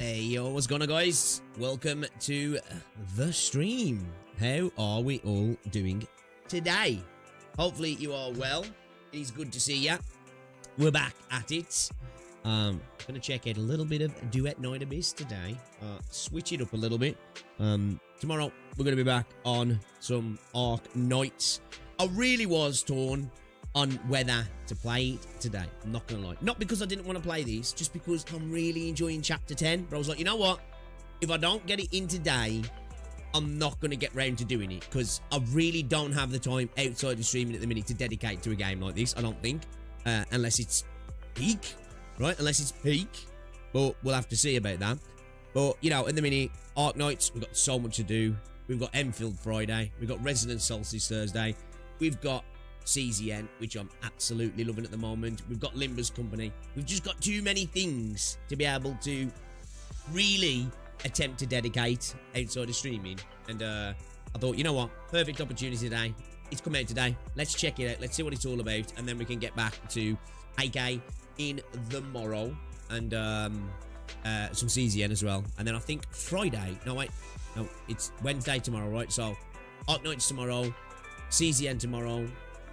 Hey yo, what's going on, guys? Welcome to the stream. How are we all doing today? Hopefully you are well. It is good to see ya. We're back at it. Gonna check out a little bit of Duet Night Abyss today. Switch it up a little bit. Tomorrow we're gonna be back on some Arknights. I really was torn on whether to play it today. I'm not gonna lie. Not because I didn't want to play these, just because I'm really enjoying chapter 10. But I was like, you know what? If I don't get it in today, I'm not gonna get round to doing it, because I really don't have the time outside of streaming at the minute to dedicate to a game like this. I don't think, unless it's peak, right? Unless it's peak, but we'll have to see about that. But you know, in the minute, Arknights, we've got so much to do. We've got Enfield Friday. We've got Resonance Solstice Thursday. We've got CZN, which I'm absolutely loving at the moment. We've got Limber's Company. We've just got too many things to be able to really attempt to dedicate outside of streaming. And I thought, you know what? Perfect opportunity today. It's come out today. Let's check it out. Let's see what it's all about. And then we can get back to AK in the morrow. And some CZN as well. And then I think Friday. No, wait. No, it's Wednesday tomorrow, right? So Arknights tomorrow. CZN tomorrow.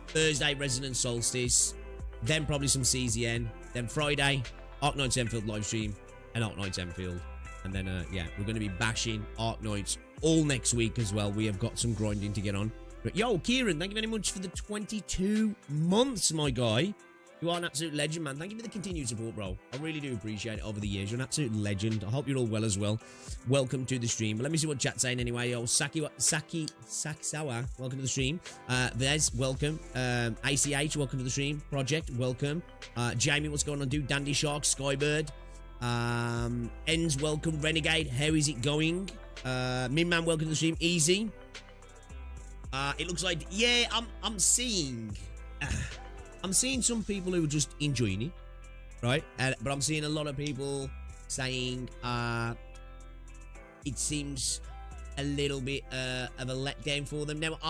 Thursday, Resonance Solstice, then probably some CZN, then Friday, Arknights Enfield livestream, and Arknights Enfield. And then, yeah, we're going to be bashing Arknights all next week as well. We have got some grinding to get on. But yo, Kieran, thank you very much for the 22 months, my guy. You are an absolute legend, man. Thank you for the continued support, bro. I really do appreciate it over the years. You're an absolute legend. I hope you're all well as well. Welcome to the stream. But let me see what chat's saying anyway. Yo, Sakisawa, welcome to the stream. Vez, welcome. ACH, welcome to the stream. Project, welcome. Jamie, what's going on, dude? Dandy Shark, Skybird. Ends, welcome. Renegade, how is it going? Minman, welcome to the stream. Easy. It looks like, yeah, I'm seeing... I'm seeing some people who are just enjoying it, right? But I'm seeing a lot of people saying it seems a little bit of a letdown for them. Now,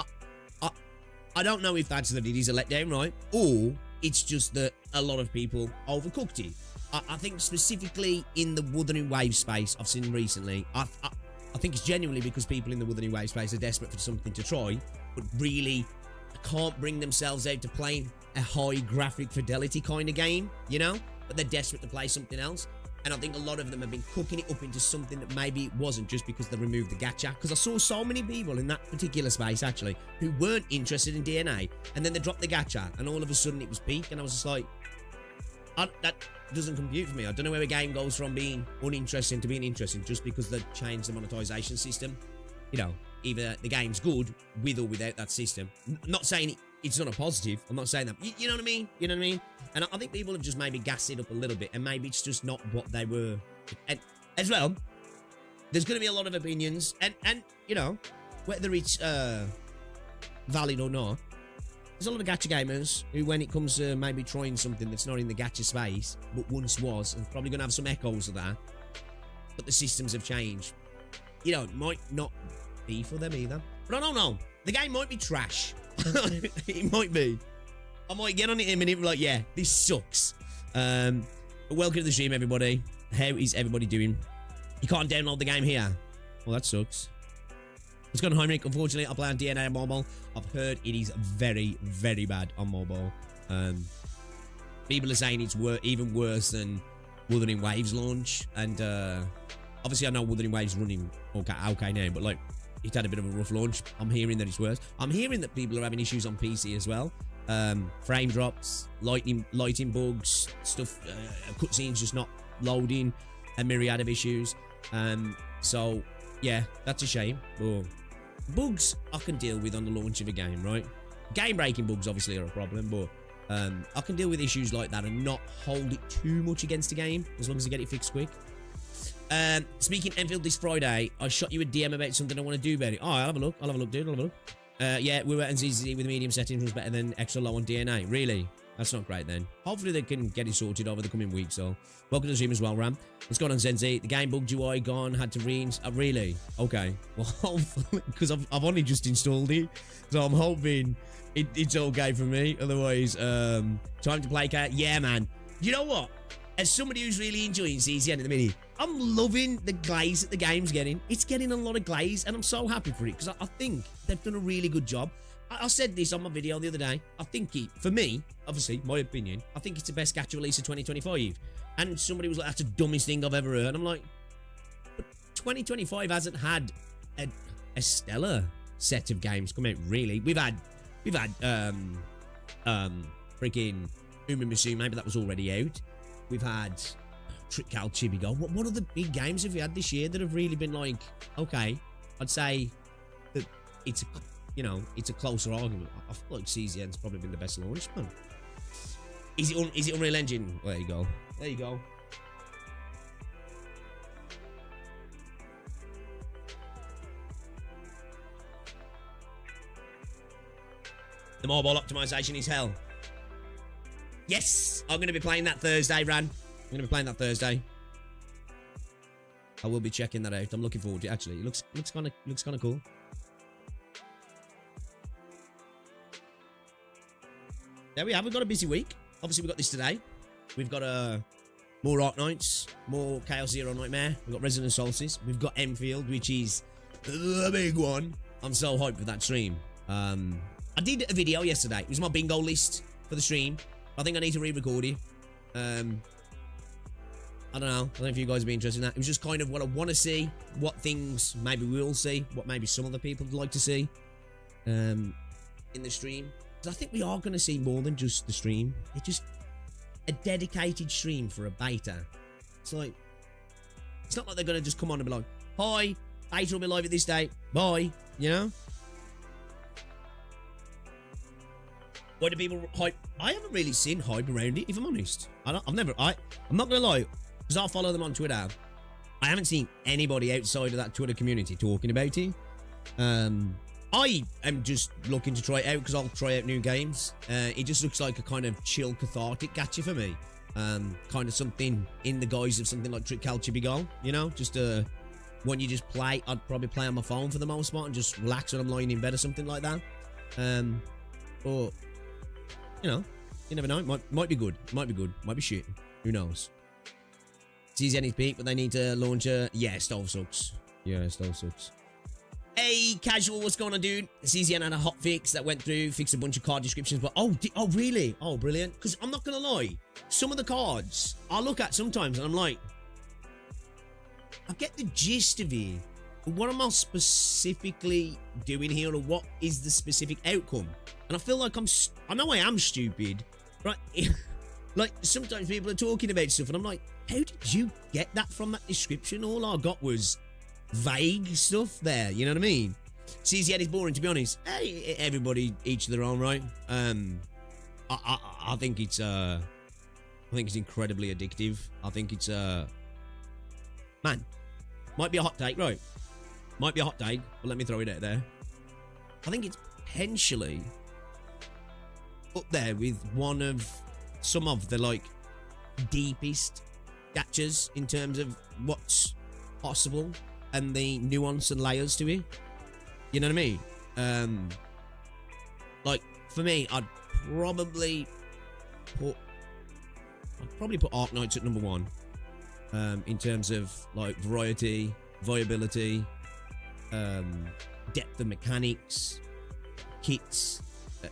I don't know if that's that it is a letdown, right? Or it's just that a lot of people overcooked it. I think specifically in the Wuthering Wave space I've seen recently, I think it's genuinely because people in the Wuthering Wave space are desperate for something to try, but really can't bring themselves out to playing a high graphic fidelity kind of game, you know, but they're desperate to play something else. And I think a lot of them have been cooking it up into something that maybe it wasn't, just because they removed the gacha. Because I saw so many people in that particular space actually who weren't interested in DNA, and then they dropped the gacha and all of a sudden it was peak, and I was just like, that doesn't compute for me. I don't know where a game goes from being uninteresting to being interesting just because they changed the monetization system. You know, either the game's good with or without that system. Not saying it's not a positive. I'm not saying that. You know what I mean? You know what I mean? And I think people have just maybe gassed it up a little bit, and maybe it's just not what they were. And as well, there's going to be a lot of opinions, and you know, whether it's valid or not, there's a lot of gacha gamers who, when it comes to maybe trying something that's not in the gacha space, but once was, and probably going to have some echoes of that, but the systems have changed. You know, it might not be for them either. But I don't know. The game might be trash. It might be. I might get on it in a minute and be like, yeah, this sucks. But welcome to the stream, everybody. How is everybody doing? You can't download the game here. Well, that sucks. What's going on, Heinrich? Unfortunately, I play on DNA on mobile. I've heard it is very, very bad on mobile. People are saying it's even worse than Wuthering Waves launch. And obviously, I know Wuthering Waves running okay now, but like, it had a bit of a rough launch. I'm hearing that it's worse. I'm hearing that people are having issues on PC as well. Frame drops, lighting bugs, stuff, cutscenes just not loading, a myriad of issues. So, yeah, that's a shame. But bugs I can deal with on the launch of a game, right? Game-breaking bugs obviously are a problem, but I can deal with issues like that and not hold it too much against the game, as long as I get it fixed quick. Speaking Enfield this Friday, I shot you a DM about something I want to do about it. Oh, I'll have a look. I'll have a look, dude. I'll have a look. Yeah, we were at NCC with medium settings was better than extra low on DNA. Really? That's not great then. Hopefully they can get it sorted over the coming weeks. So, welcome to the stream as well, Ram. What's going on, Zenzi? The game bugged UI gone, had to reinstall. Really? Okay. Well, hopefully, because I've only just installed it, so I'm hoping it's okay for me. Otherwise, time to play cat. Yeah, man. You know what? as somebody who's really enjoying CZN in the minute, I'm loving the glaze that the game's getting. It's getting a lot of glaze, and I'm so happy for it because I think they've done a really good job. I said this on my video the other day. I think for me, obviously, my opinion, I think it's the best gacha release of 2025. And somebody was like, that's the dumbest thing I've ever heard. I'm like, but 2025 hasn't had a stellar set of games come out, really. We've had freaking Umimusu, maybe that was already out. We've had Trickal Chibigo. What other big games have we had this year that have really been like, okay, I'd say that it's a closer argument. I feel like CZN's probably been the best launch, man. Is it Unreal Engine? There you go. There you go. The mobile optimization is hell. Yes! I'm going to be playing that Thursday, Ran. I'm going to be playing that Thursday. I will be checking that out. I'm looking forward to it, actually. It looks kind of cool. There we have. We've got a busy week. Obviously, we've got this today. We've got more Arknights, more Chaos Zero Nightmare. We've got Resonant Solstice. We've got Enfield, which is the big one. I'm so hyped for that stream. I did a video yesterday. It was my bingo list for the stream. I think I need to re-record it. I don't know if you guys would be interested in that. It was just kind of what I want to see, what things maybe we'll see, what maybe some other people would like to see in the stream. I think we are going to see more than just the stream. It's just a dedicated stream for a beta. It's like, it's not like they're going to just come on and be like, hi, beta will be live at this date, bye, you know? Why do people hype? I haven't really seen hype around it, if I'm honest. I'm not going to lie, because I follow them on Twitter. I haven't seen anybody outside of that Twitter community talking about it. I am just looking to try it out because I'll try out new games. It just looks like a kind of chill, cathartic gacha for me. Kind of something in the guise of something like Trickal Chibigo, you know? Just one you just play. I'd probably play on my phone for the most part and just relax when I'm lying in bed or something like that. Or, you know, you never know. Might be good. Might be good. Might be shit. Who knows? CZN is peak, but they need to launch a... Yeah, Stove sucks. Yeah, Stove sucks. Hey, Casual, what's going on, dude? CZN had a hot fix that went through, fixed a bunch of card descriptions, but oh, really? Oh, brilliant. Because I'm not going to lie, some of the cards I look at sometimes and I'm like, I get the gist of it, but what am I specifically doing here, or what is the specific outcome? And I feel like I know I am stupid, right? Like, sometimes people are talking about stuff and I'm like, how did you get that from that description? All I got was vague stuff there, you know what I mean? CZN is boring, to be honest. Hey, everybody each their own, right? I think it's incredibly addictive. I think it's man, might be a hot take, right? Might be a hot take, but let me throw it out there. I think it's potentially up there with some of the like deepest gachas in terms of what's possible and the nuance and layers to it. You know what I mean? Like, for me, I'd probably put Arknights at number 1. In terms of like variety, viability, depth of mechanics, kits,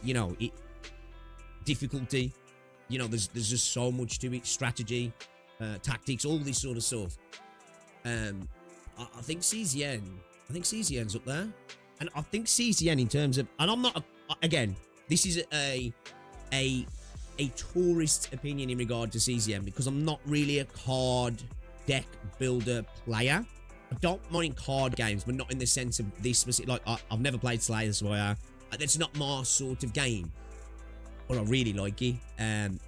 you know, difficulty. You know, there's just so much to it. Strategy, tactics, all this sort of stuff. I think CZN's up there. And I think CZN in terms of, and I'm not, again, this is a tourist opinion in regard to CZN, because I'm not really a card deck builder player. I don't mind card games, but not in the sense of this specific, like, I've never played Slayer, so that's not my sort of game. But I really like it. I'm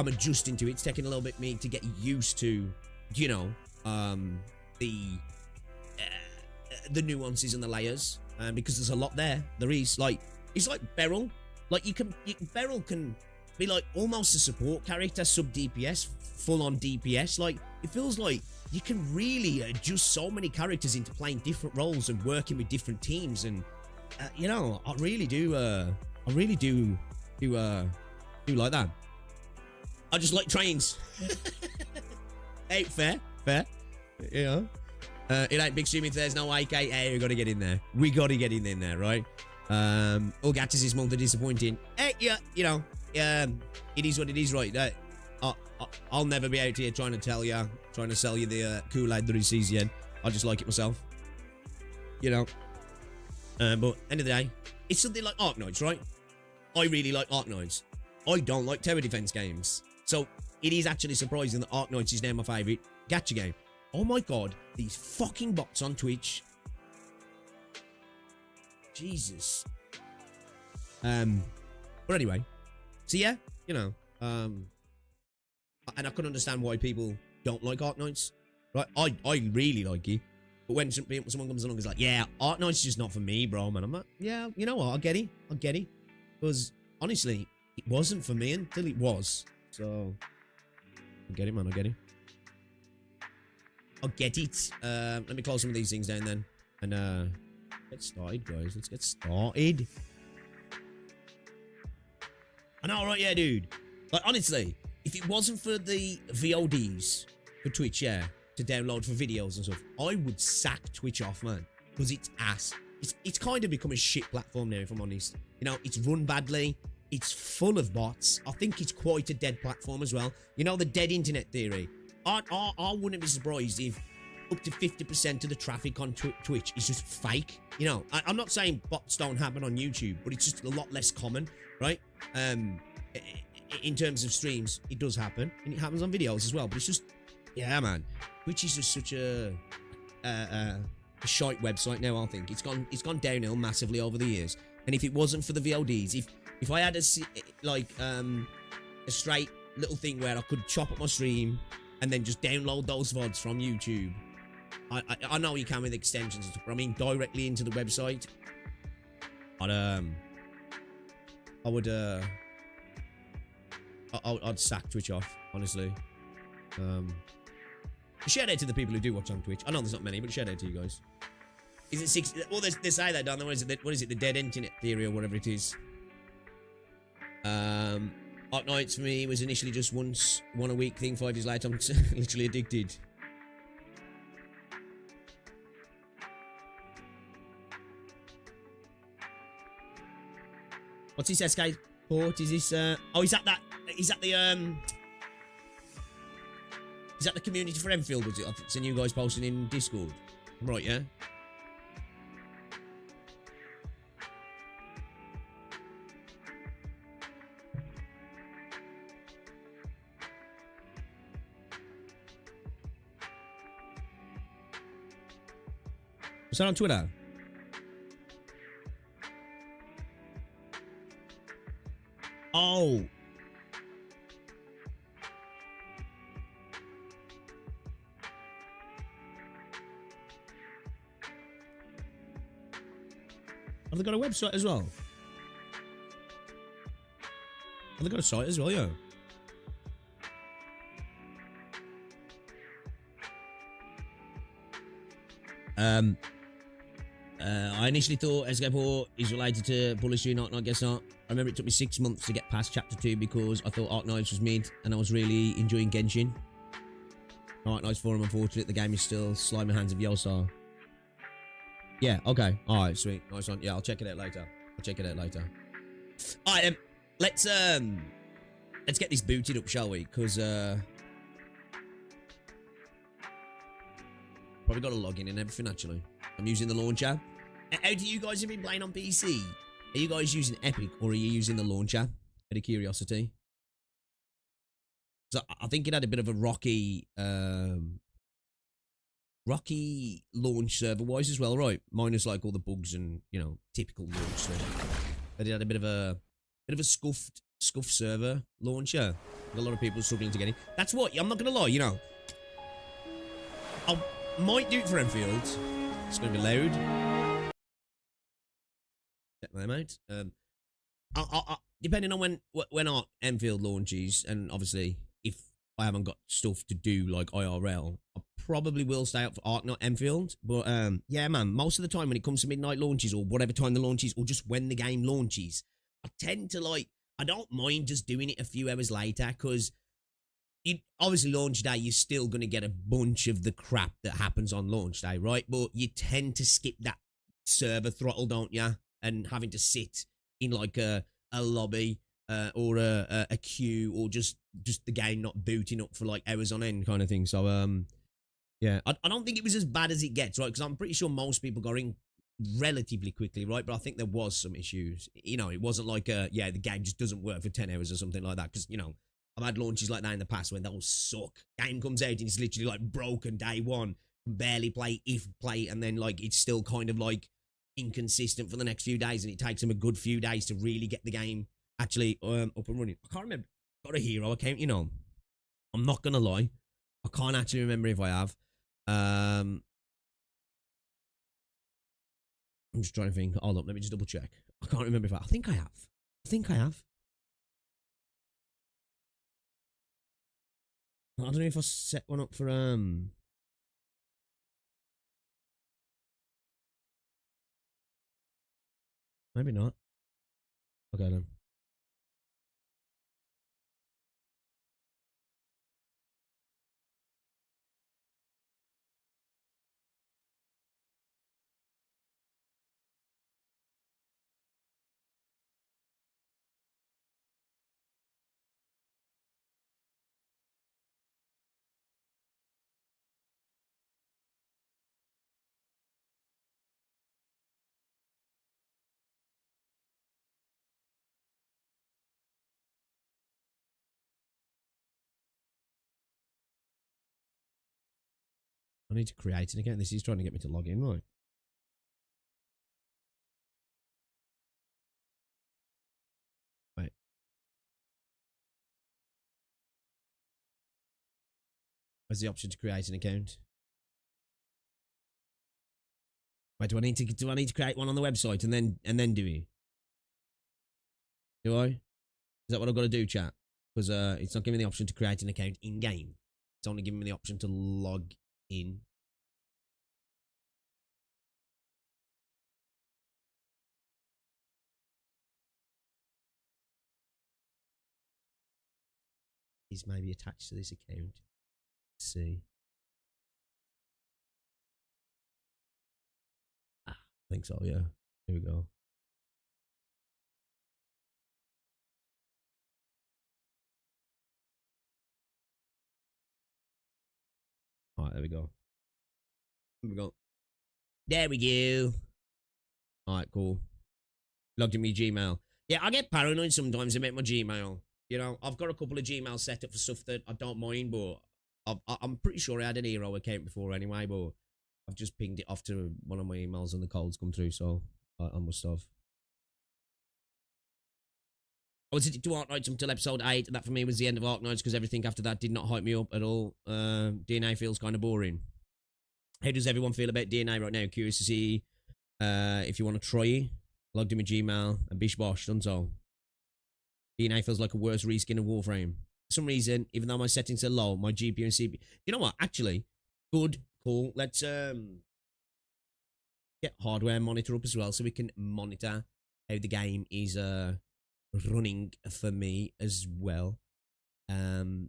adjusting to it. It's taking a little bit me to get used to, you know, the nuances and the layers, because there's a lot there. There is, like, it's like Beryl. Like, Beryl can be like almost a support character, sub DPS, full on DPS. Like, it feels like you can really adjust so many characters into playing different roles and working with different teams. And you know, I really do like that. I just like trains. Hey, fair. You know, it ain't big stream if there's no AKA. We gotta get in there. We gotta get in there, right? All gachas this month are disappointing. Hey, yeah, you know, it is what it is, right? I'll never be out here trying to sell you the Kool-Aid that is CZN. I just like it myself. You know. But end of the day, it's something like Arknights, right? I really like Arknights. I don't like tower defense games. So it is actually surprising that Arknights is now my favourite gacha game. Oh my god, these fucking bots on Twitch. Jesus. But anyway. So yeah, you know, and I can understand why people don't like Arknights. Right? I really like it. But when someone comes along and is like, yeah, Arknights is just not for me, bro, man. I'm like, yeah, you know what? I get it. Because, honestly, it wasn't for me until it was. So, I get it, man. I get it. Let me close some of these things down then. And, get started, guys. Let's get started. I know, right? Yeah, dude. Like, honestly, if it wasn't for the VODs for Twitch, yeah, to download for videos and stuff, I would sack Twitch off, man, because it's ass. It's kind of become a shit platform now, if I'm honest. You know, it's run badly. It's full of bots. I think it's quite a dead platform as well. You know, the dead internet theory. I wouldn't be surprised if up to 50% of the traffic on Twitch is just fake. You know, I'm not saying bots don't happen on YouTube, but it's just a lot less common, right? In terms of streams, it does happen, and it happens on videos as well. But it's just, yeah, man. Twitch is just such a shite website now. I think it's gone downhill massively over the years. And if it wasn't for the VODs, if I had a straight little thing where I could chop up my stream and then just download those VODs from YouTube, I know you can with extensions and stuff, but I mean directly into the website, I'd sack Twitch off, honestly. Shout out to the people who do watch on Twitch. I know there's not many, but shout out to you guys. Is it 6? Well, they say that, don't they? What is it? The dead internet theory or whatever it is. Arknights for me was initially just one a week thing. 5 years later, I'm literally addicted. What's this SK port? Is this oh, is that the community for Enfield, was it? I've seen you guys posting in Discord. Right, yeah? Was that on Twitter? Oh. Have they got a website as well? Have they got a site as well, yeah? I initially thought Escape Port is related to Bullish Not, I guess not. I remember it took me 6 months to get past chapter 2 because I thought Arknights was mid and I was really enjoying Genion. Arknights 4, I'm unfortunate the game is still sliding my hands of Yosar. Yeah, okay. Alright, sweet. Nice one. Yeah, I'll check it out later. Alright, let's get this booted up, shall we? Because probably got to log in and everything, actually. I'm using the launcher. How do you guys have been playing on PC? Are you guys using Epic or are you using the launcher? Out of curiosity. So I think it had a bit of a rocky launch server-wise as well, right? Minus like all the bugs and, you know, typical launch stuff. But it had a bit of a scuffed server launcher. A lot of people struggling to get in. That's what, I'm not gonna lie, you know. I might do it for Enfield. It's gonna be loud. Check them out. Depending on when our Enfield launches, and obviously if I haven't got stuff to do like IRL, I probably will stay up for Arknight Enfield. But yeah, man, most of the time when it comes to midnight launches or whatever time the launch is, or just when the game launches, I tend to like, I don't mind just doing it a few hours later because obviously launch day, you're still going to get a bunch of the crap that happens on launch day, right? But you tend to skip that server throttle, don't you? And having to sit in like a lobby or a queue, or just the game not booting up for like hours on end kind of thing. So yeah, I don't think it was as bad as it gets, right? Because I'm pretty sure most people got in relatively quickly, right? But I think there was some issues. You know, it wasn't like yeah, the game just doesn't work for 10 hours or something like that. Because, you know, I've had launches like that in the past when they'll suck. Game comes out and it's literally like broken day one. Barely play, if play, and then like it's still kind of like inconsistent for the next few days, and it takes them a good few days to really get the game actually up and running. I can't remember. Got a hero account, you know. I'm not gonna lie. I can't actually remember if I have. I'm just trying to think. Hold up, let me just double check. I can't remember if I think I have. I think I have. I don't know if I set one up for maybe not. Okay then. I need to create it again. This is trying to get me to log in, right? Wait. Where's the option to create an account? Wait, do I need to create one on the website and then do it? Do I? Is that what I've got to do, chat? Because it's not giving me the option to create an account in game. It's only giving me the option to log in. Is maybe attached to this account. Let's see. I think so, yeah. Here we go. Alright, there we go. There we go. There we go. Alright, cool. Logged in my Gmail. Yeah, I get paranoid sometimes about my Gmail. You know, I've got a couple of Gmails set up for stuff that I don't mind, but I'm pretty sure I had an hero account before anyway, but I've just pinged it off to one of my emails and the codes come through, so I must have. I was addicted to Arknights until episode 8, and that for me was the end of Arknights because everything after that did not hype me up at all. DNA feels kind of boring. How does everyone feel about DNA right now? Curious to see if you want to try it. Logged in my Gmail and bish bosh, done so. DNA feels like a worse reskin of Warframe. For some reason, even though my settings are low, my GPU and CPU... You know what? Actually, good, cool. Let's get hardware monitor up as well so we can monitor how the game is running for me as well. Have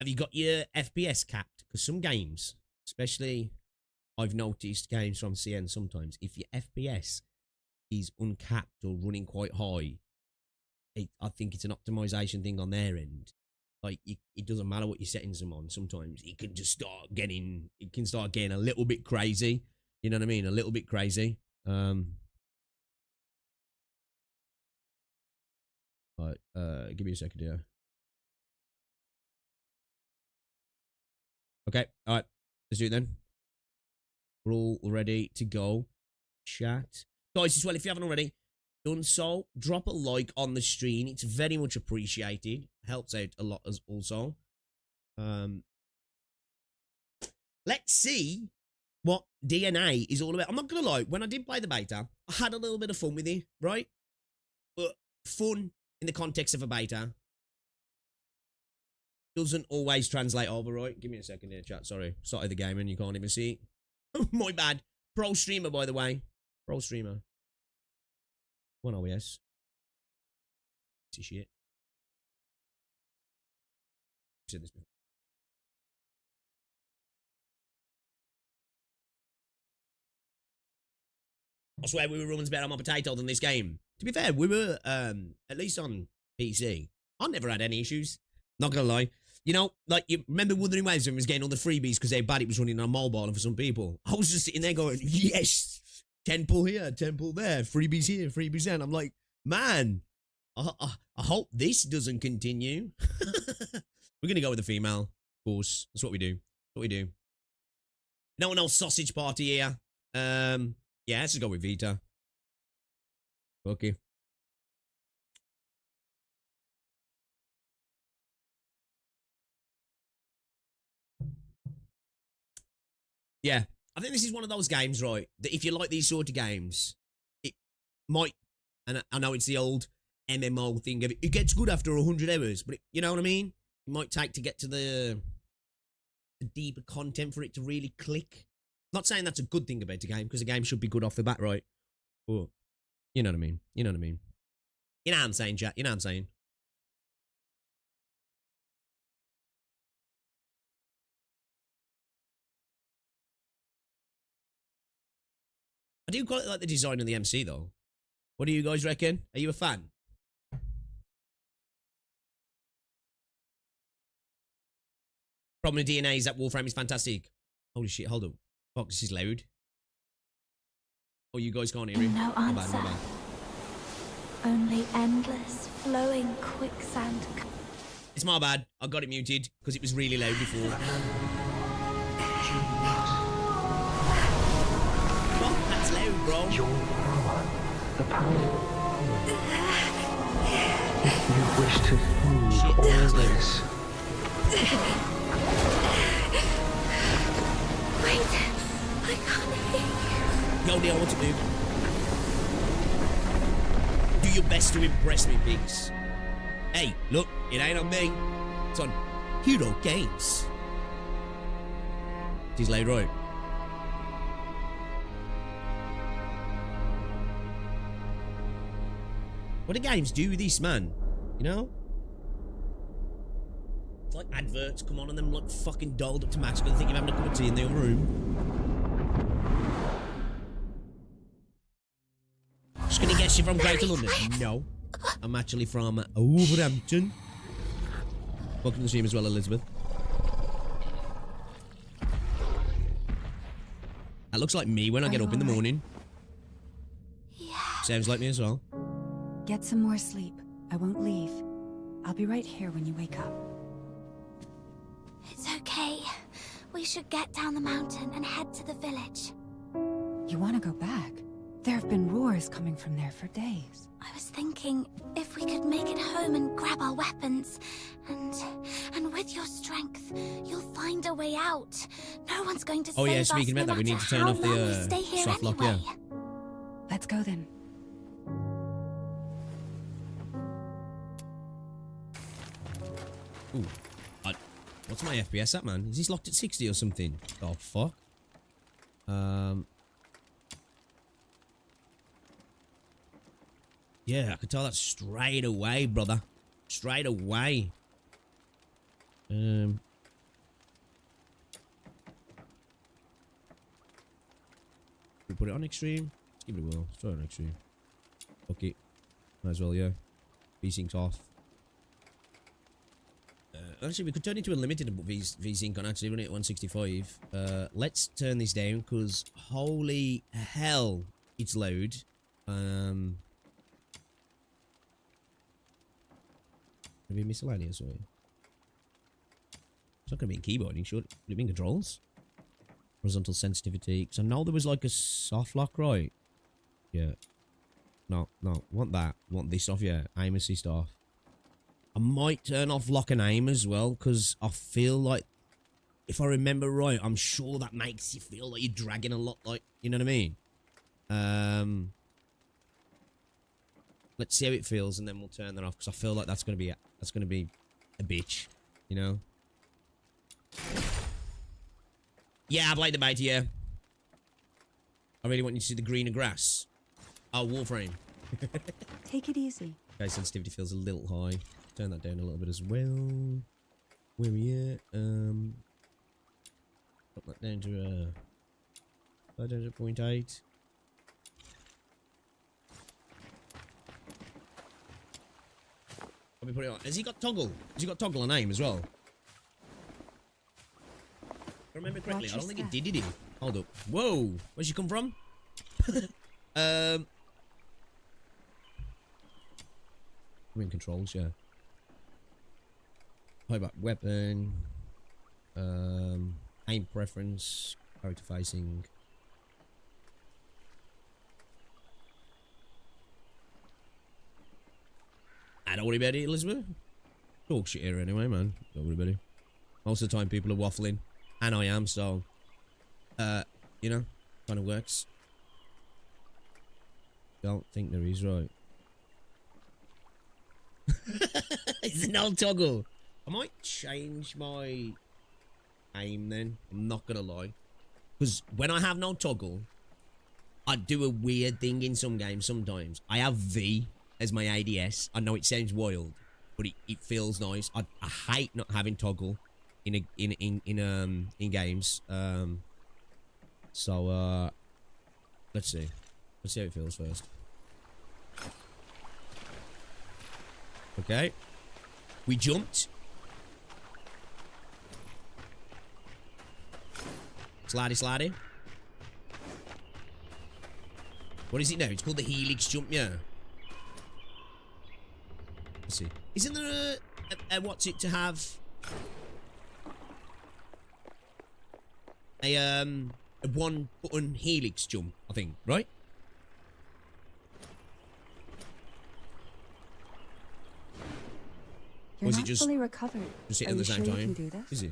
you got your FPS capped? Because some games, especially I've noticed games from CN sometimes, if your FPS is uncapped or running quite high, I think it's an optimization thing on their end. Like, it doesn't matter what your settings are on. Sometimes it can just start getting a little bit crazy. You know what I mean? A little bit crazy. Right, give me a second here. Okay, all right, let's do it then. We're all ready to go. Chat. Guys, as well, if you haven't already done so, drop a like on the stream. It's very much appreciated. Helps out a lot as also. Let's see what DNA is all about. I'm not going to lie. When I did play the beta, I had a little bit of fun with it, right? But fun in the context of a beta doesn't always translate over, right? Give me a second here, chat. Sorry. Started the game and you can't even see it. My bad. Pro streamer, by the way. Pro streamer. One OES. Shit. said this before. I swear we were runs better on my potato than this game. To be fair, we were, at least on PC. I never had any issues. Not gonna lie. You know, like, you remember Wuthering Waves when we was getting all the freebies because how bad it was running on mobile and for some people. I was just sitting there going, yes, 10 pull here, 10 pull there, freebies here, freebies there. And I'm like, man, I hope this doesn't continue. We're gonna go with the female, of course. That's what we do. That's what we do. No one else sausage party here. Yeah, let's just go with Vita. Okay. Yeah, I think this is one of those games, right, that if you like these sort of games, it might, and I know it's the old MMO thing of it, it gets good after 100 hours, but you know what I mean? It might take to get to the deeper content for it to really click. Not saying that's a good thing about the game, because the game should be good off the bat, right? But, you know what I mean? You know what I mean? You know what I'm saying, chat? You know what I'm saying? I do quite like the design of the MC, though. What do you guys reckon? Are you a fan? Problem with DNA is that Warframe is fantastic. Holy shit, hold up. Fuck, this is loud. Oh, you guys can't hear him. No answer. My bad. Only endless, flowing quicksand. It's my bad. I got it muted because it was really loud before. What? That's loud, bro. Your power. The power. If you wish to leave all this. Wait, I can't hear you. Yo, Neil, what to do? Do your best to impress me, Biggs. Hey, look, it ain't on me. It's on Hero Games. He's laid right. What do games do with this, man? You know? It's like adverts come on and them like fucking dolled up to match because they think you're having a cup of tea in the other room. Just gonna guess you're from Greater London. No. I'm actually from Wolverhampton. Welcome to the stream as well, Elizabeth. That looks like me when I get up in the morning. Yeah. Sounds like me as well. Get some more sleep. I won't leave. I'll be right here when you wake up. It's okay. We should get down the mountain and head to the village. You want to go back? There have been roars coming from there for days. I was thinking if we could make it home and grab our weapons, and with your strength, you'll find a way out. No one's going to save us. Speaking about that, we need to turn off the soft lock, yeah. Let's go then. Ooh. What's my FPS at, man? Is this locked at 60 or something? Oh, fuck. Yeah, I could tell that straight away, brother. Straight away. We put it on extreme. Let's give it a whirl. Let's try it on extreme. Okay. Might as well, yeah. V-Sync's off. Actually, we could turn it to unlimited V-Sync on actually run it at 165. Let's turn this down because holy hell, it's loud. Maybe miscellaneous or it's not going to be in keyboarding, should it? Would it be in controls? Horizontal sensitivity. Because I know there was like a soft lock, right? Yeah. No. Want that. Want this off, yeah. Aim assist off. I might turn off lock and aim as well, because I feel like, if I remember right, I'm sure that makes you feel like you're dragging a lot, like, you know what I mean? Let's see how it feels, and then we'll turn that off, because I feel like that's gonna be a bitch, you know? Yeah, I played the beta, yeah. I really want you to see the greener grass. Oh, Warframe. Take it easy. Okay, sensitivity feels a little high. Turn that down a little bit as well. Where are we at? Drop that down to 0.8. I'll be putting it on. Has he got toggle? Has he got toggle on aim as well? If I remember correctly, I don't think it did he? Hold up. Whoa! Where'd she come from? We're in controls, yeah. How about weapon? Aim preference, character facing. Don't worry about it, Elizabeth. Talk shit here anyway, man. Don't worry about it. Most of the time people are waffling. And I am, so... you know, kind of works. Don't think there is, right? It's an old toggle. I might change my aim then. I'm not gonna lie. Because when I have no toggle, I do a weird thing in some games sometimes. I have V as my ADS. I know it sounds wild, but it feels nice. I hate not having toggle in games. So let's see. Let's see how it feels first. Okay. We jumped. Slidey, slidey. What is it now? It's called the helix jump, yeah. Let's see. Isn't there a what's it to have? A one button helix jump, I think, right? You're not fully recovered. Just hitting at the same time? You can do this? Is it?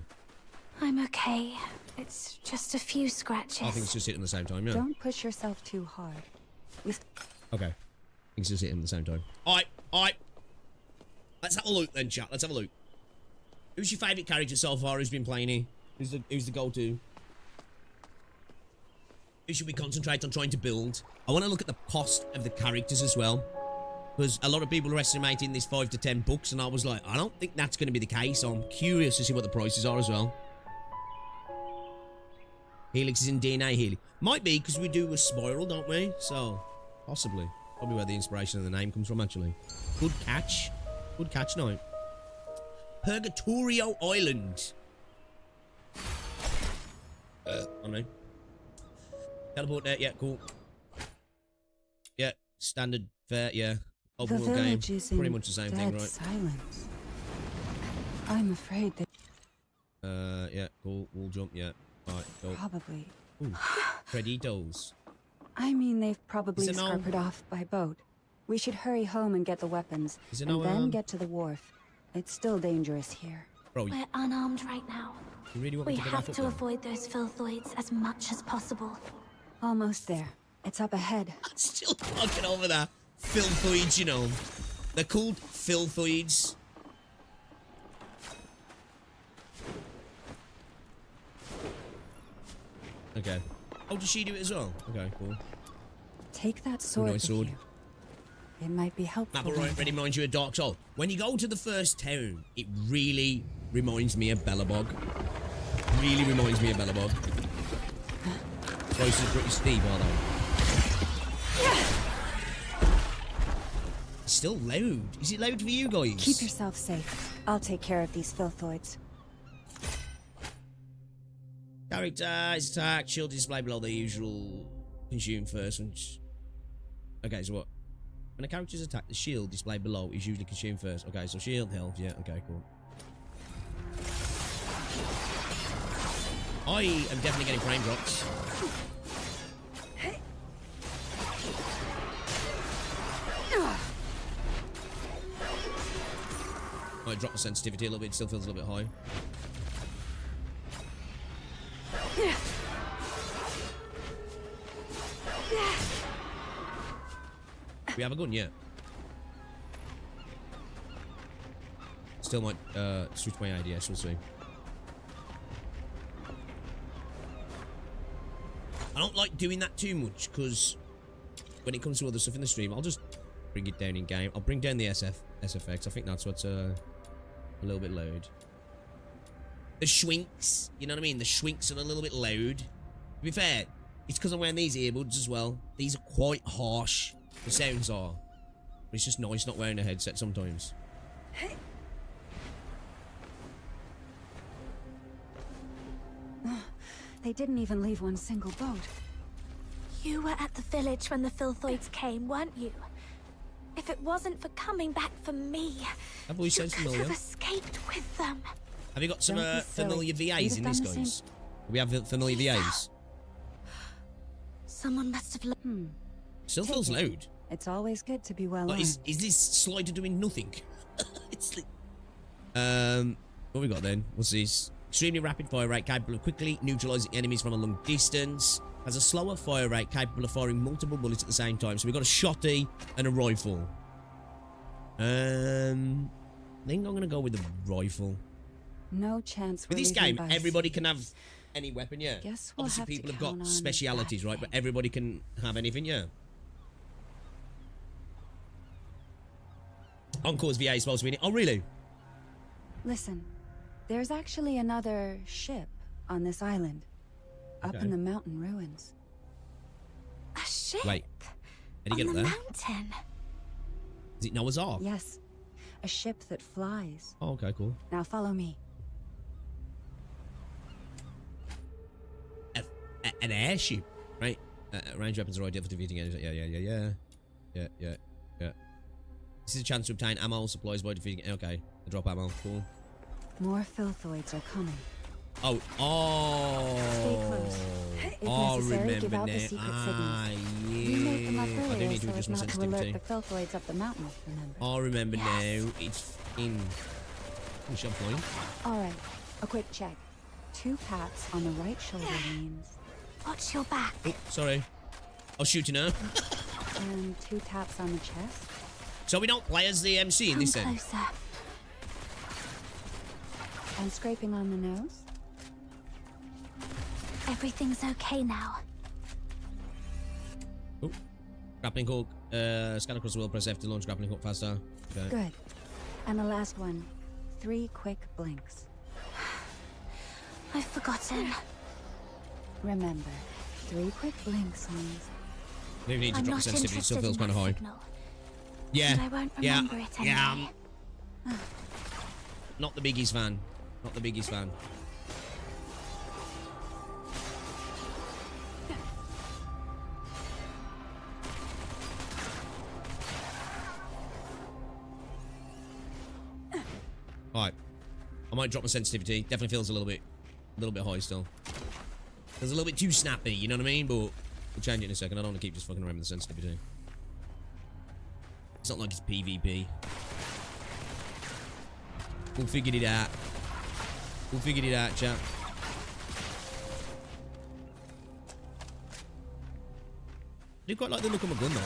I'm okay. It's just a few scratches. I think it's just hitting at the same time, yeah. Don't push yourself too hard. Okay. I think it's just hitting at the same time. Alright, alright. Let's have a look then, chat. Let's have a look. Who's your favourite character so far who's been playing here? Who's the go-to? Who should we concentrate on trying to build? I want to look at the cost of the characters as well. Because a lot of people are estimating this 5 to 10 bucks, and I was like, I don't think that's going to be the case, so I'm curious to see what the prices are as well. Helix is in DNA Helix. Might be, because we do a spiral, don't we? So, possibly. Probably where the inspiration of the name comes from, actually. Good catch. Good catch, no. Purgatorio Island. I know. Teleport there, yeah, cool. Yeah, standard fare, yeah. Open world game, pretty much the same thing, right? Silence. I'm afraid that... yeah, cool, wall jump, yeah. Alright, go. Probably. Ooh, Preditos. I mean, they've probably scuppered off by boat. We should hurry home and get the weapons, and then get to the wharf. It's still dangerous here. Bro, we're unarmed right now. You really want we me to have to avoid those filthoids as much as possible. Almost there. It's up ahead. I'm still talking over that. Filthoids, you know. They're called filthoids. Okay. Oh, does she do it as well? Okay, cool. Take that sword with you. It might be helpful. Map right, ready reminds you of Dark Souls. When you go to the first town, it really reminds me of Bellabog. Really reminds me of Bellabog. Prices are pretty steep, aren't they? It's still loud. Is it loud for you guys? Keep yourself safe. I'll take care of these filthoids. Characters, attack, shield display below the usual. Consume first. Okay, so what? When a character's attack, the shield displayed below is usually consumed first. Okay, so shield, health, yeah, okay, cool. I am definitely getting frame drops. Might drop the sensitivity a little bit, it still feels a little bit high. We have a gun, yeah. Still might switch my ADS, we'll see. I don't like doing that too much, because when it comes to other stuff in the stream, I'll just bring it down in game. I'll bring down the SFX. I think that's what's a little bit loud. the shwinks. You know what I mean? The shwinks are a little bit loud. To be fair, it's because I'm wearing these earbuds as well. These are quite harsh. The sounds are. But it's just nice not wearing a headset sometimes. They didn't even leave one single boat. You were at the village when the Filthoids came, weren't you? If it wasn't for coming back for me, That voice sounds you could familiar. have escaped with them. Have you got some Don't be silly. familiar You'd VAs have in done this, the same. guys? We have familiar VAs. Someone must have Still Take feels it. loud. It's always good to be well Like, armed. is this slider doing nothing? It's like... What we got then? What's this? Extremely rapid fire rate, capable of quickly neutralizing enemies from a long distance. Has a slower fire rate, capable of firing multiple bullets at the same time. So we've got a shotty and a rifle. I think I'm gonna go with the rifle. No chance. With we're this leaving game, by everybody sea. can have any weapon, yeah. Guess we'll Obviously, have to people have count got on specialities, that right? But thing. everybody can have anything, yeah. Encore's VA is supposed to be in it. Oh, really? Listen, there's actually another ship on this island, up Okay. in the mountain ruins. a ship Wait. How do you on get the up there? mountain. Is it Noah's Ark? Yes, a ship that flies. Oh, okay, cool. Now follow me. An airship, right? Range weapons are ideal for defeating enemies. Yeah. This is a chance to obtain ammo supplies by defeating. Okay, I drop ammo. Cool. More Filthoids are coming. Oh, Stay close. If oh, necessary, give remember out now. the secret Ah, signals. yeah. We made them up I do earlier need to so as adjust my not to alert sensitivity. the Filthoids up the mountain, remember? I remember Yes. now. It's in. Shot point. Alright, a quick check. 2 pats on the right shoulder means, Watch your back. Oh, sorry. I was shooting her. and 2 taps on the chest. So we don't play as the MC in Come this then? closer. And scraping on the nose. Everything's okay now. Oh. Grappling hook. Scan across the world. Press F to launch grappling hook faster. Okay. Good. And the last one. 3 quick blinks. I've forgotten. Remember, 3 quick blinks means Maybe we need to I'm drop not the sensitivity. It still interested feels in kind of that high. signal. Yeah. And I won't Yeah. remember it Yeah. anyway. Not the biggest fan. Not the biggest fan. Alright. I might drop my sensitivity. Definitely feels a little bit high still. Feels a little bit too snappy, you know what I mean? But we'll change it in a second. I don't want to keep just fucking around with the sensitivity. It's not like it's PvP. We'll figure it out. We'll figure it out, chap. I do quite like the look of my gun, though.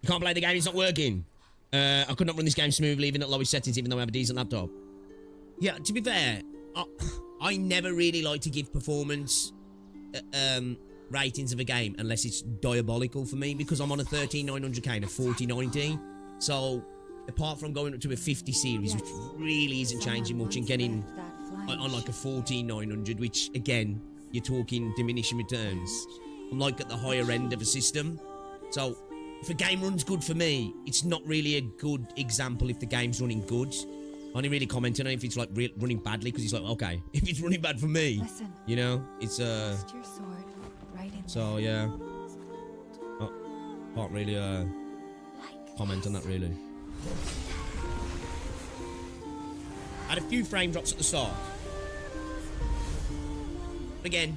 You can't play the game, it's not working. I could not run this game smoothly, even at lowest settings, even though I have a decent laptop. Yeah, to be fair, I never really like to give performance ratings of a game unless it's diabolical for me, because I'm on a 13900K and a 4090. So, apart from going up to a 50 series, which really isn't changing much, and getting on like a 14900, which again, you're talking diminishing returns. I'm like at the higher end of a system. So, if a game runs good for me, it's not really a good example if the game's running good. I only really commenting on if it's like running badly, because it's like, okay, if it's running bad for me, Listen. you know, it's Rest your sword right in so yeah, can't really comment on that really. I had a few frame drops at the start. Again,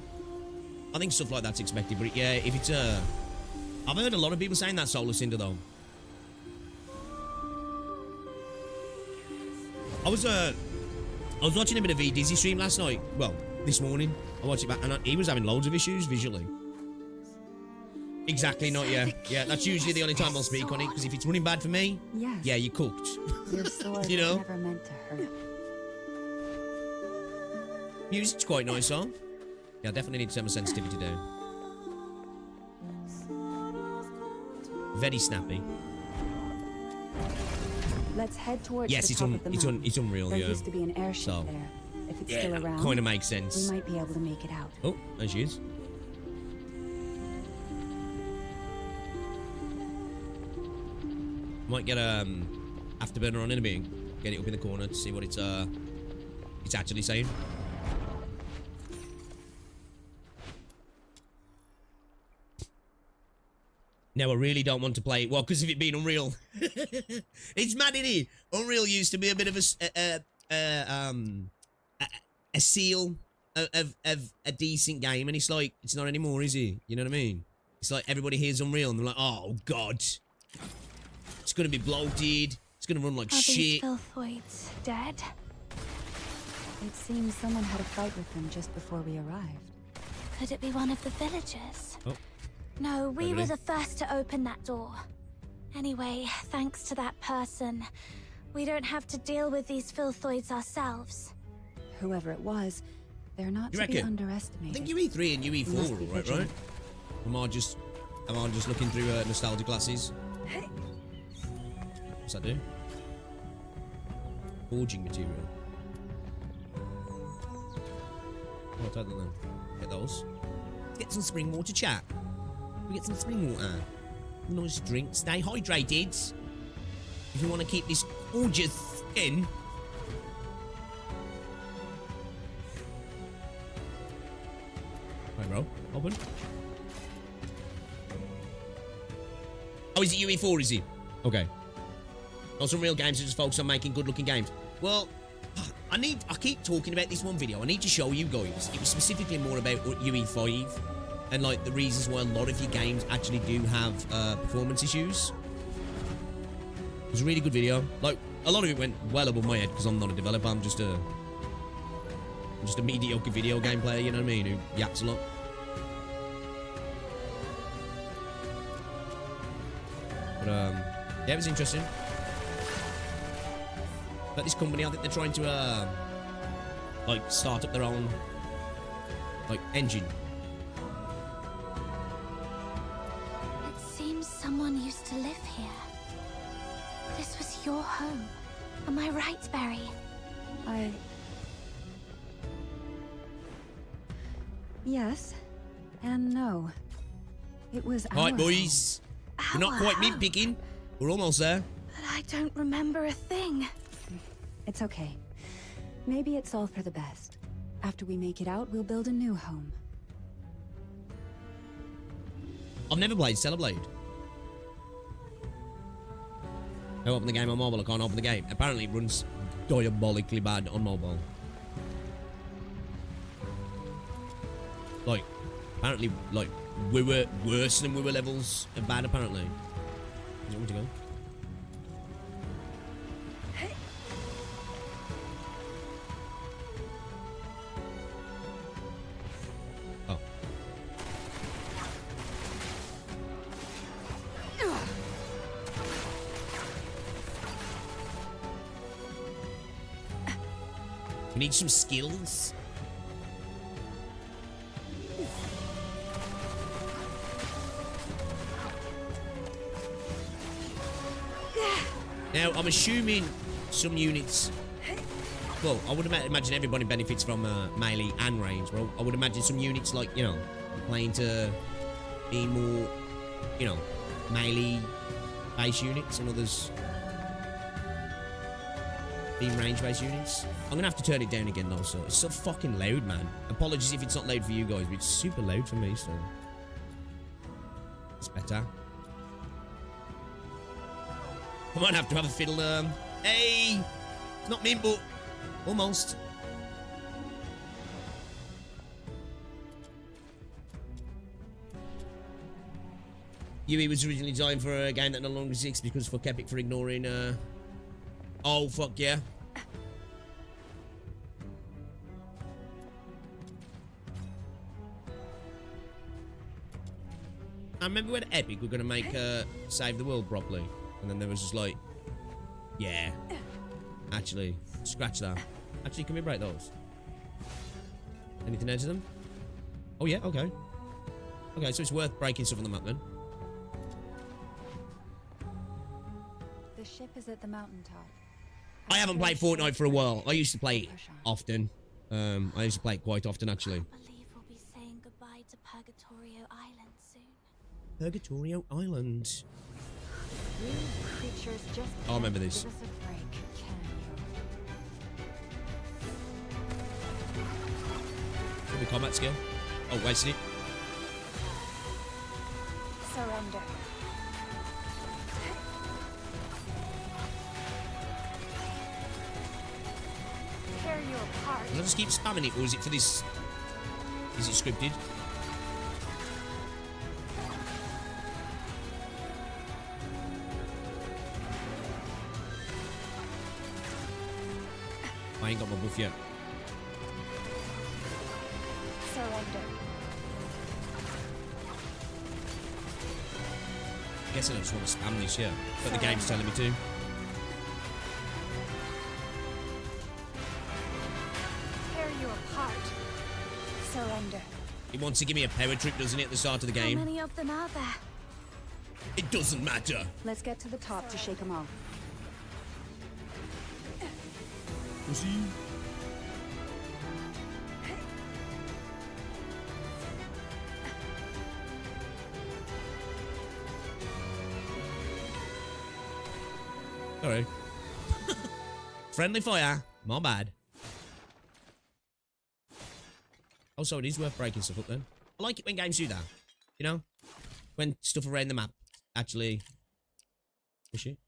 I think stuff like that's expected, but yeah, if it's I've heard a lot of people saying that Solar Cinder though. I was watching a bit of Dizzy stream last night. Well, this morning I watched it back, and he was having loads of issues visually. Exactly, not yeah. Yeah, that's usually the only time I'll speak on it, because if it's running bad for me, Yes. yeah, you cooked. Your sword You know? was never meant to hurt. Music's quite nice, huh? Yeah, I definitely need to set my sensitivity down. Very snappy. Let's head towards yes, the top of the mountain. it's Unreal, There yeah. used to be an airship there. If it's still around, kind of makes sense. we might be able to make it out. Oh, there she is. Might get afterburner on in a bit. Get it up in the corner to see what it's actually saying. Now I really don't want to play it. Well, because of it being Unreal. It's mad, isn't it? Unreal used to be a bit of a seal of a decent game, and it's like it's not anymore, is it? You know what I mean? It's like everybody hears Unreal and they're like, oh god, it's gonna be bloated. It's gonna run like shit. These filthoids dead? It seems someone had a fight with them just before we arrived. Could it be one of the villagers? Oh. No, we were the first to open that door. Anyway, thanks to that person, we don't have to deal with these filthoids ourselves. Whoever it was, they're not to be underestimated. I think UE3 and UE4 were right? Am I just looking through nostalgia glasses? What's that do? Forging material. Oh, I'll take that then. Get those. Let's get some spring water, chat. We get some spring water. Nice drink. Stay hydrated. If you want to keep this gorgeous skin. Right, bro. Open. Oh, is it UE4, is he? Okay. Not some real games that just focus on making good-looking games. Well, I keep talking about this one video. I need to show you guys. It was specifically more about UE5 and like the reasons why a lot of your games actually do have performance issues. It was a really good video. Like a lot of it went well above my head because I'm not a developer. I'm just a mediocre video game player. You know what I mean? Who yaps a lot. But yeah, it was interesting. But this company, I think they're trying to like start up their own like engine. It seems someone used to live here. This was your home. Am I right, Barry? Yes and no. It was our Alright, boys. We're not quite mid-picking. We're almost there. But I don't remember a thing. It's okay. Maybe it's all for the best. After we make it out, we'll build a new home. I've never played Stellar Blade. I open the game on mobile, I can't open the game. Apparently it runs diabolically bad on mobile. Like, apparently, like, we were worse than we were levels of bad, apparently. Is it one to go? Oh. We need some skills. Now, I'm assuming some units... Well, I would imagine everybody benefits from melee and range. Well, I would imagine some units, like, you know, playing to be more, you know, melee-based units, and others being range-based units. I'm going to have to turn it down again, though, so it's so fucking loud, man. Apologies if it's not loud for you guys, but it's super loud for me, so... It's better. I might have to have a fiddle. Hey! It's not me, but almost. UE was originally designed for a game that no longer exists because fuck Epic for ignoring, Oh, fuck yeah. I remember when Epic were going to make, Save the World properly. And then there was just like, yeah, actually, scratch that. Actually, can we break those? Anything else to them? Oh, yeah, okay. Okay, so it's worth breaking stuff on the map then. The ship is at the mountaintop. I haven't played Fortnite for a while. I used to play it often. I used to play it quite often, actually. I believe we'll be saying goodbye to Purgatorio Island soon. Purgatorio Island. You creatures just I remember this. give us a break, can you? The combat skill. Oh, wasted it. Surrender. Tear you apart. Can I just keep spamming it, or is it for this? Is it scripted? I ain't got my buff yet. Surrender. I guess I just want to spam this, yeah. But the game's telling me to. Tear you apart. Surrender. It wants to give me a power trip, doesn't it, at the start of the game? How many of them are there? It doesn't matter. Let's get to the top to shake them off. Pussy. Sorry. Friendly fire. My bad. Also, it is worth breaking stuff up then. I like it when games do that. You know? When stuff around the map actually... Push it.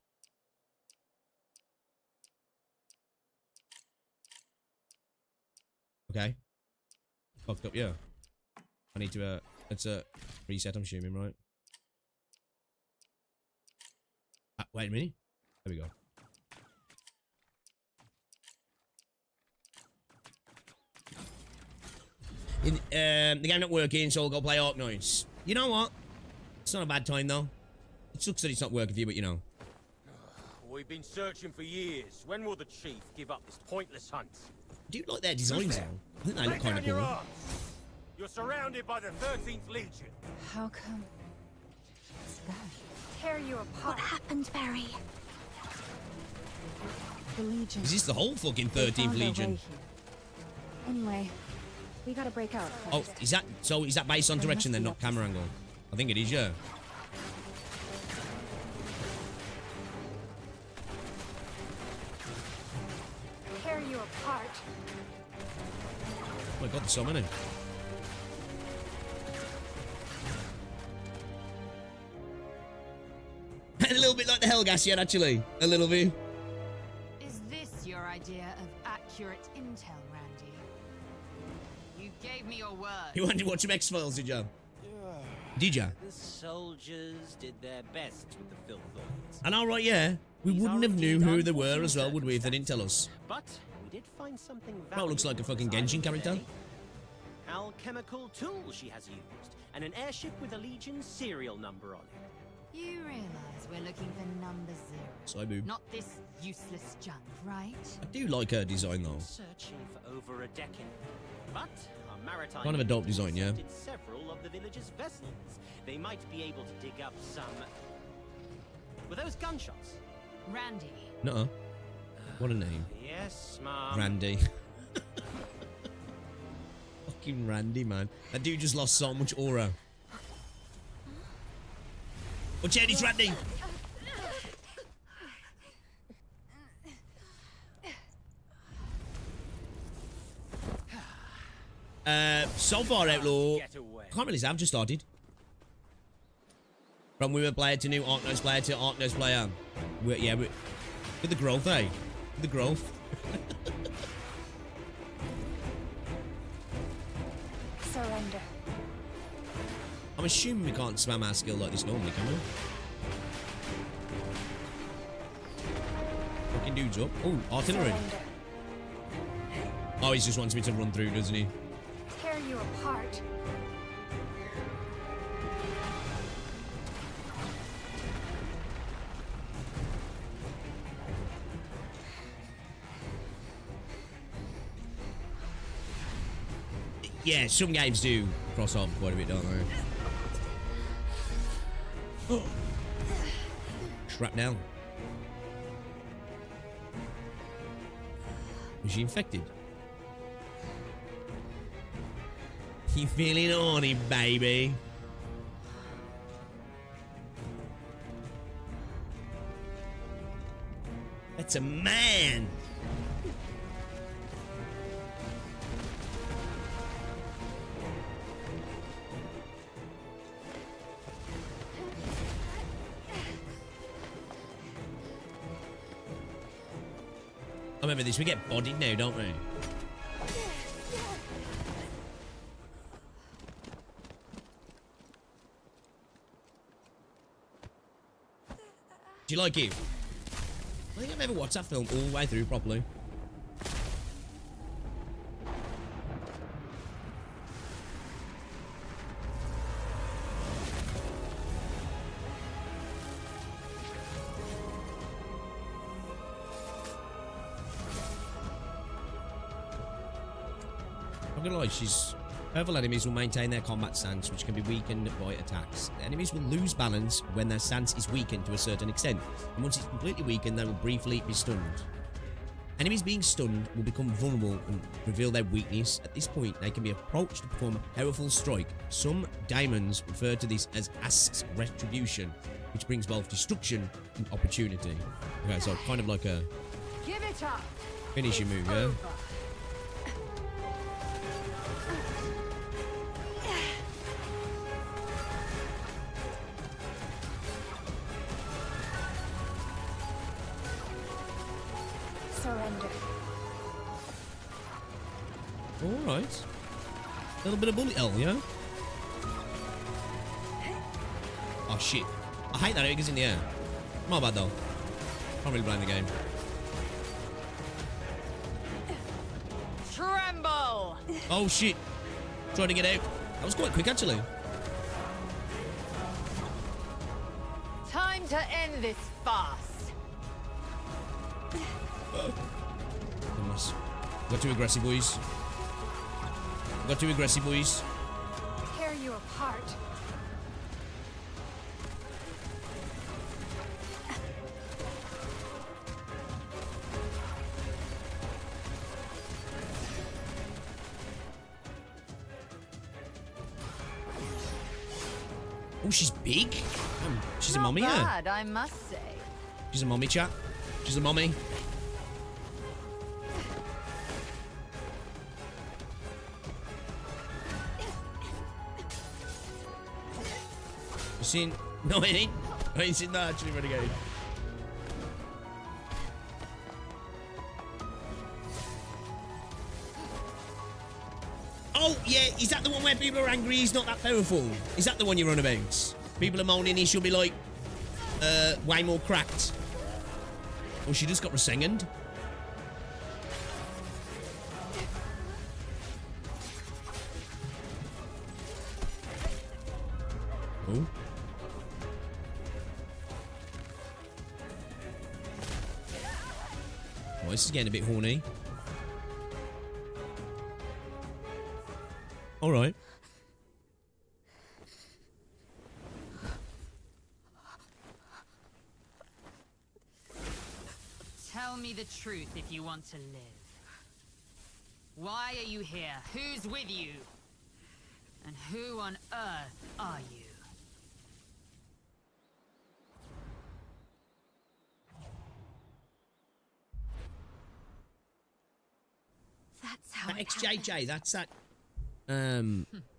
Okay. Fucked up, yeah. I need to, let's, reset, I'm assuming, right? Wait a minute. There we go. The game not working, so I'll go play Arknights. You know what? It's not a bad time, though. It sucks that it's not working for you, but you know. We've been searching for years. When will the chief give up this pointless hunt? I do like their designs, though. I think they look kind of cool. You're surrounded by the 13th Legion. How come? It's that. Tear you apart. What happened, Barry? The Legion. Is this the whole fucking They 13th found their Legion? way here. Anyway, we gotta break out. Oh, First. is that based on There direction must then, be not camera angle? I think it is, yeah. Tear you apart. Oh my god, there's so many. A little bit like the Hellgas yet, actually. A little bit. Is this your idea of accurate intel, Randy? You gave me your word. You wanted to watch some X-Files, did you? Did ya? The soldiers did their best with the filth oils. And alright, yeah. We These wouldn't are have knew indeed who they were unfortunate as well, would we, if they didn't tell us? But we did find something valuable. Well, looks like a fucking Genshin character. Alchemical tool she has used, and an airship with a Legion serial number on it. You realize we're looking for number 0. Sorry, boo. Not this useless junk, right? I do like her design, though. Searching for over a decade. But our maritime Kind of a dope design, yeah. spotted several of the village's vessels. They might be able to dig up some. Were those gunshots? Randy. Nuh-uh. What a name. Yes, Mom. Randy. Fucking Randy, man. That dude just lost so much aura. Watch out, it's Randy! So far, Outlaw. Get away. Can't really say, I've just started. From women player to new Arknights player to Arknights player. With the growth, eh? With the growth. Surrender. I'm assuming we can't spam our skill like this normally, can we? Fucking dude's up. Oh, artillery. Surrender. Oh, he just wants me to run through, doesn't he? Tear you apart. Yeah, some games do cross over quite a bit, don't they? Shrapnel. Was she infected? You feeling horny, baby? That's a man. I remember this. We get bodied now, don't we? Do you like it? I think I've never watched that film all the way through properly. I'm gonna lie, powerful enemies will maintain their combat stance, which can be weakened by attacks. The enemies will lose balance when their stance is weakened to a certain extent, and once it's completely weakened, they will briefly be stunned. Enemies being stunned will become vulnerable and reveal their weakness. At this point, they can be approached to perform a powerful strike. Some daemons refer to this as Ask's Retribution, which brings both destruction and opportunity. Okay, so kind of like a Give it up. finishing move, yeah? Surrender. Alright. A little bit of bullet hell, yeah? Oh shit. I hate that it goes in the air. My bad though. Can't really blame the game. Tremble! Oh shit. Trying to get out. That was quite quick actually. Time to end this farce. Goodness. Got too aggressive, boys. Got too aggressive, boys. Tear you apart. Oh, she's big. She's a Not mommy, yeah. bad, I must say. She's a mommy, chat. She's a mommy. You seen? No, I ain't. I ain't seen that actually, Renegade. Oh, yeah. Is that the one where people are angry he's not that powerful? Is that the one you're on about? People are moaning he should be like, way more cracked. Oh, she just got Rasenganed. Oh. Oh, this is getting a bit horny. All right. Tell me the truth if you want to live. Why are you here? Who's with you? And who on earth are you? That's how That it XJJ, happened. that's that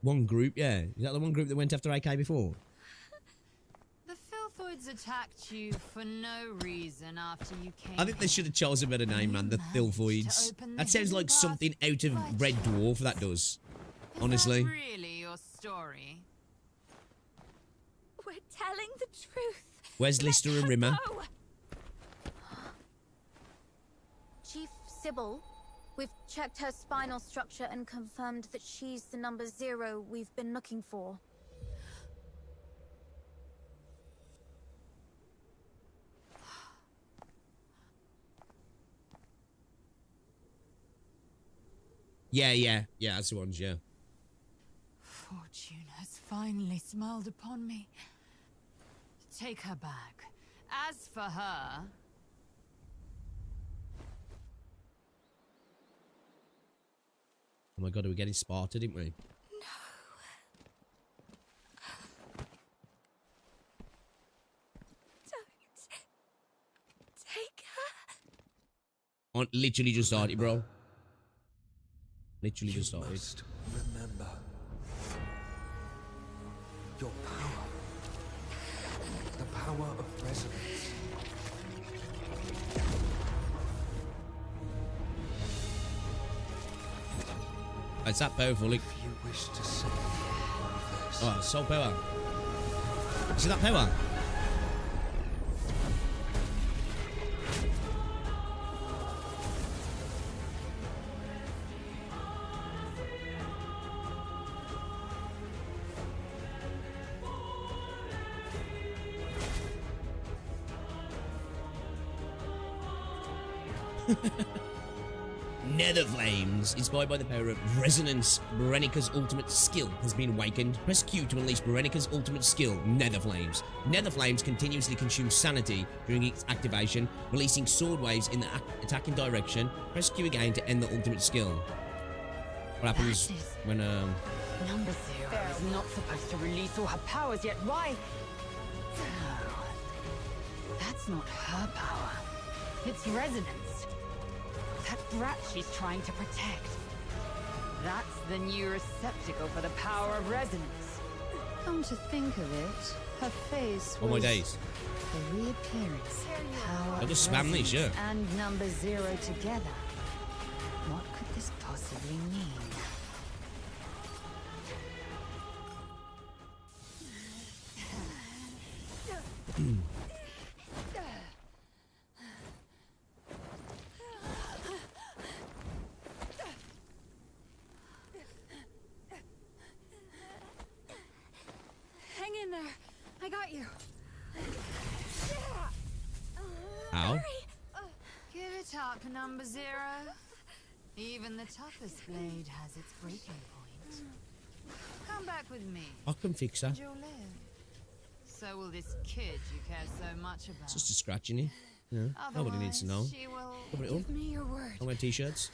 one group, yeah. Is that the one group that went after AK before? The Filthoids attacked you for no reason after you came. I think they should have chosen a better name, man. The Thilphoids. That sounds like something out of Red Dwarf, that does. Honestly. Is that really your story? We're telling the truth. Where's Lister and Rimmer? Go. Chief Sybil, we've checked her spinal structure and confirmed that she's the number 0 we've been looking for. Yeah, that's the ones, yeah. Fortune has finally smiled upon me. Take her back. As for her... Oh my god, we were getting Sparta, didn't we? Take her. I literally just started, bro. Literally just started. You must remember your power. The power of resonance. It's that powerful, like. If you wish to save all of this, Oh, it's so power. See that power? Nether Flames. Inspired by the power of resonance, Berenika's ultimate skill has been awakened. Press Q to unleash Berenika's ultimate skill, Nether Flames. Nether Flames continuously consume sanity during its activation, releasing sword waves in the attacking direction. Press Q again to end the ultimate skill. What happens when Number 0 is not supposed to release all her powers yet. Why? No. That's not her power. It's resonance. That brat she's trying to protect. That's the new receptacle for the power of resonance. Come to think of it, her face was my days. the reappearance of the power I'll just of spam these, resonance yeah. and number 0 together. What could this possibly mean? Hang in there. I got you. Ow. Give it up, number 0. Even the toughest blade has its breaking point. Come back with me, I can fix that. and you'll live. So will this kid you care so much about. It's just a scratch in it. Yeah. Nobody needs to know. Otherwise, she will... Cover it up. Give me your word. I wear t-shirts.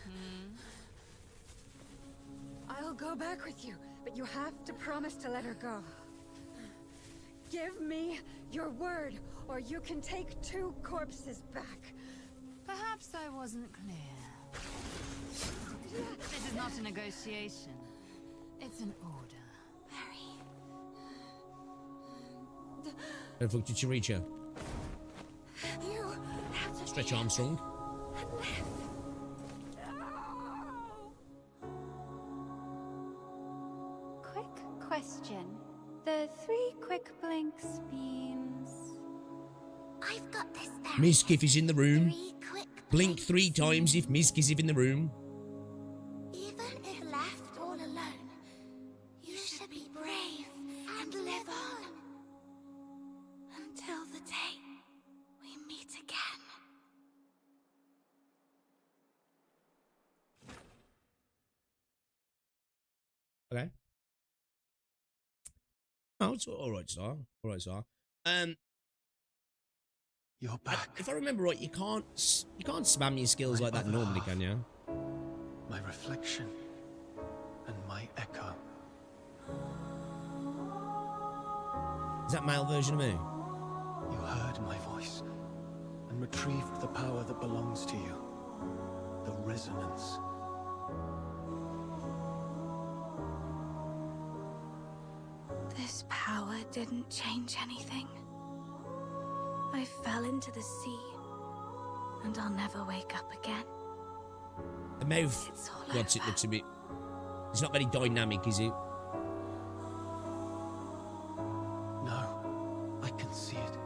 I'll go back with you, but you have to promise to let her go. Give me your word, or you can take 2 corpses back. Perhaps I wasn't clear. This is not a negotiation. It's an order. Barry. Where the fuck did she reach her? You have to Stretch Armstrong. Quick question. The 3 quick blinks means... I've got this down. Miskiff is in the room. 3 quick Blink blinks 3 times if Misk is in the room. Even if left all alone, you should be brave and live on. Until the day we meet again. Okay. Oh, it's all right, sir. All right, sir. you're back. If I remember right, you can't spam your skills like that other normally, half. can you? My reflection and my echo. Is that male version of me? You heard my voice and retrieved the power that belongs to you. The resonance. This power didn't change anything. I fell into the sea, and I'll never wake up again. The mouth. It's all What's it over. looks a bit. It's not very dynamic, is it? No, I can see it.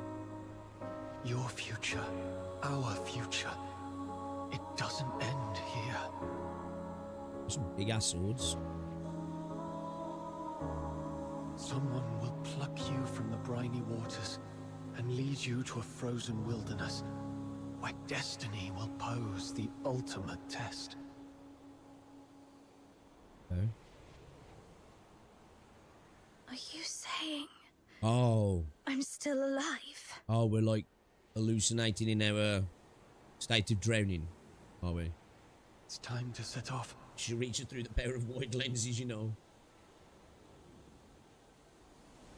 Your future, our future. It doesn't end here. Some big ass swords. Someone will pluck you from the briny waters and lead you to a frozen wilderness where destiny will pose the ultimate test. Okay. Are you saying Oh. I'm still alive? Oh, we're like hallucinating in our state of drowning, are we? It's time to set off. She reaches through the pair of wide lenses, you know.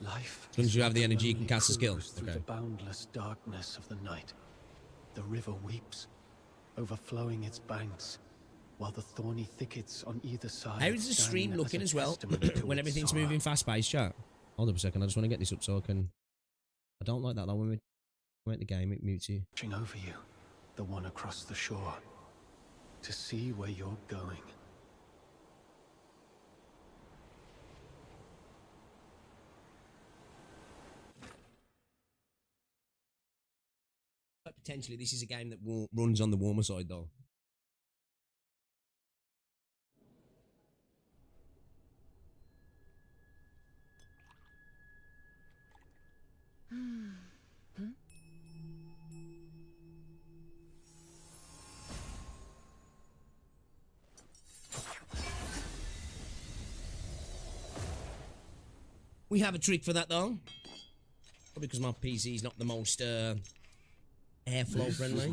Life. As long as you have the energy, you can cast a skill. Through Okay. the boundless darkness of the night, the river weeps, overflowing its banks, while the thorny thickets on either side. How is the stream stand looking a as well testament to when its everything's sorrow. moving fast-paced, chat? Hold up a second, I just want to get this up so I can... I don't like that though, when we at the game, it mutes you. Watching over you, the one across the shore, to see where you're going. But potentially this is a game that runs on the warmer side though. We have a trick for that though. Probably because my PC is not the most airflow friendly.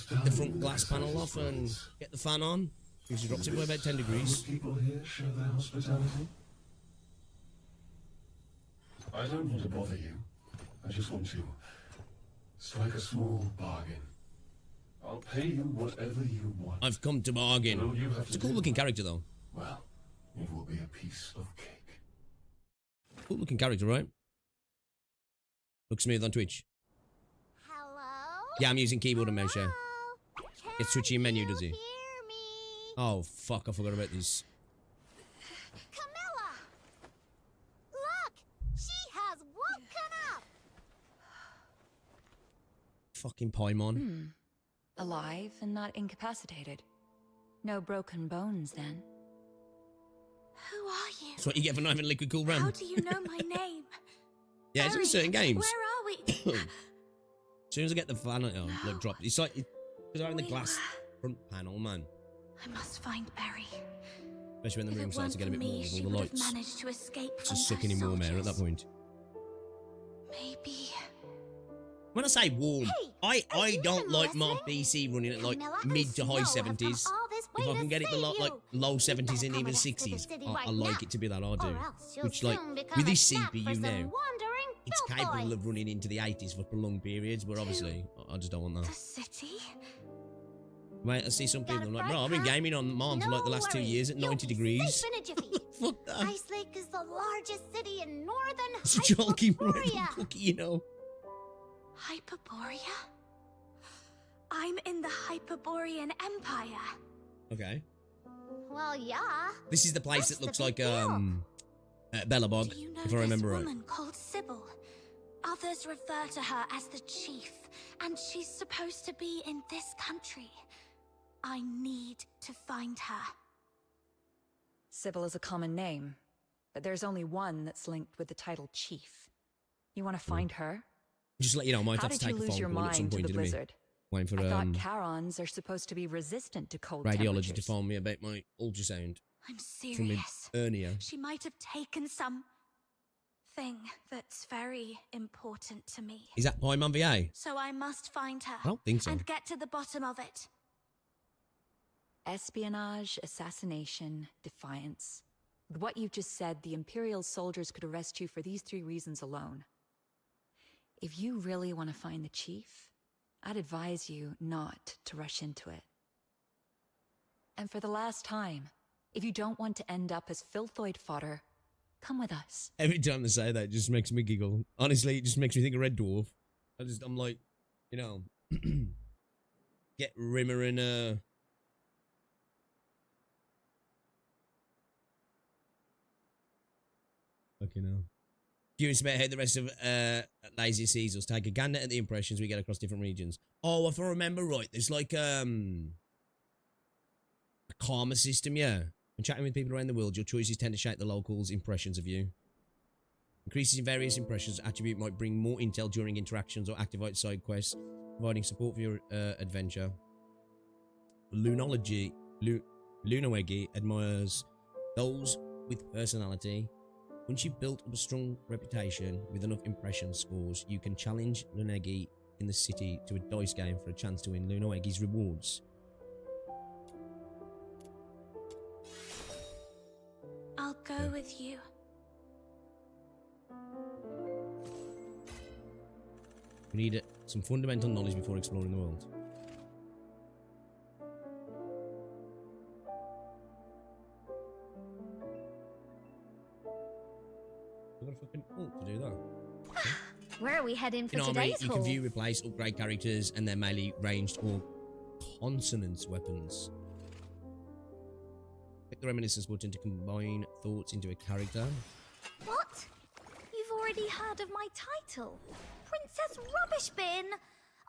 Take the front glass panel off and get the fan on. Because it drops it by about 10 degrees. People here show their hospitality. I don't want to bother you. I just want to strike a small bargain. I'll pay you whatever you want. I've come to bargain. All you have It's a to cool do- looking character though. Well, it will be a piece of cake. Cool looking character, right? Looks smooth on Twitch. Hello? Yeah, I'm using keyboard and mouse, yeah. Hello? It's switchy in menu, does he? Can you hear me? Oh, fuck, I forgot about this. Camilla! Look! She has woken up! Fucking Paimon. Alive and not incapacitated. No broken bones, then. Who are you? That's what you get for not having liquid cool How ram. do you know my name? Yeah, it's in Barry, certain games. Where are we? As soon as I get the fan on, like drop. It's like because I'm in the glass front panel, man. I must find Barry. Especially when the If room it starts to weren't get a for bit warm me, with she all the would have lights. managed to escape It's from just her sucking in warm air at that soldiers. point. Maybe. When I say warm, Hey, are I you don't even like my listening? PC running at like Camilla mid and to high Snow have come 70s. all this way If I to can get it below save like you. low You 70s and better come even with us to the 60s, city I right like now, it to be that I or do. else you'll Which like soon become with a this snack for CPU some now, wandering it's filth capable boys. of running into the 80s for prolonged periods, but obviously I just don't want The that. city? Wait, I see some people Got I'm a like, fright, bro, I've been huh? gaming on mom for like the last 2 worries, years at you'll 90 be degrees. safe in a jiffy. Fuck that. Ice Lake is the largest city in northern It's a joking Hyperborea. cookie, you know. Hyperborea? I'm in the Hyperborean Empire. Okay. Well, yeah. This is the place That's that looks the like big deal. Bellabog, Do you know if I remember this right. woman called Sybil? Others refer to her as the Chief, and she's supposed to be in this country. I need to find her. Sybil is a common name, but there's only one that's linked with the title Chief. You want to find her? Just to let you know, I might How have to did you take a lose your phone call at some mind to point the in a minute. blizzard? Waiting for I thought Charons are supposed to be resistant to cold radiology to temperatures. phone me about my ultrasound I'm from my serious. hernia. She might have taken some thing that's very important to me. Is that Paimon VA? So I must find her. I don't think so. And get to the bottom of it. Espionage, assassination, defiance. With what you've just said, the Imperial soldiers could arrest you for these 3 reasons alone. If you really want to find the Chief, I'd advise you not to rush into it. And for the last time, if you don't want to end up as filthoid fodder, come with us. Every time they say that, it just makes me giggle. Honestly, it just makes me think of Red Dwarf. I'm like, you know, get Rimmer and fucking hell. Curious about how the rest of Lazy sees us. Take a gander at the impressions we get across different regions. Oh, if I remember right, there's like a karma system, yeah. When chatting with people around the world, your choices tend to shape the locals' impressions of you. Increases in various impressions attribute might bring more intel during interactions or activate side quests, providing support for your adventure. Lunawegi admires those with personality. Once you've built up a strong reputation with enough impression scores, you can challenge Lunawegi in the city to a dice game for a chance to win Lunawegi's rewards. go with you. We need some fundamental knowledge before exploring the world. I've got a fucking ult to do that. Okay. Where are we heading for You today's you haul? can view, replace, upgrade characters and their melee, ranged, or consonance weapons. Click the reminiscence button to combine thoughts into a character. What? You've already heard of my title? Princess Rubbish Bin?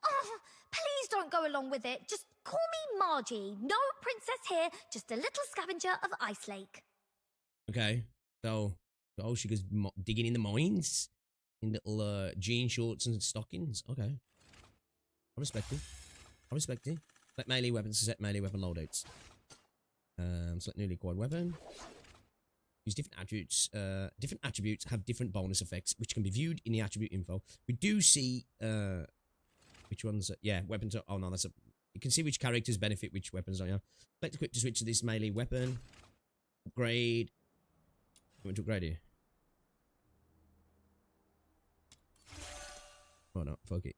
Oh, please don't go along with it. Just call me Margie. No princess here, just a little scavenger of Ice Lake. Okay, so she goes digging in the mines in little jean shorts and stockings. Okay, I respect it. I respect it. Select melee weapons to set melee weapon loadouts. Select newly acquired weapon. Use different attributes. Different attributes have different bonus effects, which can be viewed in the attribute info. We do see which ones. Yeah, weapons. Oh no, that's a. You can see which characters benefit which weapons. Don't you? Select equip to switch to this melee weapon. Upgrade. You want to upgrade here? Oh no, fuck it.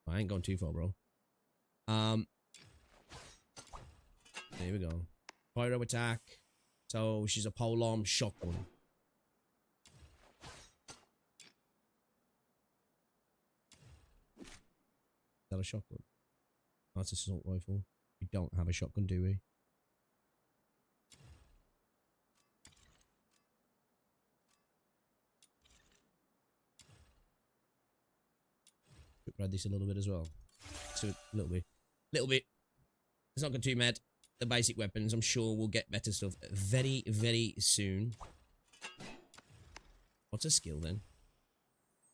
I ain't gone too far, bro. There we go. Pyro attack. So she's a polearm shotgun. Is that a shotgun? That's an assault rifle. We don't have a shotgun, do we? Upgrade this a little bit as well. So a little bit. It's not going too mad. The basic weapons, I'm sure we'll get better stuff very, very soon. What's a skill then?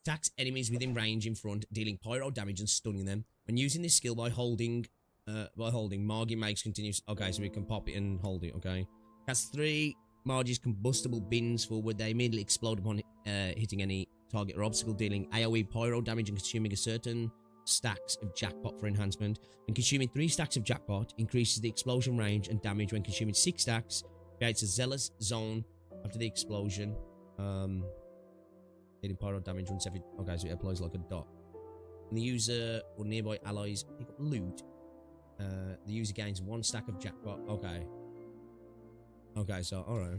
Attacks enemies within range in front, dealing pyro damage and stunning them. When using this skill by holding, Margie makes continuous. Okay, so we can pop it and hold it. Okay, casts 3 Margie's combustible bins forward. They immediately explode upon hitting any target or obstacle, dealing AoE pyro damage and consuming a certain stacks of jackpot for enhancement. When consuming 3 stacks of jackpot, increases the explosion range and damage. When consuming 6 stacks, creates a zealous zone after the explosion. Dealing pyro damage once every. Okay, so it applies like a dot. When the user or nearby allies pick up loot, the user gains 1 stack of jackpot. Okay. Okay, so alright.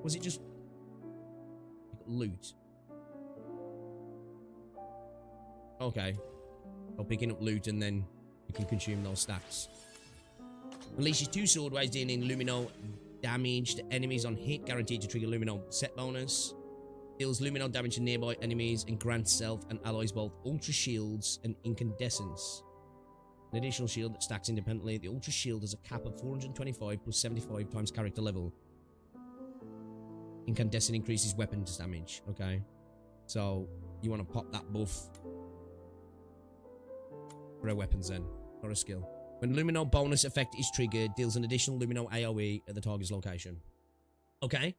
Was it just pick up loot? Okay. So picking up loot and then you can consume those stacks. Unleashes 2 sword waves, dealing lumino damage to enemies on hit, guaranteed to trigger lumino set bonus. Deals lumino damage to nearby enemies and grants self and allies both ultra shields and incandescence. An additional shield that stacks independently. The ultra shield has a cap of 425 plus 75 times character level. Incandescent increases weapons damage. Okay. So you want to pop that buff for our weapons then, not a skill. When Lumino bonus effect is triggered, deals an additional Lumino AoE at the target's location. Okay.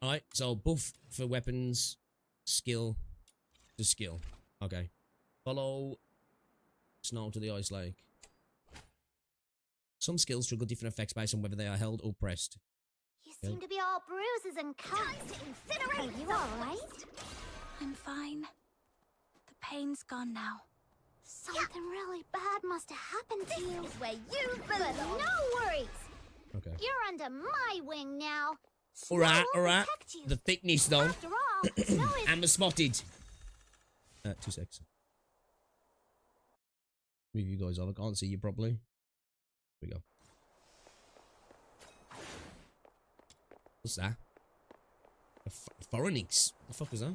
Alright, so buff for weapons, skill to skill. Okay. Follow Snow to the Ice Lake. Some skills trigger different effects based on whether they are held or pressed. You seem to be all bruises and cuts. Are you alright? I'm fine. The pain's gone now. Something really bad must have happened to you. This is where you belong. No worries. Okay. You're under my wing now. Alright, alright. The thickness though. After all, Snow is... And the spotted. 2 seconds. Move you guys on. I can't see you properly. Here we go. What's that? A Phoronix. What the fuck is that?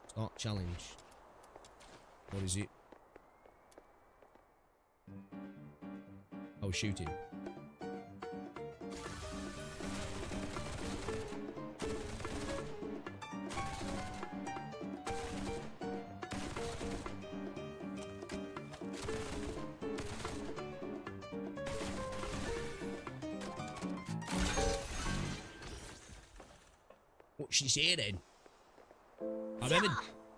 Start challenge. What is it? Oh, shooting. What should you say then? I remember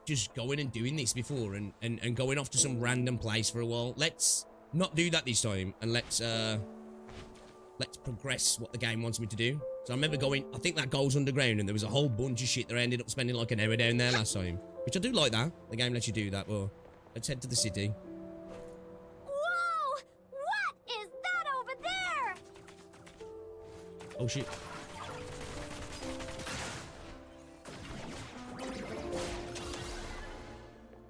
just going and doing this before and going off to some random place for a while. Let's not do that this time, and let's progress what the game wants me to do. So I remember going, I think that goes underground, and there was a whole bunch of shit that I ended up spending like an hour down there last time. Which I do like that. The game lets you do that. Well, let's head to the city. Whoa! What is that over there? Oh shit.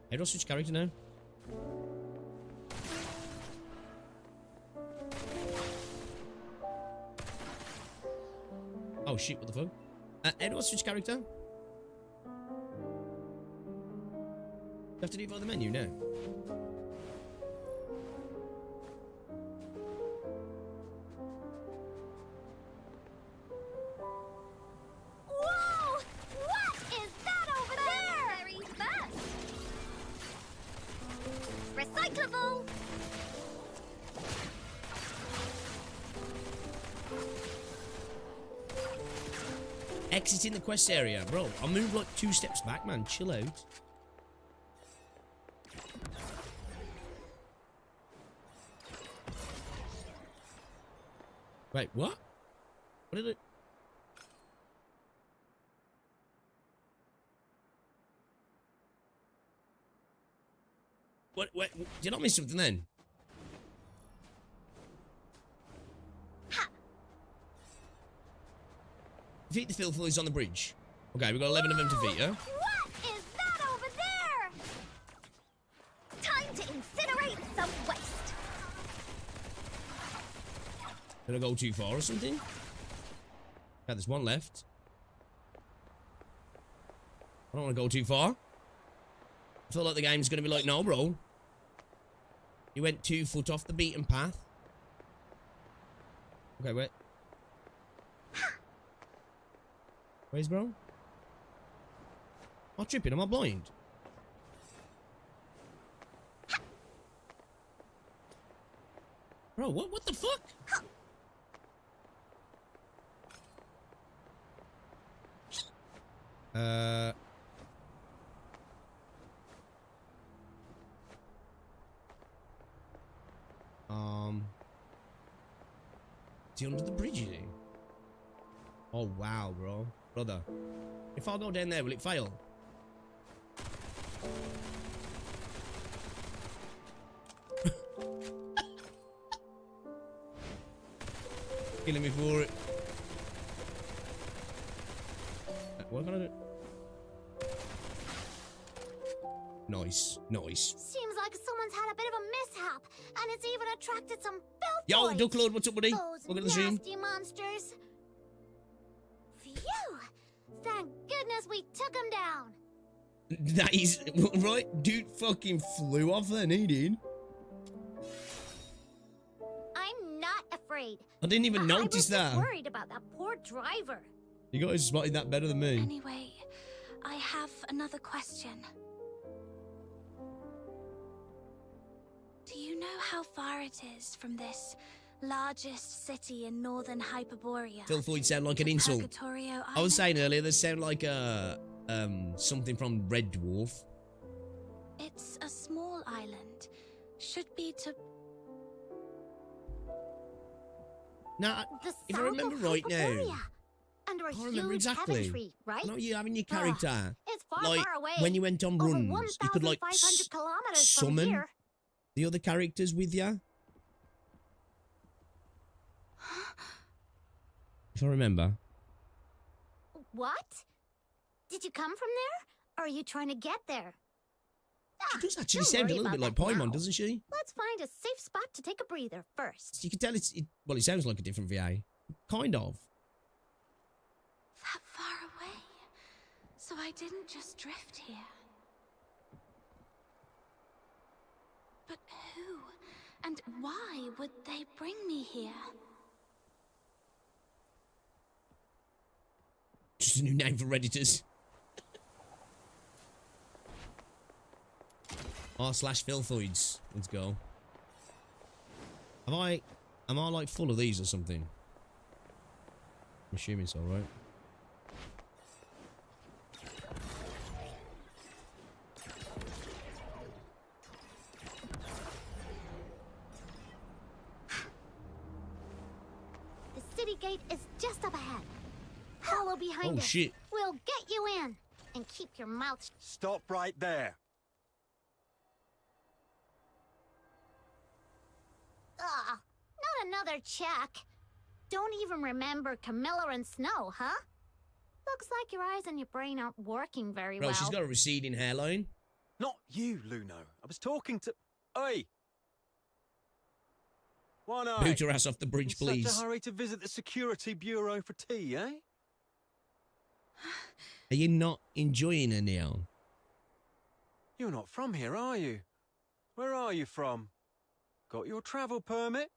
How do I switch character now? Oh shit, what the fuck? How do I switch character? You have to do it by the menu now. Whoa! What is that over there? Very fast. Recyclable. Exiting the quest area. Bro, I moved like 2 steps back, man. Chill out. Wait, what? What did it... What, did I miss something then? Defeat the filthies on the bridge. Okay, we've got 11 of them to defeat, huh? What is that over there? Time to incinerate some waste. Did I go too far or something? Okay, there's one left. I don't want to go too far. I feel like the game's going to be like, no, bro. You went 2 foot off the beaten path. Okay, wait. Where's bro? Am I tripping? Am I blind? Bro, what the fuck? Is he under the bridge, is he? Oh, wow, bro. Brother. If I go down there, will it fail? Killing me for it. What am I gonna do? Nice, nice. Seems like someone's had a bit of a mishap, and it's even attracted some filth. Yo, Ducklord, what's up, buddy? Those Welcome to the stream. nasty monsters. Phew! Thank goodness we took him down. That is right. Dude fucking flew off then, he did. I'm not afraid. I didn't even notice I was that. just worried about that poor driver. You guys spotted that better than me. Anyway, I have another question. Do you know how far it is from this largest city in northern Hyperborea? Filthoid sound like an insult. Purgatorio I was Island? saying earlier, they sound like a something from Red Dwarf. It's a small island. Should be to Nah, the if I south remember of right now, Hyperborea. Under a I remember huge exactly. heaven tree, right? I know you having your character. It's far, Like far away. when you went on Over runs, you could like 1,500 kilometers from summon here. the other characters with you. If I remember. What? Did you come from there? Or are you trying to get there? She does actually don't sound a worry little bit about like that Paimon, now. doesn't she? Let's find a safe spot to take a breather first. You can tell well, it sounds like a different VA. Kind of. That far away. So I didn't just drift here. But who and why would they bring me here? Just a new name for Redditors. r/filthoids. Let's go. Am I like full of these or something? I'm assuming so, right? behind us. Shit. We'll get you in. And keep your mouth Stop right there. not another check. Don't even remember Camilla and Snow, huh? Looks like your eyes and your brain aren't working very Bro, well. she's got a receding hairline. Not you, Luno. I was talking to... Oi! One eye. Boot her ass off the bridge, In please. such a hurry to visit the security bureau for tea, eh? Are you not enjoying her now? You're not from here, are you? Where are you from? Got your travel permit?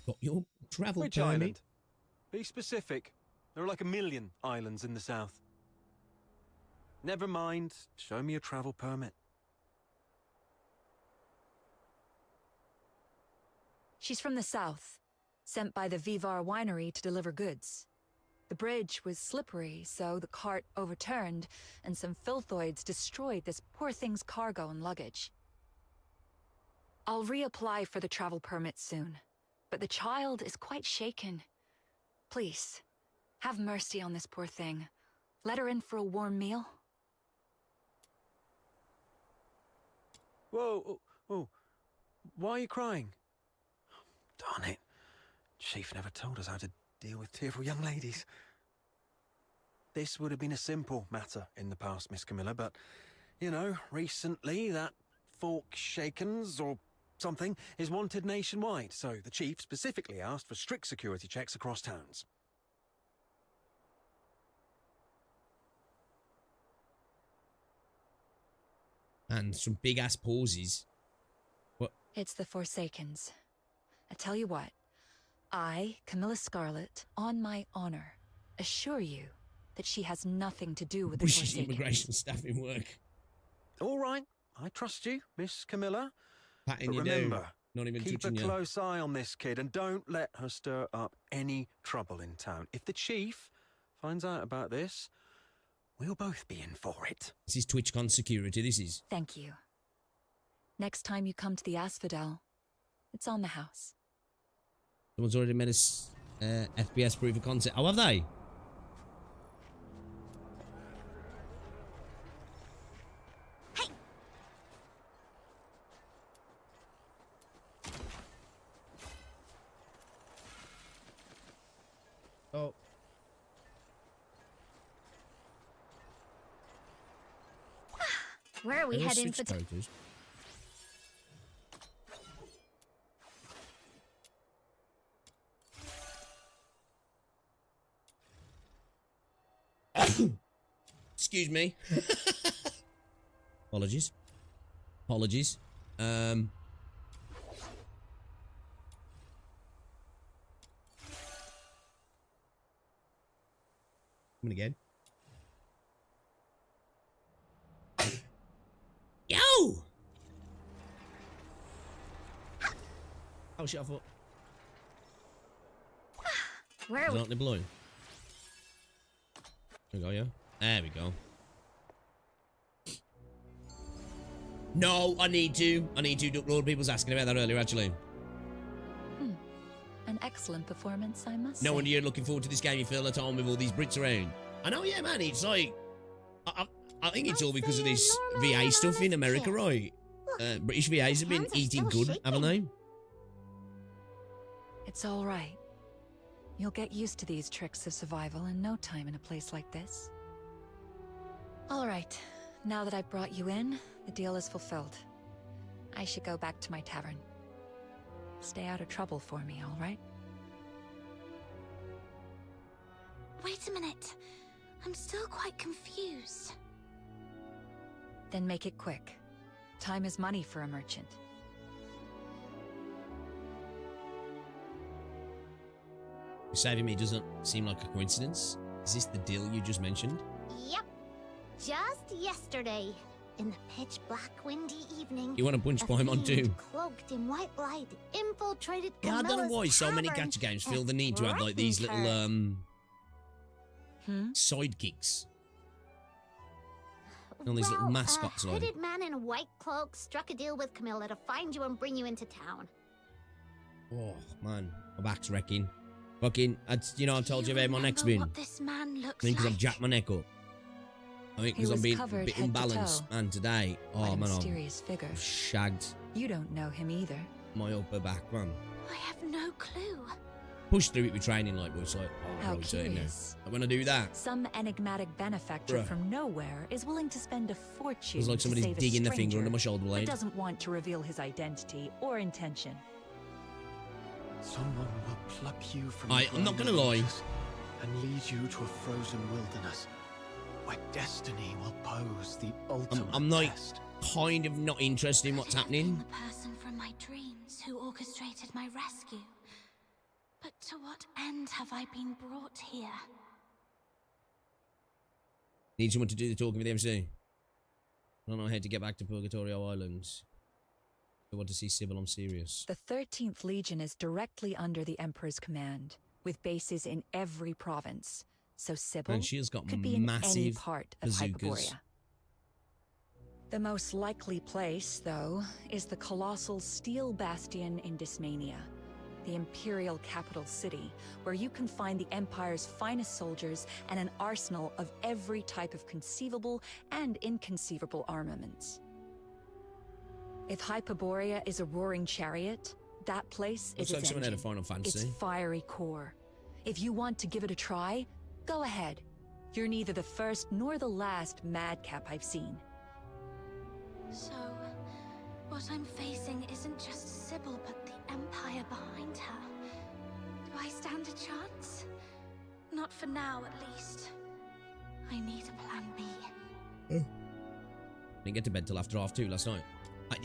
Got your travel Which permit? island? Be specific. There are like 1 million islands in the south. Never mind. Show me your travel permit. She's from the south, sent by the Vivar winery to deliver goods. The bridge was slippery, so the cart overturned, and some filthoids destroyed this poor thing's cargo and luggage. I'll reapply for the travel permit soon, but the child is quite shaken. Please, have mercy on this poor thing. Let her in for a warm meal. Whoa, whoa. Why are you crying? Darn it. Chief never told us how to deal with tearful young ladies. This would have been a simple matter in the past, Miss Camilla, but, you know, recently that fork shakens or something is wanted nationwide, so the chief specifically asked for strict security checks across towns. And some big ass pauses. What? It's the Forsakens. I tell you what, I, Camilla Scarlet, on my honor, assure you that she has nothing to do with the British Forsakens. immigration staff in work. All right, I trust you, Miss Camilla. Patting But you remember, down. Not even keep a touching you. close eye on this kid and don't let her stir up any trouble in town. If the chief finds out about this, we'll both be in for it. This is TwitchCon security, this is. Thank you. Next time you come to the Asphodel, it's on the house. Someone's already made a FPS proof of concept. Oh, have they? Oh. Where are we Let's heading switch for characters. Excuse me. Apologies. Apologies. Coming again. Yo! Oh shit, I thought. Where are Is we? that the blue? There we go, yeah. There we go. No, I need to. Duck Lord. People was asking about that earlier, actually. An excellent performance, I must say. No wonder you're looking forward to this game. You feel at home with all these Brits around. I know, yeah, man. It's like... I think it's all because of this VA stuff in America, right? British VAs have been Hands are eating still good, haven't they? It's all right. You'll get used to these tricks of survival in no time in a place like this. All right. Now that I've brought you in, the deal is fulfilled. I should go back to my tavern. Stay out of trouble for me, all right? Wait a minute. I'm still quite confused. Then make it quick. Time is money for a merchant. Saving me doesn't seem like a coincidence. Is this the deal you just mentioned? Yep. Just yesterday, in the pitch black windy evening, You want to punch a Paimon fiend too? cloaked in white light infiltrated Yeah, I don't know Camilla's why so many tavern gacha games feel and the need to have like these little threatened her. sidekicks. All these little mascots, a like. hooded man in a white cloak struck a deal with Camilla to find you and bring you into town. Oh, man. My back's wrecking. Fucking, you know, I told you about my neck's been. What this man looks I think because like? I've jacked my neck up. I think because I'm being a bit unbalanced, man, today. Oh, man, I'm shagged You don't know him either. my upper back, man. I have no clue. Push through it with training, like, it's like, oh, How right, so, you know. curious. Like, when I do that, Some enigmatic benefactor Bruh. from nowhere is willing to spend a fortune it's like to somebody's save a digging the finger stranger, under my shoulder but blade. doesn't want to reveal his identity or intention. Someone will pluck you from I'm not the gonna lie. waters and lead you to a frozen wilderness where destiny will pose the ultimate I'm like, test. kind of not interested in what's Could it have been happening. the person from my dreams who orchestrated my rescue. But to what end have I been brought here? Need someone to do the talking with the MC. I don't know how to get back to Purgatorio Islands. I want to see Sybil, I'm serious. The 13th Legion is directly under the Emperor's command, with bases in every province. So Sybil And she's got could be in any massive part of bazookas. Hyperborea. The most likely place, though, is the colossal Steel Bastion in Dysmania, the Imperial capital city, where you can find the Empire's finest soldiers and an arsenal of every type of conceivable and inconceivable armaments. If Hyperborea is a roaring chariot, that place Looks is like its someone had a engine, Final Fantasy. its fiery core. If you want to give it a try, go ahead. You're neither the first nor the last madcap I've seen. So, what I'm facing isn't just Sybil, but the Empire behind her. Do I stand a chance? Not for now, at least. I need a plan B. Didn't get to bed till after 2:30 last night.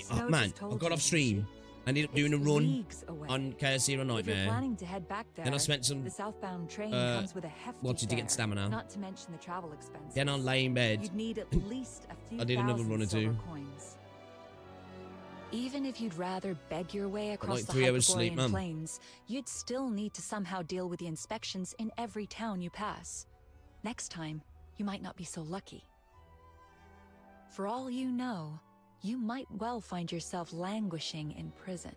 Snow Man, just told I got you, off stream. I ended up doing a It's run leagues away. on Chaos Hero If you're Nightmare. planning to head back there, Then I spent some, the southbound train comes with a hefty what's it to get fare, stamina. not to mention the travel expenses. Then I lay in bed. You'd need at least a few I did another thousand run or silver two. coins. Even if you'd rather beg your way across like the 3 hours sleep, Hyperborean man. plains, you'd still need to somehow deal with the inspections in every town you pass. Next time, you might not be so lucky. For all you know, you might well find yourself languishing in prison.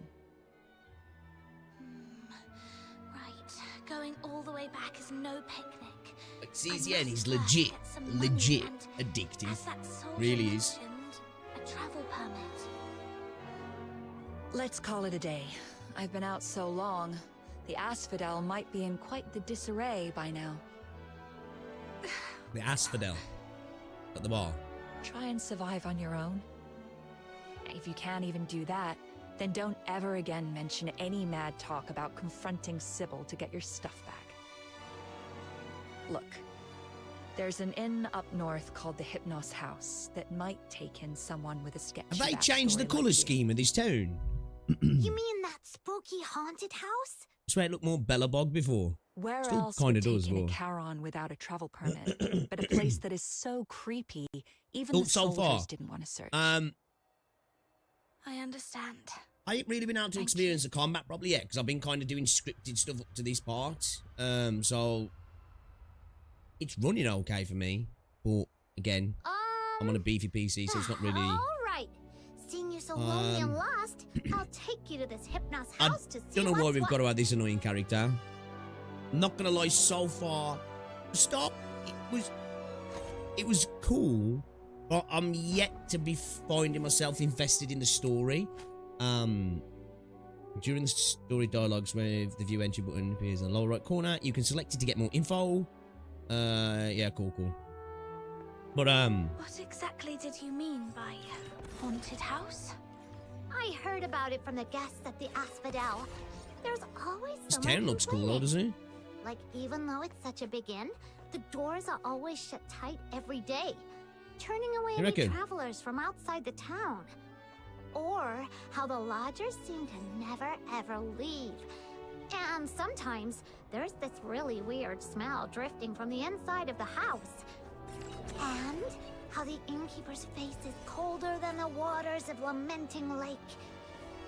Right, going all the way back is no picnic. Like, see, I yeah, and he's must first legit, get some money and, addictive. as that soldier Really is. mentioned, a travel permit. Let's call it a day. I've been out so long, the Asphodel might be in quite the disarray by now. The Asphodel. At the bar. Try and survive on your own. If you can't even do that, then don't ever again mention any mad talk about confronting Sybil to get your stuff back. Look, there's an inn up north called the Hypnos House that might take in someone with a sketchy Have they changed the colour scheme of this town? You mean that spooky haunted house? I swear it looked more Bellabog before. Where Still else kinda would does, take in a though. Charon without a travel permit? But a place that is so creepy, even Oh, the so soldiers far. didn't want to search. I understand. I ain't really been able to Thank experience the combat properly yet, because I've been kind of doing scripted stuff up to this part. So it's running okay for me, but again, I'm on a beefy PC, so it's not really. All right. Seeing you're so lonely and lost, I'll take you to this Hypnos I house to see don't know why what's we've what. got to have this annoying character. I'm not gonna lie, so far, stop. It was cool, but I'm yet to be finding myself invested in the story. During the story dialogues, where the view entry button appears in the lower right corner, you can select it to get more info. Yeah, cool. But What exactly did you mean by haunted house? I heard about it from the guests at the Asphodel. There's always this someone town looks cool, though, complaining. doesn't it? Like, even though it's such a big inn, the doors are always shut tight every day, turning away You any reckon? travelers from outside the town. Or how the lodgers seem to never ever leave. And sometimes there's this really weird smell drifting from the inside of the house. And how the innkeeper's face is colder than the waters of Lamenting Lake.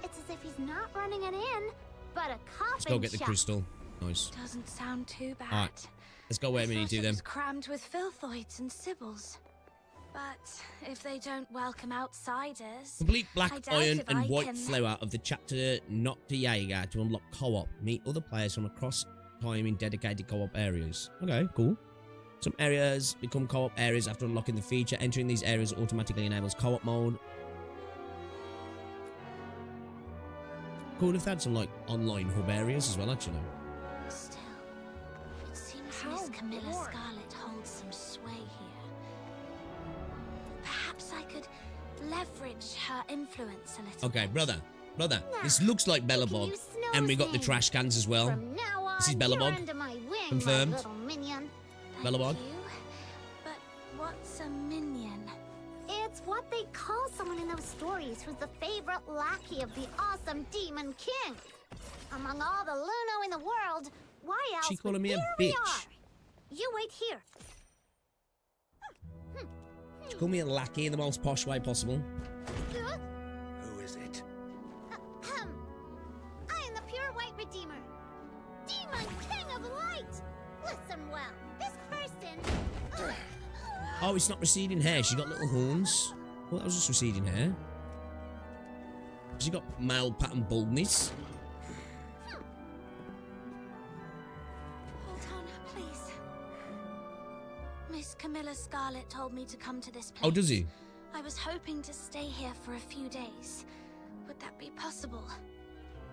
It's as if he's not running an inn, but a coffin Let's go get the shop. crystal. Nice. Doesn't sound too bad. Alright, let's go where we need to It then. was crammed with filthoids and sibyls. But if they don't welcome outsiders... Complete Black I doubt Iron if and I White can- Flower of the chapter Not to Jaeger to unlock co-op. Meet other players from across time in dedicated co-op areas. Okay, cool. Some areas become co-op areas after unlocking the feature. Entering these areas automatically enables co-op mode. Cool if they had some, like, online hub areas as well, actually. Still, it seems How Miss Camilla bored. Scarlet holds some sway here. Perhaps I could leverage her influence a little Okay, bit. brother. This looks like Bellabog. You And we got the snoozing. trash cans as well. From now on, This is you're Bellabog. under my wing, Confirmed. my little minion. Bellabog. Thank you. But what's a minion? It's what they call someone in those stories who's the favorite lackey of the awesome Demon King. Among all the Luno in the world, why else She calling would- me a Here we bitch. are. You wait here. She called me a lackey in the most posh way possible. Who is it? I am the pure white redeemer. Demon King of Light. Listen well. This person... Oh, it's not receding hair. She got little horns. Well, that was just receding hair. She got mild pattern baldness. Hold on, please. Miss Camilla Scarlet told me to come to this place. Oh, does he? I was hoping to stay here for a few days. Would that be possible?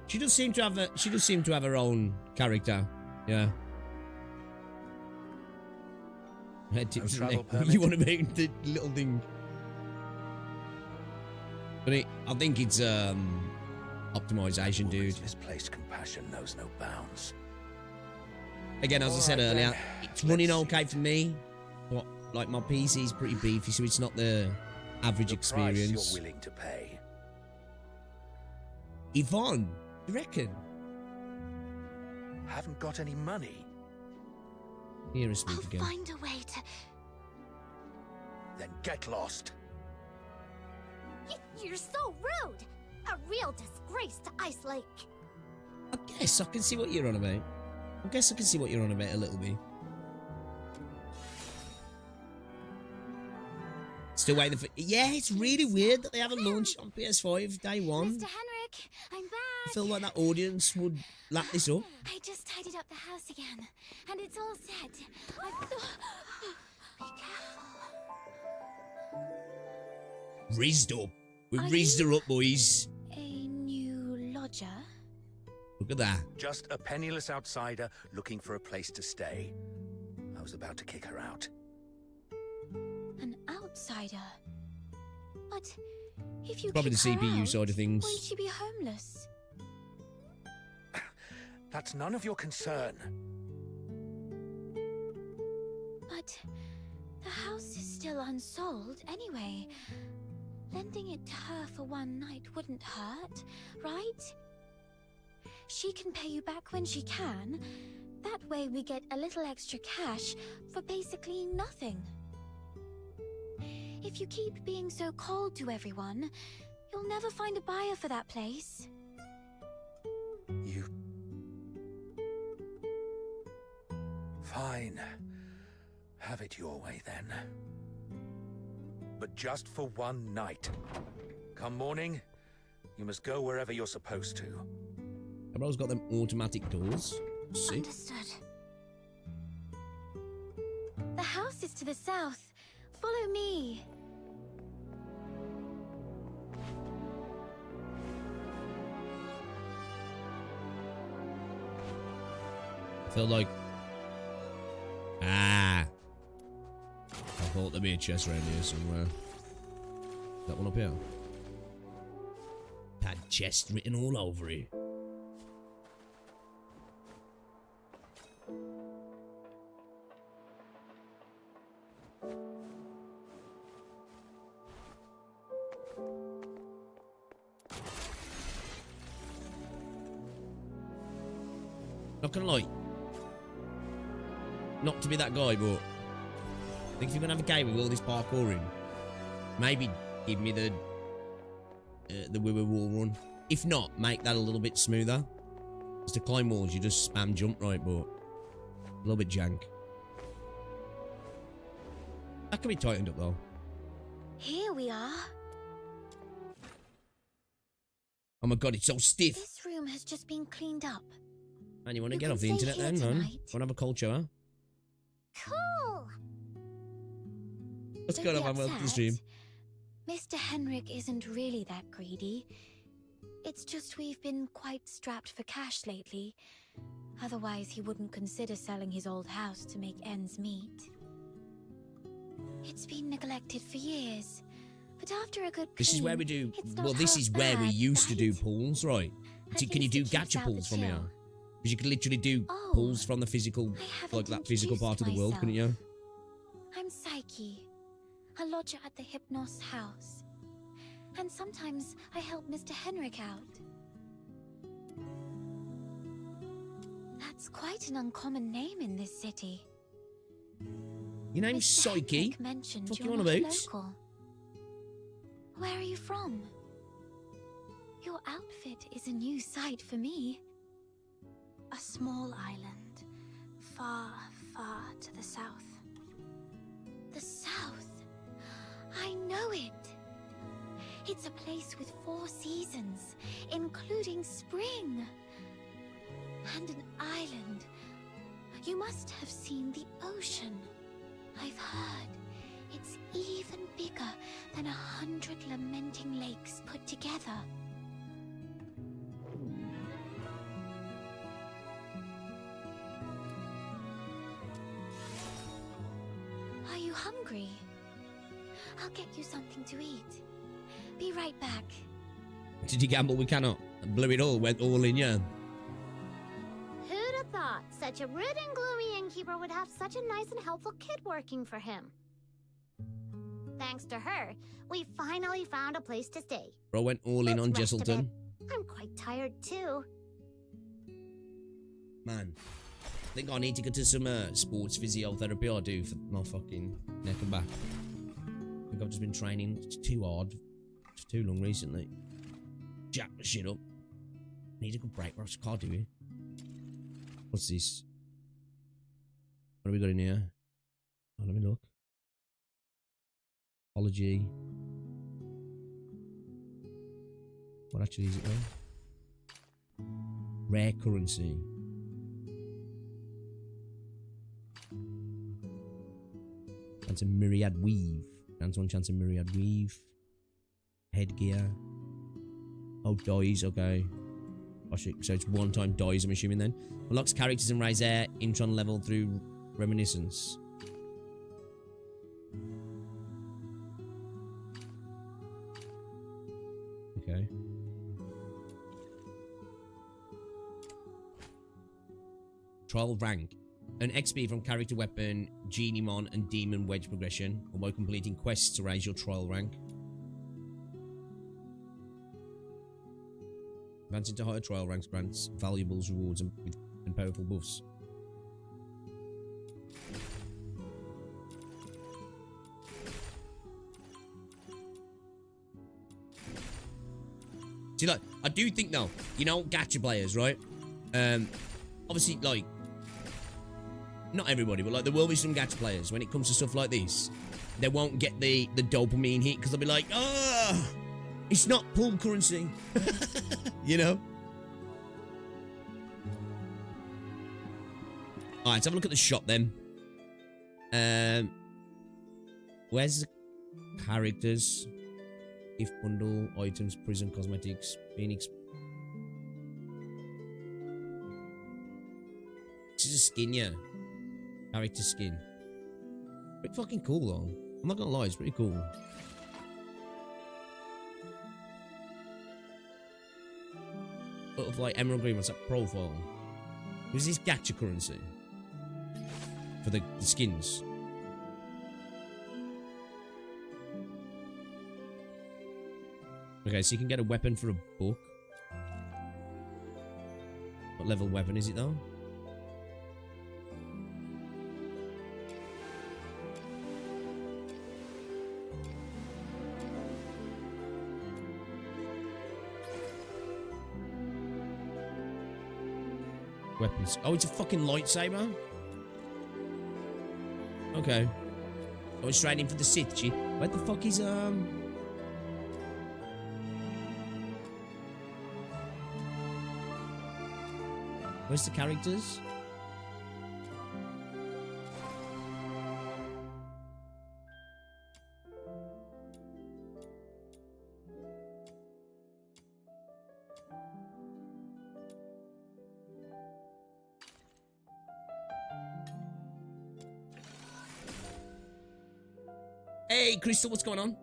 She does seem to have a. She does seem to have her own character. Yeah. Head tips, isn't travel it? permit? You want to make the little thing. But I think it's optimization, dude. Misplaced compassion knows no bounds. Again, as I said Alright, earlier, then. it's running Let's okay for me. But like my PC's pretty beefy, so it's not the average The price experience. you're willing to pay. Yvonne, you reckon? Haven't got any money? Hear her speak I'll again. find a way to... Then get lost. You're so rude! A real disgrace to Ice Lake. I guess I can see what you're on about. I guess I can see what you're on about a little bit. Still waiting for... Yeah, it's really weird that they haven't launched on PS5 day one. Mr. Henrik, I'm back! I feel like that audience would lap this up. I just tidied up the house again, and it's all set. I've... Be careful. Rizzed up. We Are rizzed you- her up, boys. A new lodger? Look at that. Just a penniless outsider looking for a place to stay. I was about to kick her out. An outsider? But if you Probably the kick her CPU out, side of things. won't she be homeless? That's none of your concern. But the house is still unsold anyway. Lending it to her for one night wouldn't hurt, right? She can pay you back when she can. That way we get a little extra cash for basically nothing. If you keep being so cold to everyone, you'll never find a buyer for that place. You... Fine. Have it your way then. But just for one night. Come morning, you must go wherever you're supposed to. Everyone's got them automatic doors. See? Understood. The house is to the south. Follow me. I feel like... Ah. I thought there'd be a chest around here somewhere. That one up here. Had chest written all over it. Not gonna lie. Not to be that guy, but I think if you're gonna have a game with all this parkouring, maybe give me the Wiwi wall run. If not, make that a little bit smoother. Because to climb walls, you just spam jump right, but a little bit jank. That can be tightened up though. Here we are. Oh my god, it's so stiff. This room has just been cleaned up. Man, you want to You get can off the stay internet here then, man? tonight. Want to have a cold shower? Cool. Let's Don't go be to have a welcome upset. stream. Mr. Henrik isn't really that greedy. It's just we've been quite strapped for cash lately. Otherwise, he wouldn't consider selling his old house to make ends meet. It's been neglected for years, but after a good This is where we clean, do. it's not Well, this half is where we bad, used to do right? pulls, right? At Can you least do it keeps gacha out the pulls from here? chill. Because you could literally do Oh, pulls from the physical, I haven't like that physical introduced part of the world, couldn't you? myself. I'm Psyche, a lodger at the Hypnos house. And sometimes I help Mr. Henrik out. That's quite an uncommon name in this city. Your name's Mr. Psyche? Henrik mentioned Fuck you're you on not about? local. Where are you from? Your outfit is a new sight for me. A small island, far, far to the south. The south? I know it! It's a place with 4 seasons, including spring. And an island. You must have seen the ocean. I've heard it's even bigger than 100 lamenting lakes put together. Are you hungry? I'll get you something to eat. Be right back. Did you gamble? We cannot. Blew it all. Went all in, yeah. Who'd have thought such a rude and gloomy innkeeper would have such a nice and helpful kid working for him? Thanks to her, we finally found a place to stay. Bro went all in on Let's rest a Jesselton. bit. I'm quite tired too. Man, I think I need to go to some sports physiotherapy. I do for my fucking neck and back. I think I've just been training too hard, for too long recently. Jack the shit up. Need a good break, or I just can't do it. What's this? What have we got in here? Oh, let me look. Apology. What actually is it though? Rare currency. Chance of myriad weave. Chance of myriad weave. Headgear. Oh, dies, okay. Oh shit, so it's one time dies, I'm assuming then. Unlocks characters and raise their intron level through reminiscence. Okay. Trial rank. An XP from character weapon, Genion and demon wedge progression, or while completing quests to raise your trial rank. Advancing to higher trial ranks grants valuables, rewards, and powerful buffs. See, like, I do think though, you know, gacha players, right? Obviously, like, not everybody, but like, there will be some gacha players when it comes to stuff like this. They won't get the dopamine hit because they'll be like, ah, it's not pool currency, you know. All right, let's have a look at the shop then. Where's the characters? If bundle, items, prison, cosmetics, Phoenix. This is a skin, yeah. Character skin. Pretty fucking cool, though. I'm not gonna lie, it's pretty cool. Sort of like Emerald Green, what's that profile? Was this gacha currency? For the skins. Okay, so you can get a weapon for a book. What level weapon is it though? Weapons. Oh, it's a fucking lightsaber? Okay. Going straight in for the Sith, she. Where the fuck is, Where's the characters? Hey, Crystal, what's going on?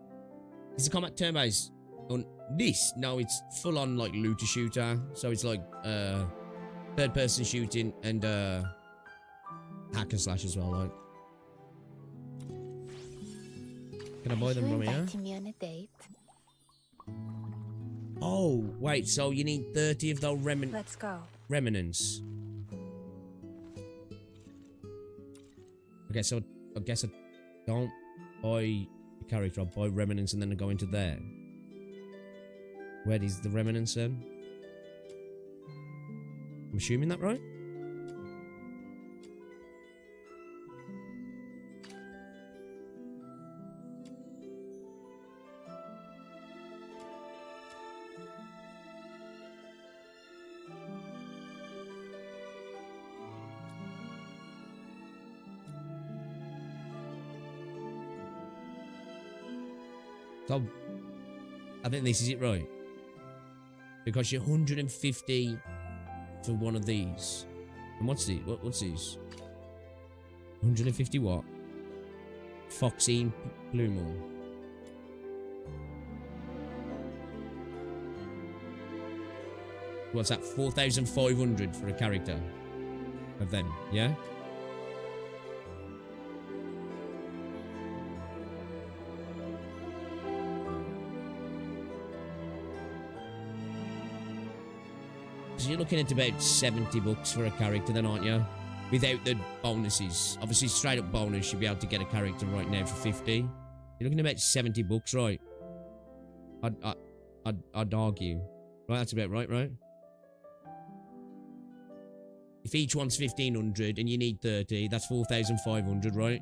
Is the combat turn-based? On this? No, it's full-on, like, looter shooter. So it's like, third-person shooting and, hack and slash as well, like. Can I buy them from here? Me on a date? Oh, wait, so you need 30 of those Let's go. remnants. Okay, so I guess I don't buy the character, I'll buy remnants and then I go into there. Where is the remnants then? I'm assuming that right? So, I think this is it, right? Because you're 150 for one of these. And what's the what's these? 150 what? Foxine Plumal. What's that? 4,500 for a character of them, yeah? So you're looking at about 70 bucks for a character then, aren't you? Without the bonuses. Obviously, straight up bonus, you'll be able to get a character right now for 50. You're looking at about 70 bucks, right? I'd argue. Right, that's about right? If each one's 1,500 and you need 30, that's 4,500, right?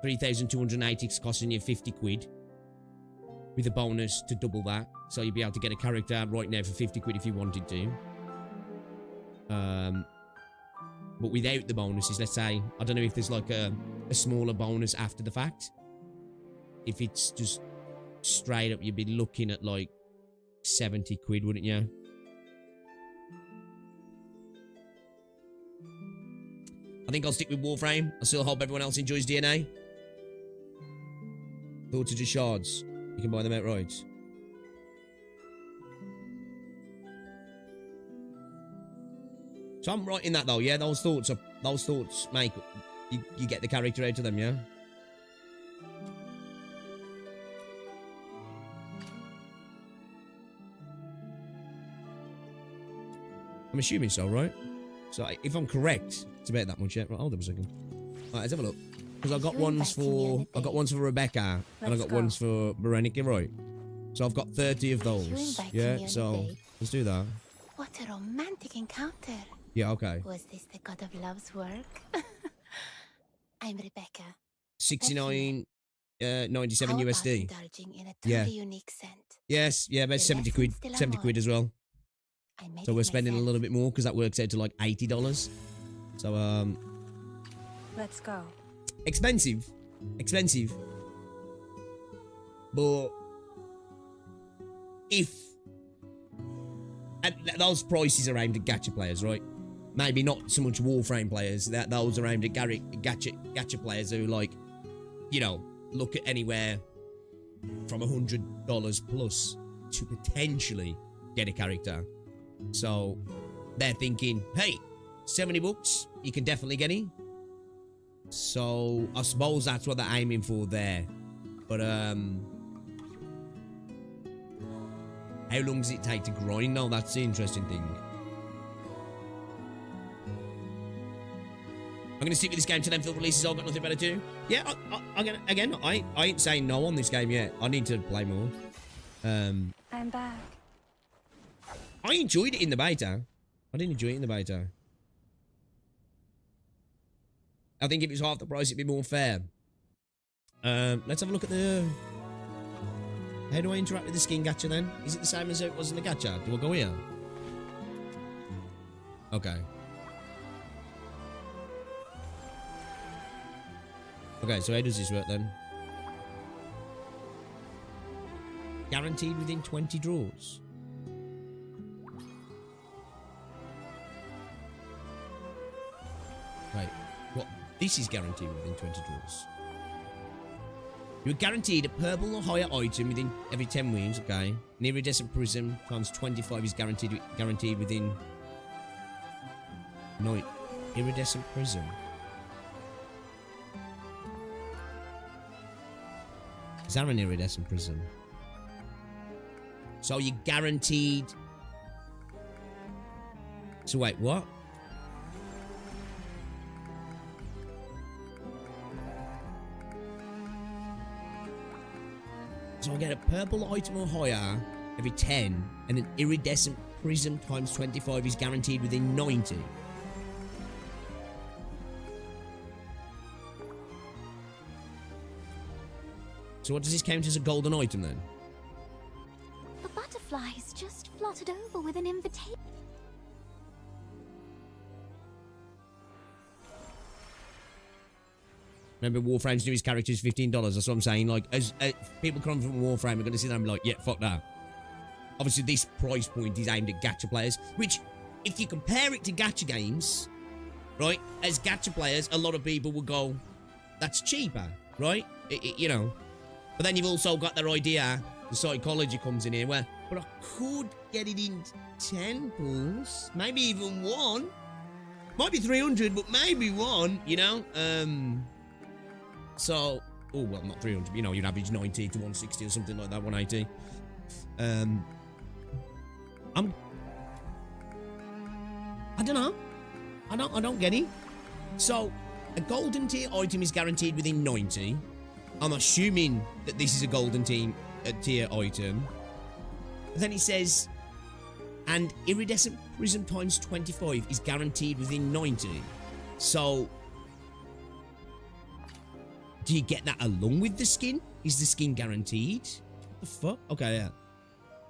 3,280 costing you 50 quid. With a bonus to double that. So you'll be able to get a character right now for 50 quid if you wanted to. But without the bonuses, let's say, I don't know if there's like a smaller bonus after the fact. If it's just straight up, you'd be looking at like 70 quid, wouldn't you? I think I'll stick with Warframe. I still hope everyone else enjoys DNA. Thoughts are just shards. You can buy them outright. So I'm right in that though, yeah? Those thoughts make you get the character out of them, yeah? I'm assuming so, right? So if I'm correct, it's about that much, yeah? Right, hold on a second. Alright, let's have a look. Because I've got ones for Rebecca and I've got ones for Berenica, right? So I've got 30 of those. Yeah, so let's do that. What a romantic encounter. Yeah, okay. Was this the god of love's work? I'm Rebecca. 69.97 USD. Indulging in a Yeah. truly unique scent. Yes, yeah, about 70 quid. 70 quid as well. So we're spending a little bit more because that works out to like $80. So Let's go. expensive. But if those prices are aimed at gacha players, right? Maybe not so much Warframe players. Those are aimed at gacha players who, like, you know, look at anywhere from $100 plus to potentially get a character. So they're thinking, hey, 70 bucks, you can definitely get it. So I suppose that's what they're aiming for there. But how long does it take to grind? No, that's the interesting thing. I'm going to stick with this game till then film releases. I've got nothing better to do. Yeah, I ain't saying no on this game yet. I need to play more. I'm back. I enjoyed it in the beta. I didn't enjoy it in the beta. I think if it's half the price, it'd be more fair. Let's have a look at the... How do I interact with the skin gacha then? Is it the same as it was in the gacha? Do I go here? Okay. Okay, so how does this work then? Guaranteed within 20 draws. Right. What? This is guaranteed within 20 draws. You're guaranteed a purple or higher item within every 10 wins, okay? An iridescent prism times 25 is guaranteed within... No, iridescent prism. Is that an iridescent prism? So you're guaranteed... So wait, what? So I get a purple item or higher every 10, and an iridescent prism times 25 is guaranteed within 90. So what does this count as a golden item then? The butterflies just fluttered over with an invitation. Remember, Warframe's newest character is $15. That's what I'm saying. Like, as people come from Warframe, are going to sit there and be like, yeah, fuck that. Obviously, this price point is aimed at gacha players, which, if you compare it to gacha games, right, as gacha players, a lot of people will go, that's cheaper, right? You know. But then you've also got their idea, the psychology comes in here, where, but I could get it in temples, maybe even one. Might be 300, but maybe one, you know? So, oh, well, not 300, you know, you'd average 90 to 160 or something like that, 180. I don't know. I don't get it. So, a golden tier item is guaranteed within 90. I'm assuming that this is a golden tier item. But then it says, and iridescent prism times 25 is guaranteed within 90. So, do you get that along with the skin? Is the skin guaranteed? What the fuck? Okay, yeah.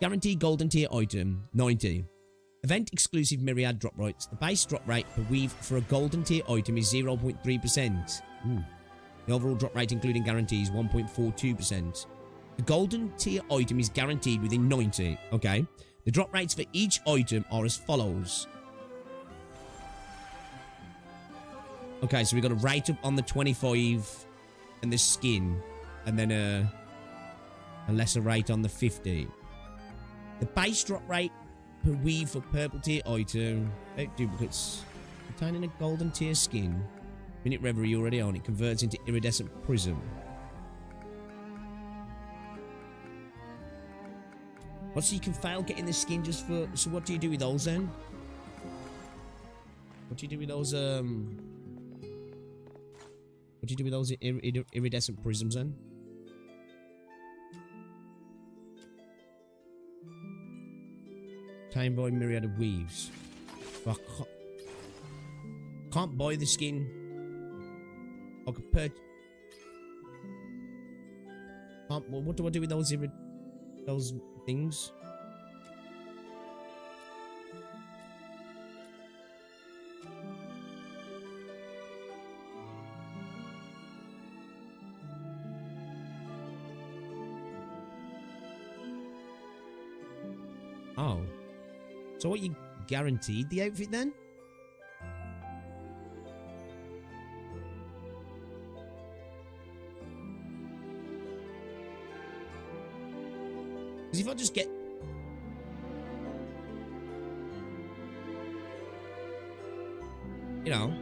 Guaranteed golden tier item, 90. Event exclusive myriad drop rates. The base drop rate per weave for a golden tier item is 0.3%. The overall drop rate including guarantees 1.42%. The golden tier item is guaranteed within 90. Okay. The drop rates for each item are as follows. Okay, so we got a rate up on the 25 and the skin, and then a lesser rate on the 50. The base drop rate per weave for purple tier item. Duplicates containing a golden tier skin. Minute Reverie already on. It converts into iridescent prism. What, so you can fail getting the skin just for... So what do you do with those then? What do you do with those, What do you do with those iridescent prisms then? Time by myriad of weaves. Fuck. Can't buy the skin. I could purchase. What do I do with those things? Oh. So what, you guaranteed the outfit then? Because if I just get... You know,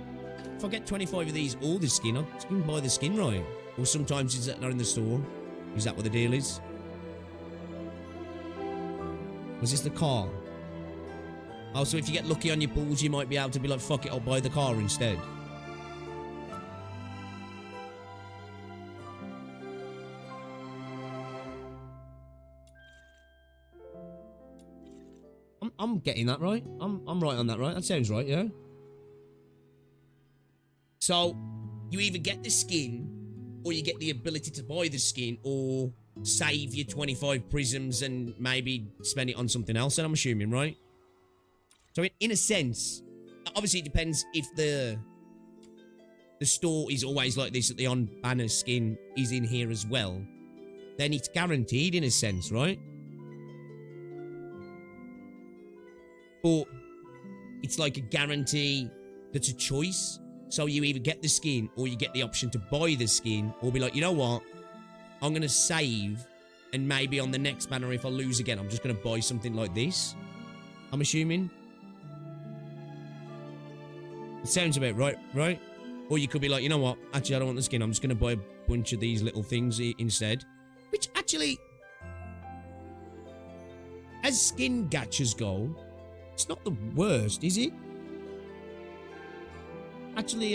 if I get 25 of these, all the skin, I can buy the skin, right? Or sometimes it's not in the store. Is that what the deal is? Was this the car? Oh, so if you get lucky on your pulls, you might be able to be like, fuck it, I'll buy the car instead. I'm getting that right. I'm right on that, right? That sounds right, yeah? So, you either get the skin, or you get the ability to buy the skin, or save your 25 prisms and maybe spend it on something else, and I'm assuming, right? So in a sense, obviously it depends if the store is always like this, that the on-banner skin is in here as well. Then it's guaranteed in a sense, right? But it's like a guarantee that's a choice. So you either get the skin or you get the option to buy the skin, or be like, you know what? I'm going to save, and maybe on the next banner, if I lose again, I'm just going to buy something like this. I'm assuming. It sounds about right? Or you could be like, you know what? Actually, I don't want the skin. I'm just going to buy a bunch of these little things instead. Which actually, as skin gachas go, it's not the worst, is it? Actually,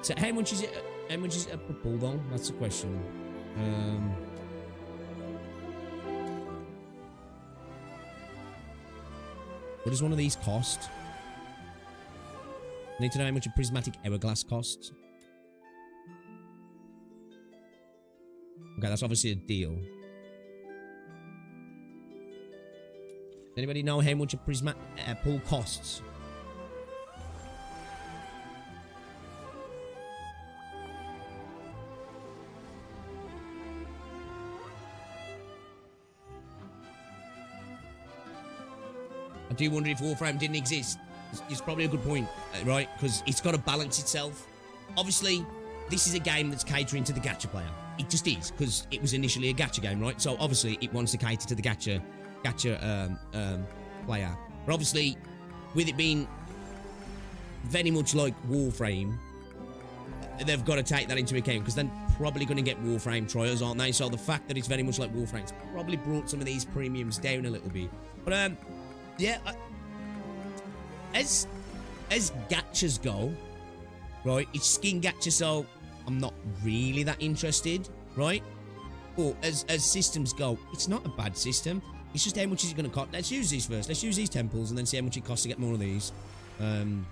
so how much is it? How much is it per pull though? That's the question. What does one of these cost? I need to know how much a prismatic hourglass costs. Okay, that's obviously a deal. Does anybody know how much a prismatic pull costs? I do wonder if Warframe didn't exist. It's probably a good point, right? Because it's got to balance itself. Obviously, this is a game that's catering to the gacha player. It just is, because it was initially a gacha game, right? So obviously, it wants to cater to the gacha player. But obviously, with it being very much like Warframe, they've got to take that into account, because they're probably going to get Warframe trials, aren't they? So the fact that it's very much like Warframe's probably brought some of these premiums down a little bit. But yeah, as gachas go, right, it's skin gacha, so I'm not really that interested, right? But as systems go, it's not a bad system. It's just how much is it going to cost. Let's use these first. Let's use these temples and then see how much it costs to get more of these. Alright,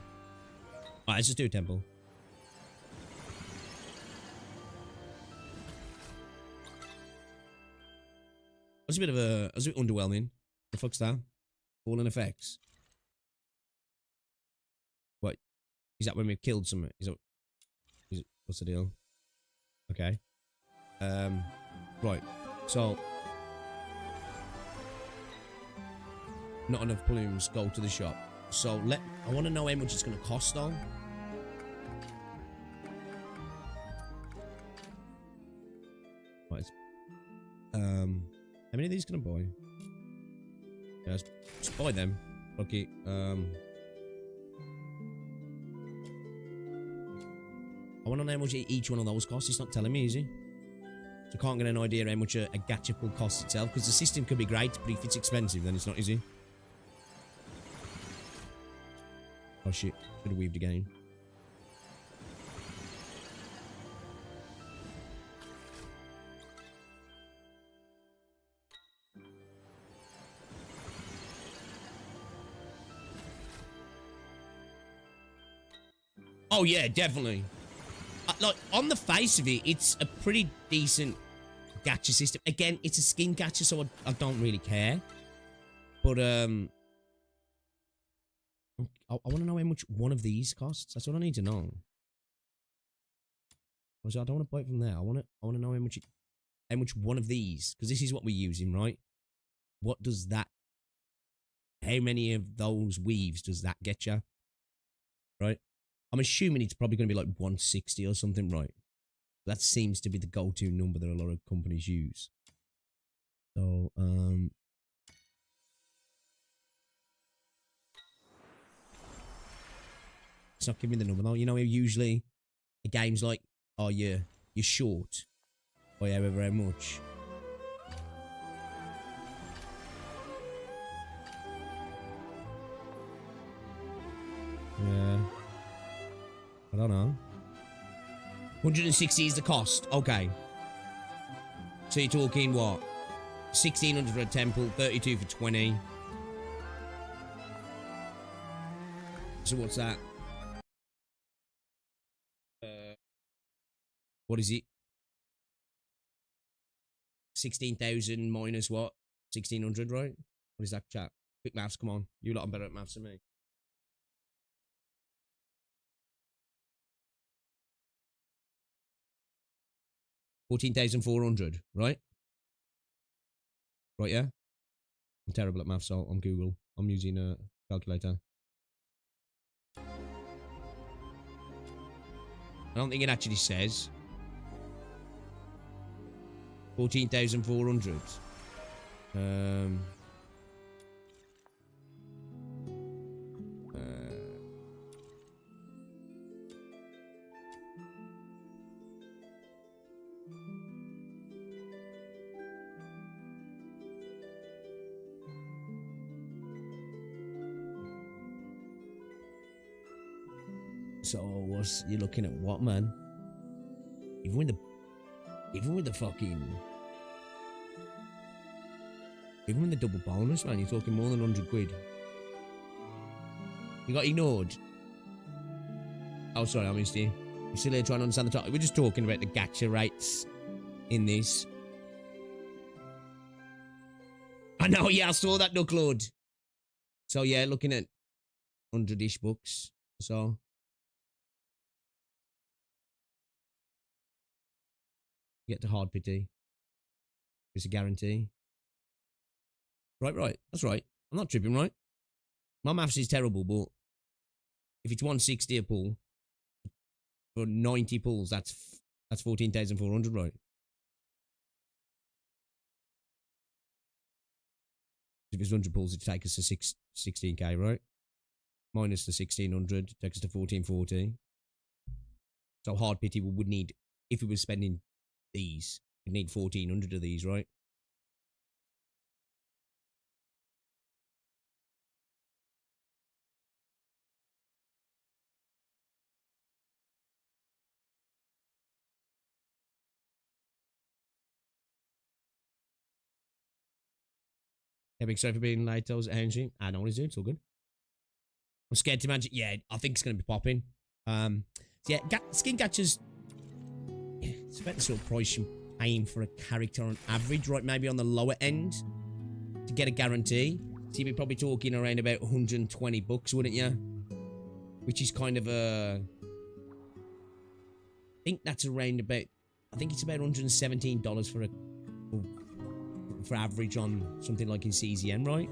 let's just do a temple. That's a bit underwhelming. The fuck's that? Fallen effects. What? Is that when we've killed someone? What's the deal? Okay. Right. So, not enough plumes. Go to the shop. So I want to know how much it's going to cost though. Right. How many of these can I buy? Yeah, just buy them. Okay. I want to know how much each one of those costs. It's not telling me, is it? So I can't get an idea how much a gacha pull costs itself, because the system could be great, but if it's expensive, then it's not, is it? Oh shit, should have weaved again. Oh yeah, definitely. Like, on the face of it, it's a pretty decent gacha system. Again, it's a skin gacha, so I don't really care. But, I want to know how much one of these costs. That's what I need to know. I don't want to buy it from there. I want to know how much one of these, because this is what we're using, right? What does that, how many of those weaves does that get you? Right? I'm assuming it's probably going to be like 160 or something, right? That seems to be the go-to number that a lot of companies use. So, it's not giving me the number though. You know, usually a game's like, oh yeah, you're short by however how much. Yeah. I don't know. 160 is the cost. Okay. So you're talking what? 1600 for a temple, 32 for 20. So what's that? What is it? 16,000 minus what? 1600, right? What is that, chat? Quick maths, come on. You lot are better at maths than me. $14,400, right? Right, yeah? I'm terrible at maths, so on Google. I'm using a calculator. I don't think it actually says 14,400. So what's you looking at? What, man? Even with the fucking, even with the double bonus, man, you're talking more than 100 quid. You got ignored. Oh, sorry, I missed you. You're still here trying to understand the topic. We're just talking about the gacha rates in this. I know, yeah, I saw that, Ducklord. So yeah, looking at 100-ish bucks. So. Get to hard pity. It's a guarantee. Right. That's right. I'm not tripping, right? My maths is terrible, but if it's 160 a pull for 90 pulls, that's 14,400, right? If it's 100 pulls, it'd take us to 16k, right? Minus the 1,600 takes us to 1,440. So hard pity would need, if we were spending these, we'd need 1,400 of these, right? Epic, sorry for being late. I was energy. I know what he's doing. It's all good. I'm scared to imagine. Yeah, I think it's going to be popping. So yeah, skin gachas. Yeah, it's about the sort of price you're paying for a character on average, right? Maybe on the lower end to get a guarantee. So you'd be probably talking around about 120 bucks, wouldn't you? Which is kind of a. I think that's around about. I think it's about $117 for a. For average on something like in CZN, right?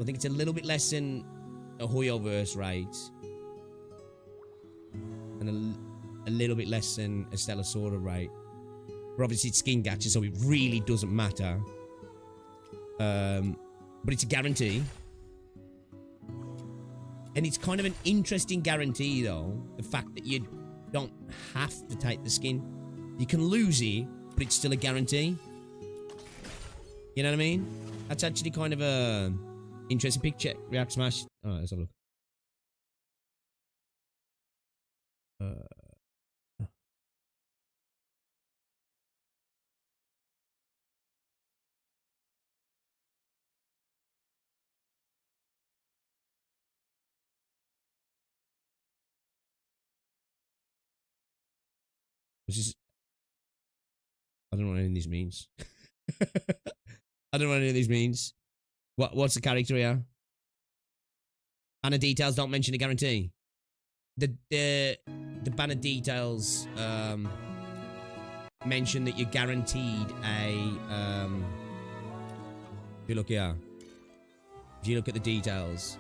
I think it's a little bit less than a Hoyoverse rate. And a little bit less than a Stellasora rate. But obviously it's skin gacha, so it really doesn't matter. But it's a guarantee. And it's kind of an interesting guarantee, though. The fact that you don't have to take the skin. You can lose it, but it's still a guarantee. You know what I mean? That's actually kind of a interesting picture. React Smash. Alright, let's have a look. Which is, I don't know what any of these means. I don't know what any of these means. What's the character here? Banner details don't mention a guarantee. The banner details mention that you're guaranteed a if you look here. If you look at the details.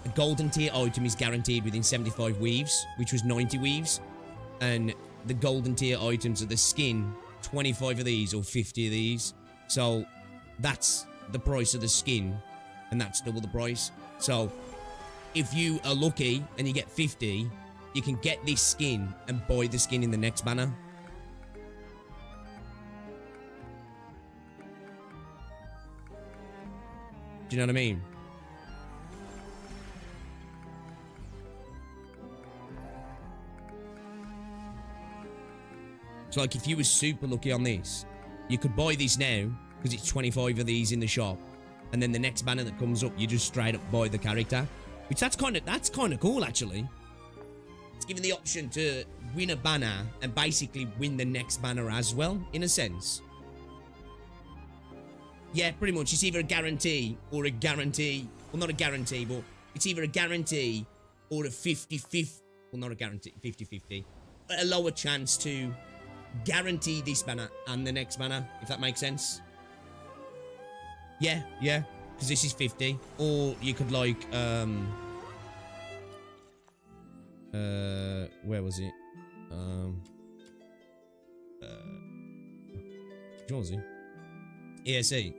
A golden tier item is guaranteed within 75 weaves, which was 90 weaves. And the golden tier items are the skin, 25 of these or 50 of these. So that's the price of the skin, and that's double the price. So if you are lucky and you get 50, you can get this skin and buy the skin in the next banner. Do you know what I mean? So like if you were super lucky on this, you could buy this now, because it's 25 of these in the shop. And then the next banner that comes up, you just straight up buy the character. Which that's kind of cool, actually. It's given the option to win a banner and basically win the next banner as well, in a sense. Yeah, pretty much. It's either a guarantee or a guarantee. Well, not a guarantee, but it's either a guarantee or a 50-50. Well, not a guarantee, 50-50. A lower chance to guarantee this banner and the next banner, if that makes sense. Yeah, because this is 50. Or you could like, where was it? What was it? ESE.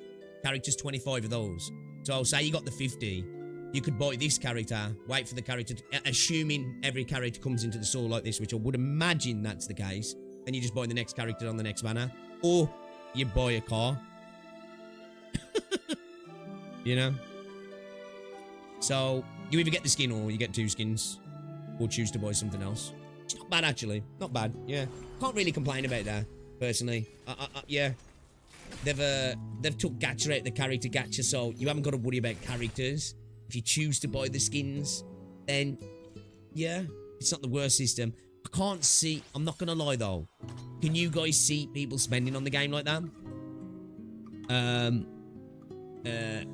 Characters, 25 of those. So say you got the 50. You could buy this character, wait for the character, assuming every character comes into the store like this, which I would imagine that's the case. Then you just buy the next character on the next banner. Or you buy a car. You know? So, you either get the skin or you get 2 skins. Or choose to buy something else. It's not bad, actually. Not bad, yeah. Can't really complain about that, personally. Yeah. They've took gacha out the character gacha, so you haven't got to worry about characters. If you choose to buy the skins, then, yeah, it's not the worst system. I can't see, I'm not gonna lie though. Can you guys see people spending on the game like that?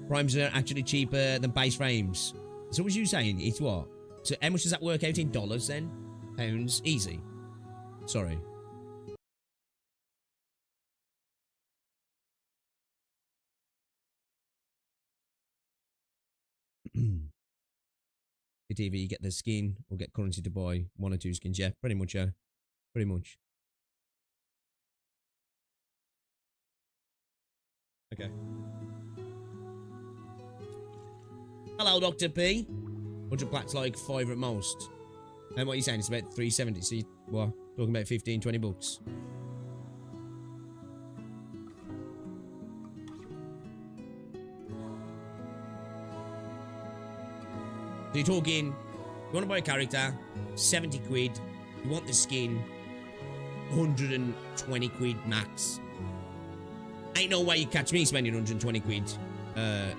Primes are actually cheaper than base frames. So what was you saying? It's what? So how much does that work out in dollars then? Pounds? Easy. Sorry. It's either you get the skin or get currency to buy 1 or 2 skins. Yeah, pretty much, yeah. Pretty much. Okay. Hello, Dr. P. 100 plats like 5 at most. And what are you saying? It's about 370. So you, what? Talking about 15, 20 bucks. So you're talking, you want to buy a character, 70 quid. You want the skin, 120 quid max. Ain't no way you catch me spending 120 quid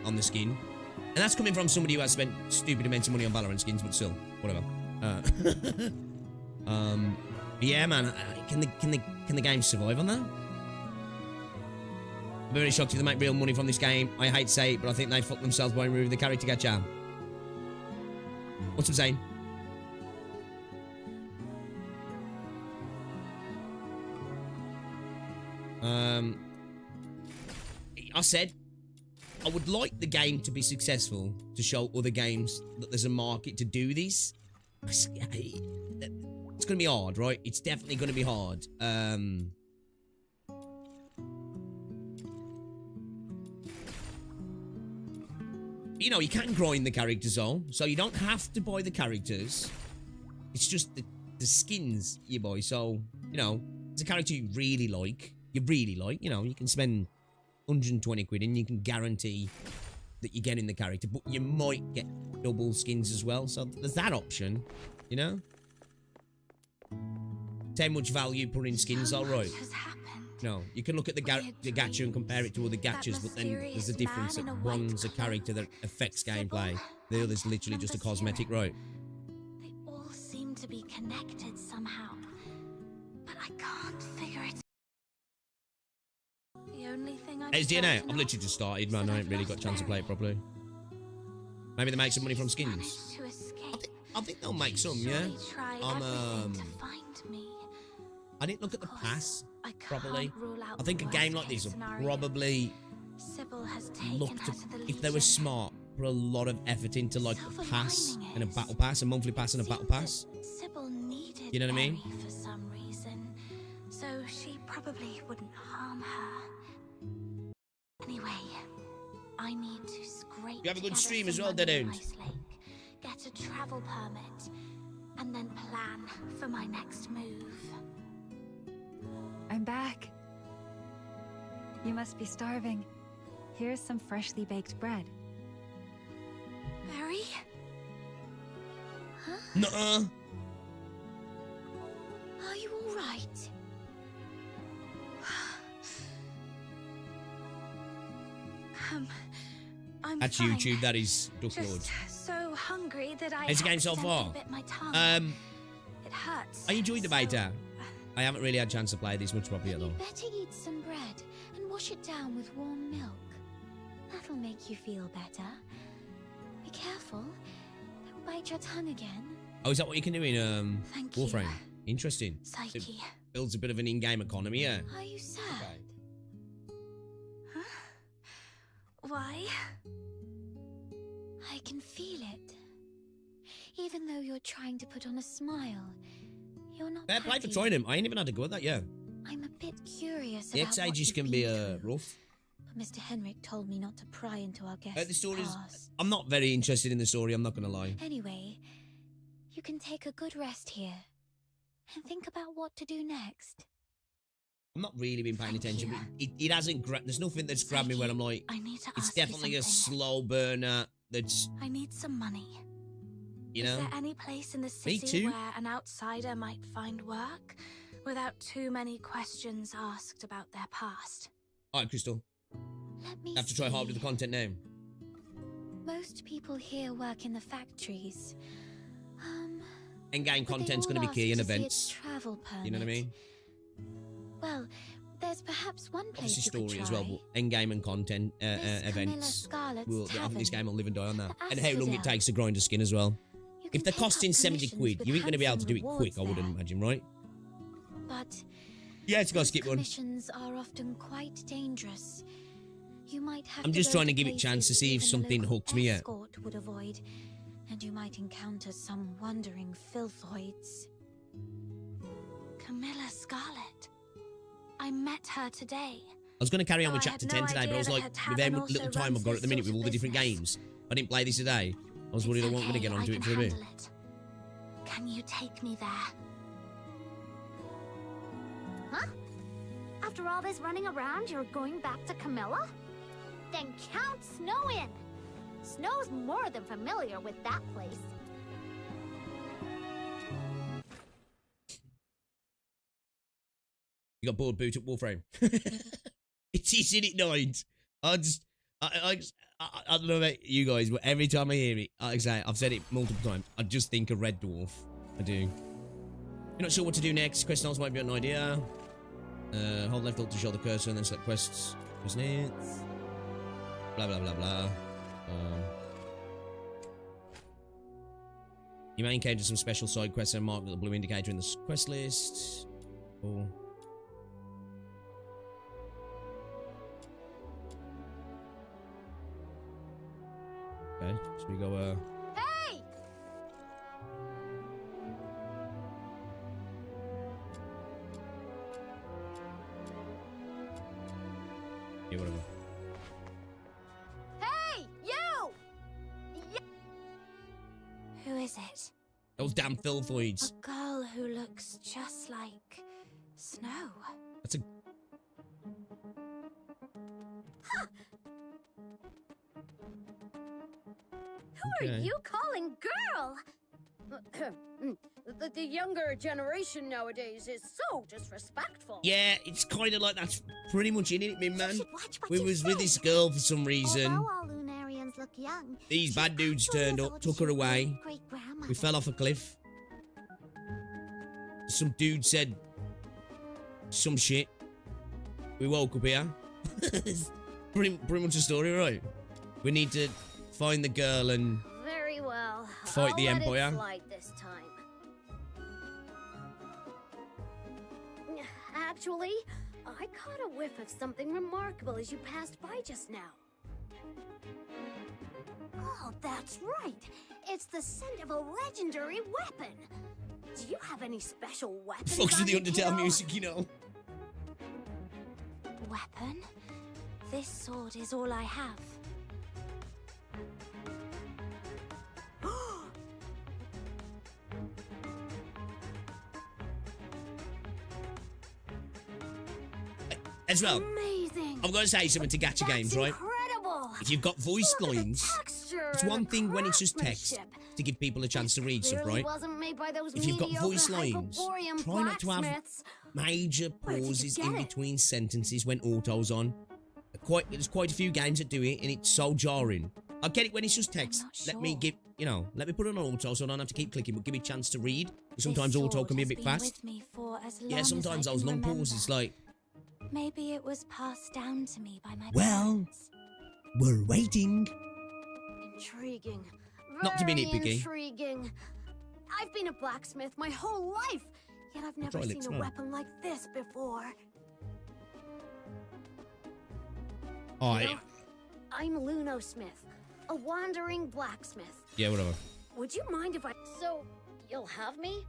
on the skin. And that's coming from somebody who has spent stupid amounts of money on Valorant skins, but still, whatever. Yeah, man, can the game survive on that? I'm very shocked if they make real money from this game. I hate to say it, but I think they fucked themselves by removing the character gacha. What's I'm saying? I said I would like the game to be successful to show other games that there's a market to do this. It's gonna be hard, right? It's definitely gonna be hard. You know, you can grind the characters on, so you don't have to buy the characters. It's just the skins you buy. So, you know, it's a character you really like, you know, you can spend 120 quid and you can guarantee that you're getting the character, but you might get double skins as well. So there's that option, you know? How much value put in skins, alright. No, you can look at the gacha and compare it to other gachas, but then there's a difference that one's a character that affects gameplay. The other's literally just a cosmetic, right? They all seem to be connected somehow, but I can't figure it. The only thing It's DNA. I've literally just started, man. I ain't really got a chance to play it properly. Maybe they make some money from skins. I think they'll make some, yeah. I didn't look at the pass properly. I think a game like this will probably look to, if they were smart, put a lot of effort into like a pass and a battle pass, a monthly pass and a battle pass. You know what I mean? For some reason, so she probably wouldn't harm her. Anyway, I need to scrape. You have a good stream as well, Dead. Get a travel permit, and then plan for my next move. I'm back. You must be starving. Here's some freshly baked bread. Barry? Huh? Nuh-uh. Are you all right? I'm That's fine. YouTube. That is Duck Lord. Just so hungry that I How's the game so accidentally far? bit my tongue. It hurts. I enjoyed the beta. I haven't really had a chance to play this much properly yet, You though. better eat some bread and wash it down with warm milk. That'll make you feel better. Be careful. Don't bite your tongue again. Oh, is that what you can do in Thank you. Warframe? Interesting. Psyche. It builds a bit of an in-game economy, yeah. Are you sad? Okay. Huh? Why? I can feel it. Even though you're trying to put on a smile, you're not Fair play for happy. trying him. I ain't even had a go at that yet. I'm a bit curious The about what X-Ages you've can been be through. rough. But Mr. Henrik told me not to pry into our guest's The stories. past. I'm not very interested in the story. I'm not gonna lie. Anyway, you can take a good rest here and think about what to do next. I'm not really been paying Thank attention. you. But it hasn't. There's nothing that's grabbed me Psyche, when I'm like. I need to It's ask you definitely a something. slow burner. That's I need some money. you Is know. there any place in the city too. where an outsider might find work without too many questions asked about their past? All right, Crystal. Let me I have to try hard with the content now. Most people here work in the factories. In-game but they content's all going to be ask key in to see a events. travel permit. You know what I mean? Well, there's perhaps one place Obviously you could story try. as well, but in-game and content This Camilla events. Scarlet's I think this Tavern. game will live and die on that. The And how long it Asphodel. takes to grind a skin as well. You can If they're pick up costing 70 commissions quid, with you ain't going to be able to do handsome it quick, I rewards wouldn't there. imagine, right? But Yeah, it's got to skip one. commissions are often quite dangerous. You might have I'm to just go trying to give it places chance to see if even the something local hooks me yet. escort would avoid, and you might encounter some wandering filthoids. Camilla Scarlet. I met her today. I was going to carry on with Though I chapter had 10 no today, but I idea was that like, her with tavern how also little time runs I've got at this the minute sort with of all the different business. games, I didn't play this today. I was worried I wasn't going to get Okay, onto I it can for a bit. handle it. Can you take me there? Huh? After all this running around, you're going back to Camilla? Then count Snow in. Snow's more than familiar with that place. You got bored boot at Warframe. It is in it, night. I don't know about you guys, but every time I hear it, like I say, I've said it multiple times, I just think of Red Dwarf. I do. You're not sure what to do next? Quest notes might be an idea. Hold left alt to show the cursor and then select quests. Isn't it? Blah, blah, blah, blah. You may encounter some special side quests and mark the blue indicator in the quest list. Cool. Okay, so we go, Hey! yeah, whatever. Hey! You! Who is it? Those damn A filthoids. girl who looks just like Snow. That's a... Who are you calling girl? The younger generation nowadays is so disrespectful. Yeah, it's kind of like that's pretty much in it, me man. should watch what We you was with say. this girl for some reason. Although all Lunarians look young, These she's bad dudes actually turned as up, old took as her your away. great-grandmother. We fell off a cliff. Some dude said some shit. We woke up here. pretty much the story, right? We need to find the girl and Very well. Fight the I'll let Empire. It slide this time. Actually, I caught a whiff of something remarkable as you passed by just now. Oh, that's right. It's the scent of a legendary weapon. Do you have any special weapons? fucks on with the you, Undertale kiddo? music, you know. Weapon? This sword is all I have. As well, Amazing. I've got to say something to gacha games, right? Incredible. If you've got voice Look at the lines, texture it's and one the thing when it's just text craftsmanship. to give people a chance to read stuff, Clearly right? wasn't made by those If you've got mediocre voice lines, Hyperborean try not to have blacksmiths. major Where did you pauses get in it? between sentences when auto's on. There's quite a few games that do it, and it's so jarring. I get it when it's just text. Let me put it on auto so I don't have to keep clicking, but give me a chance to read. Sometimes auto can be a bit fast. Yeah, sometimes those long pauses, like... Maybe it was passed down to me by my Well, parents. we're waiting. Intriguing. Not to be Very nitpicky. Intriguing. I've been a blacksmith my whole life, yet I've never seen a weapon like this before. Alright. I'm Luno Smith, a wandering blacksmith. Yeah, whatever. Would you mind if I... So, you'll have me?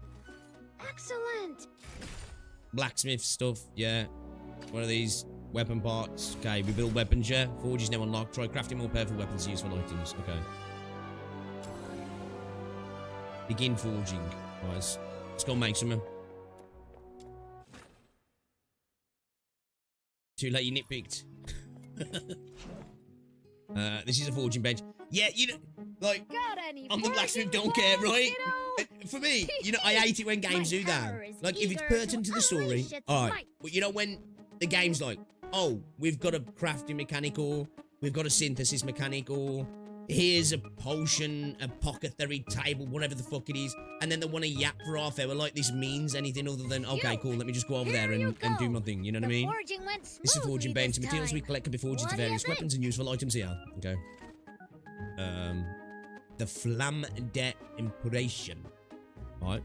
Excellent! Blacksmith stuff, yeah. One of these weapon parts. Okay, we build weapons, yeah. Forge is now unlocked. Try crafting more powerful weapons used for items. Okay. Begin forging. Guys, let's go make some. Too late, you nitpicked. This is a forging bench. Yeah, you know, like, I'm the blacksmith, don't care, right? For me, you know, I hate it when games do that. Like, if it's pertinent to the story, alright. But you know, when the game's like, oh, we've got a crafting mechanic, or we've got a synthesis mechanic, or here's a potion, a apothecary table, whatever the fuck it is, and then they want to yap for half hour like this means anything other than, okay, cool, let me just go over there and do my thing, you know what I mean? This is forging bench. The materials we collect can be forged into various weapons and useful items here. Okay. The Flamme de Impression. Right.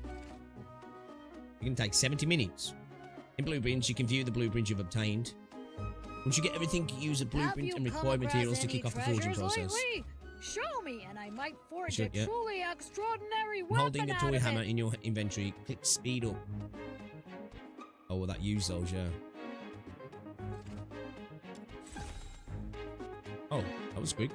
It can take 70 minutes. In blueprints, you can view the blueprints you've obtained. Once you get everything, use a blueprint and required materials to kick off the forging process. Show me, and I might forge a truly extraordinary weapon. Holding a toy hammer in your inventory, click speed up. Oh, well, that used those, yeah. Oh, that was quick.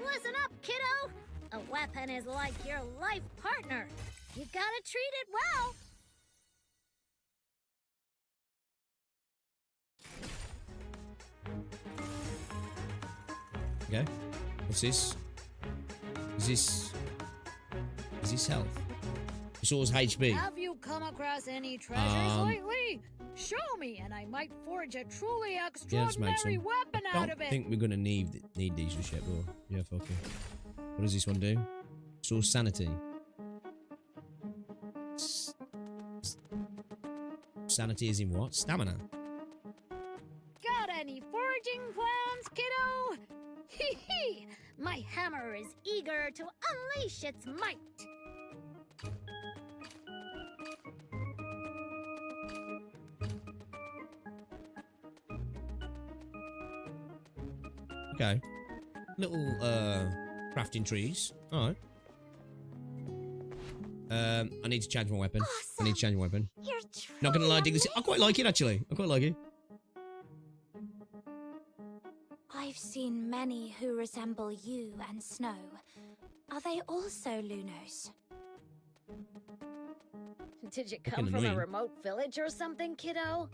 Listen up, kiddo! A weapon is like your life partner. You gotta treat it well. Okay. What's this? Is this health? Restores HP. Have you come across any treasures lately? Show me, and I might forge a truly extraordinary weapon out of it. I don't think we're gonna need these just yet, bro. Yeah, fuck it. What does this one do? Restores sanity. Sanity is in what? Stamina. Got any forging plans, kiddo? Hee hee! My hammer is eager to unleash its might. Okay. Little crafting trees. Alright. I need to change my weapon. Awesome. I need to change my weapon. You're Not gonna lie, dig this. I quite like it actually. I quite like it. I've seen many who resemble you and Snow. Are they also Lunos? Did you come from a remote village or something, kiddo?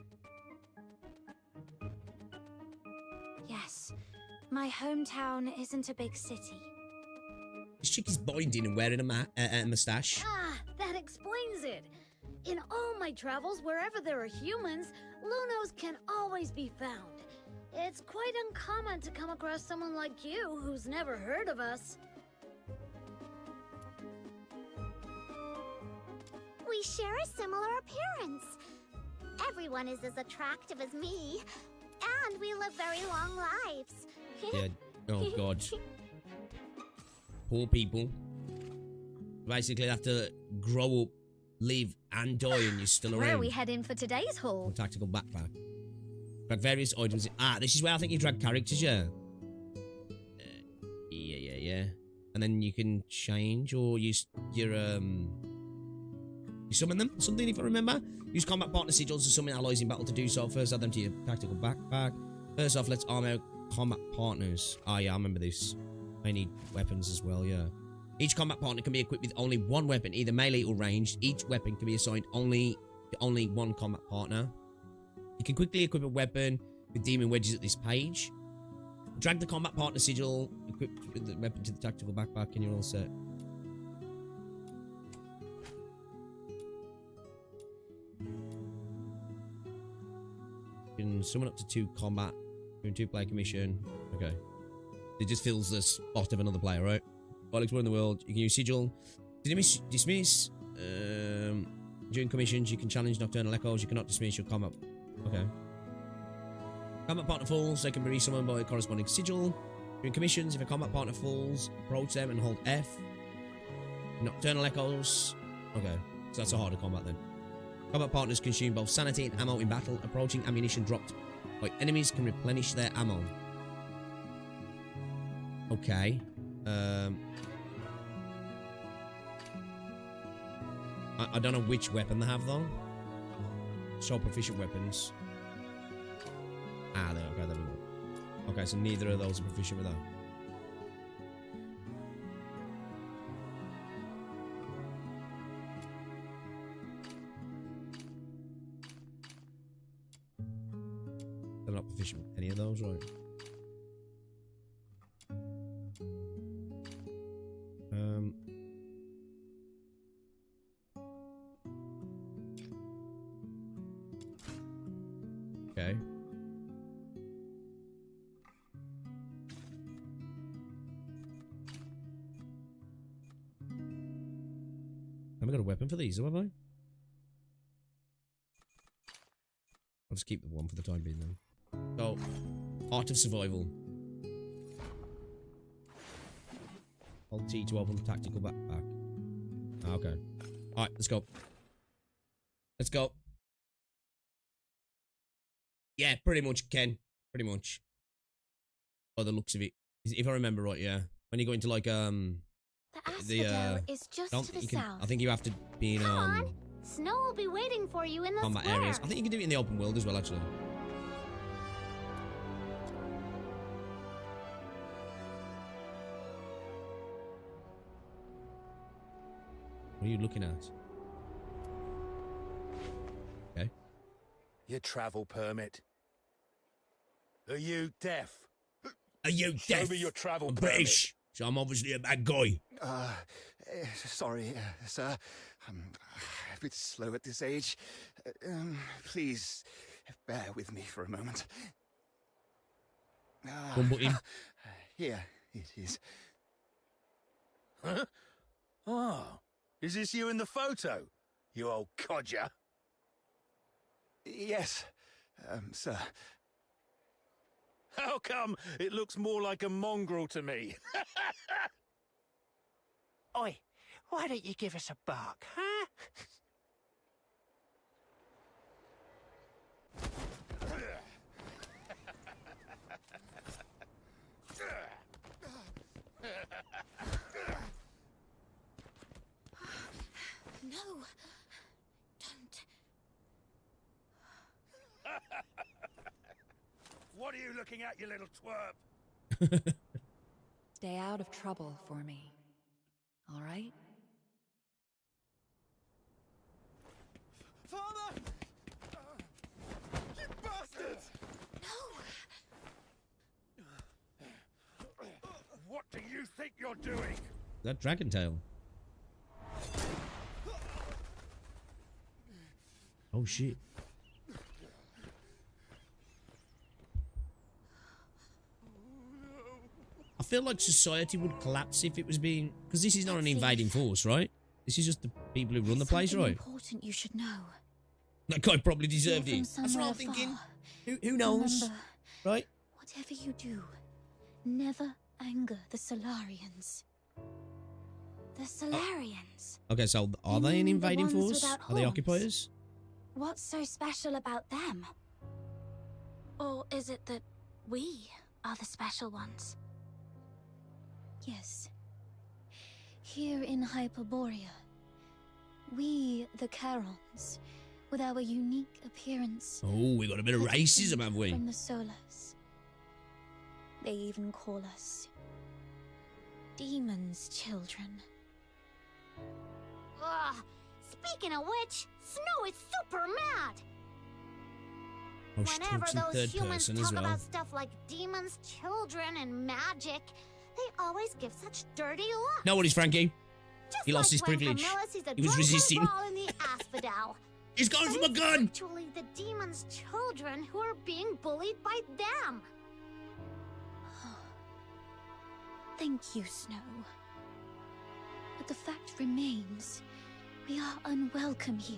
Yes. My hometown isn't a big city. This chick is binding and wearing a mustache. Ah, that explains it. In all my travels, wherever there are humans, Lunos can always be found. It's quite uncommon to come across someone like you who's never heard of us. We share a similar appearance. Everyone is as attractive as me. And we live very long lives. Yeah. Oh, God. Poor people. Basically have to grow up, live, and die, and you're still around. Where are we heading for today's haul? Tactical backpack. Drag various items. Ah, this is where I think you drag characters, yeah. Yeah. And then you can change, or you summon them, something if I remember. Use combat partner sigils to summon allies in battle to do so. First add them to your tactical backpack. First off, let's arm out combat partners. Ah, yeah, I remember this. I need weapons as well, yeah. Each combat partner can be equipped with only one weapon, either melee or ranged. Each weapon can be assigned only one combat partner. You can quickly equip a weapon with demon wedges at this page. Drag the combat partner sigil, equip the weapon to the tactical backpack, and you're all set. You can summon up to 2 combat during 2-player commission. Okay. It just fills the spot of another player, right? While exploring the world, you can use sigil. Dismiss. During commissions, you can challenge nocturnal echoes. You cannot dismiss your combat. Okay. Combat partner falls, they can be resummoned by a corresponding sigil. During commissions, if a combat partner falls, approach them and hold F. Nocturnal echoes. Okay, so that's a harder combat then. Combat partners consume both sanity and ammo in battle. Approaching ammunition dropped by enemies can replenish their ammo. Okay. I don't know which weapon they have though. So proficient weapons. Ah, there. Okay, there we go. Okay, so neither of those are proficient with that. They're not proficient with any of those, right? Okay. Haven't got a weapon for these, have I? I'll just keep the one for the time being then. So, Art of Survival. Hold T to open the tactical backpack. Okay. Alright, let's go. Let's go. Yeah, pretty much, Ken. Pretty much. By the looks of it. If I remember right, yeah. When you go into like, The asphodel is just to the south. I think you have to be in, Come on. Snow will be waiting for you in the combat square. areas. I think you can do it in the open world as well, actually. What are you looking at? Okay. Your travel permit. Are you deaf? Are you deaf? Show me your travel I'm permit. British, so I'm obviously a bad guy. Sorry, sir. I'm a bit slow at this age. Please, bear with me for a moment. Here it is. Huh? Oh, is this you in the photo, you old codger? Yes, sir. How come it looks more like a mongrel to me? Oi, why don't you give us a bark, huh? No. Don't. What are you looking at, you little twerp? Stay out of trouble for me. All right? Father! You bastards! What do you think you're doing? That dragon tail. Oh shit. I feel like society would collapse if it was being... Because this is not an invading force, right? This is just the people who run the place, right? Important you should know. That guy probably deserved You're it. from That's what I'm somewhere thinking. far. Who knows? Remember, right? Whatever you do, never anger the Solarians. The Solarians. Okay, so are You they an mean the invading ones force? without Are they horns? occupiers? What's so special about them? Or is it that we are the special ones? Yes. Here in Hyperborea, we, the Charons, with our unique appearance... Oh, we got a bit of are different racism, have we? From the Solars. They even call us... Demons' children. Ugh! Speaking of which, Snow is super mad! Oh, she Whenever talks in those third humans person talk as well. about stuff like demons, children, and magic, they always give such dirty looks. No worries, Frankie. Just He lost like his when privilege. Camilla sees a He was drunken resisting. brawl in the asphodel. He's going for my gun! Actually, the demon's children who are being bullied by them. Thank you, Snow. But the fact remains, we are unwelcome here.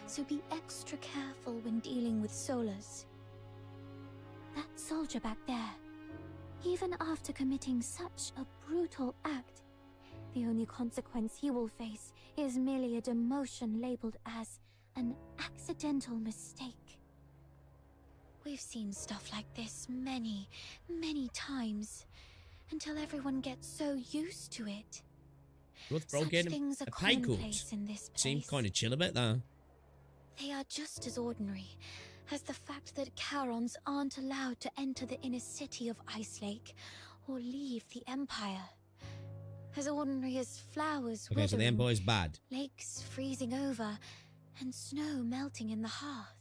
So be extra careful when dealing with Solas. That soldier back there, even after committing such a brutal act, the only consequence he will face is merely a demotion labeled as an accidental mistake. We've seen stuff like this many, many times, until everyone gets so used to it. What's bro getting a pay cut? Seemed kind of chill about that. They are just as ordinary as the fact that Charons aren't allowed to enter the inner city of Ice Lake or leave the Empire. As ordinary as flowers Okay, so the withering, Empire's bad. lakes freezing over, and snow melting in the hearth.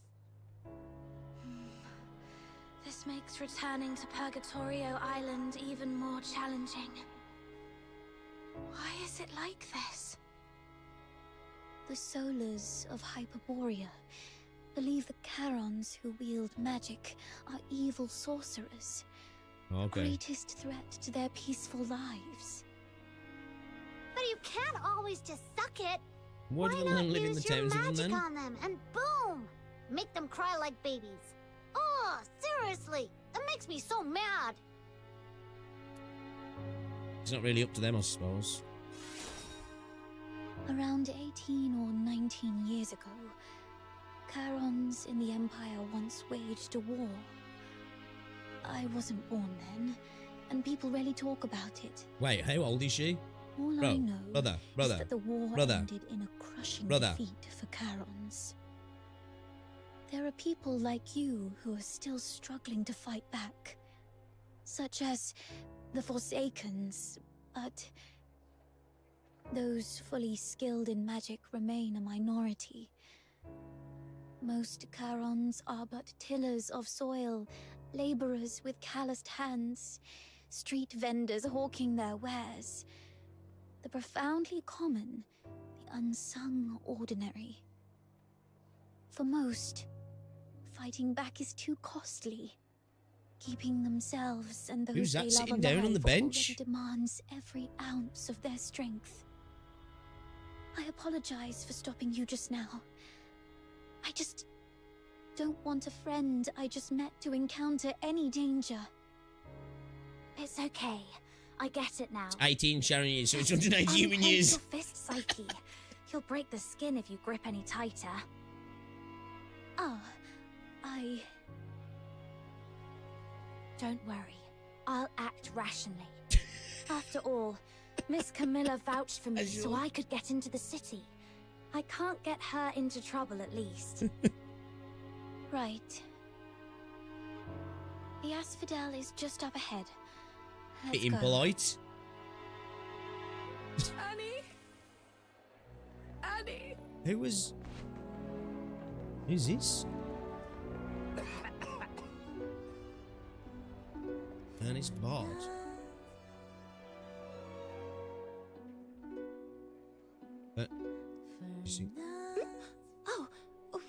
This makes returning to Purgatorio Island even more challenging. Why is it like this? The Solas of Hyperborea believe the Charons who wield magic are evil sorcerers. Okay. The greatest threat to their peaceful lives. But you can't always just suck it. Why do they not live in the use your towns of them magic then? on them and boom! Make them cry like babies. Oh, seriously, that makes me so mad. It's not really up to them, I suppose. Around 18 or 19 years ago, Charons in the Empire once waged a war. I wasn't born then, and people rarely talk about it. Wait, how old is she? All Bro, I know brother, is that the war brother, ended in a crushing brother. defeat for Charons. There are people like you who are still struggling to fight back, such as the Forsakens, but those fully skilled in magic remain a minority. Most Charons are but tillers of soil, laborers with calloused hands, street vendors hawking their wares. The profoundly common, the unsung ordinary. For most, fighting back is too costly. Keeping themselves and those Who's that they love sitting down on the alive bench? already demands every ounce of their strength. I apologize for stopping you just now. I just don't want a friend I just met to encounter any danger. It's okay. I get it now. 18 Sharon years, so it's 180 human Unclench years. your fist, Psyche. You'll break the skin if you grip any tighter. Ah, I... Don't worry. I'll act rationally. After all, Miss Camilla vouched for me so I could get into the city. I can't get her into trouble at least. Right. The Asphodel is just up ahead. Let's Bit go. impolite. Annie? Annie? Who's this? Annie's bald. You see? Oh,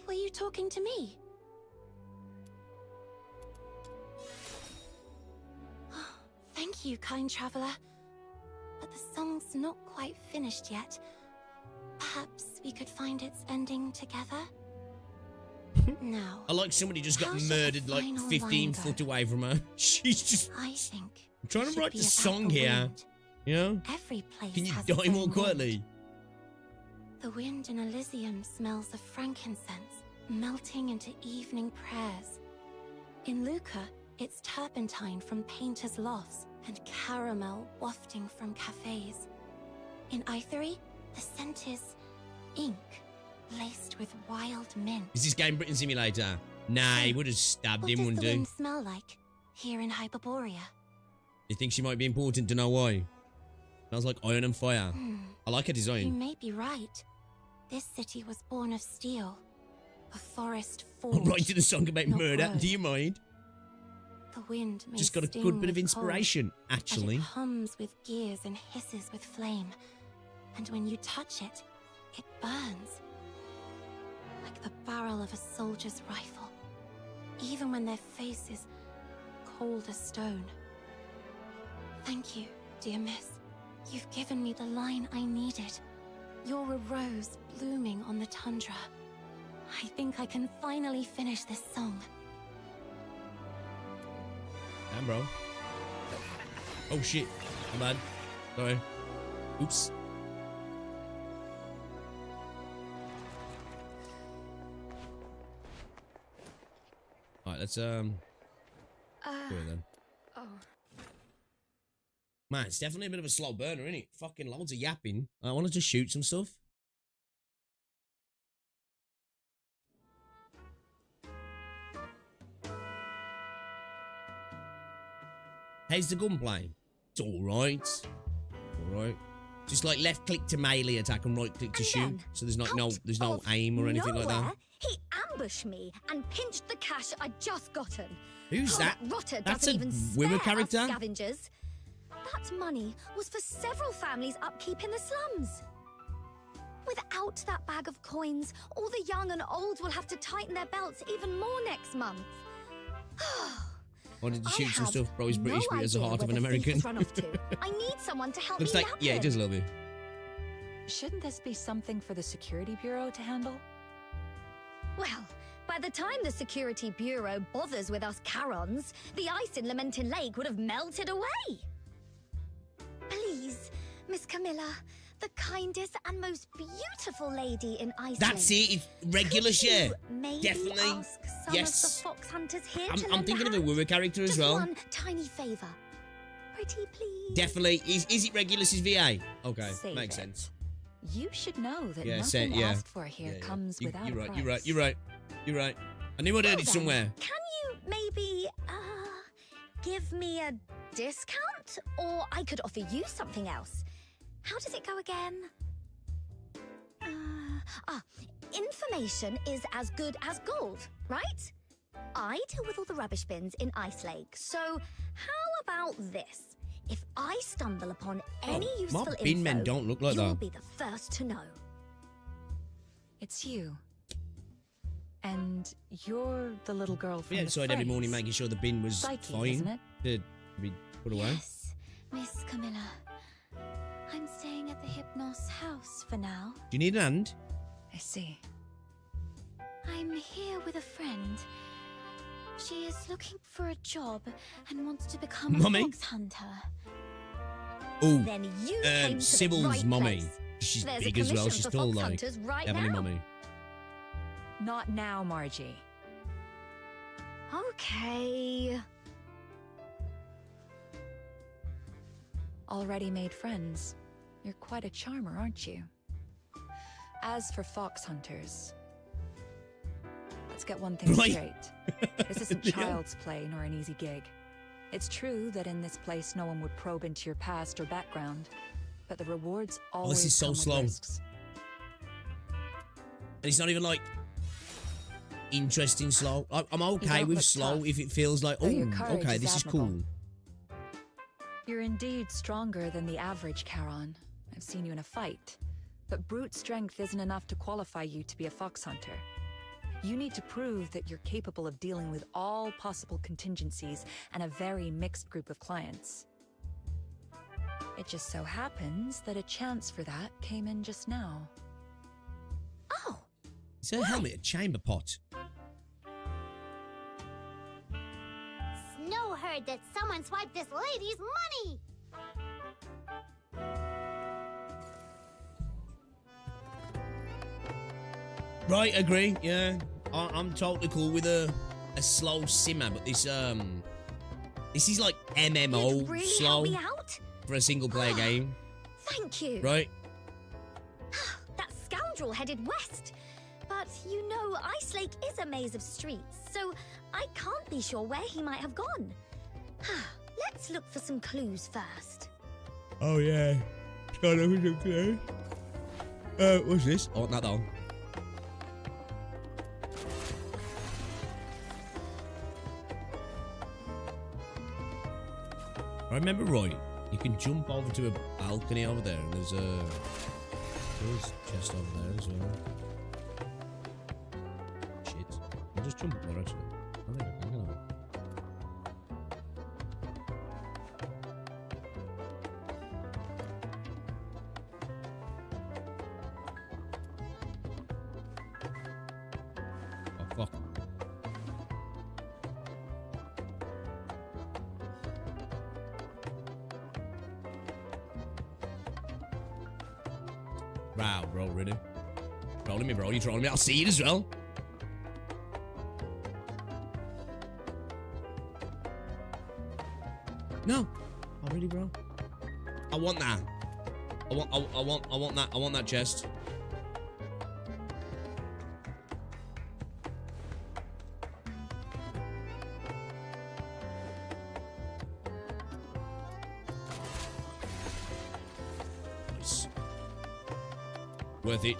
were you talking to me? Thank you, kind traveler. But the song's not quite finished yet. Perhaps we could find its ending together? Now, I like somebody just got how should the murdered like final 15 line foot go? away from her. She's just... I think I'm trying to should write be the about song the here. wind. You know? Every place Can you has die its more own quietly? wind. The wind in Elysium smells of frankincense, melting into evening prayers. In Luca, it's turpentine from painters' lofts and caramel wafting from cafes. In Ithery, the scent is ink laced with wild mint. Is this game Britain Simulator? Nah, he would have stabbed What him, does wouldn't the he? wind smell like here in Hyperborea? You think she might be important to know why? Smells like iron and fire. I like her You design. may be right. This city was born of steel. A forest I'm forged. writing a song about not murder. grown. Do you mind? The wind may Just got a sting good bit of with inspiration, cold, actually. But it hums with gears and hisses with flame. And when you touch it, it burns. barrel of a soldier's rifle, even when their face is cold as stone. Thank you, dear miss. You've given me the line I needed. You're a rose blooming on the tundra. I think I can finally finish this song. Damn, bro. Oh, shit. My bad. Sorry. Oops. Alright, let's, do it then. Oh. Man, it's definitely a bit of a slow burner, isn't it? Fucking loads of yapping. I wanted to shoot some stuff. How's the gunplay? It's alright. Alright. Just like left click to melee attack and right click to shoot. So there's like there's no aim or anything like that. He ambushed me and pinched the cash I'd just gotten. Who's that? Rotter That's doesn't a even Wimmer spare character? us scavengers. That money was for several families' upkeep in the slums. Without that bag of coins, all the young and old will have to tighten their belts even more next month. Wanted to shoot some stuff, bro. He's British, but he has the heart of an American. Run off to. I need someone to help Looks me like, nab yeah, him. it does a little bit. Shouldn't this be something for the Security Bureau to handle? Well, by the time the Security Bureau bothers with us Charons, the ice in Lamentin Lake would have melted away. Please, Miss Camilla, the kindest and most beautiful lady in Iceland. That's it. It's regular share. Maybe Definitely. ask some Yes. of the fox hunters here to I'm lend thinking a of a hand? Wimmer character as Just well. one tiny favor. Pretty please. Definitely. Is it Regulus's VA? Okay, Save makes it. sense. You should know that Yeah, nothing yeah. asked for here comes without you're a right. price. You're right. You're right. You're right. I knew I'd heard it then, somewhere. Can you maybe, give me a discount? Or I could offer you something else. How does it go again? Information is as good as gold, right? I deal with all the rubbish bins in Ice Lake, so how about this? If I stumble upon any useful my info, bin men don't look like you'll that. be the first to know. It's you. And you're the little girl from Yeah, the outside every morning phrase. making sure the bin was Psyche, fine isn't it? to be put away. Yes, Miss Camilla. I'm staying at the Hypnos house for now. Do you need an hand? I see. I'm here with a friend. She is looking for a job and wants to become Mummy? a fox hunter. Oh, Then you came to the Sybil's right mummy. place. She's There's big a as well. commission She's for still fox like hunters right Ebony now. mummy. Not now, Margie. Okay. Already made friends. You're quite a charmer, aren't you? As for fox hunters, let's get one thing Right. straight. This isn't Yeah. child's play nor an easy gig. It's true that in this place no one would probe into your past or background, but the rewards always this is so come with slow. risks. And it's not even like interesting slow. I'm okay don't with look slow tough, if it feels like, though your oh, courage okay, is this is admirable. cool. You're indeed stronger than the average Charon. I've seen you in a fight. But brute strength isn't enough to qualify you to be a fox hunter. You need to prove that you're capable of dealing with all possible contingencies and a very mixed group of clients. It just so happens that a chance for that came in just now. Oh, Is her helmet a chamber pot? Snow heard that someone swiped this lady's money. Right, agree. Yeah, I'm totally cool with a slow simmer, but this is like MMO You'd really slow help me out? for a single player game, Thank you. right? That scoundrel headed west. But you know, Ice Lake is a maze of streets, so I can't be sure where he might have gone. Let's look for some clues first. Oh yeah, it's got everything clear. What's this? Oh, not that one. I remember right, you can jump over to a balcony over there, and there's a chest over there as well. I'll just jump up there, actually. I think I can, oh, fuck. Wow, bro, really? Trolling me, bro. You trolling me? I'll see it as well. No. Oh, really, bro? I want that. I want that. I want that chest. Nice. Worth it.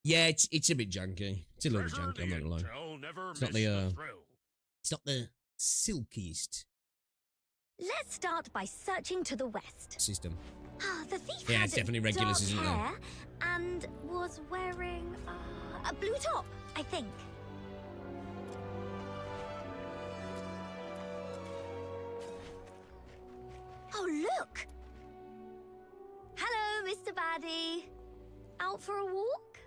Yeah, it's a bit janky. It's a little bit janky, I'm not gonna lie. It's not the silkiest Let's start by searching to the west. system. The thief Yeah, had it's definitely Regulus, dark isn't it? hair and was wearing a blue top, I think. Oh, look! Hello, Mr. Baddie. Out for a walk?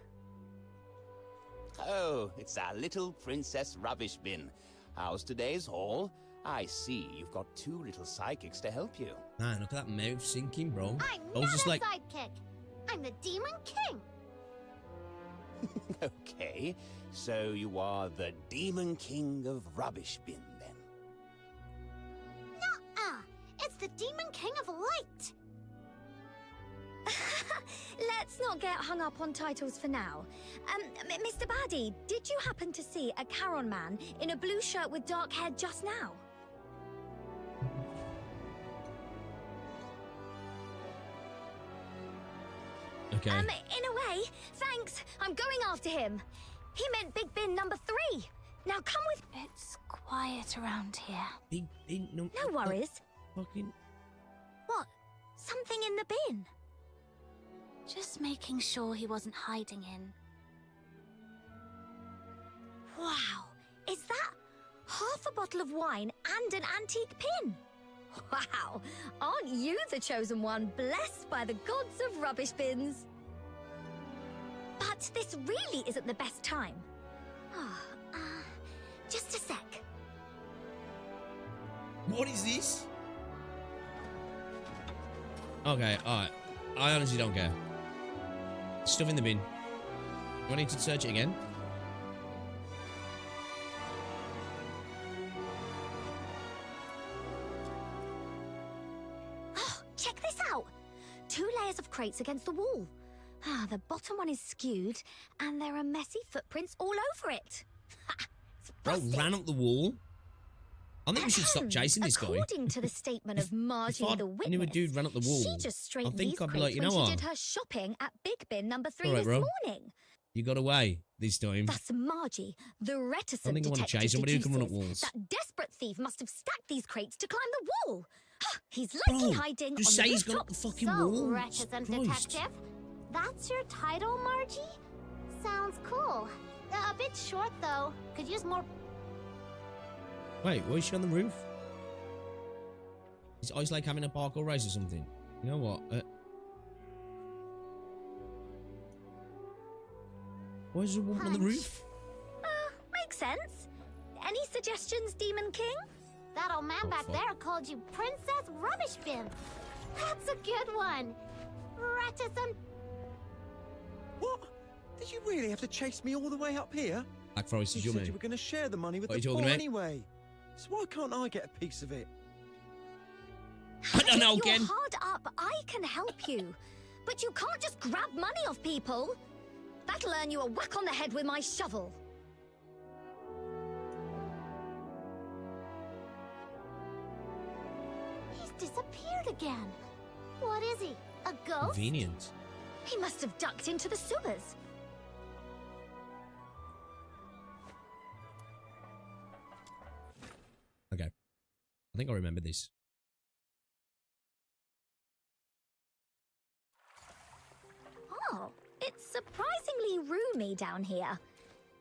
Oh, it's our little princess rubbish bin. How's today's haul? I see you've got 2 little psychics to help you. Man, look at that mouth sinking, bro. I'm I was not just a like, sidekick. I'm the Demon King. Okay, so you are the Demon King of Rubbish Bin, then? Nuh-uh. It's the Demon King of Light. Let's not get hung up on titles for now. Mr. Baddie, did you happen to see a Charon man in a blue shirt with dark hair just now? okay. In a way, thanks. I'm going after him. He meant Big Bin number 3. Now come with... It's quiet around here. Big bin, no worries. Fucking... What? Something in the bin? Just making sure he wasn't hiding in. Wow, is that half a bottle of wine and an antique pin? Wow, aren't you the chosen one, blessed by the gods of rubbish bins? But this really isn't the best time. Just a sec. What is this? Okay, alright. I honestly don't care. Stuff in the bin. Do I need to search it again? Oh, check this out. 2 layers of crates against the wall. The bottom one is skewed, and there are messy footprints all over it. Bro, ran up the wall? I think we should stop chasing this guy. According to the statement of Margie If the I witness, knew a dude ran up the wall, she just straightened I think these I'd be crates like, you when know she what? did her shopping at Big Bin number 3 Alright, this bro. morning. You got away this time. Thus Margie, the reticent I think I want to detective chase somebody who can run up deduces walls. that desperate thief must have stacked these crates to climb the wall. He's likely Bro, hiding just on say the he's gone up rooftop. the fucking So, wall. reticent Christ. detective, that's your title, Margie? Sounds cool. A bit short, though. Could use more... Wait, why is she on the roof? Is Ice like having a parkour race or something? You know what? Why is there a woman on the roof? Makes sense. Any suggestions, Demon King? That old man back there called you Princess Rubbish Bin. That's a good one. Reticent... What? Did you really have to chase me all the way up here? Black Forest is You your said you name. were going to share the money with What are the you poor talking about? anyway. So why can't I get a piece of it? I don't know, If you're Ken. hard up, I can help you. But you can't just grab money off people. That'll earn you a whack on the head with my shovel. He's disappeared again. What is he? A ghost? Convenient. He must have ducked into the sewers. Okay. I think I remember this. Oh, it's surprisingly really roomy down here.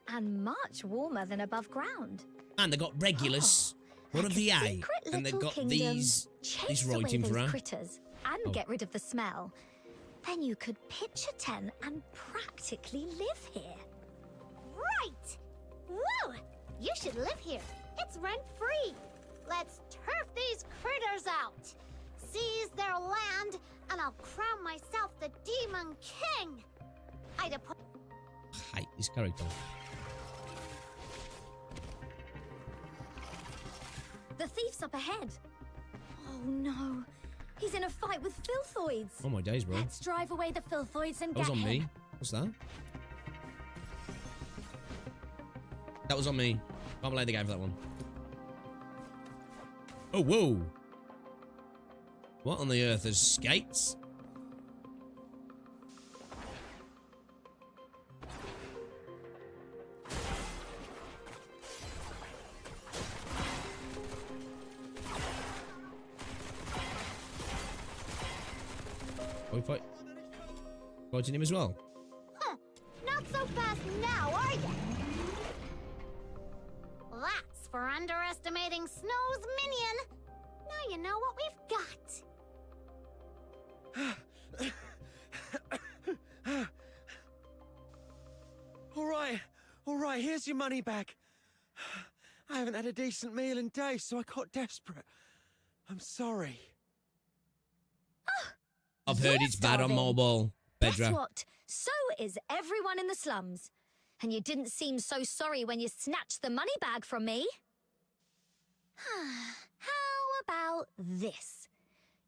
And much warmer than above ground. And they got Regulus. What of the A? And they've got this writing for her. Critters and get rid of the smell. Then you could pitch a tent and practically live here. Right! Woo! You should live here. It's rent-free. Let's turf these critters out. Seize their land, and I'll crown myself the Demon King. I'd have put... I hate this character. The thief's up ahead. Oh no. He's in a fight with filthoids. Oh my days, bro. Let's drive away the filthoids and That was get on him. me. What's that? That was on me. Can't blame the game for that one. Oh, whoa. What on the earth is skates? Are we fighting him as well? Huh. Not so fast now, are you? That's for underestimating Snow's minion. Now you know what we've got. All right, here's your money back. I haven't had a decent meal in days, so I got desperate. I'm sorry. I've heard it's bad on mobile, Bedra. Guess what? So is everyone in the slums. And you didn't seem so sorry when you snatched the money bag from me. How about this?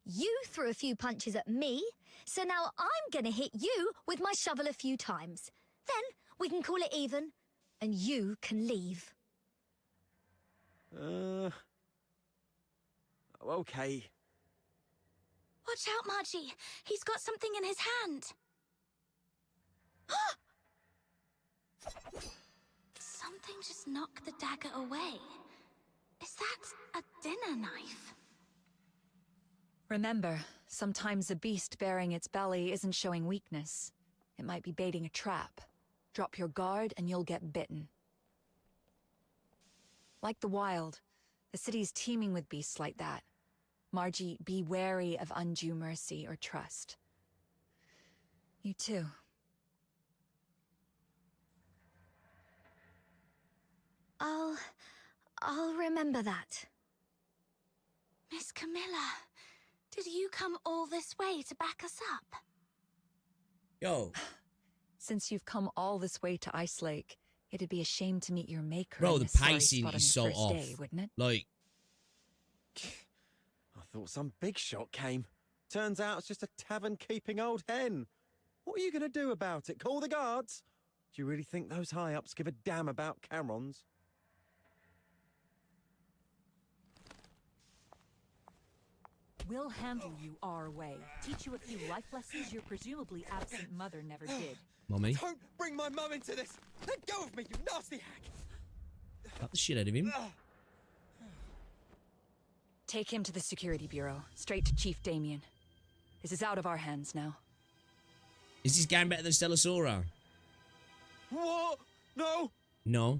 You threw a few punches at me, so now I'm gonna hit you with my shovel a few times. Then we can call it even, and you can leave. Okay. Watch out, Margie. He's got something in his hand. Something just knocked the dagger away. Is that a dinner knife? Remember, sometimes a beast bearing its belly isn't showing weakness. It might be baiting a trap. Drop your guard and you'll get bitten. Like the wild, the city's teeming with beasts like that. Margie, be wary of undue mercy or trust. You too. I'll remember that. Miss Camilla, did you come all this way to back us up? Yo. Since you've come all this way to Ice Lake, it'd be a shame to meet your maker. Bro, in the this sorry pacing spot on is your so first off. day, wouldn't it? Like, I thought some big shot came. Turns out it's just a tavern-keeping old hen. What are you going to do about it? Call the guards? Do you really think those high-ups give a damn about Camerons? We'll handle you our way. Teach you a few life lessons your presumably absent mother never did. Mommy. Don't bring my mum into this! Let go of me, you nasty hack! Cut the shit out of him. Take him to the security bureau, straight to Chief Damien. This is out of our hands now. Is this game better than Stellasaura? What? No! No.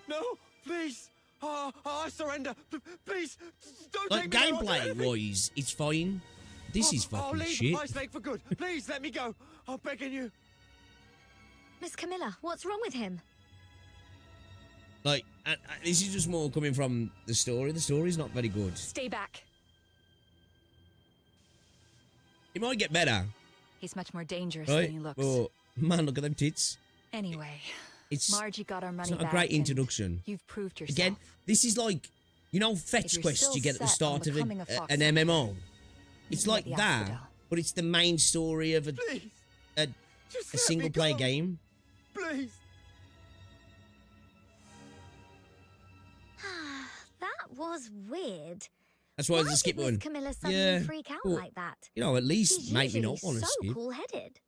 No! Please! I surrender! Please! Don't Like, take me there. gameplay-wise, it's fine. This is I'll fucking leave shit. Ice Lake for good. Please let me go. I'm begging you. Miss Camilla, what's wrong with him? Like, this is just more coming from the story. The story's not very good. Stay back. It might get better. He's much more dangerous Right? than he looks. But, man, look at them tits. Anyway, It's, Margie got our money it's not a back great and introduction. You've proved yourself. Again, this is like, you know, fetch you're quests still you get at the set on start of becoming a fox an hunter, MMO. you It's can like get the that, asphodel. but it's the main story of a Just let me single-player go. game. Please. That was weird. That's why there's a Why skip did button. Miss Camilla suddenly Yeah, freak out but, like that? You know, at least She's make me usually not want to so skip. cool-headed.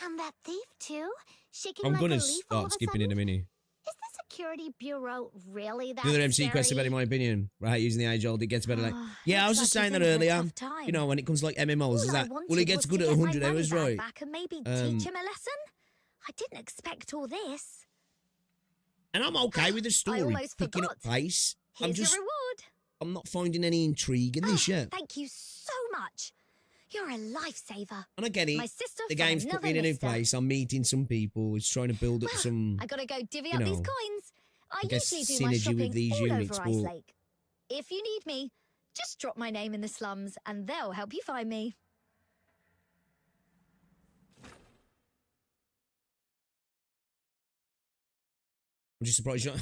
And that thief too, shaking I'm like gonna a leaf all start of a skipping in a sudden? minute. Is this a Security Bureau really that The other MC scary? question about in my opinion, right? Using the age old, it gets better. Like, yeah, I was just looks like saying that he's in for a earlier. tough time. You know, when it comes to like MMOs, All is I that wanted well, it gets was good to at get my 100 money hours, back right? back and maybe teach him a lesson. I didn't expect all this. And I'm okay with the story almost picking forgot. up pace. Here's your reward. I'm not finding any intrigue in this yet. Thank you so much. You're a lifesaver. And I get it. My sister The from game's put me in another a new mister. place. I'm meeting some people. It's trying to build up some. I gotta go divvy you up these know, coins. I guess usually do my synergy with shopping these all units, over Ice but- Lake. If you need me, just drop my name in the slums and they'll help you find me. I'm just surprised you're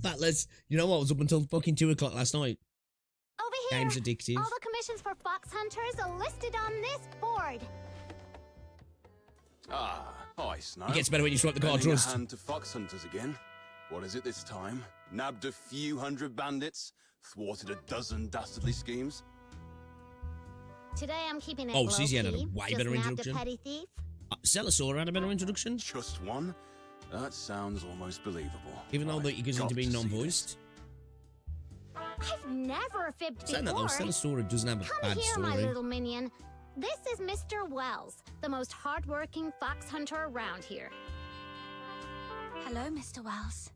Fatless. You know what? I was up until fucking 2 o'clock last night. Over here. Game's addictive. All the commissions for fox hunters are listed on this board. Ah, hi, Snow. It gets better when you swipe the card Lending a trust. hand to fox hunters again. What is it this time? Nabbed a few hundred bandits? Thwarted a dozen dastardly schemes? Today I'm keeping it Oh, low-key. Susie had a way Just better nabbed introduction. a petty thief. Celosaur had a better introduction. Just one? That sounds almost believable. Even though that he goes got into being to see non-voiced. I've never fibbed Saying that though, before. Celosaur doesn't have a Come bad here, my story. little minion. This is Mr. Wells, the most hardworking fox hunter around here. Hello, Mr. Wells.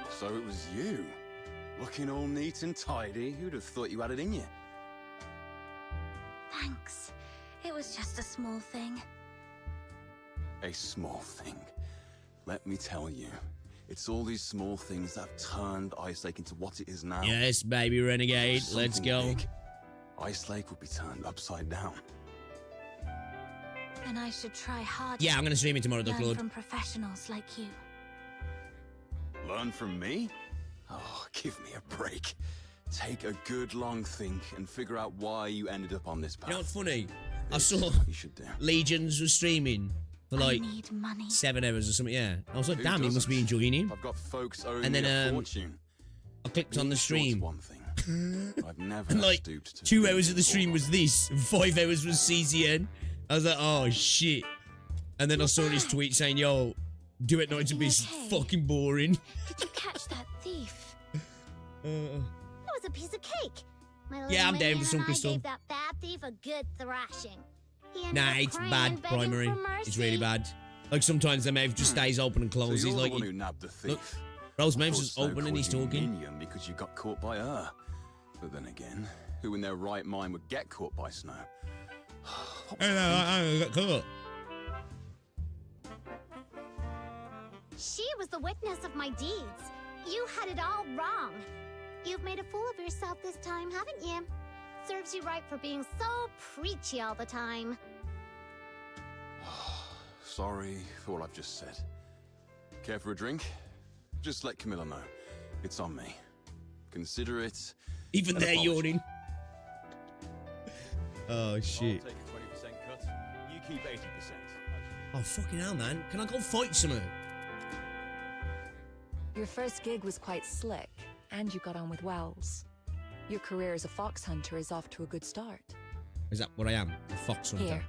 So it was you. Looking all neat and tidy. Who'd have thought you had it in you? Thanks. It was just a small thing. A small thing. Let me tell you. It's all these small things that have turned Ice Lake into what it is now. Yes, baby renegade. Let's Something go. big. Ice Lake would be turned upside down. Then I should try harder. Yeah, I'm gonna stream it tomorrow, though, Learn Claude. from professionals like you. Learn from me? Oh, give me a break. Take a good long think and figure out why you ended up on this path. You know what's funny? I It's saw what you should do. Legions was streaming for like need money. 7 hours or something. Yeah, I was like, Who damn, he must be doesn't? enjoying it. I've got folks owing And me a then fortune. I clicked on the Being short's stream. one thing. I've never And like stooped to 2 being hours of the poor. stream was this, and 5 hours was CCN. I was like, oh shit. And then I saw his tweet saying, yo, Duet Night Abyss is fucking boring. Did you catch that thief? Uh, That was a piece of cake. My little Yeah, I'm down minion for some and I Crystal. gave that bad thief a good thrashing. He ended nah, up it's crying bad and begging primary. for mercy. It's really bad. Like sometimes the mouth just stays open and So closes. you're Like, the one who nabbed the thief. look, Rose's I mouth's thought just Snow open and called he's you talking. minion because you got caught by her. But then again, who in their right mind would get caught by Snow? I got caught. She was the witness of my deeds. You had it all wrong. You've made a fool of yourself this time, haven't you? Serves you right for being so preachy all the time. Sorry for what I've just said. Care for a drink? Just let Camilla know. It's on me. Consider it. Even an they're apology. yawning. Oh shit. I'll take a 20% cut. You keep 80%. Oh fucking hell, man. Can I go fight someone? Your first gig was quite slick, and you got on with Wells. Your career as a fox hunter is off to a good start. Is that what I am? A fox hunter? Here,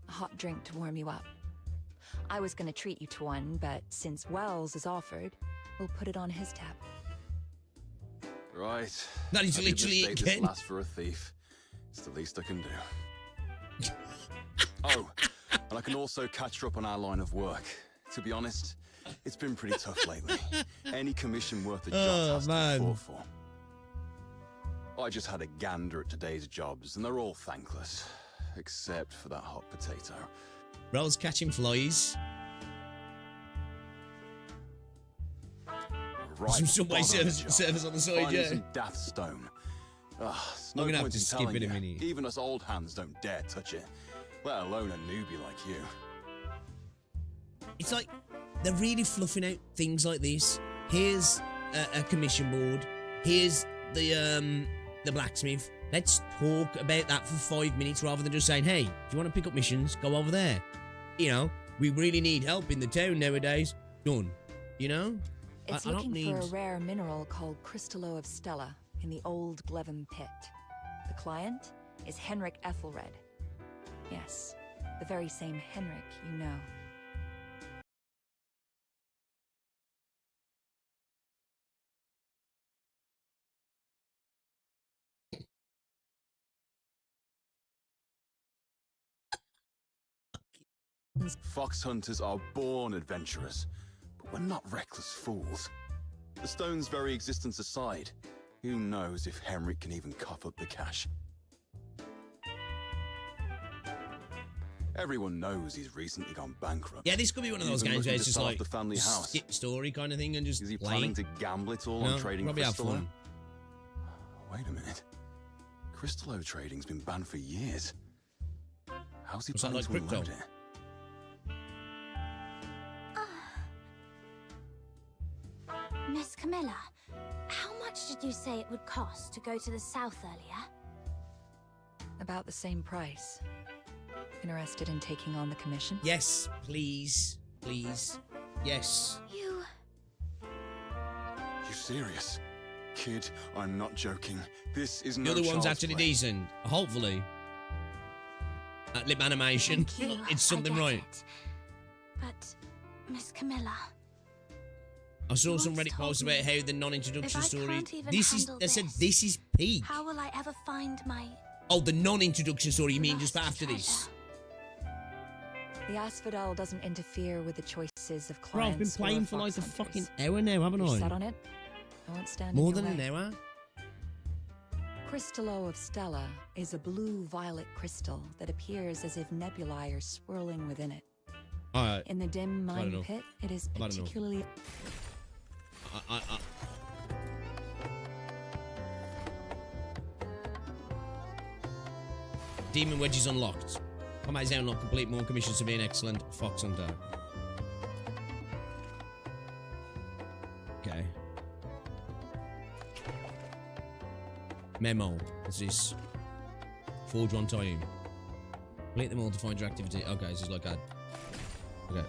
a hot drink to warm you up. I was going to treat you to one, but since Wells is offered, we'll put it on his tab. Right. That is I did literally mistake it, this Ken. last for a thief. It's the least I can do. Oh, and I can also catch her up on our line of work. To be honest, it's been pretty tough lately. Any commission worth a job Oh, has to man. be fought for. I just had a gander at today's jobs, and they're all thankless. Except for that hot potato. Rose catching flies. Right, Some subway bother the service job. on the side, Finding yeah. some Death Stone. No I'm gonna have point to in skip telling it a you. minute. Even us old hands don't dare touch it, let alone a newbie like you. It's like they're really fluffing out things like this. Here's a commission board. Here's the blacksmith. Let's talk about that for 5 minutes rather than just saying, hey, if you want to pick up missions, go over there. You know, we really need help in the town nowadays. Done. You know? It's I don't looking need... for a rare mineral called Crystallo of Stella in the old Glevum pit. The client is Henrik Ethelred. Yes, the very same Henrik you know. Fox hunters are born adventurers, but we're not reckless fools. The stone's very existence aside, who knows if Henrik can even cough up the cash? Everyone knows he's recently gone bankrupt. Yeah, this could be one of those Even games where looking it's to just sell off like the family house. skip story kind of thing and just Is he play. planning to gamble it all No, on trading probably have Crystallo? fun. Wait a minute. Crystallo trading's been banned for years. How's he What's that, planning like to crypto? unload it? Miss Camilla, how much did you say it would cost to go to the south earlier? About the same price. Interested in taking on the commission? Yes, please. Please. Yes. You serious? Kid, I'm not joking. This is The no other one's child's actually play. decent. Hopefully. Lip animation. Thank you, It's something I get right. it. But, Miss Camilla, I saw some once Reddit told posts me, about how the non-introduction if I story. can't even This is. handle They said this, this is peak. how will I ever find my... Oh, the non-introduction story. You mean just after this? The Asphodel doesn't interfere with the choices of clients. Bro, I've been or playing for like fox a hunters. fucking hour now, haven't You're I? set on it? I won't stand More in your than way. an hour? Crystallo of Stella is a blue-violet crystal that appears as if nebulae are swirling within it. Alright. In the dim I've had mine enough. pit, it is I've had enough. particularly... Demon Wedge is unlocked. Combat is unlocked. Complete more commissions to be an excellent fox hunter. Okay. Memo. What's this? Forge one time. Complete them all to find your activity. Okay, this is like that. Okay.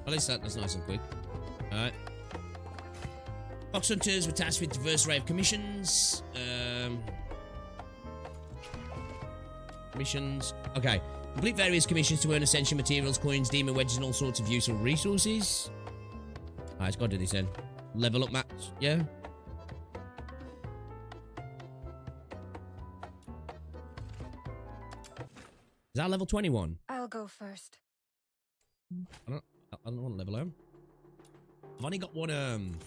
At least that's nice and quick. Alright. Fox hunters were tasked with a diverse array of commissions. Missions. Okay. Complete various commissions to earn essential materials, coins, demon wedges, and all sorts of useful resources. Alright, let's go do this then. Level up match. Yeah. Is that level 21? I'll go first. I don't want to level him. I've only got one,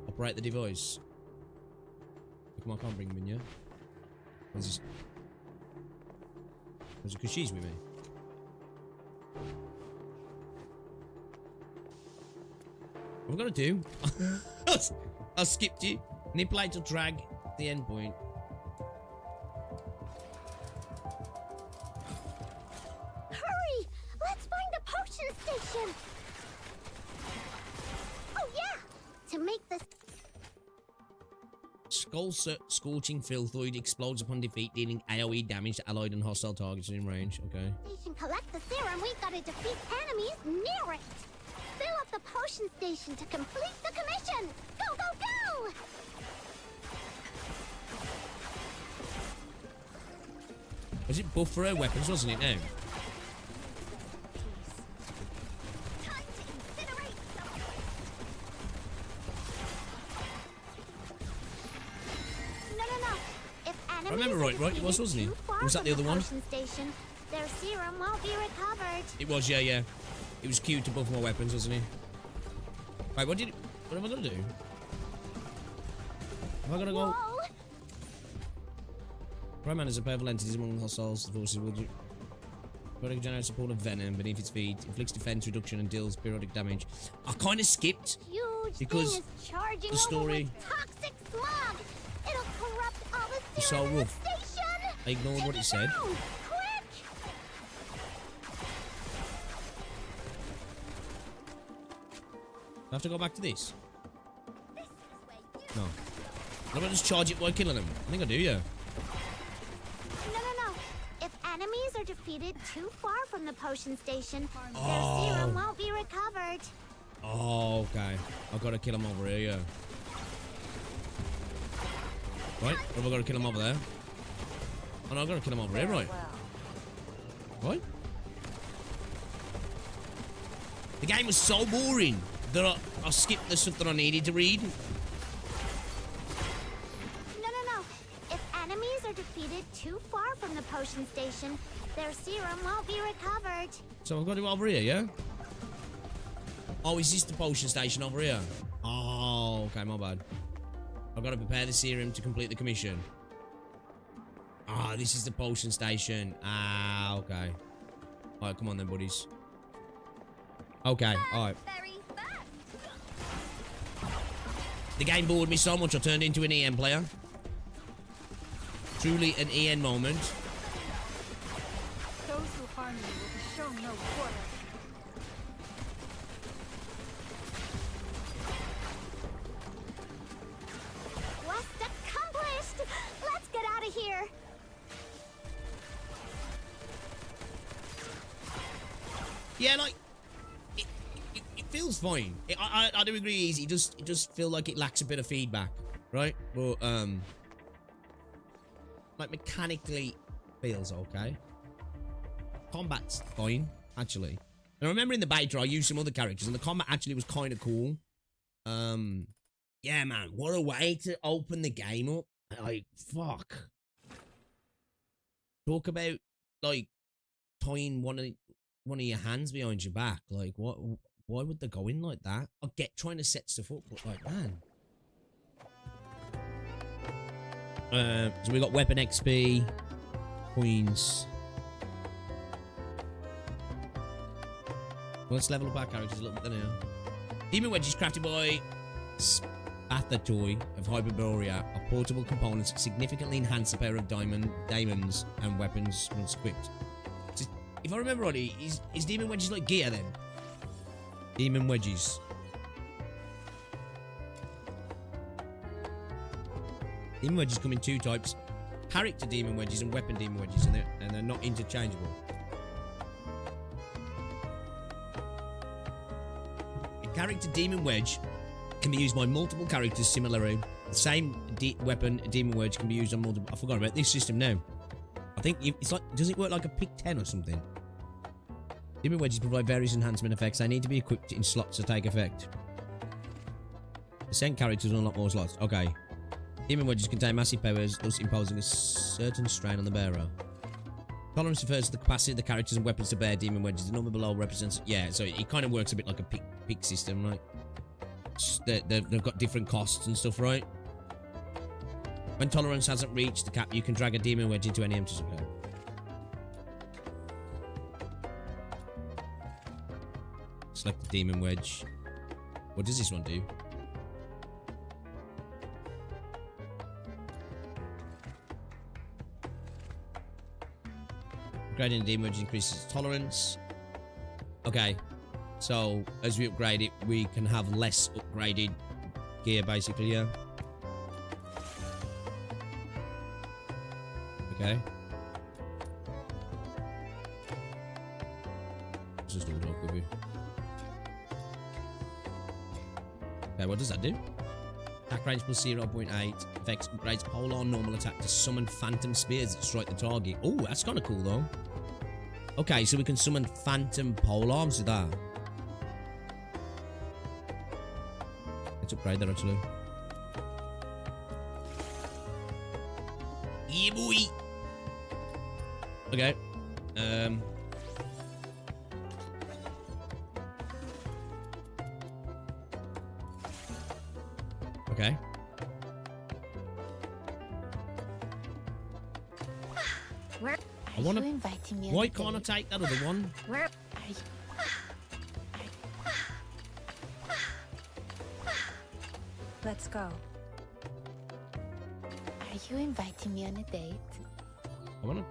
operate the device. Come on, I can't bring him in, yeah? Where's this? Where's it? Because she's with me. What we're gonna do? I skipped you. Nipple to drag the end point. Hurry! Let's find the potion station! Oh yeah! To make this... Scorching Filthoid explodes upon defeat, dealing AoE damage to allied and hostile targets in range. Okay. Station collect the serum, we've got to defeat enemies near it! Fill up the potion station to complete the commission! Go, go, go! Was it buff for her weapons, wasn't it now? I remember right, it was, wasn't it? Or was that the other one? Station, their serum won't be recovered. It was, yeah, yeah. It was queued to buff my weapons, wasn't it? Right, what am I gonna do? Am I gonna go? Rayman is a powerful entity among the hostiles. The forces will periodic generates a pool of venom beneath its feet, inflicts defense reduction and deals periodic damage. I kind of skipped Huge because thing is charging the story over with toxic smog. It'll corrupt all the is so serum in the rough. station. I ignored what it said. Down, quick! I have to go back to this? No. I'm gonna just charge it while killing him. I think I do, yeah. No. If enemies are defeated too far from the potion station, Oh. their serum won't be recovered. Oh, okay. I've got to kill him over here, yeah. Right? Or have I got to kill him over there? Oh, no, I've got to kill him over here, right? Right? The game was so boring that I skipped the stuff that I needed to read. No. If enemies enemies are defeated too far from the potion station, their serum won't be recovered. So I've got to go over here, yeah? Oh, is this the potion station over here? Oh, okay, my bad. I've got to prepare the serum to complete the commission. Ah, this is the potion station. Ah, okay. Alright, come on then, buddies. Okay, alright. The game bored me so much I turned into an EN player. Truly an EN moment. Those who harm you will be shown no quarter. Quest accomplished! Let's get out of here! Yeah, like it feels fine. I do agree. It just feel like it lacks a bit of feedback, right? But like mechanically feels okay. Combat's fine, actually. And I remember in the beta I used some other characters, and the combat actually was kind of cool. Yeah, man, what a way to open the game up. Like, fuck. Talk about like tying one of your hands behind your back. Like, what? Why would they go in like that? I get trying to set stuff up, but like, man. So we got weapon XP, coins. Let's level up our characters a little bit now. Demon Wedge is crafted by Spathatoy of Hyperborea, a portable components that significantly enhance the power of diamonds and weapons once equipped. If I remember rightly, is Demon Wedges like gear then? Demon Wedges. Demon Wedges come in two types. Character Demon Wedges and Weapon Demon Wedges, and they're not interchangeable. A character Demon Wedge can be used by multiple characters similarly. The same weapon Demon Wedge can be used on multiple... I forgot about this system now. I think it's like... Does it work like a pick 10 or something? Demon Wedges provide various enhancement effects. They need to be equipped in slots to take effect. Ascent characters unlock more slots. Okay. Demon Wedges contain massive powers, thus imposing a certain strain on the bearer. Tolerance refers to the capacity of the characters and weapons to bear Demon Wedges. The number below represents... Yeah, so it kind of works a bit like a pick system, right? They've got different costs and stuff, right? When tolerance hasn't reached the cap, you can drag a Demon Wedge into any empty supply. Select the Demon Wedge. What does this one do? Upgrading the Demon Wedge increases tolerance. Okay. So, as we upgrade it, we can have less upgraded gear, basically, yeah? Okay. Let's just do it up with you. Okay, what does that do? Attack range plus 0.8. Effects upgrades polearm normal attack to summon phantom spears that strike the target. Oh, that's kind of cool, though. Okay, so we can summon phantom polearms with that. Let's upgrade that, actually. Yeah, boy! Okay. Okay. Where I want are you inviting me? Why can't I take that other one? Where are you? Let's go. Are you inviting me on a date? I wanna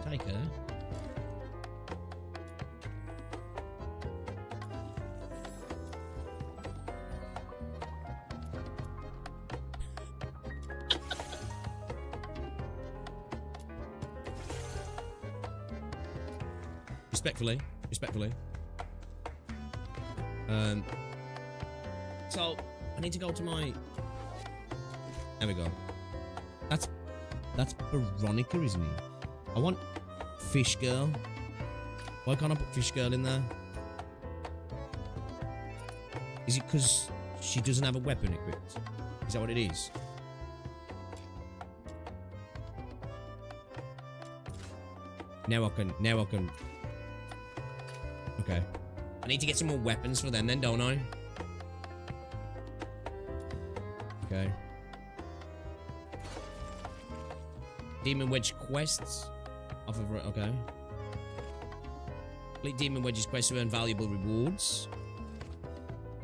take her. Respectfully. So I need to go to my... There we go. That's Veronica, isn't it? I want Fish Girl. Why can't I put Fish Girl in there? Is it because she doesn't have a weapon equipped? Is that what it is? Now I can. Okay. I need to get some more weapons for them then, don't I? Okay. Demon Wedge quests. Off of, okay. Complete Demon Wedge's quest to earn valuable rewards.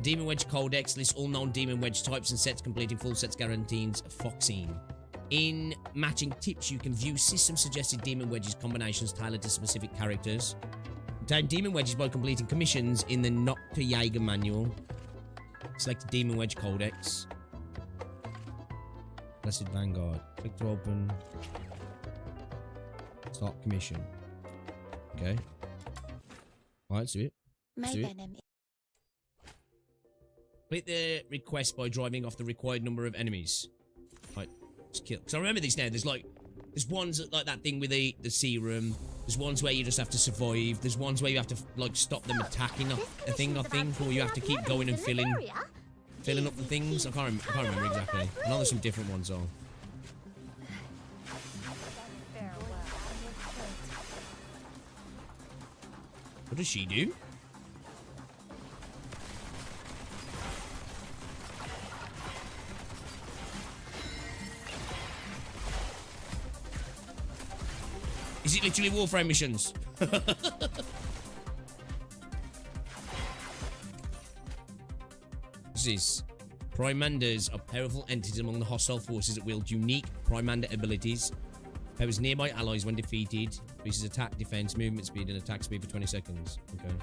Demon Wedge Codex lists all known Demon Wedge types and sets, completing full sets guarantees foxing. In matching tips, you can view system-suggested Demon Wedges combinations tailored to specific characters. Obtain Demon Wedges by completing commissions in the Nocta Jaeger manual. Select Demon Wedge Codex. Blessed Vanguard. Click to open. Start commission. Okay. Alright, let's do it. Let's do it. Complete the request by driving off the required number of enemies. Right, just kill. Because I remember this now. There's ones like that thing with the serum. There's ones where you just have to survive. There's ones where you have to like stop them attacking a thing, I think, or you have to keep going and filling up the things. I can't remember exactly. I know there's some different ones though. What does she do? Is it literally Warframe missions? This is Primanders are powerful entities among the hostile forces that wield unique Primander abilities. Powers nearby allies when defeated. Increases attack, defense, movement speed, and attack speed for 20 seconds. Okay.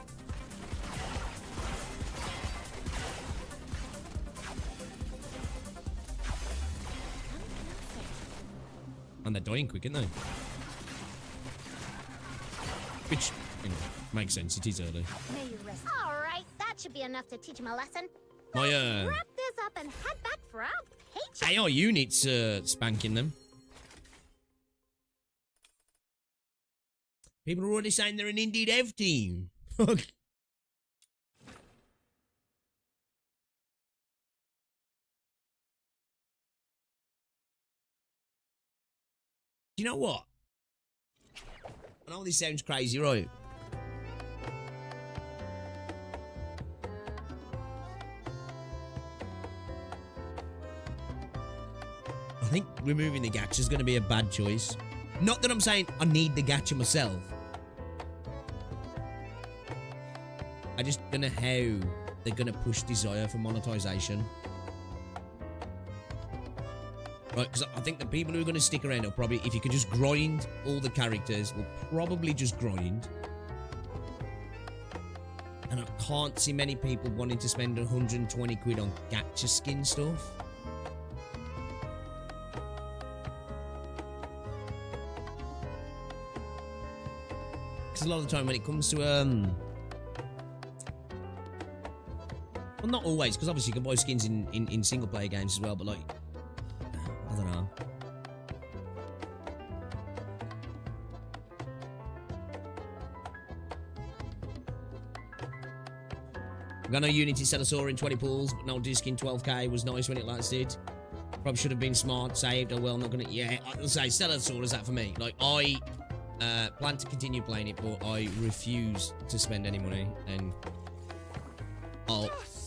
And they're dying quick, aren't they? Which, you know, makes sense. It is early. Alright, that should be enough to teach him a lesson. My, Wrap this up and head back for our paycheck. AI units spanking them. People are already saying they're an indie dev team. You know what? I know this sounds crazy, right? I think removing the gacha is going to be a bad choice. Not that I'm saying I need the gacha myself. I just don't know how they're going to push desire for monetization. Right, because I think the people who are going to stick around are probably, if you could just grind all the characters, will probably just grind. And I can't see many people wanting to spend 120 quid on gacha skin stuff. Because a lot of the time when it comes to, well, not always, because obviously you can buy skins in single player games as well, but like, I don't know. I got no Unity Celasaur in 20 pools, but no disc in 12k was nice when it lasted. Probably should have been smart, saved, oh well, not gonna, yeah, I'll say Celasaur is that for me. Like, I plan to continue playing it, but I refuse to spend any money, and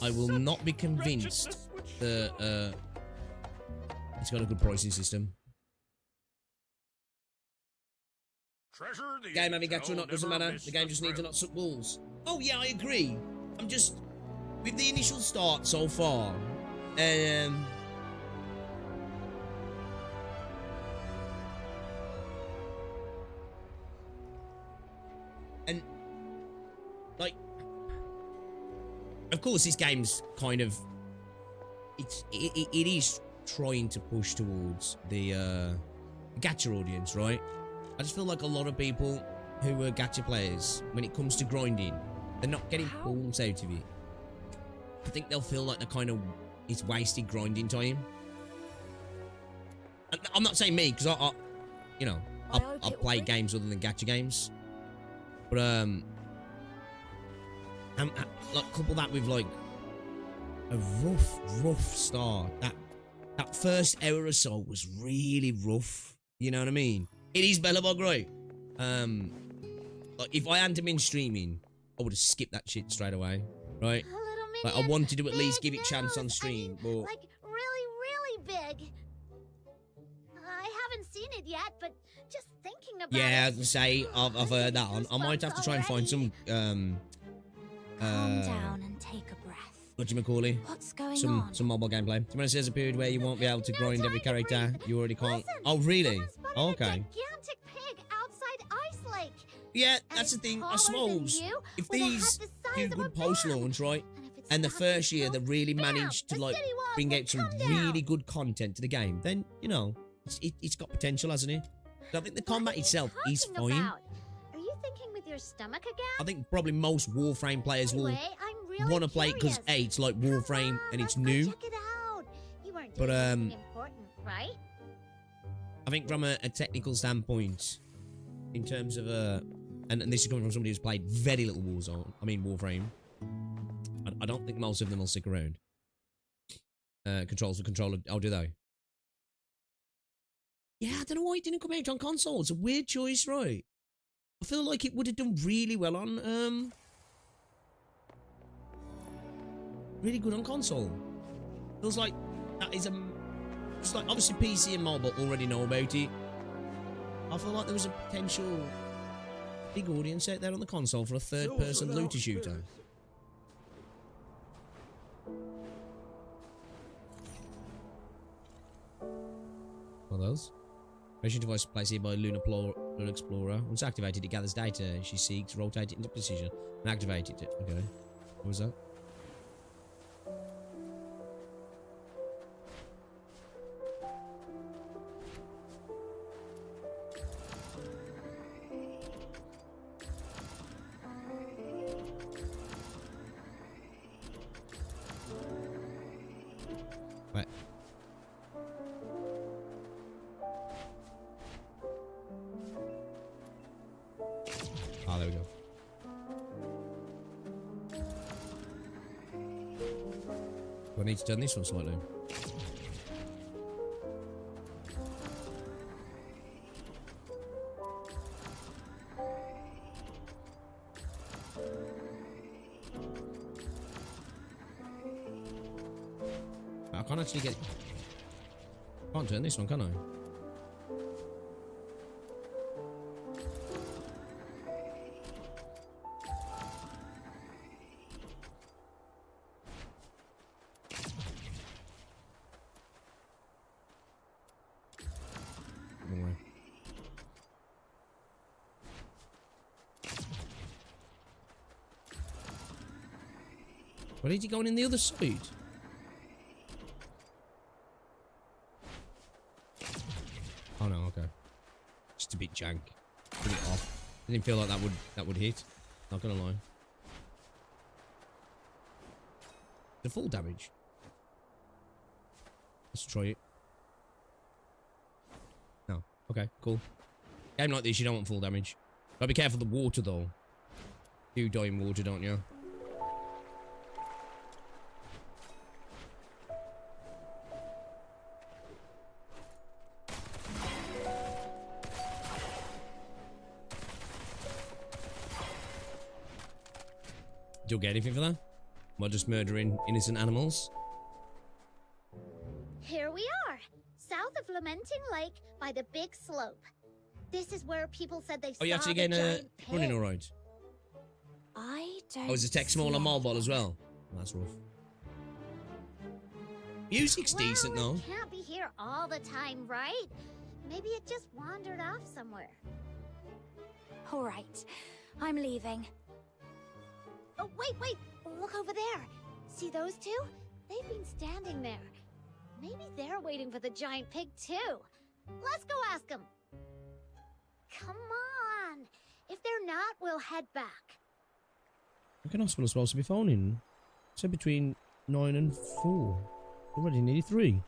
I will not be convinced that, it's got a good pricing system. Game having gacha or not doesn't matter. The game just needs to not suck balls. Oh yeah, I agree. I'm just with the initial start so far. And like, of course, this game's kind of it is trying to push towards the gacha audience, right? I just feel like a lot of people who are gacha players, when it comes to grinding, they're not getting pulls out of it. I think they'll feel like it's wasted grinding time. I'm not saying me, because I play games other than gacha games, but like couple that with like a rough start. That first hour or so was really rough. You know what I mean? It is Bellabog, right? Like if I hadn't been streaming, I would have skipped that shit straight away, right? Like I wanted to at least give it a chance on stream, but Like really big. I haven't seen it yet, but just thinking about yeah, it. I'd say I've heard that on. I might have to try and find some Calm down and take a breath. whatchamacallit? What's going Some on? mobile gameplay. To be honest, there's a period where you won't be able to grind every character. You already can't. Oh, really? Oh, okay. Gigantic pig outside Ice Lake. Yeah, that's the thing. I suppose if these do good post-launch, right, and the first year they really managed to like bring out some really good content to the game, then you know it's got potential, hasn't it? I think the combat itself is fine. Are you thinking with your stomach again? I think probably most Warframe players will Anyway, I'm really want to play it because A, it's like Warframe and it's new. Check it out. You weren't But, doing anything important, right? I think from a technical standpoint, in terms of and this is coming from somebody who's played very little Warframe. I don't think most of them will stick around. Controls for controller. Oh, do they? Yeah, I don't know why it didn't come out on console. It's a weird choice, right? I feel like it would have done really well on really good on console. Feels like that is it's like obviously PC and mobile already know about it. I feel like there was a potential big audience out there on the console for a third-person looter shooter. What are those? Motion device placed here by Lunar Explorer. Once activated, it gathers data. She seeks, rotate it into position, and activate it. Okay. What was that? Right. Ah, there we go. Do I need to turn this one slightly? I can't actually get... Can't turn this one, can I? Wrong way. Why did he go in the other side? Oh no, okay. Just a bit jank. Put it off. Didn't feel like that would hit. Not gonna lie. The full damage. Let's try it. No. Okay, cool. Game like this, you don't want full damage. Gotta be careful of the water though. You die in water, don't you? You'll get anything for that? Am I just murdering innocent animals? Here we are, south of Lamenting Lake by the big slope. This is where people said they saw Oh, you actually the getting giant pig. running alright? I don't. Oh, is the text small on mobile as well? That's rough. Music's decent though. It can't be here all the time, right? Maybe it just wandered off somewhere. All right, I'm leaving. Oh, wait! Look over there. See those two? They've been standing there. Maybe they're waiting for the giant pig too. Let's go ask them. Come on. If they're not, we'll head back. What hospital supposed to be phoning? So between 9 and 4. Already nearly 3.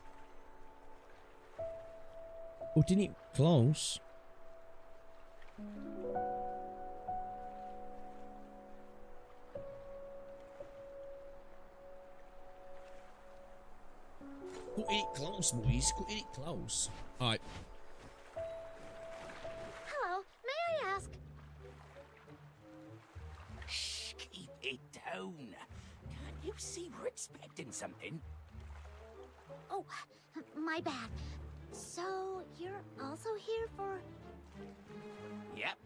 Oh, didn't it close? Cut it close, boys. Cut it close. Alright. Hello, may I ask tone. Can't you see we're expecting something? Oh, my bad. So, you're also here for... Yep.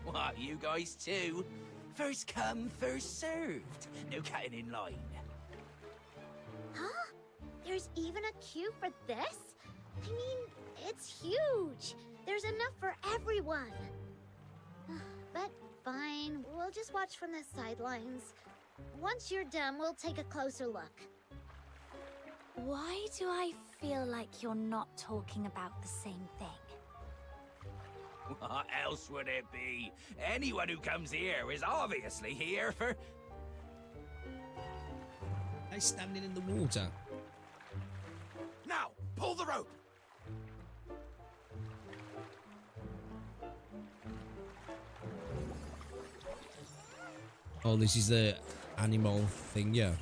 What, you guys too? First come, first served. No cutting in line. Huh? There's even a queue for this? I mean, it's huge. There's enough for everyone. But fine, we'll just watch from the sidelines. Once you're done, we'll take a closer look. Why do I feel like you're not talking about the same thing? What else would it be? Anyone who comes here is obviously here for... They're standing in the water. Now, pull the rope! Oh, this is the animal thing, yeah.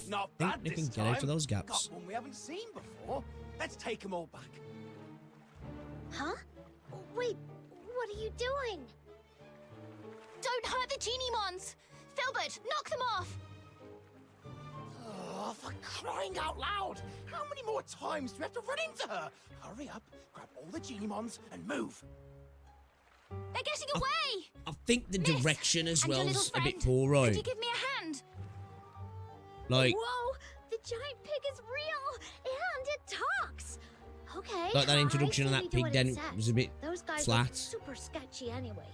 Not I bad think they this can get out of time. those gaps. Got one we haven't seen before. Let's take them all back. Huh? Wait, what are you doing? Don't hurt the Genions! Filbert, knock them off! Oh, for crying out loud! How many more times do we have to run into her? Hurry up, grab all the Genions and move. They're getting away! I think the Miss, direction as and your well little is a bit friend, poor, Could right? you give me a hand? Like, Whoa! The giant pig is real! And it talks! Okay. like that introduction of I say that we do pig what then it says. was a bit Those guys flat. look super sketchy anyway.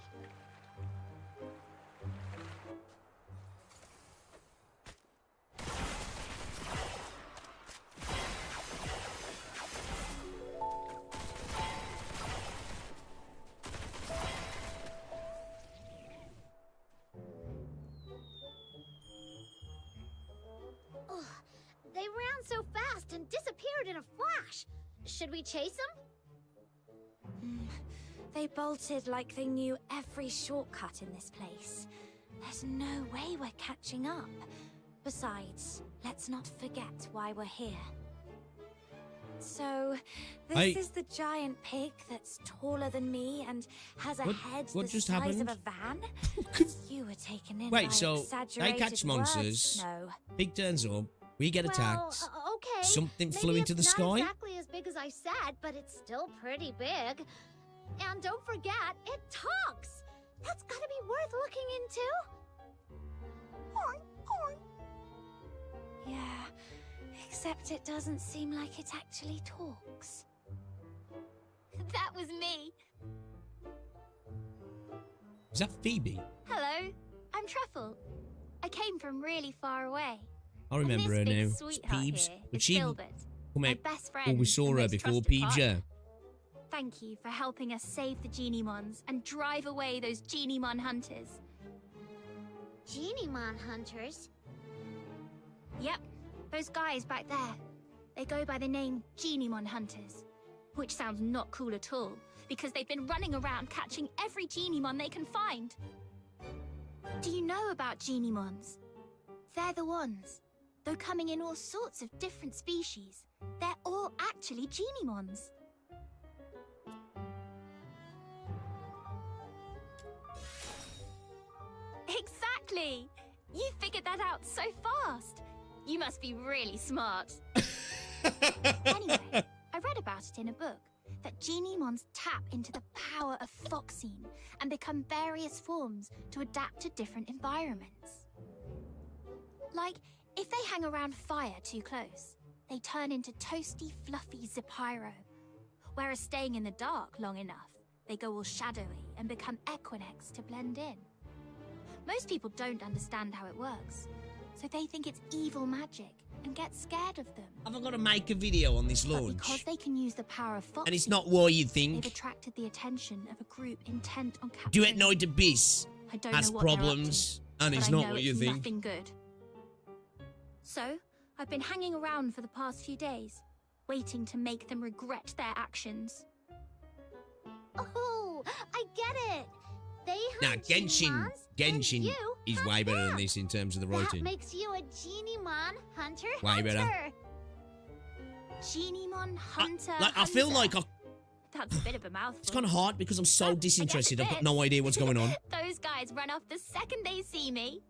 Ugh, they ran so fast and disappeared in a flash. Should we chase them? They bolted like they knew every shortcut in this place. There's no way we're catching up. Besides, let's not forget why we're here. So, this is the giant pig that's taller than me and has a head what the just size of happened? a van? You were taken in Wait, by so they exaggerated catch monsters. words, no. Pig turns up. We get attacked. Well, okay. Something Maybe flew into the it's sky. Not exactly as big as I said, but it's still pretty big. And don't forget, it talks. That's gotta be worth looking into. Yeah, except it doesn't seem like it actually talks. That was me. Is that Phoebe? Hello, I'm Truffle. I came from really far away. I remember her And this now. big It's sweetheart Peebs. here But is she Filbert, come my out. best Oh, friend we saw and her most before trusted Peebs, partner. yeah. Thank you for helping us save the Geniemons and drive away those Geniemon hunters. Geniemon hunters? Yep, those guys back there. They go by the name Geniemon hunters. Which sounds not cool at all, because they've been running around catching every Geniemon they can find. Do you know about Geniemons? They're the ones. Though coming in all sorts of different species, they're all actually Geniemons. Exactly! You figured that out so fast. You must be really smart. Anyway, I read about it in a book, that Geniemons tap into the power of foxine and become various forms to adapt to different environments. Like, if they hang around fire too close, they turn into toasty, fluffy Zepyro. Whereas staying in the dark long enough, they go all shadowy and become Equinex to blend in. Most people don't understand how it works, so they think it's evil magic and get scared of them. Have I got to make a video on this But launch? because they can use the power of foxine, And it's not what you they've think. attracted the attention of a group intent on capturing. Duet Night Abyss I don't has know what they're up problems, to, and but it's I not know what you it's think. Nothing good. So, I've been hanging around for the past few days, waiting to make them regret their actions. Oh, I get it. They Now, hunt Genshin Geniemons, is way better than this in terms of the That writing. makes you a Geniemon hunter. Way better. Geniemon hunter. Like, I feel like I That's a bit of a mouthful. It's kind of hard because I'm so disinterested. I've got no idea what's going on. Those guys run off the second they see me.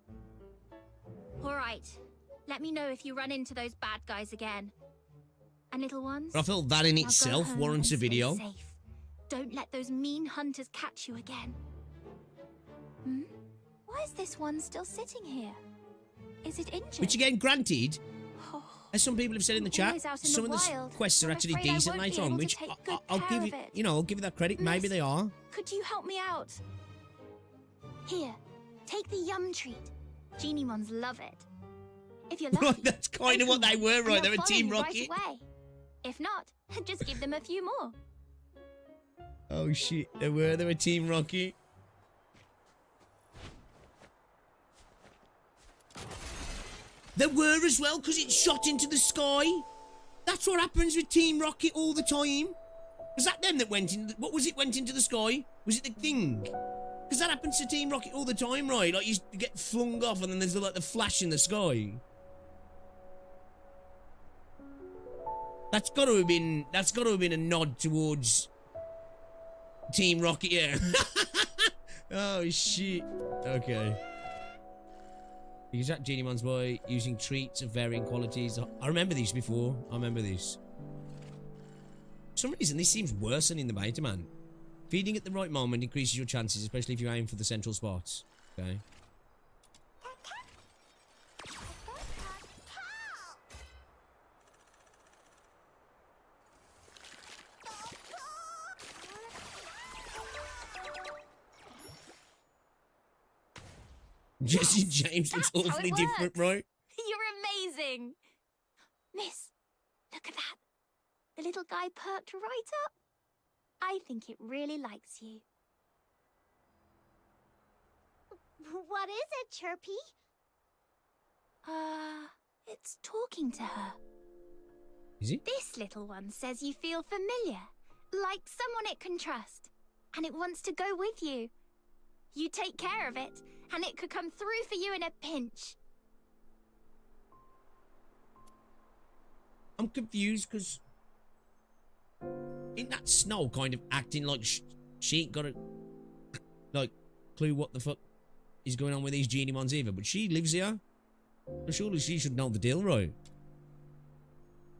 All right. Let me know if you run into those bad guys again. And little ones? But I feel that in now go itself home warrants a and stay video. safe. Don't let those mean hunters catch you again. Hmm? Why is this one still sitting here? Is it injured? Which again, granted, as some people have said in the chat, Always out in some the of the wild. quests are I'm actually afraid I decent won't be later on, able to which take good I'll care give of you, it. you know, I'll give you that credit. Maybe Miss, they are. Could you help me out? Here, take the yum treat. Genions love it. If you're lucky, Right, that's kind of what they were, right? They were Team Rocket. Right away. If not, just give them a few more. Oh shit, they were Team Rocket. They were as well, because it shot into the sky. That's what happens with Team Rocket all the time. Was that them that went in? What was it went into the sky? Was it the thing? Because that happens to Team Rocket all the time, right? Like, you get flung off and then there's like the flash in the sky. That's got to have been a nod towards Team Rocket, yeah. Oh shit. Okay. You use that Genions by using treats of varying qualities. I remember these before. I remember this. For some reason, this seems worse than in the beta, man. Feeding at the right moment increases your chances, especially if you aim for the central spots. Okay. Jesse James looks awfully different, right? You're amazing. Miss, look at that. The little guy perked right up. I think it really likes you. What is it, Chirpy? It's talking to her. Is it? This little one says you feel familiar, like someone it can trust, and it wants to go with you. You take care of it, and it could come through for you in a pinch. I'm confused because isn't that Snow kind of acting like she ain't got a like clue what the fuck is going on with these Genions either? But she lives here, so surely she should know the deal, right?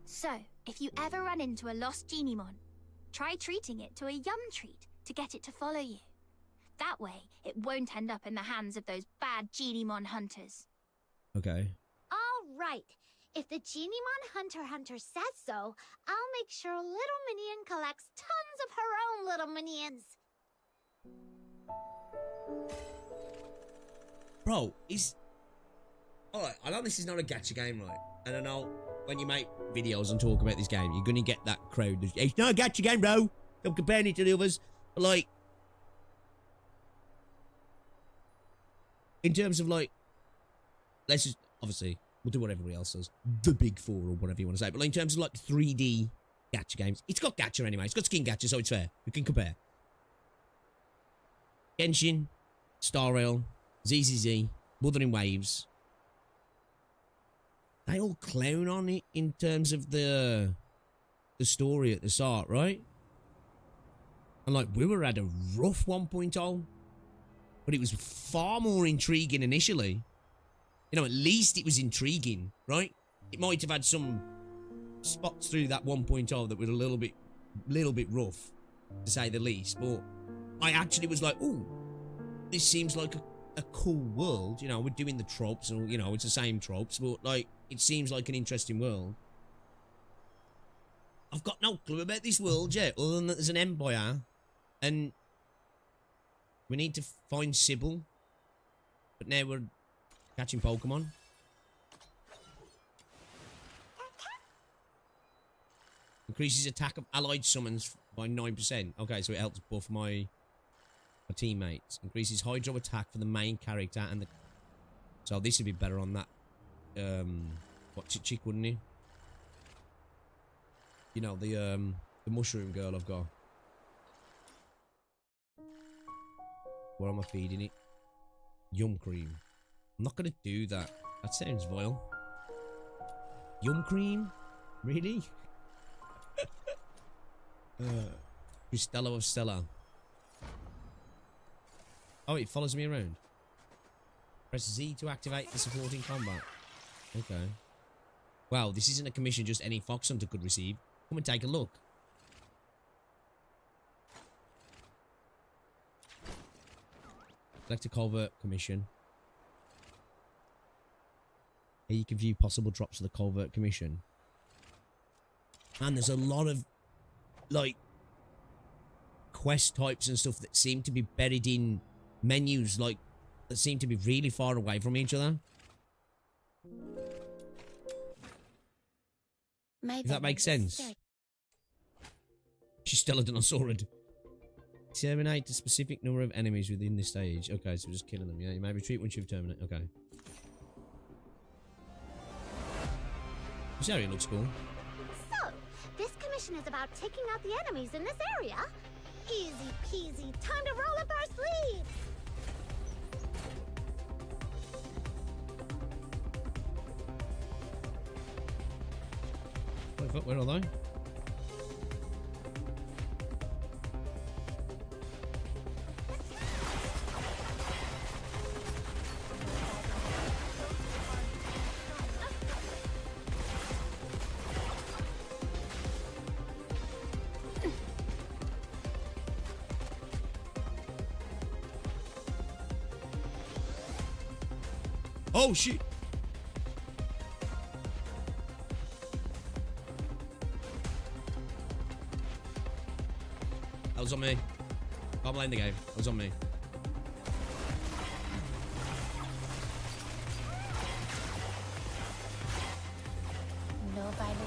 So, if you ever run into a lost Genion, try treating it to a yum treat to get it to follow you. That way, it won't end up in the hands of those bad Genion hunters. Okay. All right. If the Genion Hunter says so, I'll make sure Little Minion collects tons of her own little minions. Bro, alright, I know this is not a gacha game, right? And I know when you make videos and talk about this game, you're gonna get that crowd. It's not a gacha game, bro. Don't compare it to the others. But like, in terms of like, let's just, obviously, we'll do what everybody else does. The big four or whatever you want to say. But like, in terms of like 3D gacha games, it's got gacha anyway. It's got skin gacha, so it's fair. We can compare. Genshin, Star Rail, ZZZ, Wuthering Waves. They all clown on it in terms of the story at the start, right? And like, we were at a rough 1.0. But it was far more intriguing initially. You know, at least it was intriguing, right? It might have had some spots through that 1.0 that were a little bit rough, to say the least. But I actually was like, ooh, this seems like a cool world. You know, we're doing the tropes, and you know, it's the same tropes, but like, it seems like an interesting world. I've got no clue about this world yet, other than that there's an empire, and we need to find Sybil. But now we're catching Pokemon. Increases attack of allied summons by 9%. Okay, so it helps buff my teammates. Increases Hydro attack for the main character and the... So this would be better on that... what's it, chick, wouldn't he? You know, the mushroom girl I've got. What am I feeding it? Yum cream. I'm not gonna do that. That sounds vile. Yum cream? Really? Cristello of Stella. Oh, it follows me around. Press Z to activate the supporting combat. Okay. Wow, this isn't a commission just any fox hunter could receive. Come and take a look. Select a covert commission. Here you can view possible drops of the covert commission. And there's a lot of, like, quest types and stuff that seem to be buried in menus, like, that seem to be really far away from each other. Maybe If that makes sense. She's still a dinosaur. Terminate a specific number of enemies within this stage. Okay, so we're just killing them. Yeah, you may retreat once you've terminated. Okay. This area looks cool. So, this commission is about taking out the enemies in this area. Easy peasy. Time to roll up our sleeves. Where are they? Oh shit! That was on me. Can't blame the game. That was on me. No violence.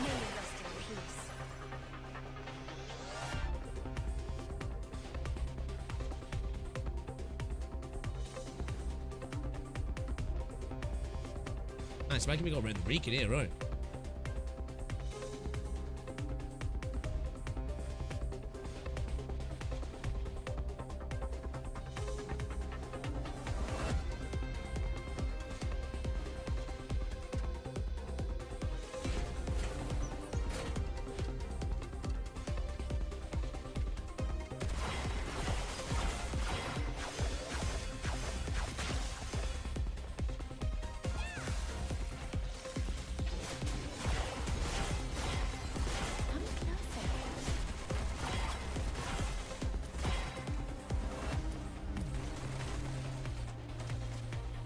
May you rest in peace. Ah, it's making me go around the Reek in here, right?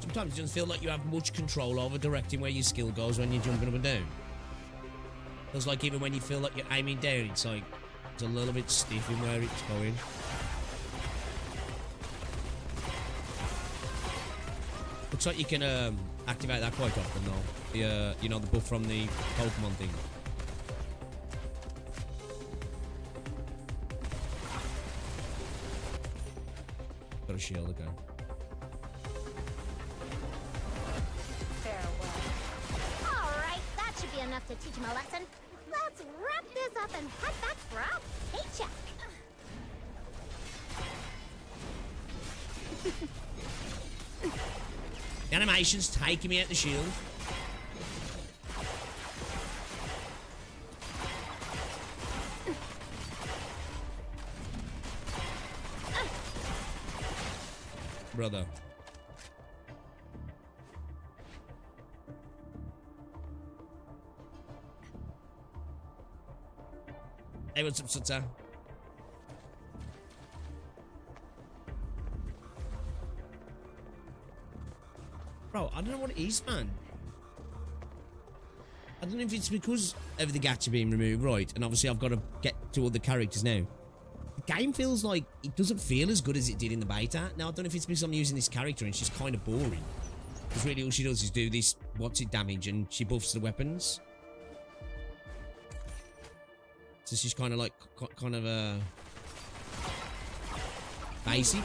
Sometimes it doesn't feel like you have much control over directing where your skill goes when you're jumping up and down. Feels like even when you feel like you're aiming down, it's like it's a little bit stiff in where it's going. Looks like you can activate that quite often though. The you know, the buff from the Pokemon thing. Got a shield, okay. Enough to teach him a lesson. Let's wrap this up and head back for our paycheck. The animation's taking me at the shield. Brother. Hey, what's up, Sutta? Bro, I don't know what it is, man. I don't know if it's because of the gacha being removed, right? And obviously I've got to get to other characters now. The game feels like it doesn't feel as good as it did in the beta. Now, I don't know if it's because I'm using this character and she's kind of boring. Because really all she does is do this, what's it damage, and she buffs the weapons. So she's kind of like, kind of basic.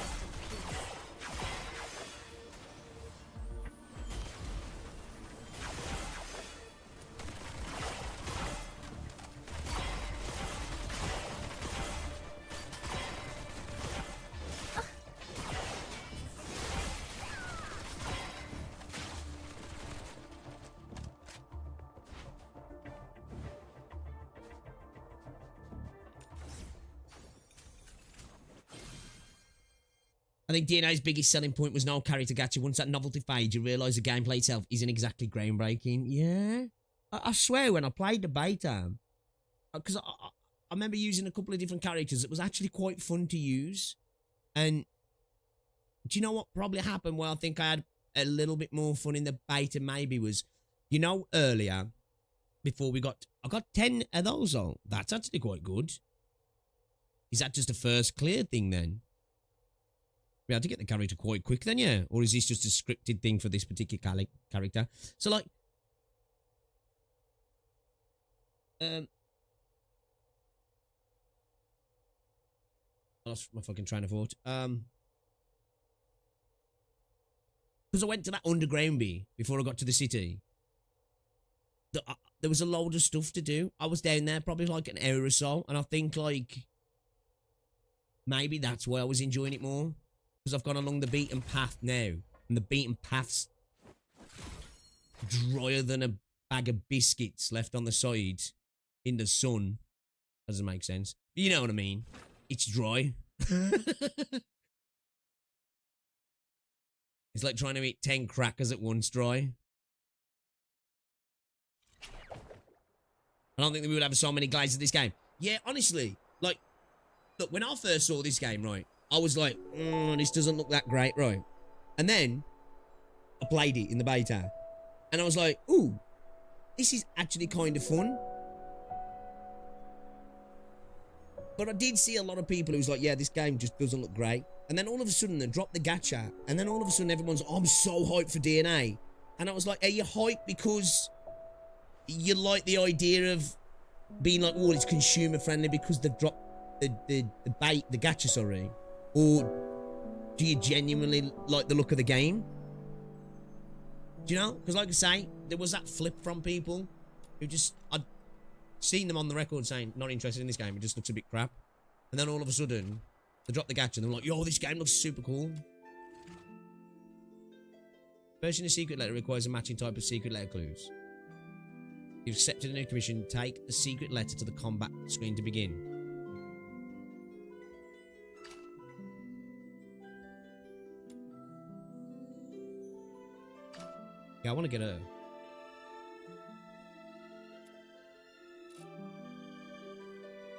think DNA's biggest selling point was no character gacha. Once that novelty fades, you realise the gameplay itself isn't exactly groundbreaking. Yeah. I swear, when I played the beta, because I remember using a couple of different characters, it was actually quite fun to use. And do you know what probably happened where I think I had a little bit more fun in the beta maybe was, you know, earlier, before I got 10 of those on. That's actually quite good. Is that just a first clear thing then? We had to get the character quite quick then, yeah? Or is this just a scripted thing for this particular character? So, like... I lost my fucking train of thought. Because I went to that underground bit before I got to the city. There was a load of stuff to do. I was down there probably like an hour or so. And I think, like... maybe that's why I was enjoying it more. Because I've gone along the beaten path now. And the beaten path's drier than a bag of biscuits left on the side in the sun. Doesn't make sense. You know what I mean. It's dry. It's like trying to eat 10 crackers at once dry. I don't think that we would have so many glazes in this game. Yeah, honestly. Like, look, when I first saw this game, right, I was like, this doesn't look that great, right? And then I played it in the beta. And I was like, ooh, this is actually kind of fun. But I did see a lot of people who's like, yeah, this game just doesn't look great. And then all of a sudden they drop the gacha. And then all of a sudden everyone's, oh, I'm so hyped for DNA. And I was like, are you hyped because you like the idea of being like, oh, it's consumer friendly because they've dropped the gacha, sorry? Or do you genuinely like the look of the game? Do you know? Because like I say, there was that flip from people who just, I'd seen them on the record saying, not interested in this game, it just looks a bit crap. And then all of a sudden, they drop the gacha and they're like, yo, this game looks super cool. Purchasing a secret letter requires a matching type of secret letter clues. You've accepted a new commission, take the secret letter to the combat screen to begin. Yeah, I want to get her.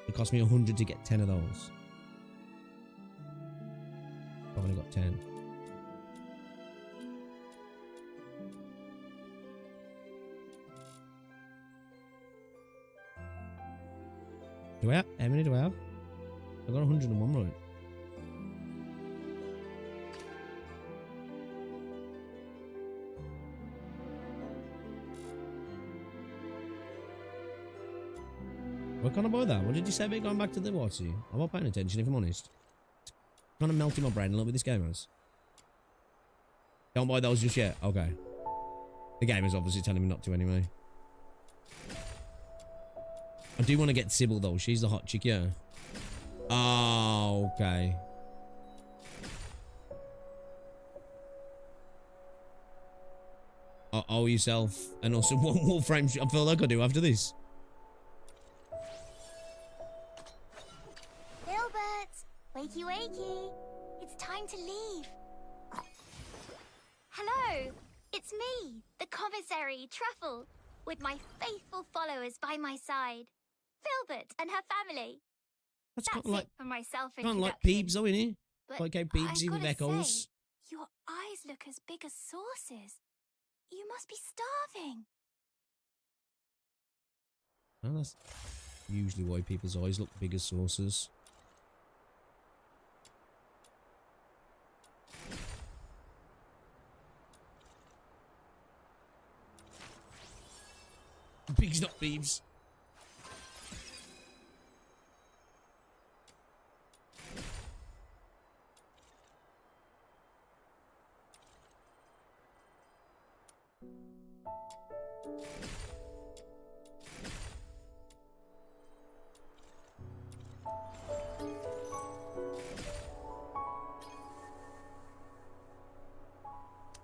It cost me 100 to get 10 of those. I've only got 10. Do I have? How many do I have? I got 101 right. Why can't I buy that? What did you say about going back to the water? I'm not paying attention if I'm honest. It's kind of melting my brain a little bit, this game has. Don't buy those just yet. Okay. The game is obviously telling me not to anyway. I do want to get Sybil though. She's the hot chick, yeah. Oh, okay. Oh, yourself. And also one more frame. I feel like I do after this. Wakey, wakey. It's time to leave. Hello. It's me, the commissary, Truffle, with my faithful followers by my side. Filbert and her family. That's like, it for myself kind of like Peebs, though, isn't it? But like how Peebsy with echoes. Say, your eyes look as big as saucers. You must be starving. Well, that's usually why people's eyes look big as saucers. Pigs, not beeves.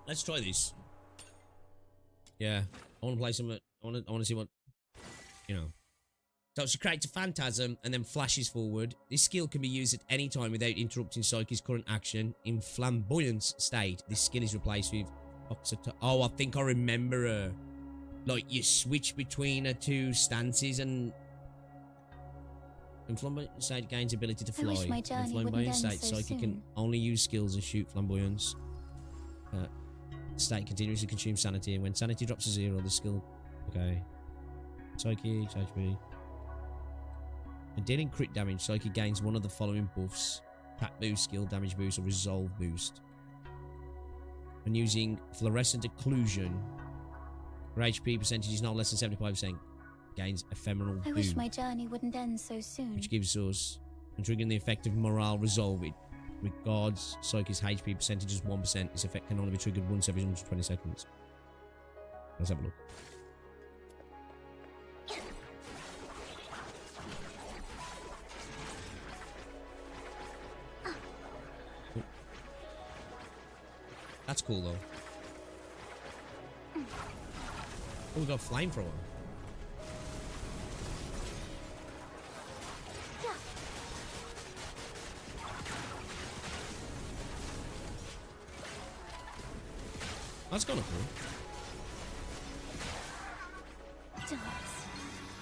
Let's try this. Yeah, I want to play some. I want to see what, you know. So she creates a phantasm and then flashes forward. This skill can be used at any time without interrupting Psyche's current action. In flamboyance state, this skill is replaced with... Oh, I think I remember her. Like, you switch between her two stances and... In flamboyant state, gains ability to fly. I wish my journey In flamboyant wouldn't end state, so Psyche can soon. only use skills and shoot flamboyance. State continuously consumes sanity, and when sanity drops to 0, the skill... Okay. Psyche, HP. And dealing crit damage, Psyche gains one of the following buffs: attack boost, skill damage boost, or resolve boost. When using fluorescent occlusion, her HP percentage is not less than 75%. Gains ephemeral I boom, wish my journey wouldn't end so soon. which gives us, and triggering the effect of morale resolve, it regards Psyche's HP percentage as 1%. This effect can only be triggered once every 120 seconds. Let's have a look. That's cool though. Oh, we got a flamethrower. That's kind of cool. Dance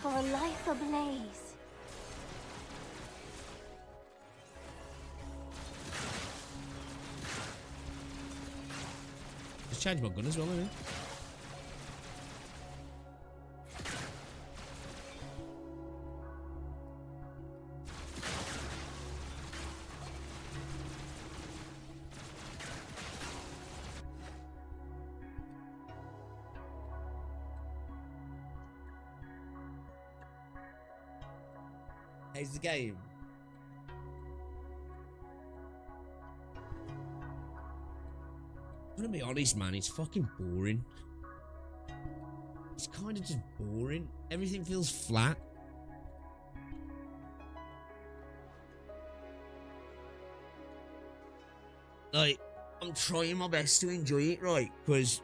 for a life ablaze. Just change my gun as well, maybe. How's the game? I'm gonna be honest, man, it's fucking boring. It's kind of just boring. Everything feels flat. Like, I'm trying my best to enjoy it, right? Because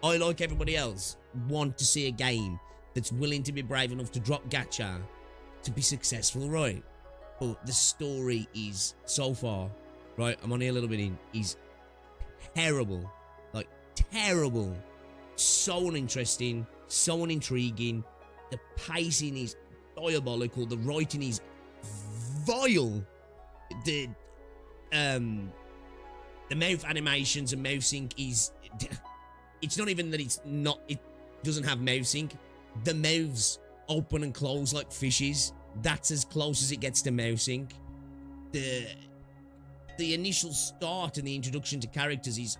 I, like everybody else, want to see a game that's willing to be brave enough to drop gacha to be successful, right? But the story is, so far, right, I'm only a little bit in, is terrible. Like, terrible. So uninteresting, so unintriguing. The pacing is diabolical. The writing is vile. The mouth animations and mouth sync is... It's not even that it's not... It doesn't have mouth sync. The mouths open and close like fishes. That's as close as it gets to mouth sync. The initial start and the introduction to characters is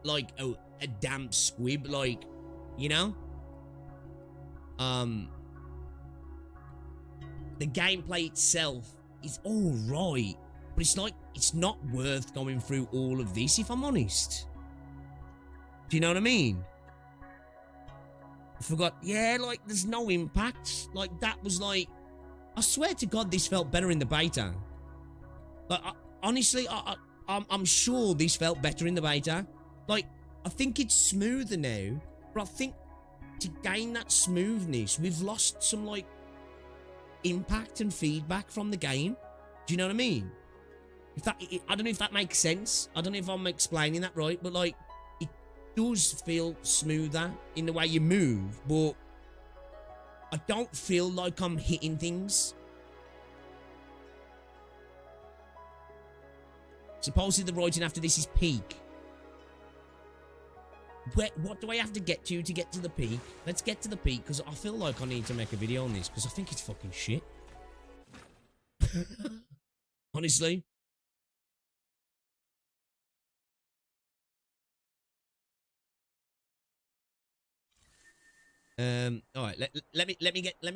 like a damp squib, like, you know? The gameplay itself is alright, but it's like, it's not worth going through all of this, if I'm honest. Do you know what I mean? I forgot, yeah, like, there's no impact. Like, that was like, I swear to God, this felt better in the beta. Like, honestly, I'm sure this felt better in the beta. Like, I think it's smoother now, but I think to gain that smoothness, we've lost some, like, impact and feedback from the game. Do you know what I mean? I don't know if that makes sense. I don't know if I'm explaining that right, but, like, it does feel smoother in the way you move, but I don't feel like I'm hitting things. Supposedly the writing after this is peak. What do I have to get to get to the peak? Let's get to the peak, because I feel like I need to make a video on this, because I think it's fucking shit. Honestly. All right. Let me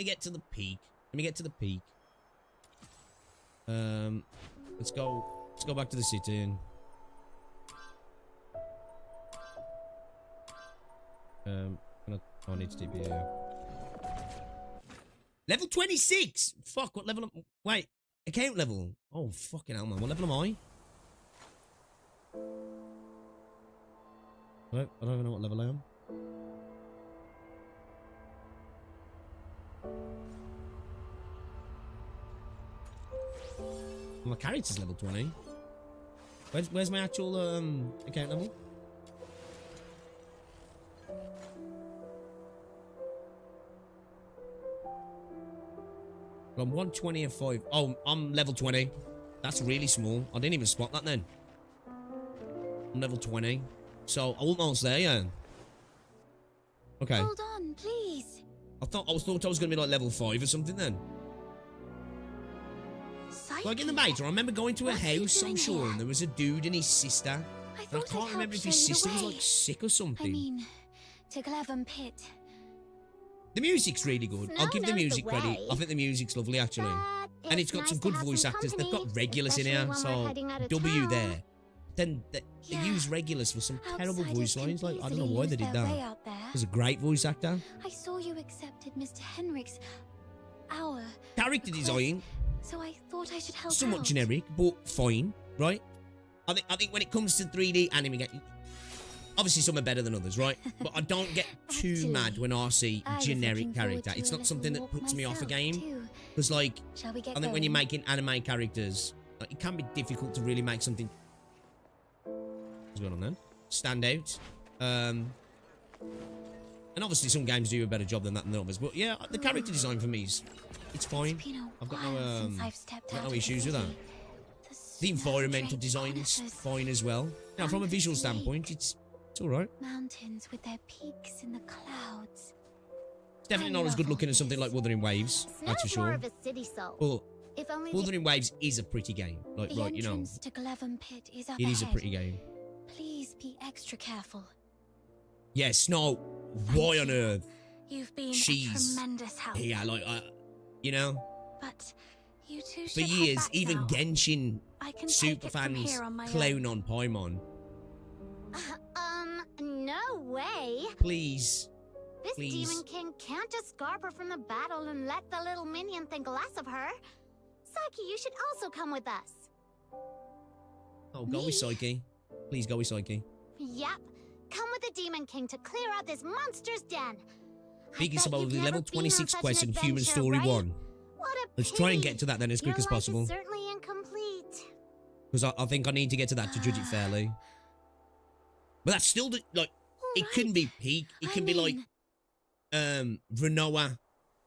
get to the peak. Let me get to the peak. Let's go back to the city and I need to be level 26. Fuck, what level am... Wait, account level. Oh, fucking hell, man. What level am I? I don't even know what level I am. My character's level 20. Where's my actual account level? I'm 120 and 5. Oh, I'm level 20. That's really small. I didn't even spot that then. I'm level 20. So, almost there, yeah. Okay. Hold on, please. I thought I was going to be like level 5 or something then. Like in the beta, I remember going to a house, I'm sure, and there was a dude and his sister. I can't remember if his sister was like sick or something. I mean, to Glevum Pit. The music's really good. I'll give the music the credit. way. I think the music's lovely, actually. And it's got nice some to good have voice some actors. They've got company, regulars in especially here, when we're so heading out of W town. there. Then they use regulars for some terrible Outsiders voice lines. Like, I don't know easily why lose they did their that. way out there. He's a great voice actor. I saw you accepted Mr. Henrik's hour. Character design, So I thought I should help somewhat out. generic, but fine, right? I think when it comes to 3D anime game, obviously some are better than others, right? But I don't get too mad when I see I was generic looking forward character. to It's a not little something that walk puts me off a myself, game. too. Because like, Shall we get I think when you're going? making anime characters, like, it can be difficult to really make something. What's going on then? Stand out. And obviously some games do a better job than that than others. But yeah, the character design for me is, it's fine. I've got no issues with that. The environmental design's fine as well. Now, from a visual standpoint, it's all right. Mountains with their peaks in the clouds. It's definitely not as good looking as something like Wuthering Waves, that's for Snow's more sure. of a city soul. But If only Wuthering Waves is a pretty game. Like, The right, you know, entrance to Glevum Pit is up it is a ahead. pretty game. Please be extra careful. Yeah, Snow, why on earth? You've been She's a tremendous help. yeah, like, you know, But you two for should head years, back even now. Genshin I can take it from superfans here on my clown on Paimon. No way. Please. This Please. Demon King can't just scarp her from the battle and let the little minion think less of her. Psyche, you should also come with us. Oh, go with Psyche. Please go with Psyche. Yep. Come with the Demon King to clear out this monster's den. Biggest bet about you've the never level been on 26 such an question, Human adventure, Story right? 1. What a Let's try and pity. get to that then as quick Your as life possible. is certainly incomplete. Because I think I need to get to that to judge it fairly. But that's still, like, it couldn't be peak. It can be like, Renoa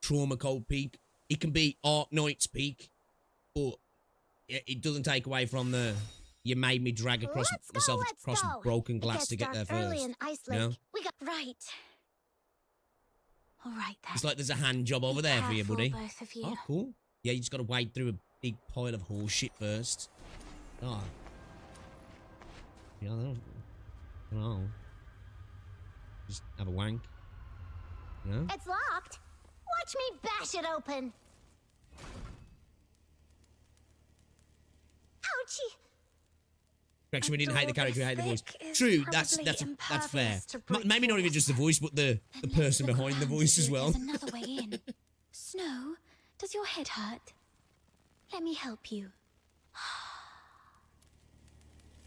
Trauma Code peak. It can be Arknights peak. But it doesn't take away from the, you made me drag across myself across broken glass to get there first. You know? We got right. All right then. It's like there's a hand job over there for you, Careful, buddy. both of you. Oh, cool. Yeah, you just gotta wade through a big pile of horse shit first. Oh. Yeah, I don't know. Just have a wank. You know? It's locked. Watch me bash it open. Ouchie. Correction, we didn't hate the character, we hate the voice. is True, that's probably fair. impervious to brute Maybe not even just the voice, but the person behind the voice as well. There's another way in. Snow, does your head hurt? Let me help you.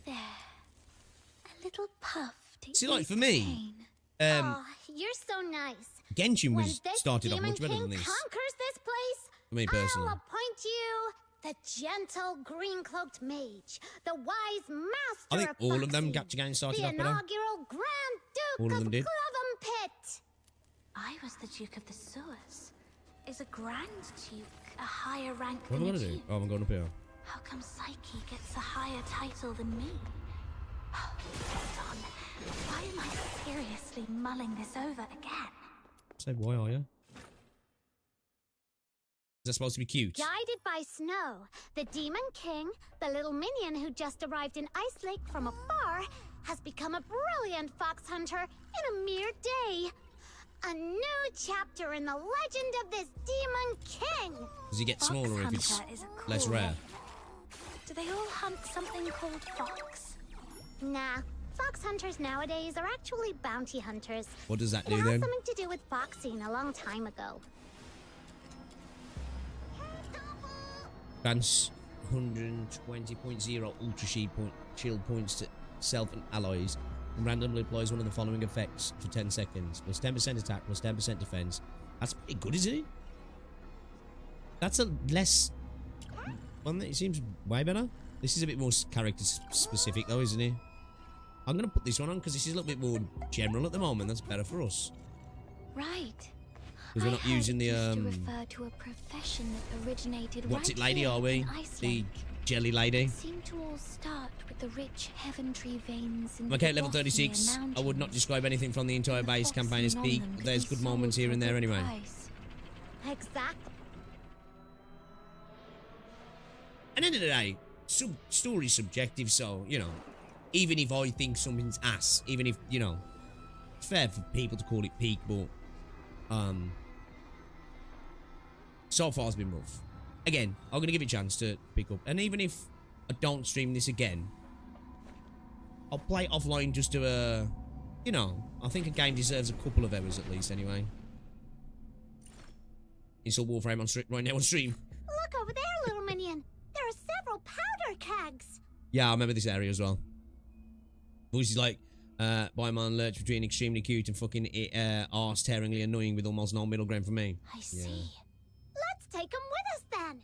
There. A little puff to See, like, ease for the me, pain. Oh, you're so nice. Genshin When was this started off Demon much better King than this. conquers this place, For me personally. I'll appoint you the gentle green-cloaked mage, the wise master I think of all of them foxing, gacha games started the off better. inaugural Grand Duke All of them did. Glevum Pit. I was the Duke of the Sewers. Is a Grand Duke a higher rank What am than I a gonna do? Duke? Oh, I'm going up here. How come Psyche gets a higher title than me? Oh, hold on. Why am I seriously mulling this over again? Say, why are you? Is that supposed to be cute? Guided by Snow, the Demon King, the little minion who just arrived in Ice Lake from afar, has become a brilliant fox hunter in a mere day. A new chapter in the legend of this Demon King. Does he get Fox smaller if it's hunter is a less cool rare? name. Do they all hunt something called fox? Nah, fox hunters nowadays are actually bounty hunters. What does that It do has then? something to do with foxing a long time ago. Grants 120.0 Ultra Shield points to self and allies, and randomly applies one of the following effects for 10 seconds. Plus 10% attack, plus 10% defense. That's pretty good, isn't it? That's a less one that seems way better. This is a bit more character specific though, isn't it? I'm going to put this one on because this is a little bit more general at the moment. That's better for us. Right. Because we're not using the to refer to a profession that originated what's right it lady here are we? in The Iceland. jelly lady. It seemed to all start with the rich Heaventree veins and Okay, the level 36. I would not describe anything from the entire base campaign as peak. But there's good moments here and there anyway. Exactly. At the end of the day, story's subjective, so, you know, even if I think something's ass, even if, you know, it's fair for people to call it peak, but, so far it's been rough. Again, I'm going to give it a chance to pick up, and even if I don't stream this again, I'll play it offline just to, you know, I think a game deserves a couple of hours at least anyway. Install Warframe on right now on stream. Look over there, little minion. There are several powder kegs. Yeah, I remember this area as well. Voices like, Bioman lurch between extremely cute and fucking arse-tearingly annoying with almost no middle ground for me. I see. Let's take them with us then.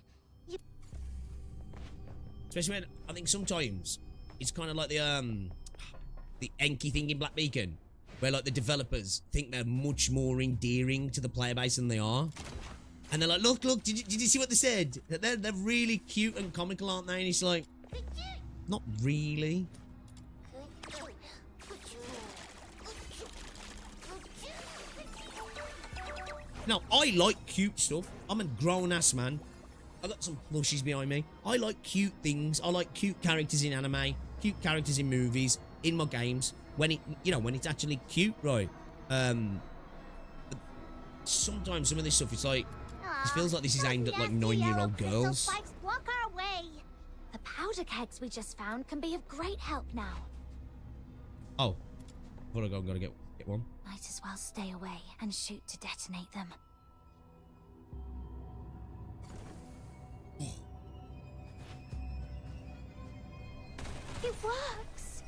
Especially when, I think sometimes, it's kind of like the Enki thing in Black Beacon, where like the developers think they're much more endearing to the player base than they are. And they're like, look, did you see what they said? They're really cute and comical, aren't they? And it's like, not really. No, I like cute stuff. I'm a grown-ass man. I got some plushies behind me. I like cute things. I like cute characters in anime, cute characters in movies, in my games. When it, you know, when it's actually cute, right? But sometimes some of this stuff, it's like, it feels like this is aimed at like 9-year-old girls. Spikes block our way. The powder kegs we just found can be of great help now. Oh, I thought I gotta get one. Might as well stay away and shoot to detonate them. It works.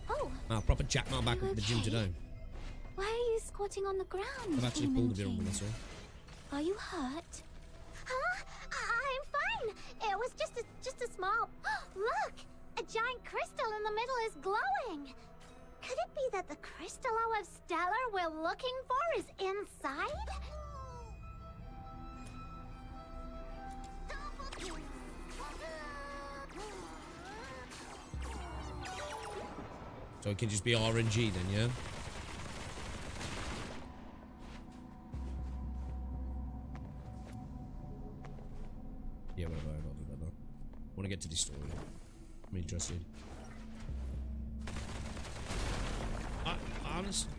Oh. Proper jack my back up at the gym today. Why are you squatting on the ground? I've actually pulled a bit on me, that's all. Are you hurt? Huh? I'm fine. It was just a small. Look, a giant crystal in the middle is glowing. Could it be that the crystal of Stellar we're looking for is inside? So it can just be RNG then, yeah? Yeah, whatever, I'll do that now. I want to get to this story. I'm interested. Honestly...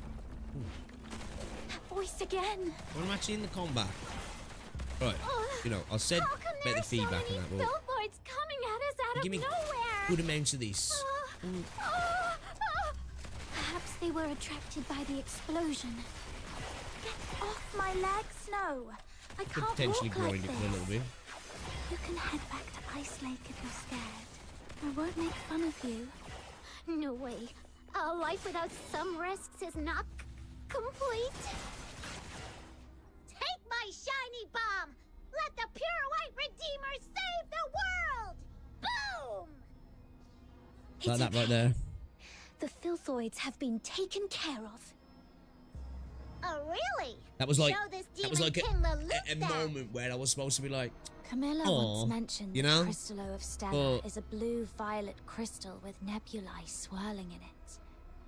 That voice again. When I'm actually in the combat... Right, you know, I said about the feedback and that, but... Billboards coming at us out of give me nowhere. good amounts of this. Perhaps they were attracted by the explosion. Get off my leg, Snow. I Could can't potentially walk like grind it for a little bit. You can head back to Ice Lake if you're scared. I won't make fun of you. No way. A life without some risks is not complete. Take my shiny bomb! Let the pure white Redeemer save the world! Boom! Like that right there. The Filthoids have been taken care of. Oh, really? That was like, Show this that was like demon king the loot a then. moment where I was supposed to be like, Camilla aw, once mentioned you that know? the Crystallo of Stella But- is a blue-violet crystal with nebulae swirling in it.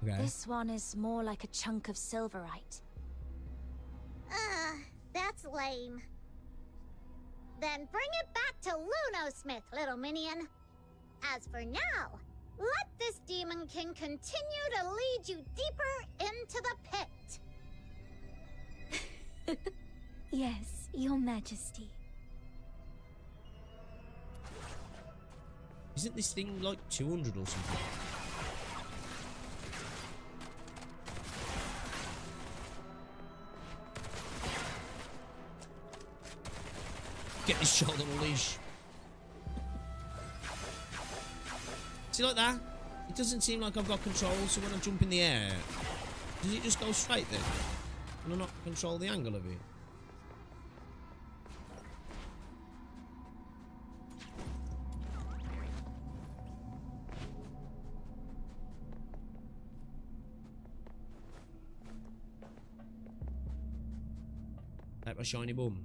Okay. This one is more like a chunk of silverite. That's lame. Then bring it back to Lunosmith, little minion. As for now, let this Demon King continue to lead you deeper into the pit. Yes, Your Majesty. Isn't this thing like 200 or something? Get this child on a leash. See, like that? It doesn't seem like I've got control, so when I jump in the air, does it just go straight then? Can I not control the angle of it? Take my shiny bum.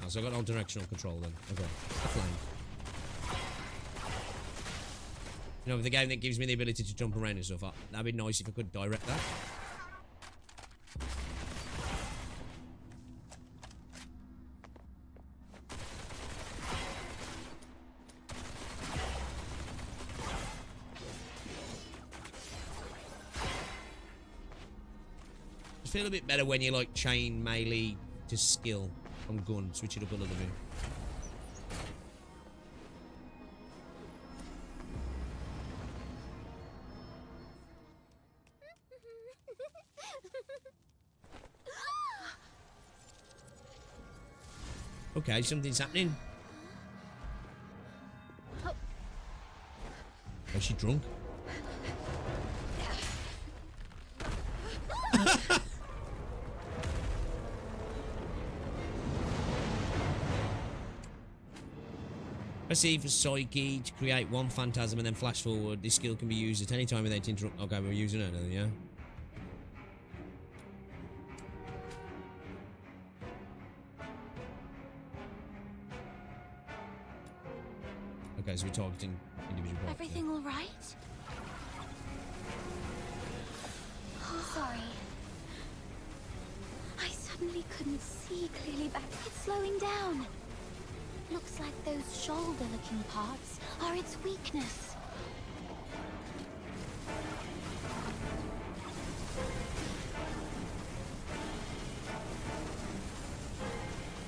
Oh, so I got no directional control then. Okay. Flame. You know, with the game that gives me the ability to jump around and stuff, that'd be nice if I could direct that. I feel a bit better when you like chain melee to skill on gun, switch it up a little bit. Okay, something's happening. Oh. Is she drunk? Receive a psyche to create one phantasm and then flash forward. This skill can be used at any time without interrupt. Okay, we're using it now, yeah. Okay, so we're targeting individual parts. Everything all right? Oh, sorry. I suddenly couldn't see clearly back. It's slowing down. Looks like those shoulder-looking parts are its weakness.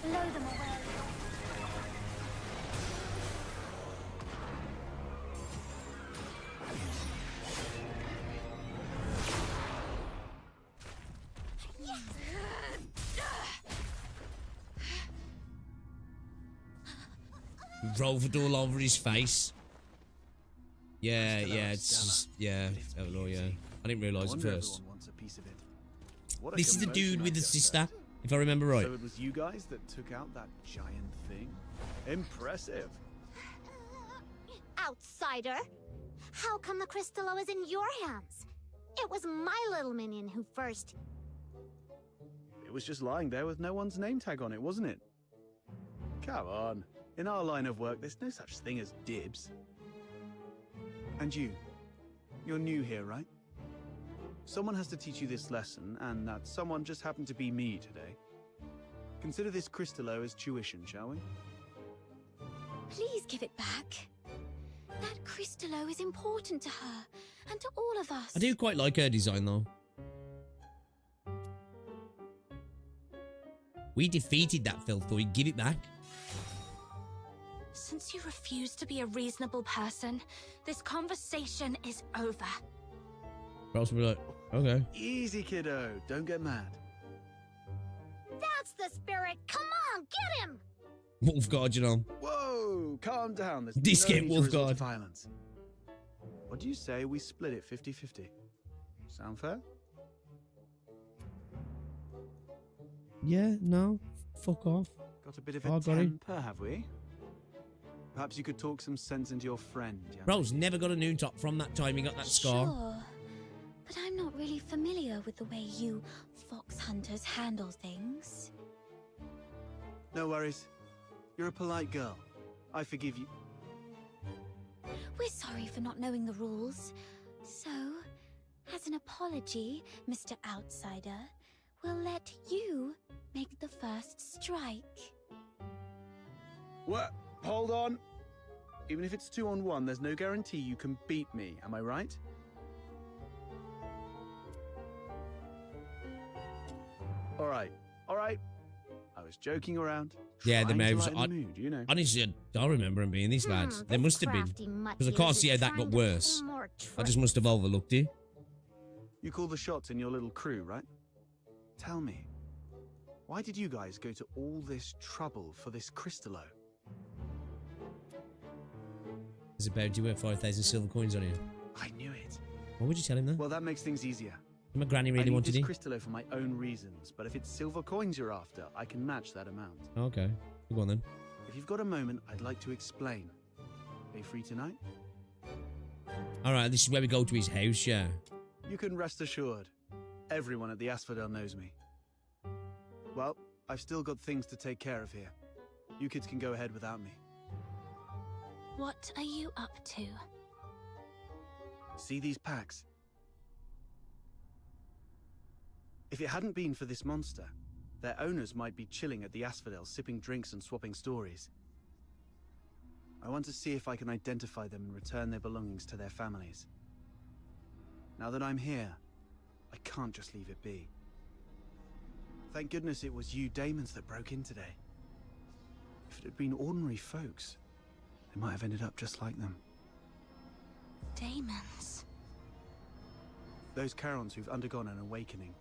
Blow them away. Rolled all over his face. Yeah, it's just, yeah. Oh, no, yeah. I didn't realise at first. This is the dude with the sister, if I remember right. So it was you guys that took out that giant thing? Impressive. Outsider! How come the Crystallo is in your hands? It was my little minion who first... It was just lying there with no one's name tag on it, wasn't it? Come on. In our line of work, there's no such thing as dibs. And you're new here, right? Someone has to teach you this lesson, and that someone just happened to be me today. Consider this Crystallo as tuition, shall we? Please give it back. That Crystallo is important to her, and to all of us. I do quite like her design, though. We defeated that filthoid. Give it back. Since you refuse to be a reasonable person, this conversation is over. Ross will be like, okay. Easy, kiddo. Don't get mad. That's the spirit! Come on, get him! Wolfguard, you know. Whoa! Calm down. There's This no game, need to resort to Wolfguard. violence. What do you say we split it 50-50? Sound fair? Yeah, no. Fuck off. Got a bit of Oh, a got it. temper, have we? Perhaps you could talk some sense into your friend, yeah? Bro's never got a noon top from that time he got that scar. Sure, but I'm not really familiar with the way you fox hunters handle things. No worries. You're a polite girl. I forgive you. We're sorry for not knowing the rules. So, as an apology, Mr. Outsider, we'll let you make the first strike. What? Hold on. Even if it's 2-on-1, there's no guarantee you can beat me, am I right? Alright. I was joking around. Yeah, the trying to moves. lighten the mood, you know. Honestly, I don't remember him being this bad. There must have been. Because I can't see how that got worse. I just must have overlooked it. You call the shots in your little crew, right? Tell me, why did you guys go to all this trouble for this Crystallo? There's a bounty worth 5,000 silver coins on here. I knew it. Why would you tell him that? Well, that makes things easier. My granny really I need wanted this it. Crystallo for my own reasons, but if it's silver coins you're after, I can match that amount. Okay. Go on then. If you've got a moment, I'd like to explain. Are you free tonight? Alright, this is where we go to his house, yeah. You can rest assured. Everyone at the Asphodel knows me. Well, I've still got things to take care of here. You kids can go ahead without me. What are you up to? See these packs? If it hadn't been for this monster, their owners might be chilling at the Asphodel, sipping drinks and swapping stories. I want to see if I can identify them and return their belongings to their families. Now that I'm here, I can't just leave it be. Thank goodness it was you Daemons that broke in today. If it had been ordinary folks, they might have ended up just like them. Daemons? Those Charons who've undergone an awakening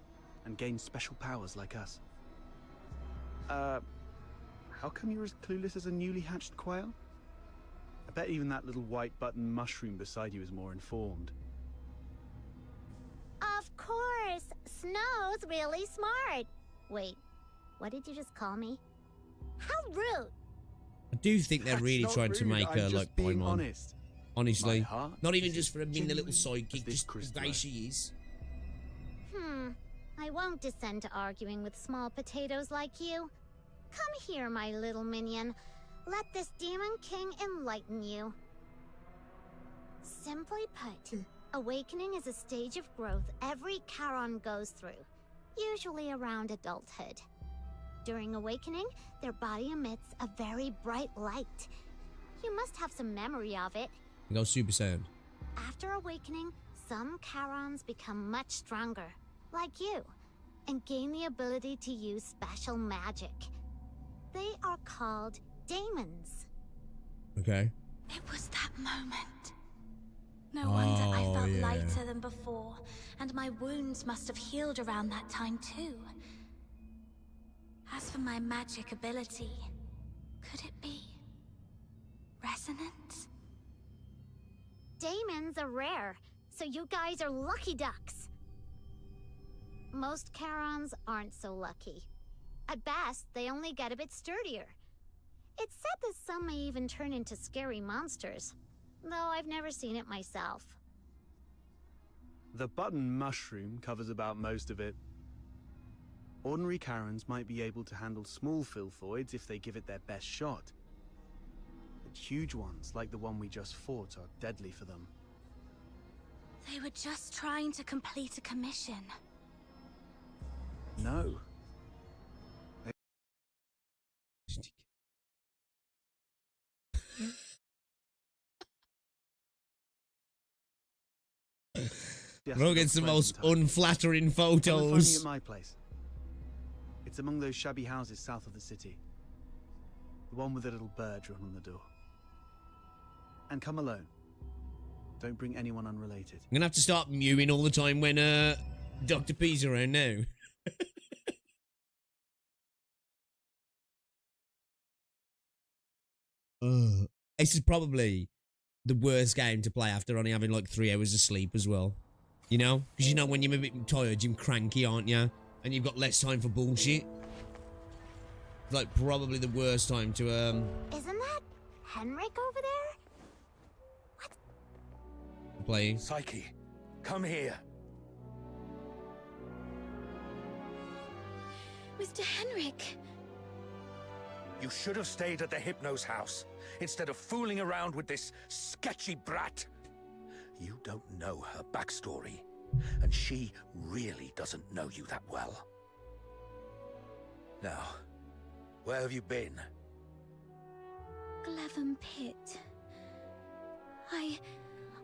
and gained special powers like us. How come you're as clueless as a newly hatched quail? I bet even that little white button mushroom beside you is more informed. Of course! Snow's really smart! Wait, what did you just call me? How rude! I do think they're That's really not trying to rude, make I'm her just like being Paimon. honest. Honestly. My heart Not even is just for her being the little genuine sidekick, as this just the crystal. way she is. I won't descend to arguing with small potatoes like you. Come here, my little minion. Let this Demon King enlighten you. Simply put, awakening is a stage of growth every Charon goes through, usually around adulthood. During awakening, their body emits a very bright light. You must have some memory of it. Go Super Saiyan. After awakening, some Charons become much stronger, like you, and gain the ability to use special magic. They are called daemons. Okay. It was that moment. No wonder I felt yeah. lighter than before, and my wounds must have healed around that time too. As for my magic ability, could it be resonance? Daemons are rare, so you guys are lucky ducks. Most Charons aren't so lucky. At best, they only get a bit sturdier. It's said that some may even turn into scary monsters, though I've never seen it myself. The button mushroom covers about most of it. Ordinary Charons might be able to handle small filthoids if they give it their best shot. But huge ones, like the one we just fought, are deadly for them. They were just trying to complete a commission. No. We're getting the most unflattering Come and find me photos. at my place. It's among those shabby houses south of the city. The one with the little bird drawn on the door. And come alone. Don't bring anyone unrelated. I'm gonna have to start mewing all the time when Dr. P's around now. This is probably the worst game to play after only having like 3 hours of sleep as well. You know? Because you know when you're a bit tired, you're cranky, aren't you? And you've got less time for bullshit. It's like probably the worst time to Isn't that Henrik over there? play. Psyche, come here. Mr. Henrik! You should have stayed at the Hypno's house, instead of fooling around with this sketchy brat. You don't know her backstory, and she really doesn't know you that well. Now, where have you been? Glevum Pit. I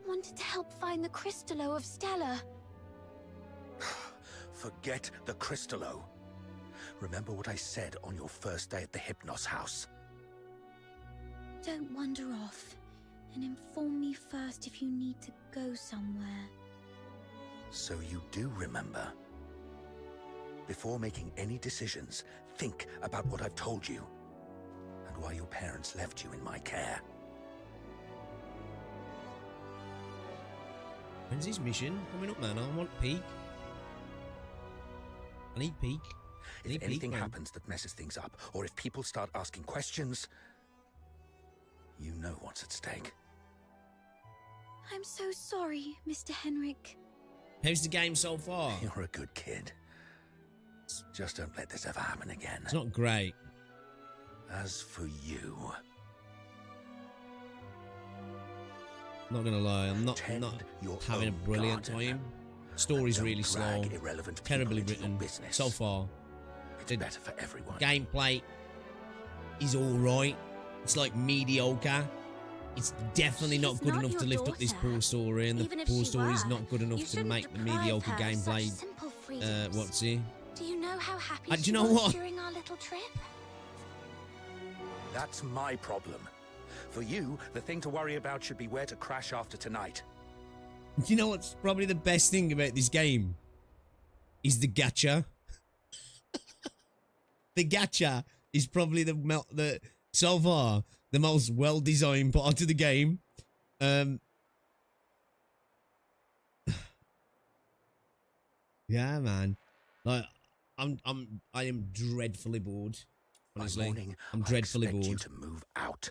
wanted to help find the Crystallo of Stella. Forget the Crystallo. Remember what I said on your first day at the Hypnos house. Don't wander off, and inform me first if you need to go somewhere. So you do remember. Before making any decisions, think about what I've told you, and why your parents left you in my care. When's this mission coming up, man? I want peak. I need peak. If anything happens that messes things up, or if people start asking questions, you know what's at stake. I'm so sorry, Mr. Henrik. How's the game so far? You're a good kid. Just don't let this ever happen again. It's not great. As for you... Not gonna lie, I'm not having a brilliant time. Story's really slow, terribly written so far. It's better for everyone. Gameplay is alright. It's like mediocre. It's definitely not good enough to lift up this poor story, and the poor story is not good enough to make the mediocre gameplay. What's he? Do you know how happy do she you know was what? during our little trip? That's my problem. For you, the thing to worry about should be where to crash after tonight. You know what's probably the best thing about this game? Is the gacha. The gacha is probably the so far the most well-designed part of the game. Yeah, man. Like, I am dreadfully bored. Honestly, By morning, I'm dreadfully I expect bored. you to move out.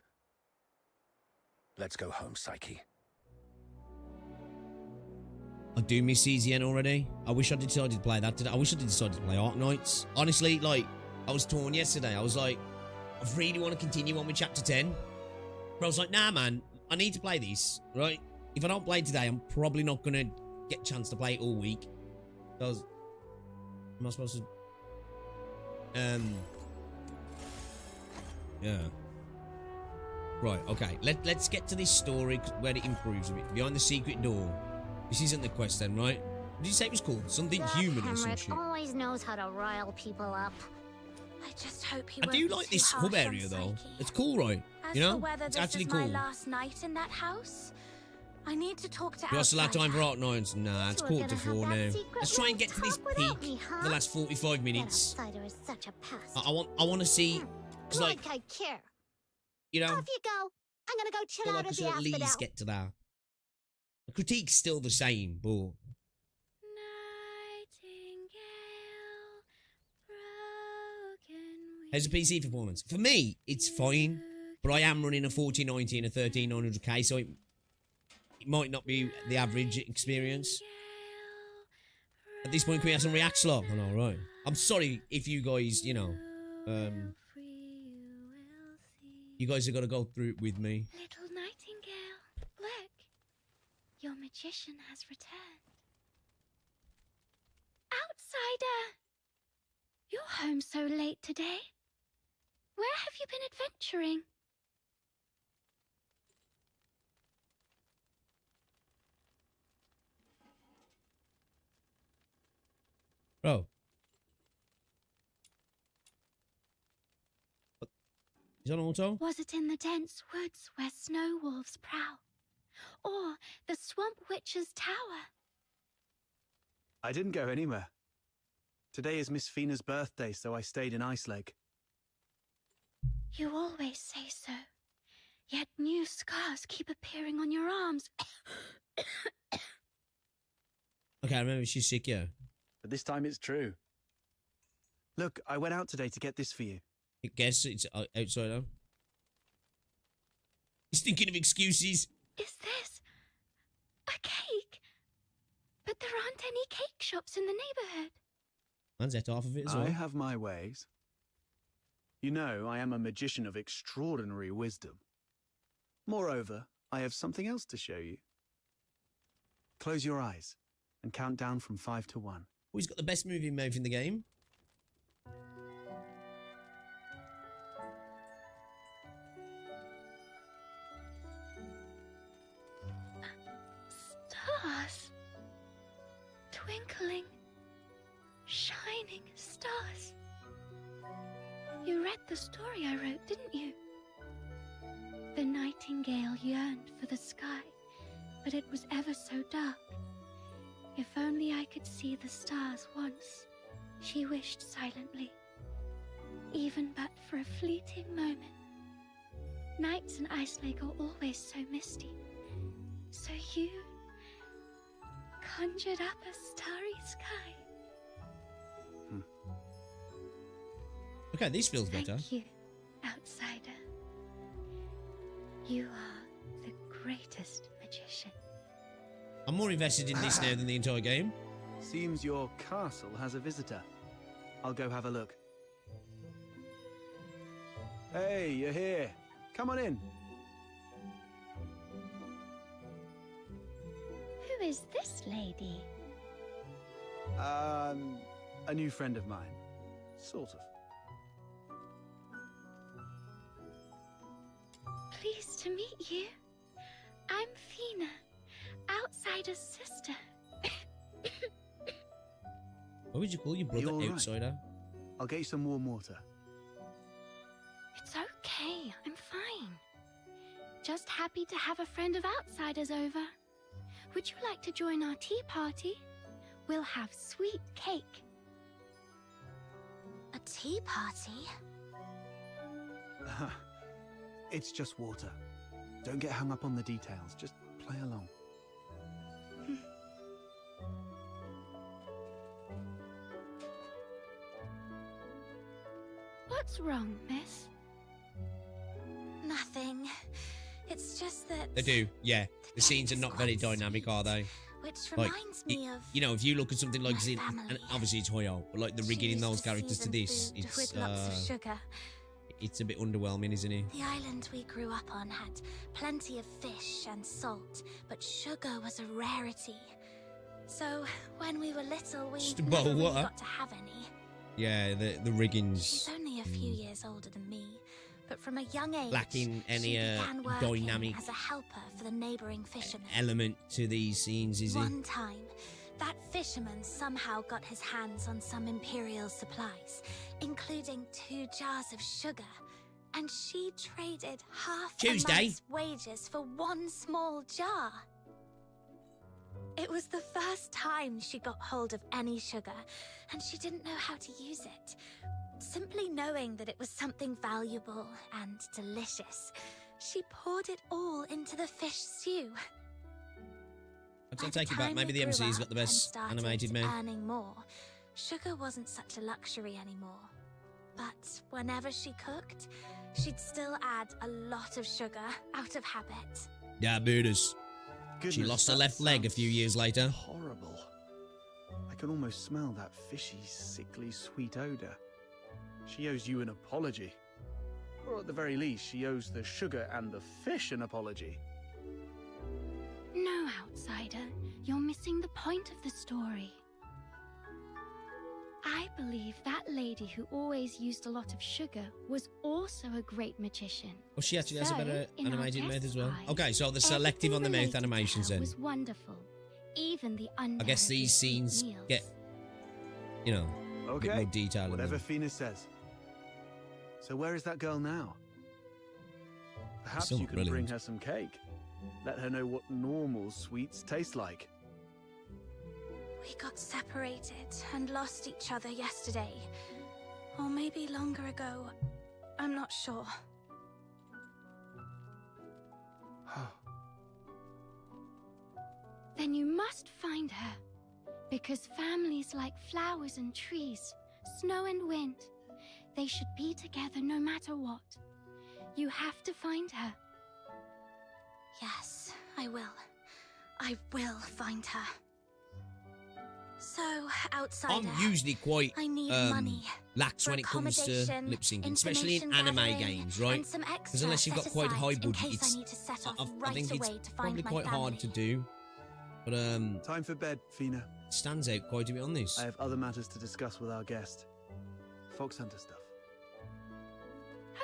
Let's go home, Psyche. I do miss CZN already. I wish I decided to play that today. I wish I decided to play Arknights. Honestly, like, I was torn yesterday. I was like, I really want to continue on with Chapter 10. But I was like, nah, man. I need to play this, right? If I don't play it today, I'm probably not going to get a chance to play it all week. Because... Am I supposed to... Yeah. Right, okay. Let's get to this story where it improves a bit. Behind the secret door. This isn't the quest then, right? What did you say it was called? Something human or some Henrik shit? always knows how to rile people up. I just hope he I won't do be like too this hub harsh on area though. Psyche. It's cool, right? As You know? for whether It's this actually is cool. my last night in that house, I need to talk to Do I still have time Outsider. for Arknights? Nah, it's We're quarter to gonna have 4 that now. secret Let's try and get to this talk without peak me, for huh? the last 45 That minutes. Outsider is such a pest. I want to see, because like, I care. you know, Off you go. I'm gonna go I chill feel out like I at should the at least asphodel. get to that. The critique's still the same, but how's the PC performance? For me, it's fine, but I am running a 4090 and a 13900K, so it might not be the average experience. At this point, can we have some react slot? I know, right? I'm sorry if you guys, you know, you guys are gonna go through it with me. Little nightingale, look. Your magician has returned. Outsider! You're home so late today. Where have you been adventuring? Bro. What? He's on auto? Was it in the dense woods where snow wolves prowl? Or the swamp witch's tower? I didn't go anywhere. Today is Miss Fina's birthday, so I stayed in Iceleg. You always say so. Yet new scars keep appearing on your arms. Okay, I remember she's sick, yeah. But this time it's true. Look, I went out today to get this for you. I guess it's outside now. He's thinking of excuses. Is this a cake? But there aren't any cake shops in the neighborhood. Man's ate half of it as well. I have my ways. You know, I am a magician of extraordinary wisdom. Moreover, I have something else to show you. Close your eyes and count down from 5 to 1. Oh, he's got the best moving mouth in the game. Stars. Twinkling, shining stars. You read the story I wrote, didn't you? The nightingale yearned for the sky, but it was ever so dark. If only I could see the stars once, she wished silently, even but for a fleeting moment. Nights in Iceleg are always so misty, so you conjured up a starry sky. Okay, this feels better. Thank you, outsider. You are the greatest magician. I'm more invested in this now than the entire game. Seems your castle has a visitor. I'll go have a look. Hey, you're here. Come on in. Who is this lady? A new friend of mine. Sort of. Pleased to meet you. I'm Fina, Outsider's sister. What would you call your brother, right? Outsider? I'll get you some warm water. It's okay, I'm fine. Just happy to have a friend of Outsider's over. Would you like to join our tea party? We'll have sweet cake. A tea party? It's just water. Don't get hung up on the details. Just play along. What's wrong, miss? Nothing. It's just that... They do, yeah. The scenes are not very dynamic, are they? Which Like, reminds me of... you know, if you look at something like Zin, family. and obviously it's Hoyo, but like the rigging in those characters to this, With lots of sugar. it's a bit underwhelming, isn't it? The island we grew up on had plenty of fish and salt, but sugar was a rarity. So when we were little, we Just a never bottle of really water. got to have any. Yeah, the riggings. She's only a few years older than me, but from a young age, Lacking any she began working dynamic as a helper for the neighboring fishermen. element to these scenes, is it? One time, that fisherman somehow got his hands on some Imperial supplies, including 2 jars of sugar, and she traded half a Tuesday. month's wages for 1 small jar. It was the first time she got hold of any sugar, and she didn't know how to use it. Simply knowing that it was something valuable and delicious, she poured it all into the fish stew. I'll take it back. Maybe the MC's got the best animated man. Earning more, sugar wasn't such a luxury anymore. But whenever she cooked, she'd still add a lot of sugar out of habit. Diabetes. She Goodness, lost her that left leg a sounds few years later. Horrible. I can almost smell that fishy, sickly, sweet odor. She owes you an apology. Or at the very least, she owes the sugar and the fish an apology. No, Outsider, you're missing the point of the story. I believe that lady who always used a lot of sugar was also a great magician. Well, she actually has a better in our animated mouth as well. test Okay, so they're selective on the mouth related to animations her then. was wonderful. Even the I guess these scenes get, you know, a bit Okay, more detail in whatever them. Fina says. So where is that girl now? Perhaps Still you could brilliant. bring her some cake. Let her know what normal sweets taste like. We got separated and lost each other yesterday. Or maybe longer ago. I'm not sure. Then you must find her. Because families like flowers and trees, snow and wind, they should be together no matter what. You have to find her. Yes, I will. I will find her. So, Outsider, I'm usually quite I need money lax for when it comes to accommodation, lip syncing, especially in information anime gathering, games, right? and some Because unless you've got extra quite set high aside in budget, case I it's need to set off I right think it's away to find probably my quite hard to do. But Time for bed, Fina. it stands out quite a bit on this. I have other matters to discuss with our guest. Fox Hunter stuff.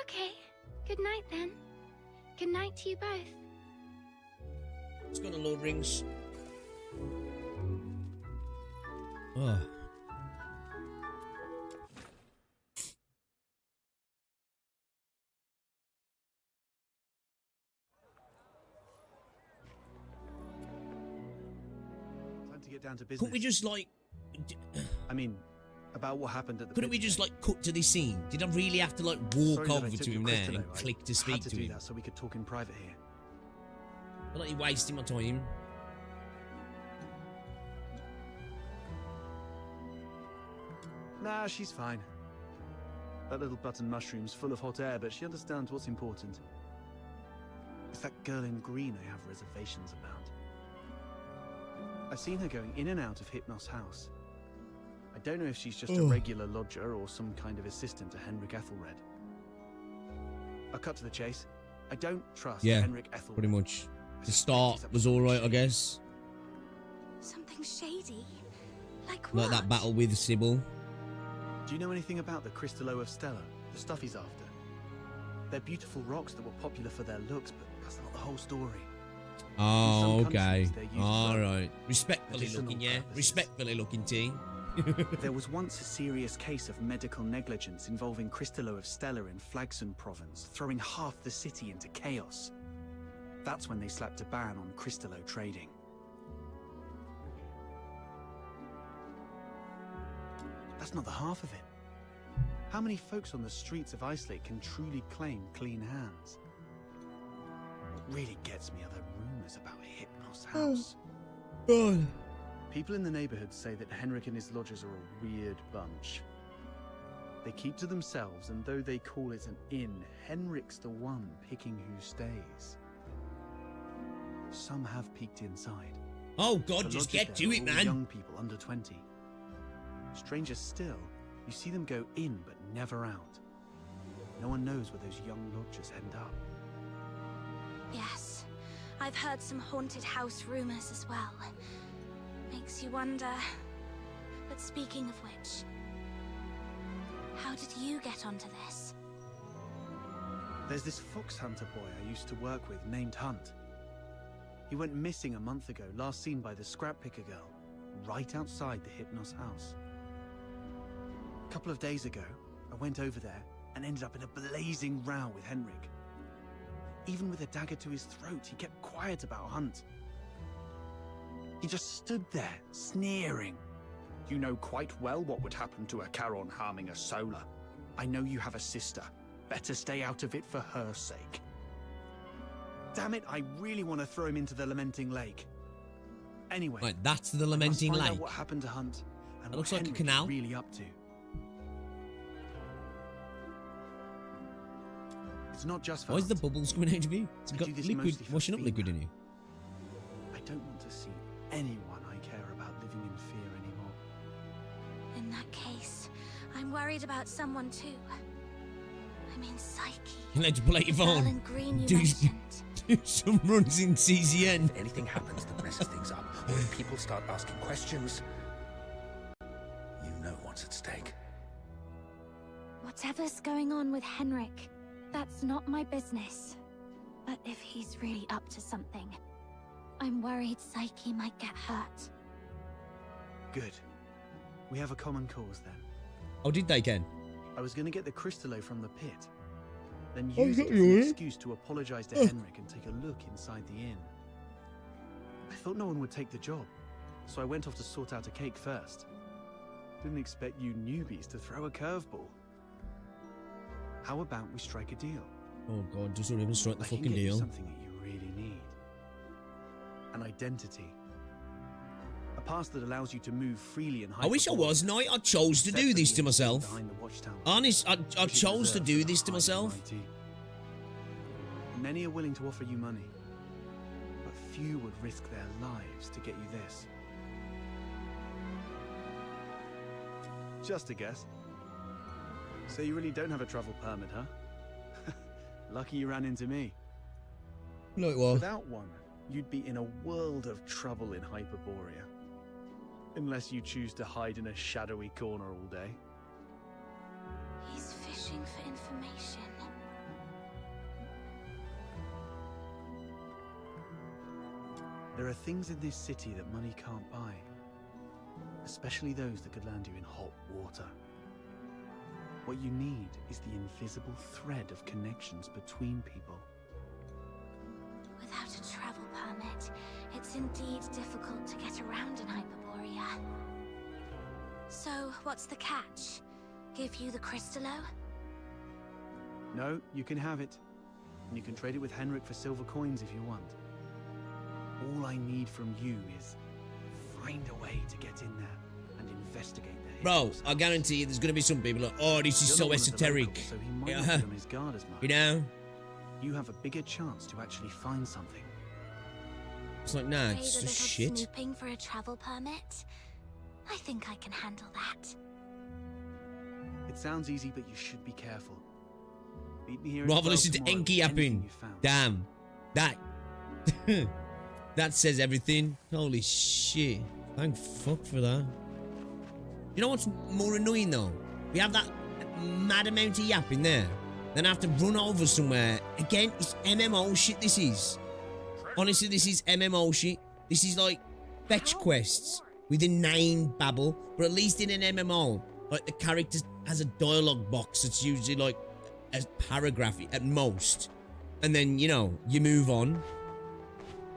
Okay, good night then. Good night to you both. It's got a Lord Rings. Oh. Time to get down to business. Couldn't we just like... I mean, about what happened at the Couldn't we pit. just like cut to this scene? Did I really have to like walk Sorry that I over took to your him quiz there today, and right? click to Had speak to to do him? that so we could talk in private here. I feel like you're wasting my time. Nah, she's fine. That little button mushroom's full of hot air, but she understands what's important. It's that girl in green I have reservations about. I've seen her going in and out of Hypnos' house. I don't know if she's just a regular lodger or some kind of assistant to Henrik Ethelred. I'll cut to the chase. I don't trust Henrik Ethelred. Pretty much. The start was alright, I guess. Something shady? Like what? Like that battle with Sybil. Do you know anything about the Crystallo of Stella? The stuff he's after? They're beautiful rocks that were popular for their looks, but that's not the whole story. Oh, okay. Alright. Respectfully looking, yeah. Respectfully looking, T. There was once a serious case of medical negligence involving Crystallo of Stella in Flagson province, throwing half the city into chaos. That's when they slapped a ban on Crystallo trading. That's not the half of it. How many folks on the streets of Islake can truly claim clean hands? What really gets me are the rumors about Hypnos' house. God. People in the neighborhood say that Henrik and his lodgers are a weird bunch. They keep to themselves, and though they call it an inn, Henrik's the one picking who stays. Some have peeked inside. Oh God, just get to it, man. Young people under 20. Stranger still, you see them go in but never out. No one knows where those young lodgers end up. Yes, I've heard some haunted house rumors as well. Makes you wonder. But speaking of which, how did you get onto this? There's this fox hunter boy I used to work with named Hunt. He went missing a month ago, last seen by the scrap picker girl, right outside the Hypnos house. A couple of days ago, I went over there and ended up in a blazing row with Henrik. Even with a dagger to his throat, he kept quiet about Hunt. He just stood there, sneering. You know quite well what would happen to a Charon harming a Solar. I know you have a sister. Better stay out of it for her sake. Damn it, I really want to throw him into the Lamenting Lake. Anyway, right, that's the Lamenting Lake. Out What happened to Hunt? And that looks what like Henrik a canal. is really up to. It's not just for Why is the bubbles coming out of you? It's got liquid, washing up liquid in you. I don't want to see anyone I care about living in fear anymore. In that case, I'm worried about someone too. I mean, Psyche. Let's play your phone. in green you mentioned. Do some runs in CZN. If anything happens that messes things up, or if people start asking questions, you know what's at stake. Whatever's going on with Henrik, that's not my business. But if he's really up to something, I'm worried Psyche might get hurt. Good. We have a common cause then. Oh, did they, Ken? I was going to get the Crystallo from the pit, then use it as an excuse to apologize to Henrik and take a look inside the inn. I thought no one would take the job, so I went off to sort out a cake first. Didn't expect you newbies to throw a curveball. How about we strike a deal? Oh God, just don't even strike the I can fucking get you deal. something that you really need. An identity. A pass that allows you to move freely and I wish I was Knight. I chose to do this to myself. Honest, I chose to do this to myself. Many are willing to offer you money, but few would risk their lives to get you this. Just a guess. So you really don't have a travel permit, huh? Lucky you ran into me. Like what? Without one, you'd be in a world of trouble in Hyperborea. Unless you choose to hide in a shadowy corner all day. He's fishing for information. There are things in this city that money can't buy. Especially those that could land you in hot water. What you need is the invisible thread of connections between people. Without a travel permit, it's indeed difficult to get around in Hyperborea. So, what's the catch? Give you the Crystallo? No, you can have it. And you can trade it with Henrik for silver coins if you want. All I need from you is find a way to get in there and investigate the Bro, I guarantee you there's going to be some people like, oh, this is so esoteric. Local, so he might not be on his guard as much. You know? you have a bigger chance to actually find something. It's like, nah, Brave it's a just little shit. snooping for a travel permit? I think I can handle that. It sounds easy, but you should be careful. Meet me here. Rather listen to Enki yapping. Damn. That. That says everything. Holy shit. Thank fuck for that. You know what's more annoying though? We have that mad amount of yapping there. Then I have to run over somewhere. Again, it's MMO shit this is. Honestly, this is MMO shit. This is like fetch quests with inane babble. But at least in an MMO, like the character has a dialogue box that's usually like a paragraph at most. And then, you know, you move on.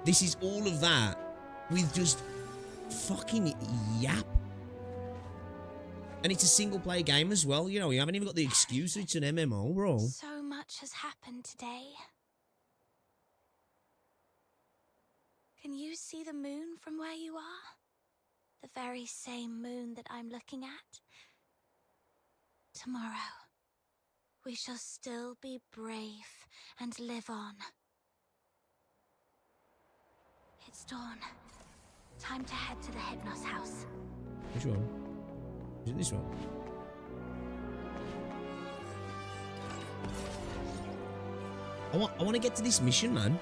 This is all of that with just fucking yap. And it's a single player game as well. You know, you haven't even got the excuse that it's an MMO, bro. So much has happened today. Can you see the moon from where you are? The very same moon that I'm looking at? Tomorrow, we shall still be brave and live on. It's dawn. Time to head to the Hypnos house. Which one? Is it this one? I want to get to this mission, man.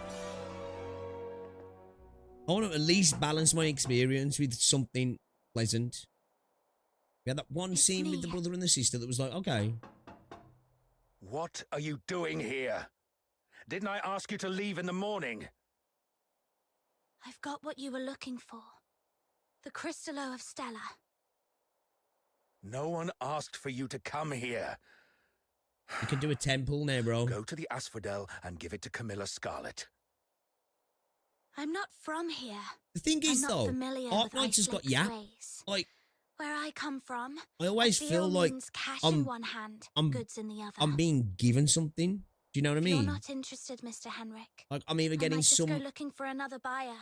I want to at least balance my experience with something pleasant. We had that one scene with the brother and the sister that was like, okay. What are you doing here? Didn't I ask you to leave in the morning? I've got what you were looking for. The Crystallo of Stella. No one asked for you to come here. You can do a temple now, bro. Go to the Asphodel and give it to Camilla Scarlet. I'm not from here. The thing is, I'm not though, familiar Arknights has with got yap. ways. Like, where I come from, I always a feel deal like means cash in one hand, goods in the other. I'm being given something. Do you know what I If mean? you're not interested, Mr. Henrik. Like, I'm either I getting might just some go looking for another buyer.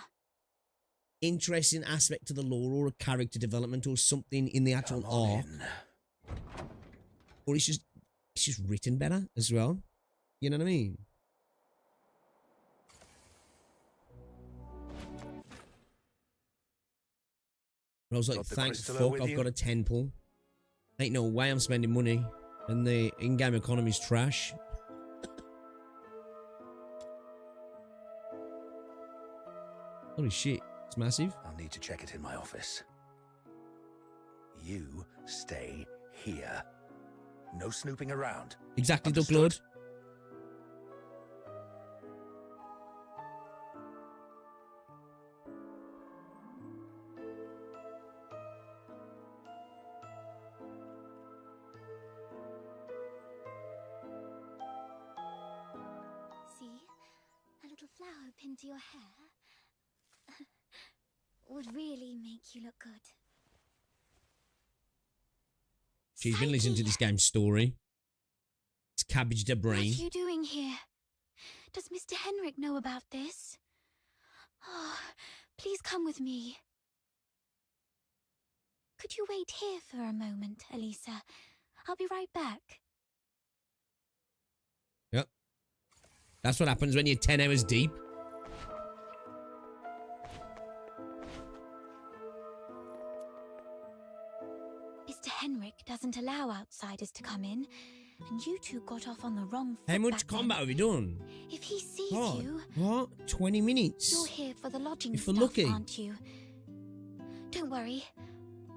interesting aspect to the lore or a character development or something in the actual arc. Or it's just written better as well. You know what I mean? I was like, thank fuck, I've got a temple. Ain't no way I'm spending money. And the in-game economy's trash. Holy shit, it's massive. I'll need to check it in my office. You stay here. No snooping around. Exactly, Duck Lord. See? A little flower pinned to your hair would really make you look good. She's been listening to this game's story. It's cabbaged her brain. What are you doing here? Does Mr. Henrik know about this? Oh, please come with me. Could you wait here for a moment, Elisa? I'll be right back. Yep. That's what happens when you're 10 hours deep. Mr. Henrik doesn't allow outsiders to come in, and you two got off on the wrong foot. How much back combat then. have you done? If he sees God, you, what? 20 minutes? you're here for the lodging If we're stuff, lucky. aren't you? Don't worry.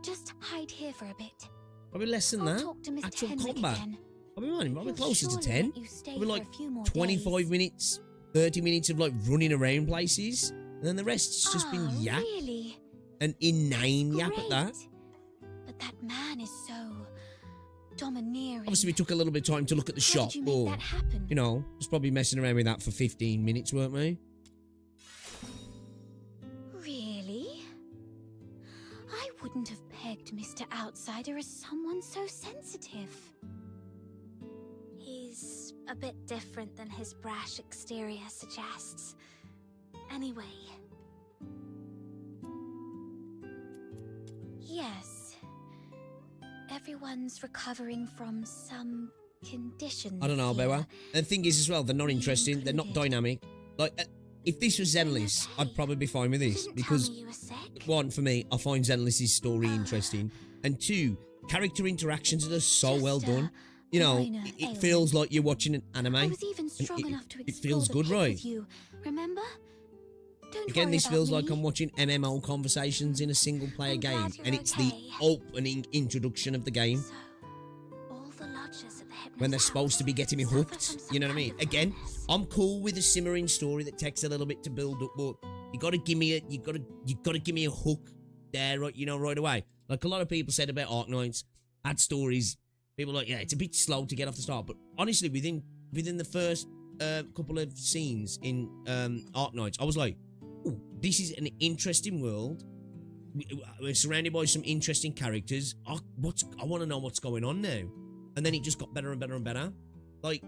Just hide here for a bit. Probably less than I'll that. talk to Mr. Actual Henrik combat. again. Probably He'll closer to surely 10. let you stay Probably for like a few more 25 days. minutes, 30 minutes of like running around places. And then the rest's just been yap. Really? An inane yap at that. But that man is so domineering. Obviously, we took a little bit of time to look at the How shop. did you make that happen? You know, was probably messing around with that for 15 minutes, weren't we? Really? I wouldn't have pegged Mr. Outsider as someone so sensitive. He's a bit different than his brash exterior suggests. Anyway. Yes. Everyone's recovering from some conditions. I don't know, here. Bewa. And the thing is as well, they're not interesting. They're not dynamic. Like, if this was Zenless, I'd probably be fine with this. Because, one, for me, I find Zenless's story interesting. And two, character interactions are so well done. You know, it feels like you're watching an anime. I was even strong enough to it explore feels the good, pit right? with you. Remember? Don't Again, worry this about feels me. like I'm watching MMO conversations in a single-player game. And it's the opening introduction of the game. All the lodgers at the When they're supposed to be getting me hooked. You know what I mean? Again, I'm cool with a simmering story that takes a little bit to build up, but you gotta give me a hook there, right? You know, right away. Like a lot of people said about Arknights, had stories. People were like, yeah, it's a bit slow to get off the start, but honestly, within the first couple of scenes in Arknights, I was like, oh, this is an interesting world. We're surrounded by some interesting characters. I want to know what's going on now. And then it just got better and better and better. Like,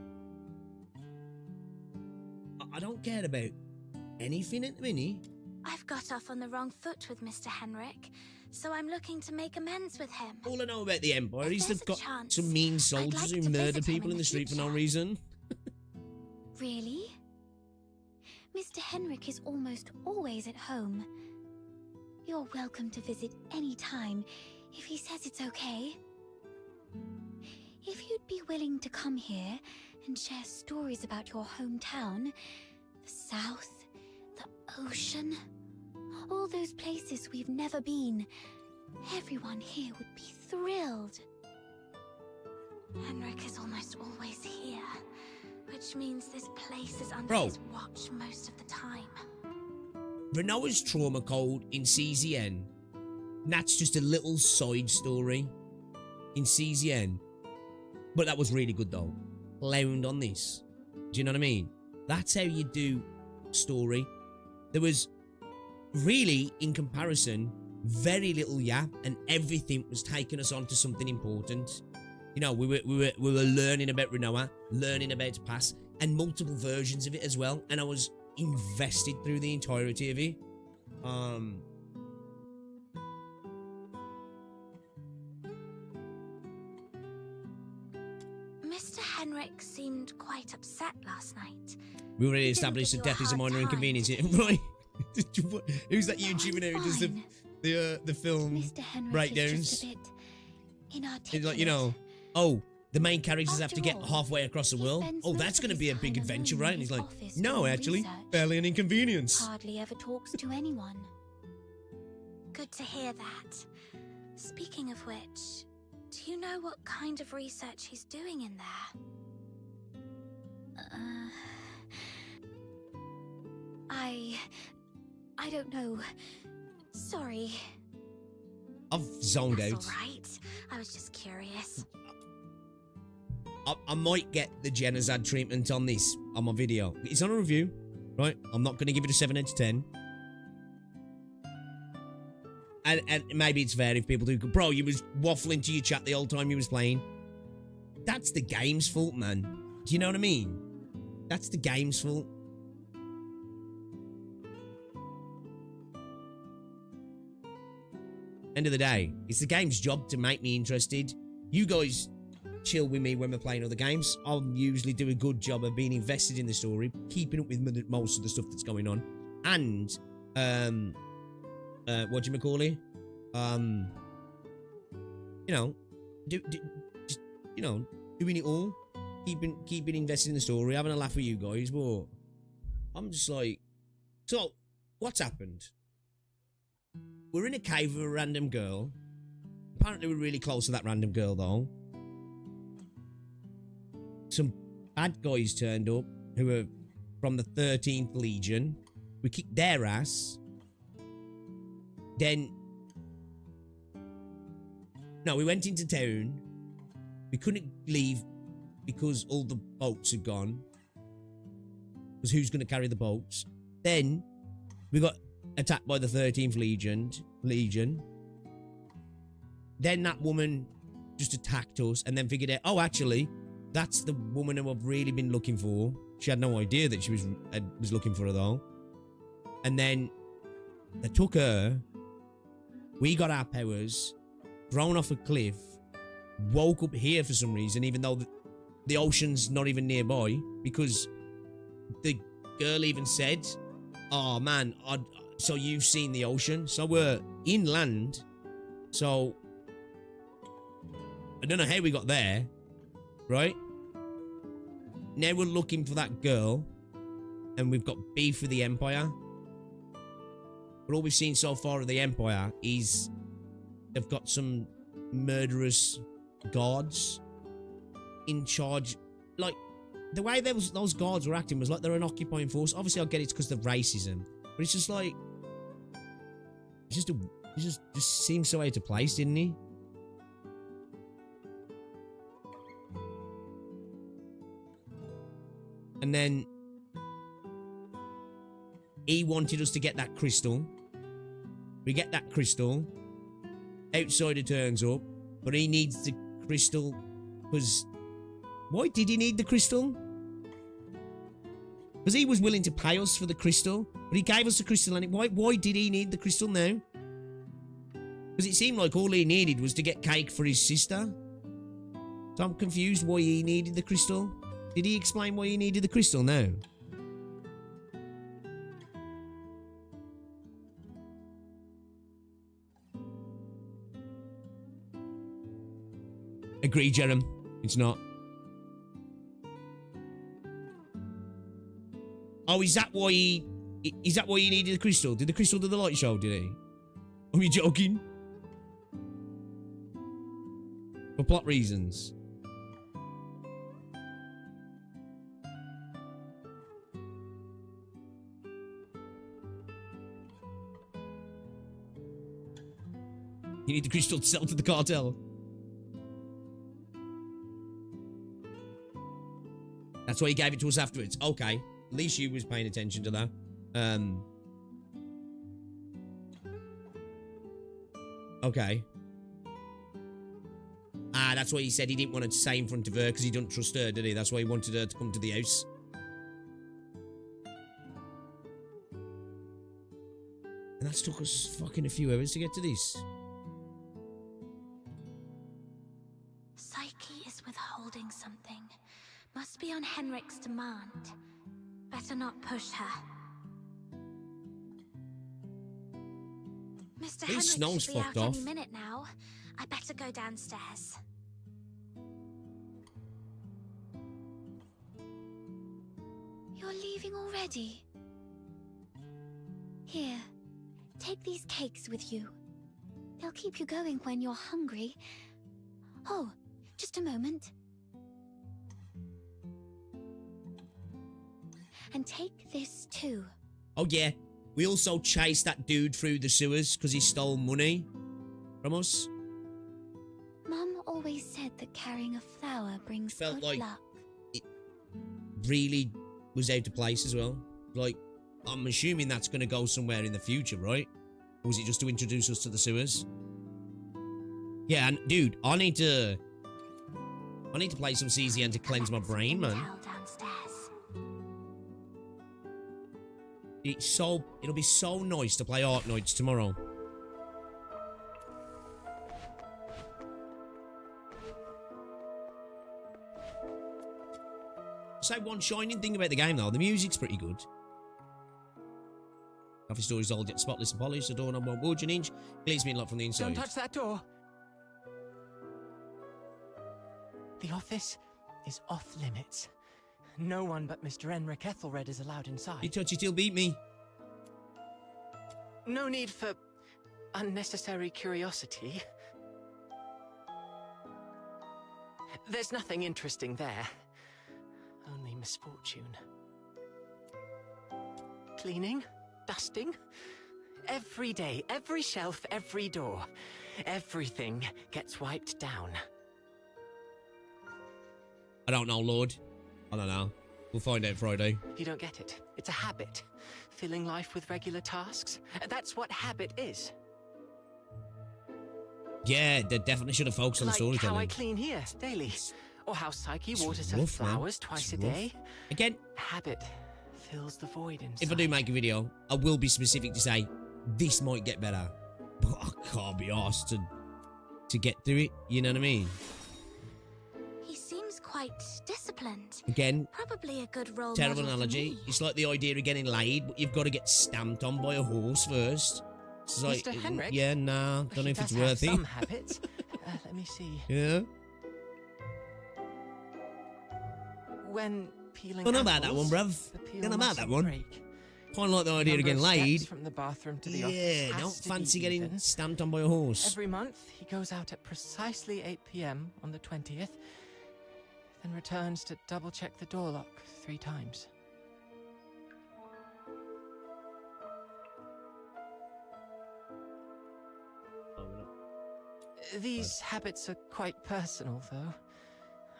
I don't care about anything at the minute. I've got off on the wrong foot with Mr. Henrik, so I'm looking to make amends with him. All I know about the Empire is they've got chance, some mean I'd soldiers like who to murder visit him people in the street for no reason. Really? Mr. Henrik is almost always at home. You're welcome to visit any time if he says it's okay. If you'd be willing to come here and share stories about your hometown, the South, the ocean, all those places we've never been, everyone here would be thrilled. Henrik is almost always here, which means this place is under Bro. his watch most of the time. Renoa's trauma code in CZN, that's just a little side story in CZN. But that was really good though. Louned on this. Do you know what I mean? That's how you do story. There was really, in comparison, very little yap, and everything was taking us on to something important. You know, we were learning about Renoa, learning about its past, and multiple versions of it as well. And I was invested through the entirety of it. Mr. Henrik seemed quite upset last night. We already established that death is a minor inconvenience. Right? Who's that YouTuber who does the film Mr. Henrik breakdowns? is just a bit It's inarticulate. like, you know, oh, the main characters have to get all, halfway across the world. spends Oh, most that's of going to his be a time big adventure, alone right? in And he's his like, office no, doing actually, research. barely an inconvenience. Hardly ever talks to anyone. Good to hear that. Speaking of which, do you know what kind of research he's doing in there? I don't know. Sorry. I've zoned out. That's all right. I was just curious. I might get the genocide treatment on this, on my video. It's on a review, right? I'm not going to give it a 7 out of 10. And maybe it's fair if people do. Bro, you was waffling to your chat the whole time you was playing. That's the game's fault, man. Do you know what I mean? That's the game's fault. End of the day, it's the game's job to make me interested. You guys chill with me when we're playing other games. I'll usually do a good job of being invested in the story, keeping up with most of the stuff that's going on, and what do you call it? You know, just, you know, doing it all, keeping invested in the story, having a laugh with you guys. But I'm just like, so what's happened? We're in a cave with a random girl. Apparently, we're really close to that random girl, though. Some bad guys turned up who are from the 13th Legion. We kicked their ass. Then, no, we went into town. We couldn't leave because all the boats had gone. Because who's going to carry the boats? Then, we got attacked by the 13th Legion. Then that woman just attacked us and then figured out, oh, actually, that's the woman who I've really been looking for. She had no idea that she was looking for her, though. And then they took her. We got our powers, thrown off a cliff, woke up here for some reason, even though the ocean's not even nearby, because the girl even said, oh man, so you've seen the ocean, so we're inland, so I don't know how we got there, right? Now we're looking for that girl, and we've got beef with the Empire. But all we've seen so far of the Empire is they've got some murderous guards in charge. Like, the way those guards were acting was like they're an occupying force. Obviously, I get it's because of racism, but it's just like, it just seems so out of place, didn't he? And then he wanted us to get that crystal. We get that crystal. Outsider turns up, but he needs the crystal because... Why did he need the crystal? Because he was willing to pay us for the crystal, but he gave us the crystal, and why did he need the crystal now? Because it seemed like all he needed was to get cake for his sister. So I'm confused why he needed the crystal. Did he explain why he needed the crystal now? Agree, Jerem. It's not. Oh, is that why he needed the crystal? Did the crystal do the light show, did he? Are you joking? For plot reasons. You need the crystal to sell to the cartel. That's why he gave it to us afterwards. Okay. At least you was paying attention to that. Okay. Ah, that's why he said he didn't want to say in front of her because he didn't trust her, did he? That's why he wanted her to come to the house. And that's took us fucking a few hours to get to this. Psyche is withholding something. Must be on Henrik's demand. Better not push her. Mr. Henrik Snow's should be fucked out off. any minute now. I better go downstairs. You're leaving already? Here, take these cakes with you. They'll keep you going when you're hungry. Oh, just a moment. And take this too. Oh yeah, we also chased that dude through the sewers because he stole money from us. Mum always said that carrying a flower brings Felt good like luck. it really was out of place as well. Like, I'm assuming that's going to go somewhere in the future, right? Or was it just to introduce us to the sewers? Yeah, and dude, I need to play some CZN to cleanse my brain, man. It'll be so nice to play Arknights tomorrow. Say one shining thing about the game though, the music's pretty good. Coffee stories all get spotless and polished, the door on one wood an inch, cleans me a lot from the inside. Don't touch that door. The office is off limits. No one but Mr. Enric Ethelred is allowed inside. You touch it, he'll beat me. No need for unnecessary curiosity. There's nothing interesting there. Only misfortune. Cleaning, dusting, every day, every shelf, every door. Everything gets wiped down. I don't know, Lord. I don't know. We'll find out Friday. You don't get it. It's a habit. Filling life with regular tasks. That's what habit is. Yeah, they definitely should have focused on the Like how I storytelling. clean here daily. Or how Psyche waters her rough, man. flowers twice a It's rough. day. Again, habit fills the void inside. if I do make a video, I will be specific to say, this might get better. But I can't be asked to get through it. You know what I mean? He seems quite quite disciplined. Again, Probably a good role terrible model for analogy. me. It's like the idea of getting laid, but you've got to get stamped on by a horse first. It's like, Mr. Henrik? yeah, nah, don't know if it's He does worth have it. some habits. Let me see. Yeah. When peeling Don't know about that apples, one, bruv. the peel Don't know about that mustn't one. break. Quite like the idea of Number getting steps laid. from the bathroom to the Yeah, office don't has to be fancy getting even. stamped on by a horse. Every month, he goes out at precisely 8 p.m. on the 20th, then returns to double-check the door lock 3 times. These habits are quite personal, though.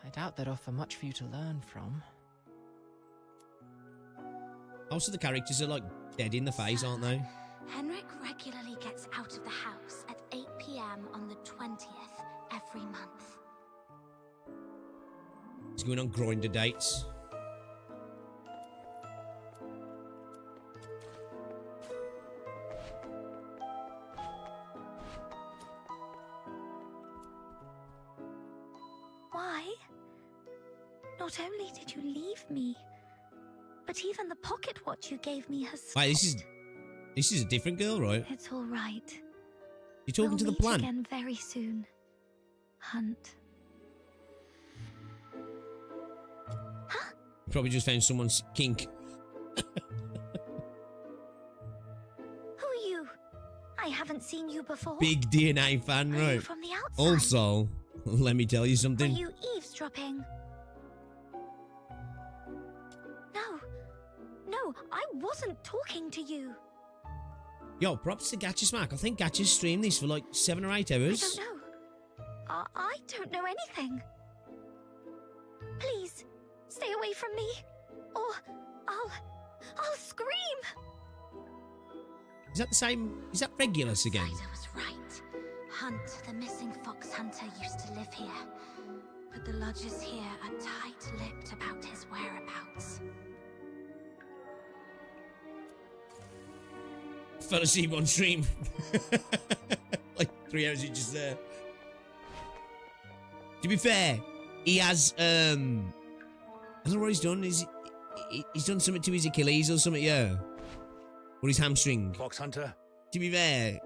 I doubt they'd offer much for you to learn from. Also, the characters are like dead in the face, aren't they? Henrik regularly gets out of the house at 8 p.m. on the 20th every month. He's going on grinder dates. Why? Not only did you leave me, but even the pocket watch you gave me has Wait, stopped. this is a different girl, right? It's all right. You're talking We'll to the meet plant. again very soon. Hunt. Probably just found someone's kink. Who are you? I haven't seen you before. Big DNA fan, Are right? you from the outside? Also, let me tell you Are something. you eavesdropping? No, I wasn't talking to you. Yo, props to Gacha Smack. I think Gacha's streamed this for like 7 or 8 I hours. don't know. I don't know anything. Please, stay away from me, or I'll scream. Is that the same? Is that Regulus again? I was right. Hunt, the missing fox hunter, used to live here. But the lodgers here are tight-lipped about his whereabouts. Fell asleep on stream. Like 3 hours, you just there. To be fair, he has I don't know what he's done. He's done something to his Achilles or something, yeah. Or his hamstring. Fox Hunter. To be fair,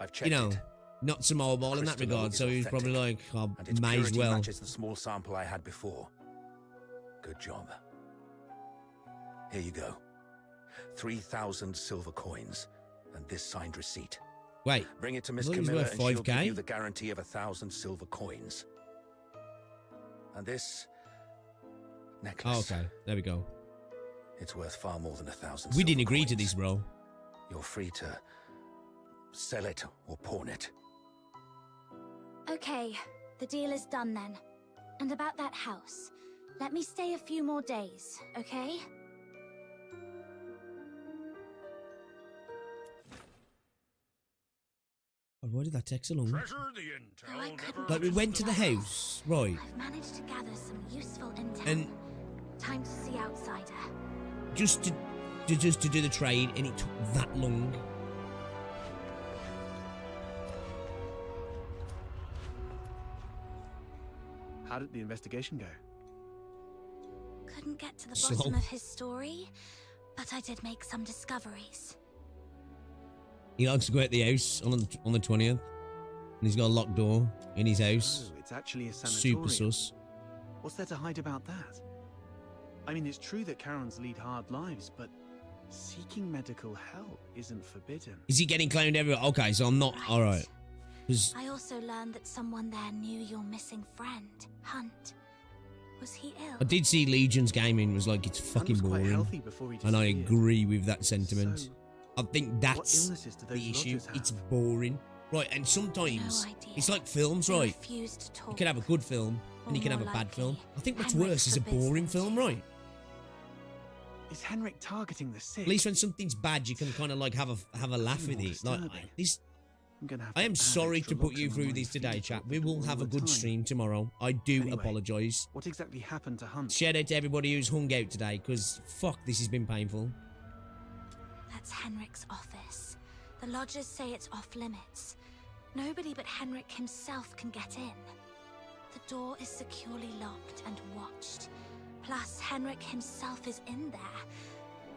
I've checked you know, it. not so mobile in that Crystal regard, is so he was probably like, oh, and its may as purity well. matches the small sample I had before. Good job. Here you go. 3,000 silver coins, and this signed receipt. Wait, Bring it to I Miss thought he was Camilla, worth and she'll give 5K? you the guarantee of 1,000 silver coins. And this necklace. Oh, okay, there we go. It's worth far more than 1,000. We didn't agree to this, bro. You're free to sell it or pawn it. Okay, the deal is done then. And about that house, let me stay a few more days, okay? Oh, why did that take so long? Though I couldn't Like, we get went to the together. house, right? I've managed to gather some useful intel. And Time to see outsider. just to do the trade, and it took that long. How did the investigation go? Couldn't get to the Slow. bottom of his story, but I did make some discoveries. He likes to go out the house on the 20th, and he's got a locked door in his house. Oh, it's actually a sanatorium. Super sus. What's there to hide about that? I mean, it's true that Karens lead hard lives, but seeking medical help isn't forbidden. Is he getting claimed everywhere? Okay, so I'm not alright. I also learned that someone there knew your missing friend, Hunt. Was he ill? I did see Legion's gaming was like, it's fucking was quite boring. healthy before he And I disappeared. agree with that sentiment. So, I think that's illnesses do those the issue. lodgers have? It's boring. Right, and sometimes No idea. it's like films, They right? refuse to talk. You can have a good film and Or you can have a more bad film. likely, I think what's Henrik worse is a forbids boring them film, to. right? Is Henrik targeting the sick? At least when something's bad, you can kind of like have a laugh with it. Like this. I'm gonna have I to am add sorry extra to put locks you in through my this today, feed chat. for We will all have a the good time. stream tomorrow. I do Anyway, apologise. What exactly happened to Hunt? Shout out to everybody who's hung out today, because fuck, this has been painful. That's Henrik's office. The lodgers say it's off limits. Nobody but Henrik himself can get in. The door is securely locked and watched. Plus, Henrik himself is in there.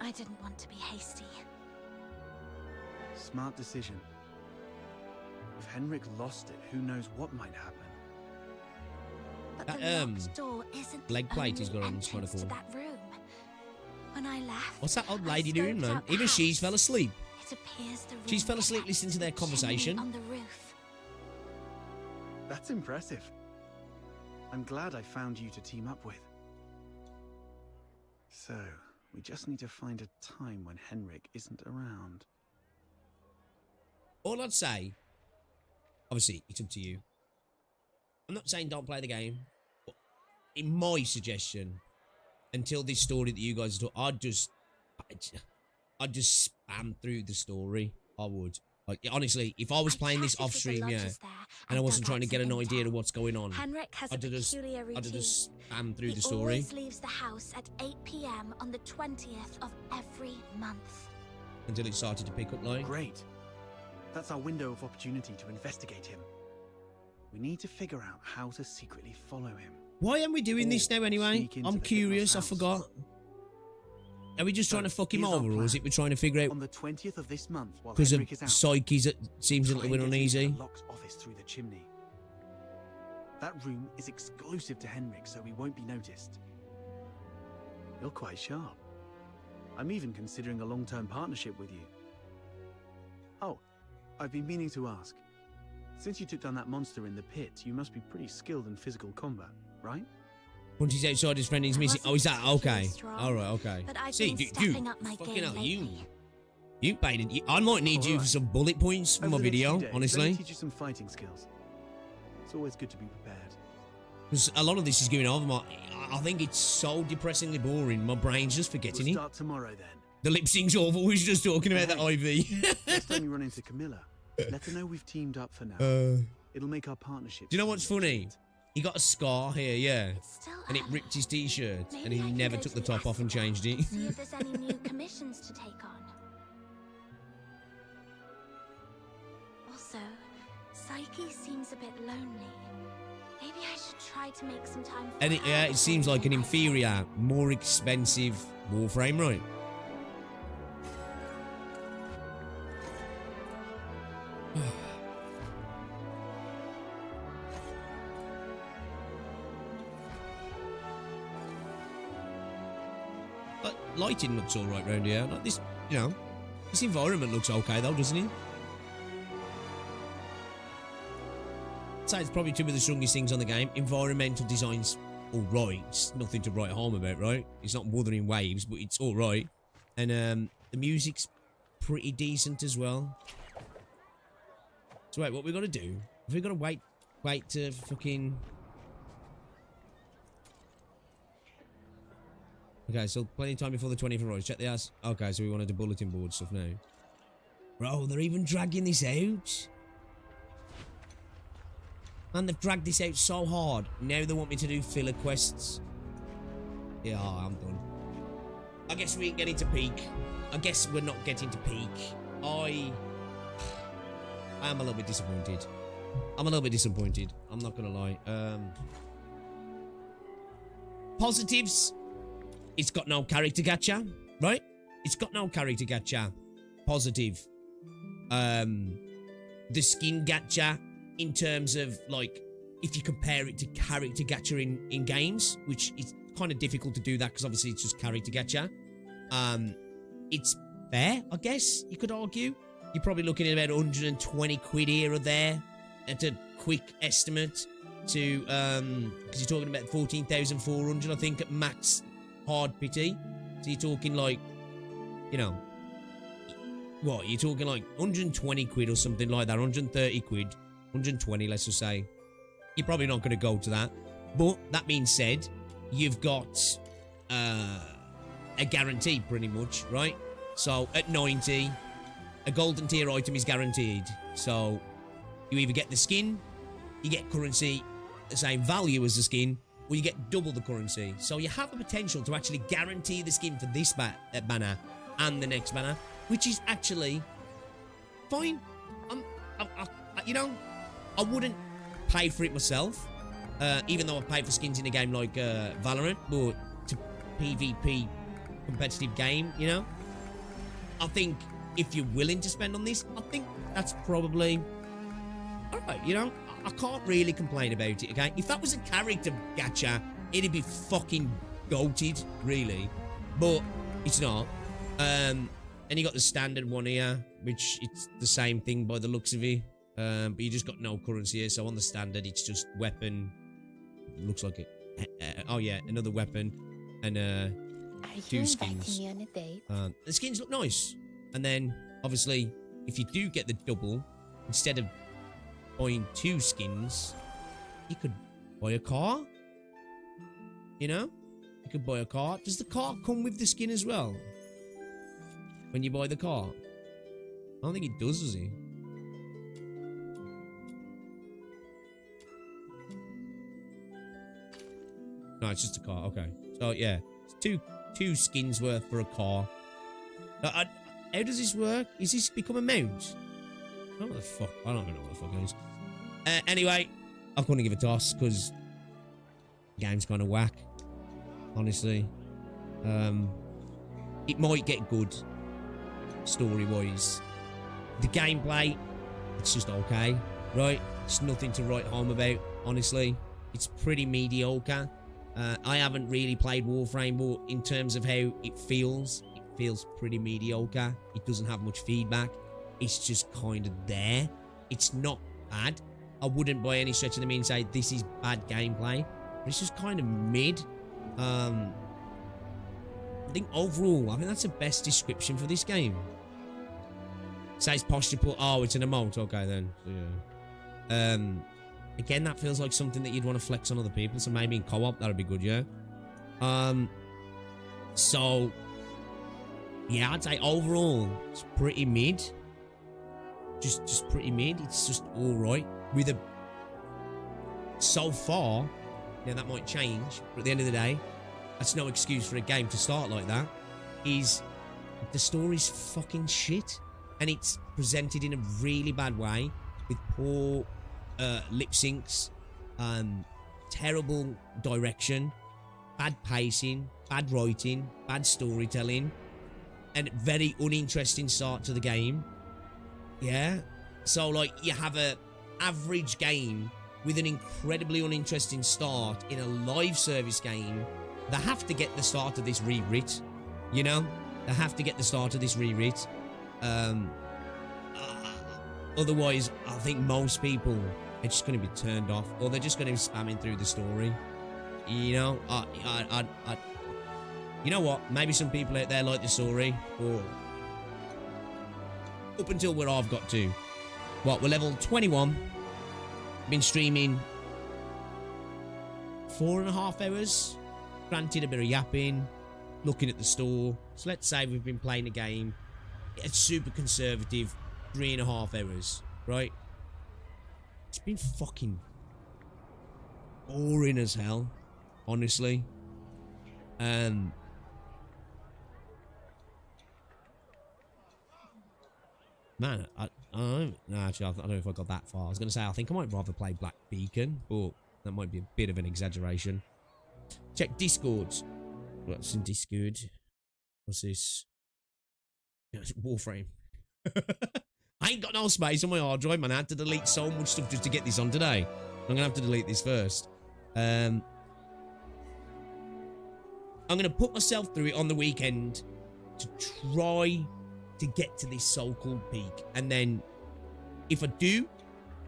I didn't want to be hasty. Smart decision. If Henrik lost it, who knows what might happen. But the locked door isn't leg plate he's the got on only this kind of entrance to cool. that room. When I left, What's that old I lady doing, scoped man? out the Even she's house. fell asleep. It appears the room She's fell asleep listening to their connects the conversation. chimney on the roof. That's impressive. I'm glad I found you to team up with. So, we just need to find a time when Henrik isn't around. All I'd say, obviously, it's up to you. I'm not saying don't play the game, but in my suggestion, until this story that you guys are talking, I'd just spam through the story. I would. Like, honestly, if I was playing this off stream, yeah, and I wasn't trying to get an idea of what's going on, Henrik has I'd a just peculiar routine. spam through He the story. always leaves the house at 8 p.m. on the 20th of every month. Until it started to pick up, like. Great. That's our window of opportunity to investigate him. We need to figure out how to secretly follow him. Why aren't we doing this now anyway? sneak into I'm the curious, I Hypnos house. forgot. Are we just trying to fuck him here's our over, or is plan. it we're trying to figure out On the 20th of this month, while because of Henrik is out, psyches it seems a try little bit and get into uneasy? the locked office through the chimney. That room is exclusive to Henrik, so we won't be noticed. You're quite sharp. I'm even considering a long-term partnership with you. Oh, I've been meaning to ask. Since you took down that monster in the pit, you must be pretty skilled in physical combat, right? Once he's outside, his friend is missing. Oh, is that okay? strong, All right, okay. but I've See, been you, stepping up my fucking game hell, lately. you baited. I might need you for some bullet points for my Over the next video, few days, Let me honestly, teach you some fighting skills. It's always good to be prepared. because a lot of this is going over my. I think it's so depressingly boring. My brain's just forgetting We'll it. start tomorrow then. The lip sync's awful. We was just talking about that IV. Next time you run into Camilla, let her know we've teamed up for now. It'll make our partnership. Do you know what's funny? He got a scar here, yeah, and it ripped his t-shirt, and he never took the top off and changed it. See if there's any new commissions to take on. Also, Psyche seems a bit lonely. Maybe I should try to make some time for And her it before seems like an leaving my inferior, more expensive Warframe, right? But lighting looks all right round here. Like this, you know, this environment looks okay though, doesn't it? I'd say it's probably two of the strongest things on the game. Environmental design's all right. It's nothing to write home about, right? It's not Wuthering Waves, but it's all right. And the music's pretty decent as well. So wait, what we got to do? Have we got to wait to fucking... Okay, so plenty of time before the 20th right. Check the ass. Okay, so we want to do bulletin board stuff now. Bro, they're even dragging this out. Man, they've dragged this out so hard. Now they want me to do filler quests. Yeah, I'm done. I guess we ain't getting to peak. I guess we're not getting to peak. I am a little bit disappointed. I'm a little bit disappointed. I'm not gonna lie. Positives. It's got no character gacha, right? It's got no character gacha. Positive. The skin gacha, in terms of, like, if you compare it to character gacha in games, which is kind of difficult to do that because obviously it's just character gacha. It's fair, I guess, you could argue. You're probably looking at about 120 quid here or there at a quick estimate to, because you're talking about 14,400, I think, at max hard pity. So you're talking like, you know, what? You're talking like 120 quid or something like that, 130 quid, 120, let's just say. You're probably not going to go to that. But that being said, you've got a guarantee pretty much, right? So at 90, a golden tier item is guaranteed. So you either get the skin, you get currency the same value as the skin, or you get double the currency. So you have the potential to actually guarantee the skin for this banner and the next banner, which is actually fine. You know, I wouldn't pay for it myself, Even though I've paid for skins in a game like Valorant, but it's a PvP competitive game, you know? I think if you're willing to spend on this, I think that's probably alright, you know? I can't really complain about it, okay? If that was a character gacha, it'd be fucking goated, really. But it's not. And you got the standard one here, which it's the same thing by the looks of it. But you just got no currency here, so on the standard, it's just weapon. Looks like it. Oh yeah, another weapon and two skins. Me on a date? The skins look nice. And then, obviously, if you do get the double, instead of buying 2 skins, you could buy a car. You know? You could buy a car. Does the car come with the skin as well? When you buy the car? I don't think it does it? No, it's just a car. Okay. So, yeah. It's two skins worth for a car. How does this work? Is this become a mount? I don't know what the fuck. I don't even know what the fuck it is. Anyway, I couldn't give a toss because the game's kind of whack. Honestly. It might get good story-wise. The gameplay, it's just okay, right? It's nothing to write home about, honestly. It's pretty mediocre. I haven't really played Warframe, but in terms of how it feels pretty mediocre. It doesn't have much feedback. It's just kind of there. It's not bad. I wouldn't by any stretch of the means say this is bad gameplay, but it's just kind of mid. I think overall, I think that's the best description for this game. Says posture pull. Oh, it's an emote. Okay, then. So, yeah. Again, that feels like something that you'd want to flex on other people. So maybe in co-op, that'd be good, yeah. So, yeah, I'd say overall, it's pretty mid. Just pretty mid. It's just all right. With a... So far, now that might change, but at the end of the day, that's no excuse for a game to start like that. Is the story's fucking shit. And it's presented in a really bad way. With poor lip syncs, terrible direction, bad pacing, bad writing, bad storytelling, and very uninteresting start to the game. Yeah? So, like, you have a average game with an incredibly uninteresting start in a live service game. They have to get the start of this rewrit, you know? They have to get the start of this rewrit. Otherwise, I think most people are just going to be turned off, or they're just going to be spamming through the story. You know, you know what? Maybe some people out there like the story, or up until where I've got to. What, we're level 21. Been streaming 4.5 hours. Granted, a bit of yapping, looking at the store. So let's say we've been playing a game. It's super conservative. 3.5 hours, right? It's been fucking boring as hell, honestly. Man, I don't know. No, actually, I don't know if I got that far. I was going to say, I think I might rather play Black Beacon, but that might be a bit of an exaggeration. Check Discord. What's in Discord? What's this? It's Warframe. I ain't got no space on my hard drive, man. I had to delete so much stuff just to get this on today. I'm going to have to delete this first. I'm going to put myself through it on the weekend to try to get to this so-called peak. And then, if I do,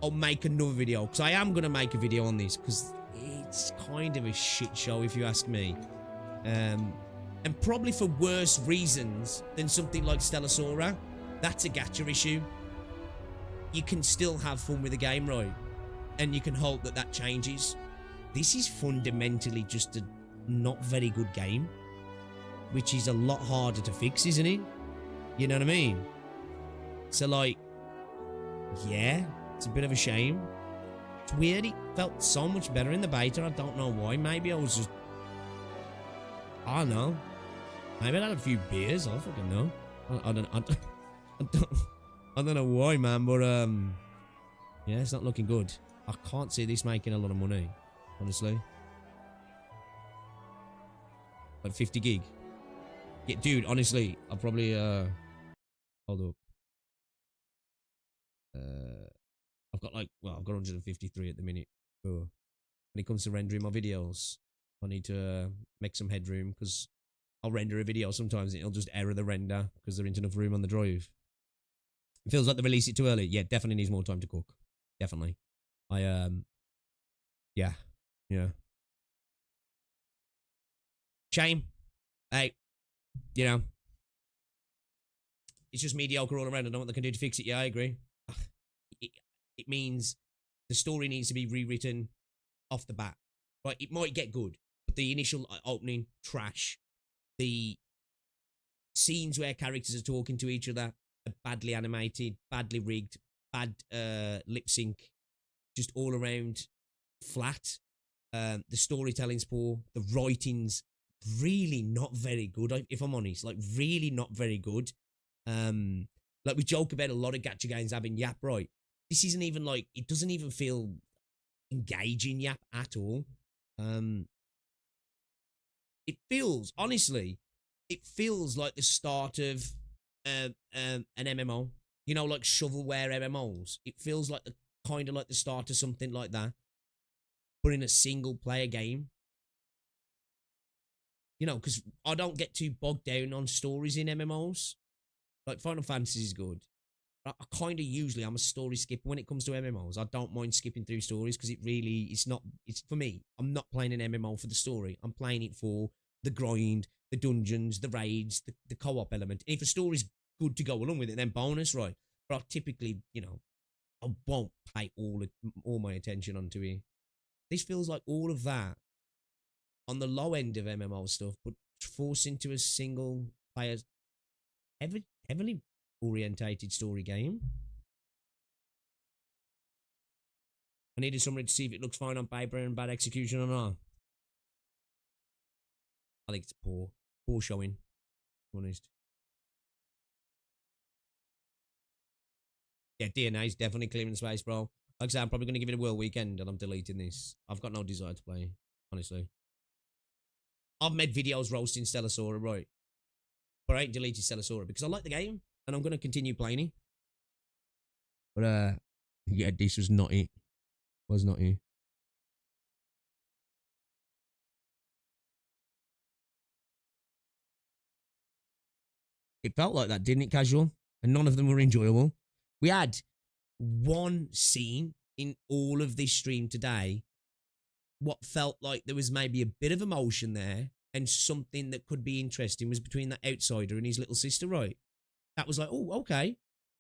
I'll make another video. Because I am going to make a video on this. Because it's kind of a shit show, if you ask me. And probably for worse reasons than something like Stellasora. That's a gacha issue. You can still have fun with the game, right? And you can hope that that changes. This is fundamentally just a not very good game. Which is a lot harder to fix, isn't it? You know what I mean? So, like, yeah, it's a bit of a shame. It's weird. It felt so much better in the beta. I don't know why. Maybe I was just... I don't know. Maybe I had a few beers. I don't fucking know. I don't know why, man, but yeah, it's not looking good. I can't see this making a lot of money. honestly. Like 50 gig. Yeah, dude, honestly, I'll probably, hold up. I've got like, well, I've got 153 at the minute. So when it comes to rendering my videos, I need to make some headroom because I'll render a video sometimes and it'll just error the render because there isn't enough room on the drive. It feels like they released it too early. Yeah, definitely needs more time to cook. Definitely. Yeah. Shame. Hey, you know, it's just mediocre all around. I don't know what they can do to fix it. Yeah, I agree. It means the story needs to be rewritten off the bat. Right, it might get good, but the initial opening, trash. The scenes where characters are talking to each other are badly animated, badly rigged, bad lip sync, just all around flat. The storytelling's poor. The writing's really not very good, if I'm honest. Like, really not very good. Like, we joke about a lot of gacha games having yap, right? This isn't even like, it doesn't even feel engaging yap at all. It feels, honestly, it feels like the start of an MMO. You know, like shovelware MMOs. It feels like the kind of like the start of something like that, but in a single player game. You know, because I don't get too bogged down on stories in MMOs. Like, Final Fantasy is good. I kind of usually, I'm a story skipper when it comes to MMOs. I don't mind skipping through stories because it's for me, I'm not playing an MMO for the story. I'm playing it for the grind, the dungeons, the raids, the co-op element. And if a story's good to go along with it, then bonus, right? But I typically, you know, I won't pay all my attention onto it. This feels like all of that on the low end of MMO stuff, but forced into a single player, heavily orientated story game. I needed somebody to see if it looks fine on paper and bad execution or not. I think it's poor showing, to be honest. Yeah, DNA is definitely clearing the space, bro. Like I said, I'm probably going to give it a whirl weekend and I'm deleting this. I've got no desire to play, honestly. I've made videos roasting Stellasaura, right? But I ain't deleted Stellasaura because I like the game and I'm going to continue playing it. But, yeah, this was not it. Was not it. It felt like that, didn't it, Casual? And none of them were enjoyable. We had one scene in all of this stream today, what felt like there was maybe a bit of emotion there and something that could be interesting was between that outsider and his little sister, right? That was like, oh, okay.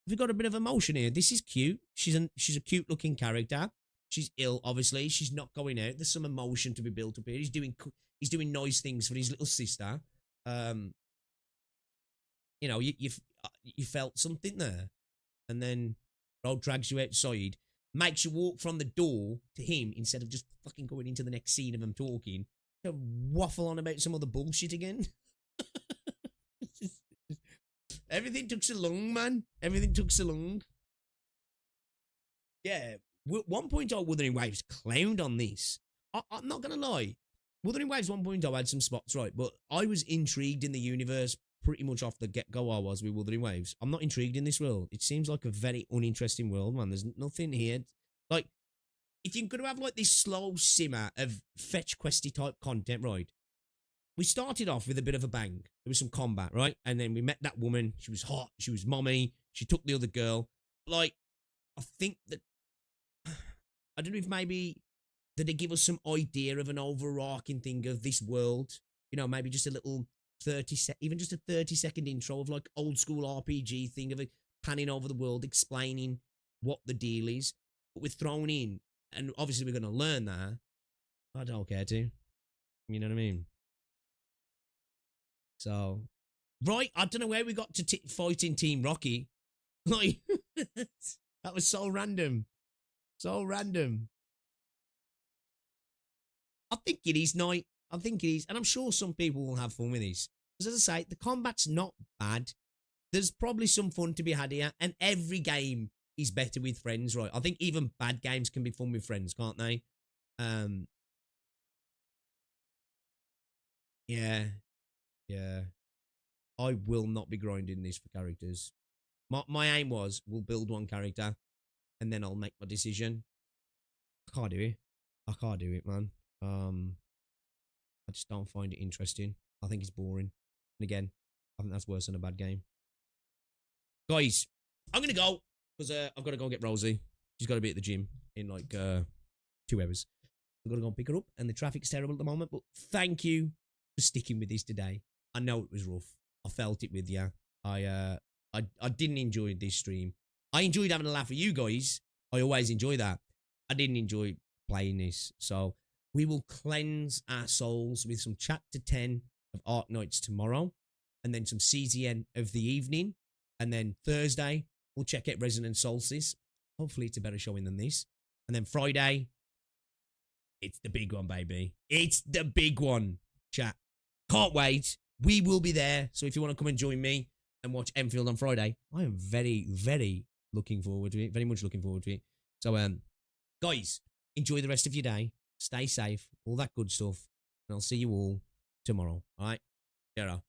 We've got a bit of emotion here. This is cute. She's a cute looking character. She's ill, obviously. She's not going out. There's some emotion to be built up here. He's doing nice things for his little sister. You know, you felt something there. And then Road drags you outside, makes you walk from the door to him instead of just fucking going into the next scene of them talking. To waffle on about some other bullshit again. Everything took so long, man. Everything took so long. Yeah. 1.0 Wuthering Waves clowned on this. I'm not going to lie. Wuthering Waves 1.0 had some spots, right? But I was intrigued in the universe pretty much off the get-go I was with Wuthering Waves. I'm not intrigued in this world. It seems like a very uninteresting world, man. There's nothing here. Like, if you're going to have, like, this slow simmer of fetch questy type content, right? We started off with a bit of a bang. There was some combat, right? And then we met that woman. She was hot. She was mommy. She took the other girl. Like, I think that... I don't know if maybe... Did they give us some idea of an overarching thing of this world? You know, maybe just a little 30-second intro of like old school RPG thing of it panning over the world, explaining what the deal is. But we're thrown in, and obviously we're going to learn that. I don't care to. You know what I mean? So, right, I don't know where we got to fighting Team Rocky. Like, that was so random. So random. I think it is, Knight. I think it is. And I'm sure some people will have fun with this. Because as I say, the combat's not bad. There's probably some fun to be had here. And every game is better with friends, right? I think even bad games can be fun with friends, can't they? Yeah. Yeah. I will not be grinding this for characters. My aim was, we'll build one character, and then I'll make my decision. I can't do it. I can't do it, man. I just don't find it interesting. I think it's boring. And again, I think that's worse than a bad game. Guys, I'm going to go, because I've got to go get Rosie. She's got to be at the gym in like 2 hours. I've got to go and pick her up, and the traffic's terrible at the moment, but thank you for sticking with this today. I know it was rough. I felt it with you. I didn't enjoy this stream. I enjoyed having a laugh with you guys. I always enjoy that. I didn't enjoy playing this. So we will cleanse our souls with some chapter 10 of Arknights tomorrow, and then some CZN of the evening. And then Thursday, we'll check out Resonant Solstice. Hopefully it's a better showing than this. And then Friday, it's the big one, baby. It's the big one, chat. Can't wait. We will be there. So if you want to come and join me and watch Enfield on Friday, I am very, very looking forward to it. Very much looking forward to it. So, guys, enjoy the rest of your day. Stay safe. All that good stuff. And I'll see you all tomorrow. All right? Get out.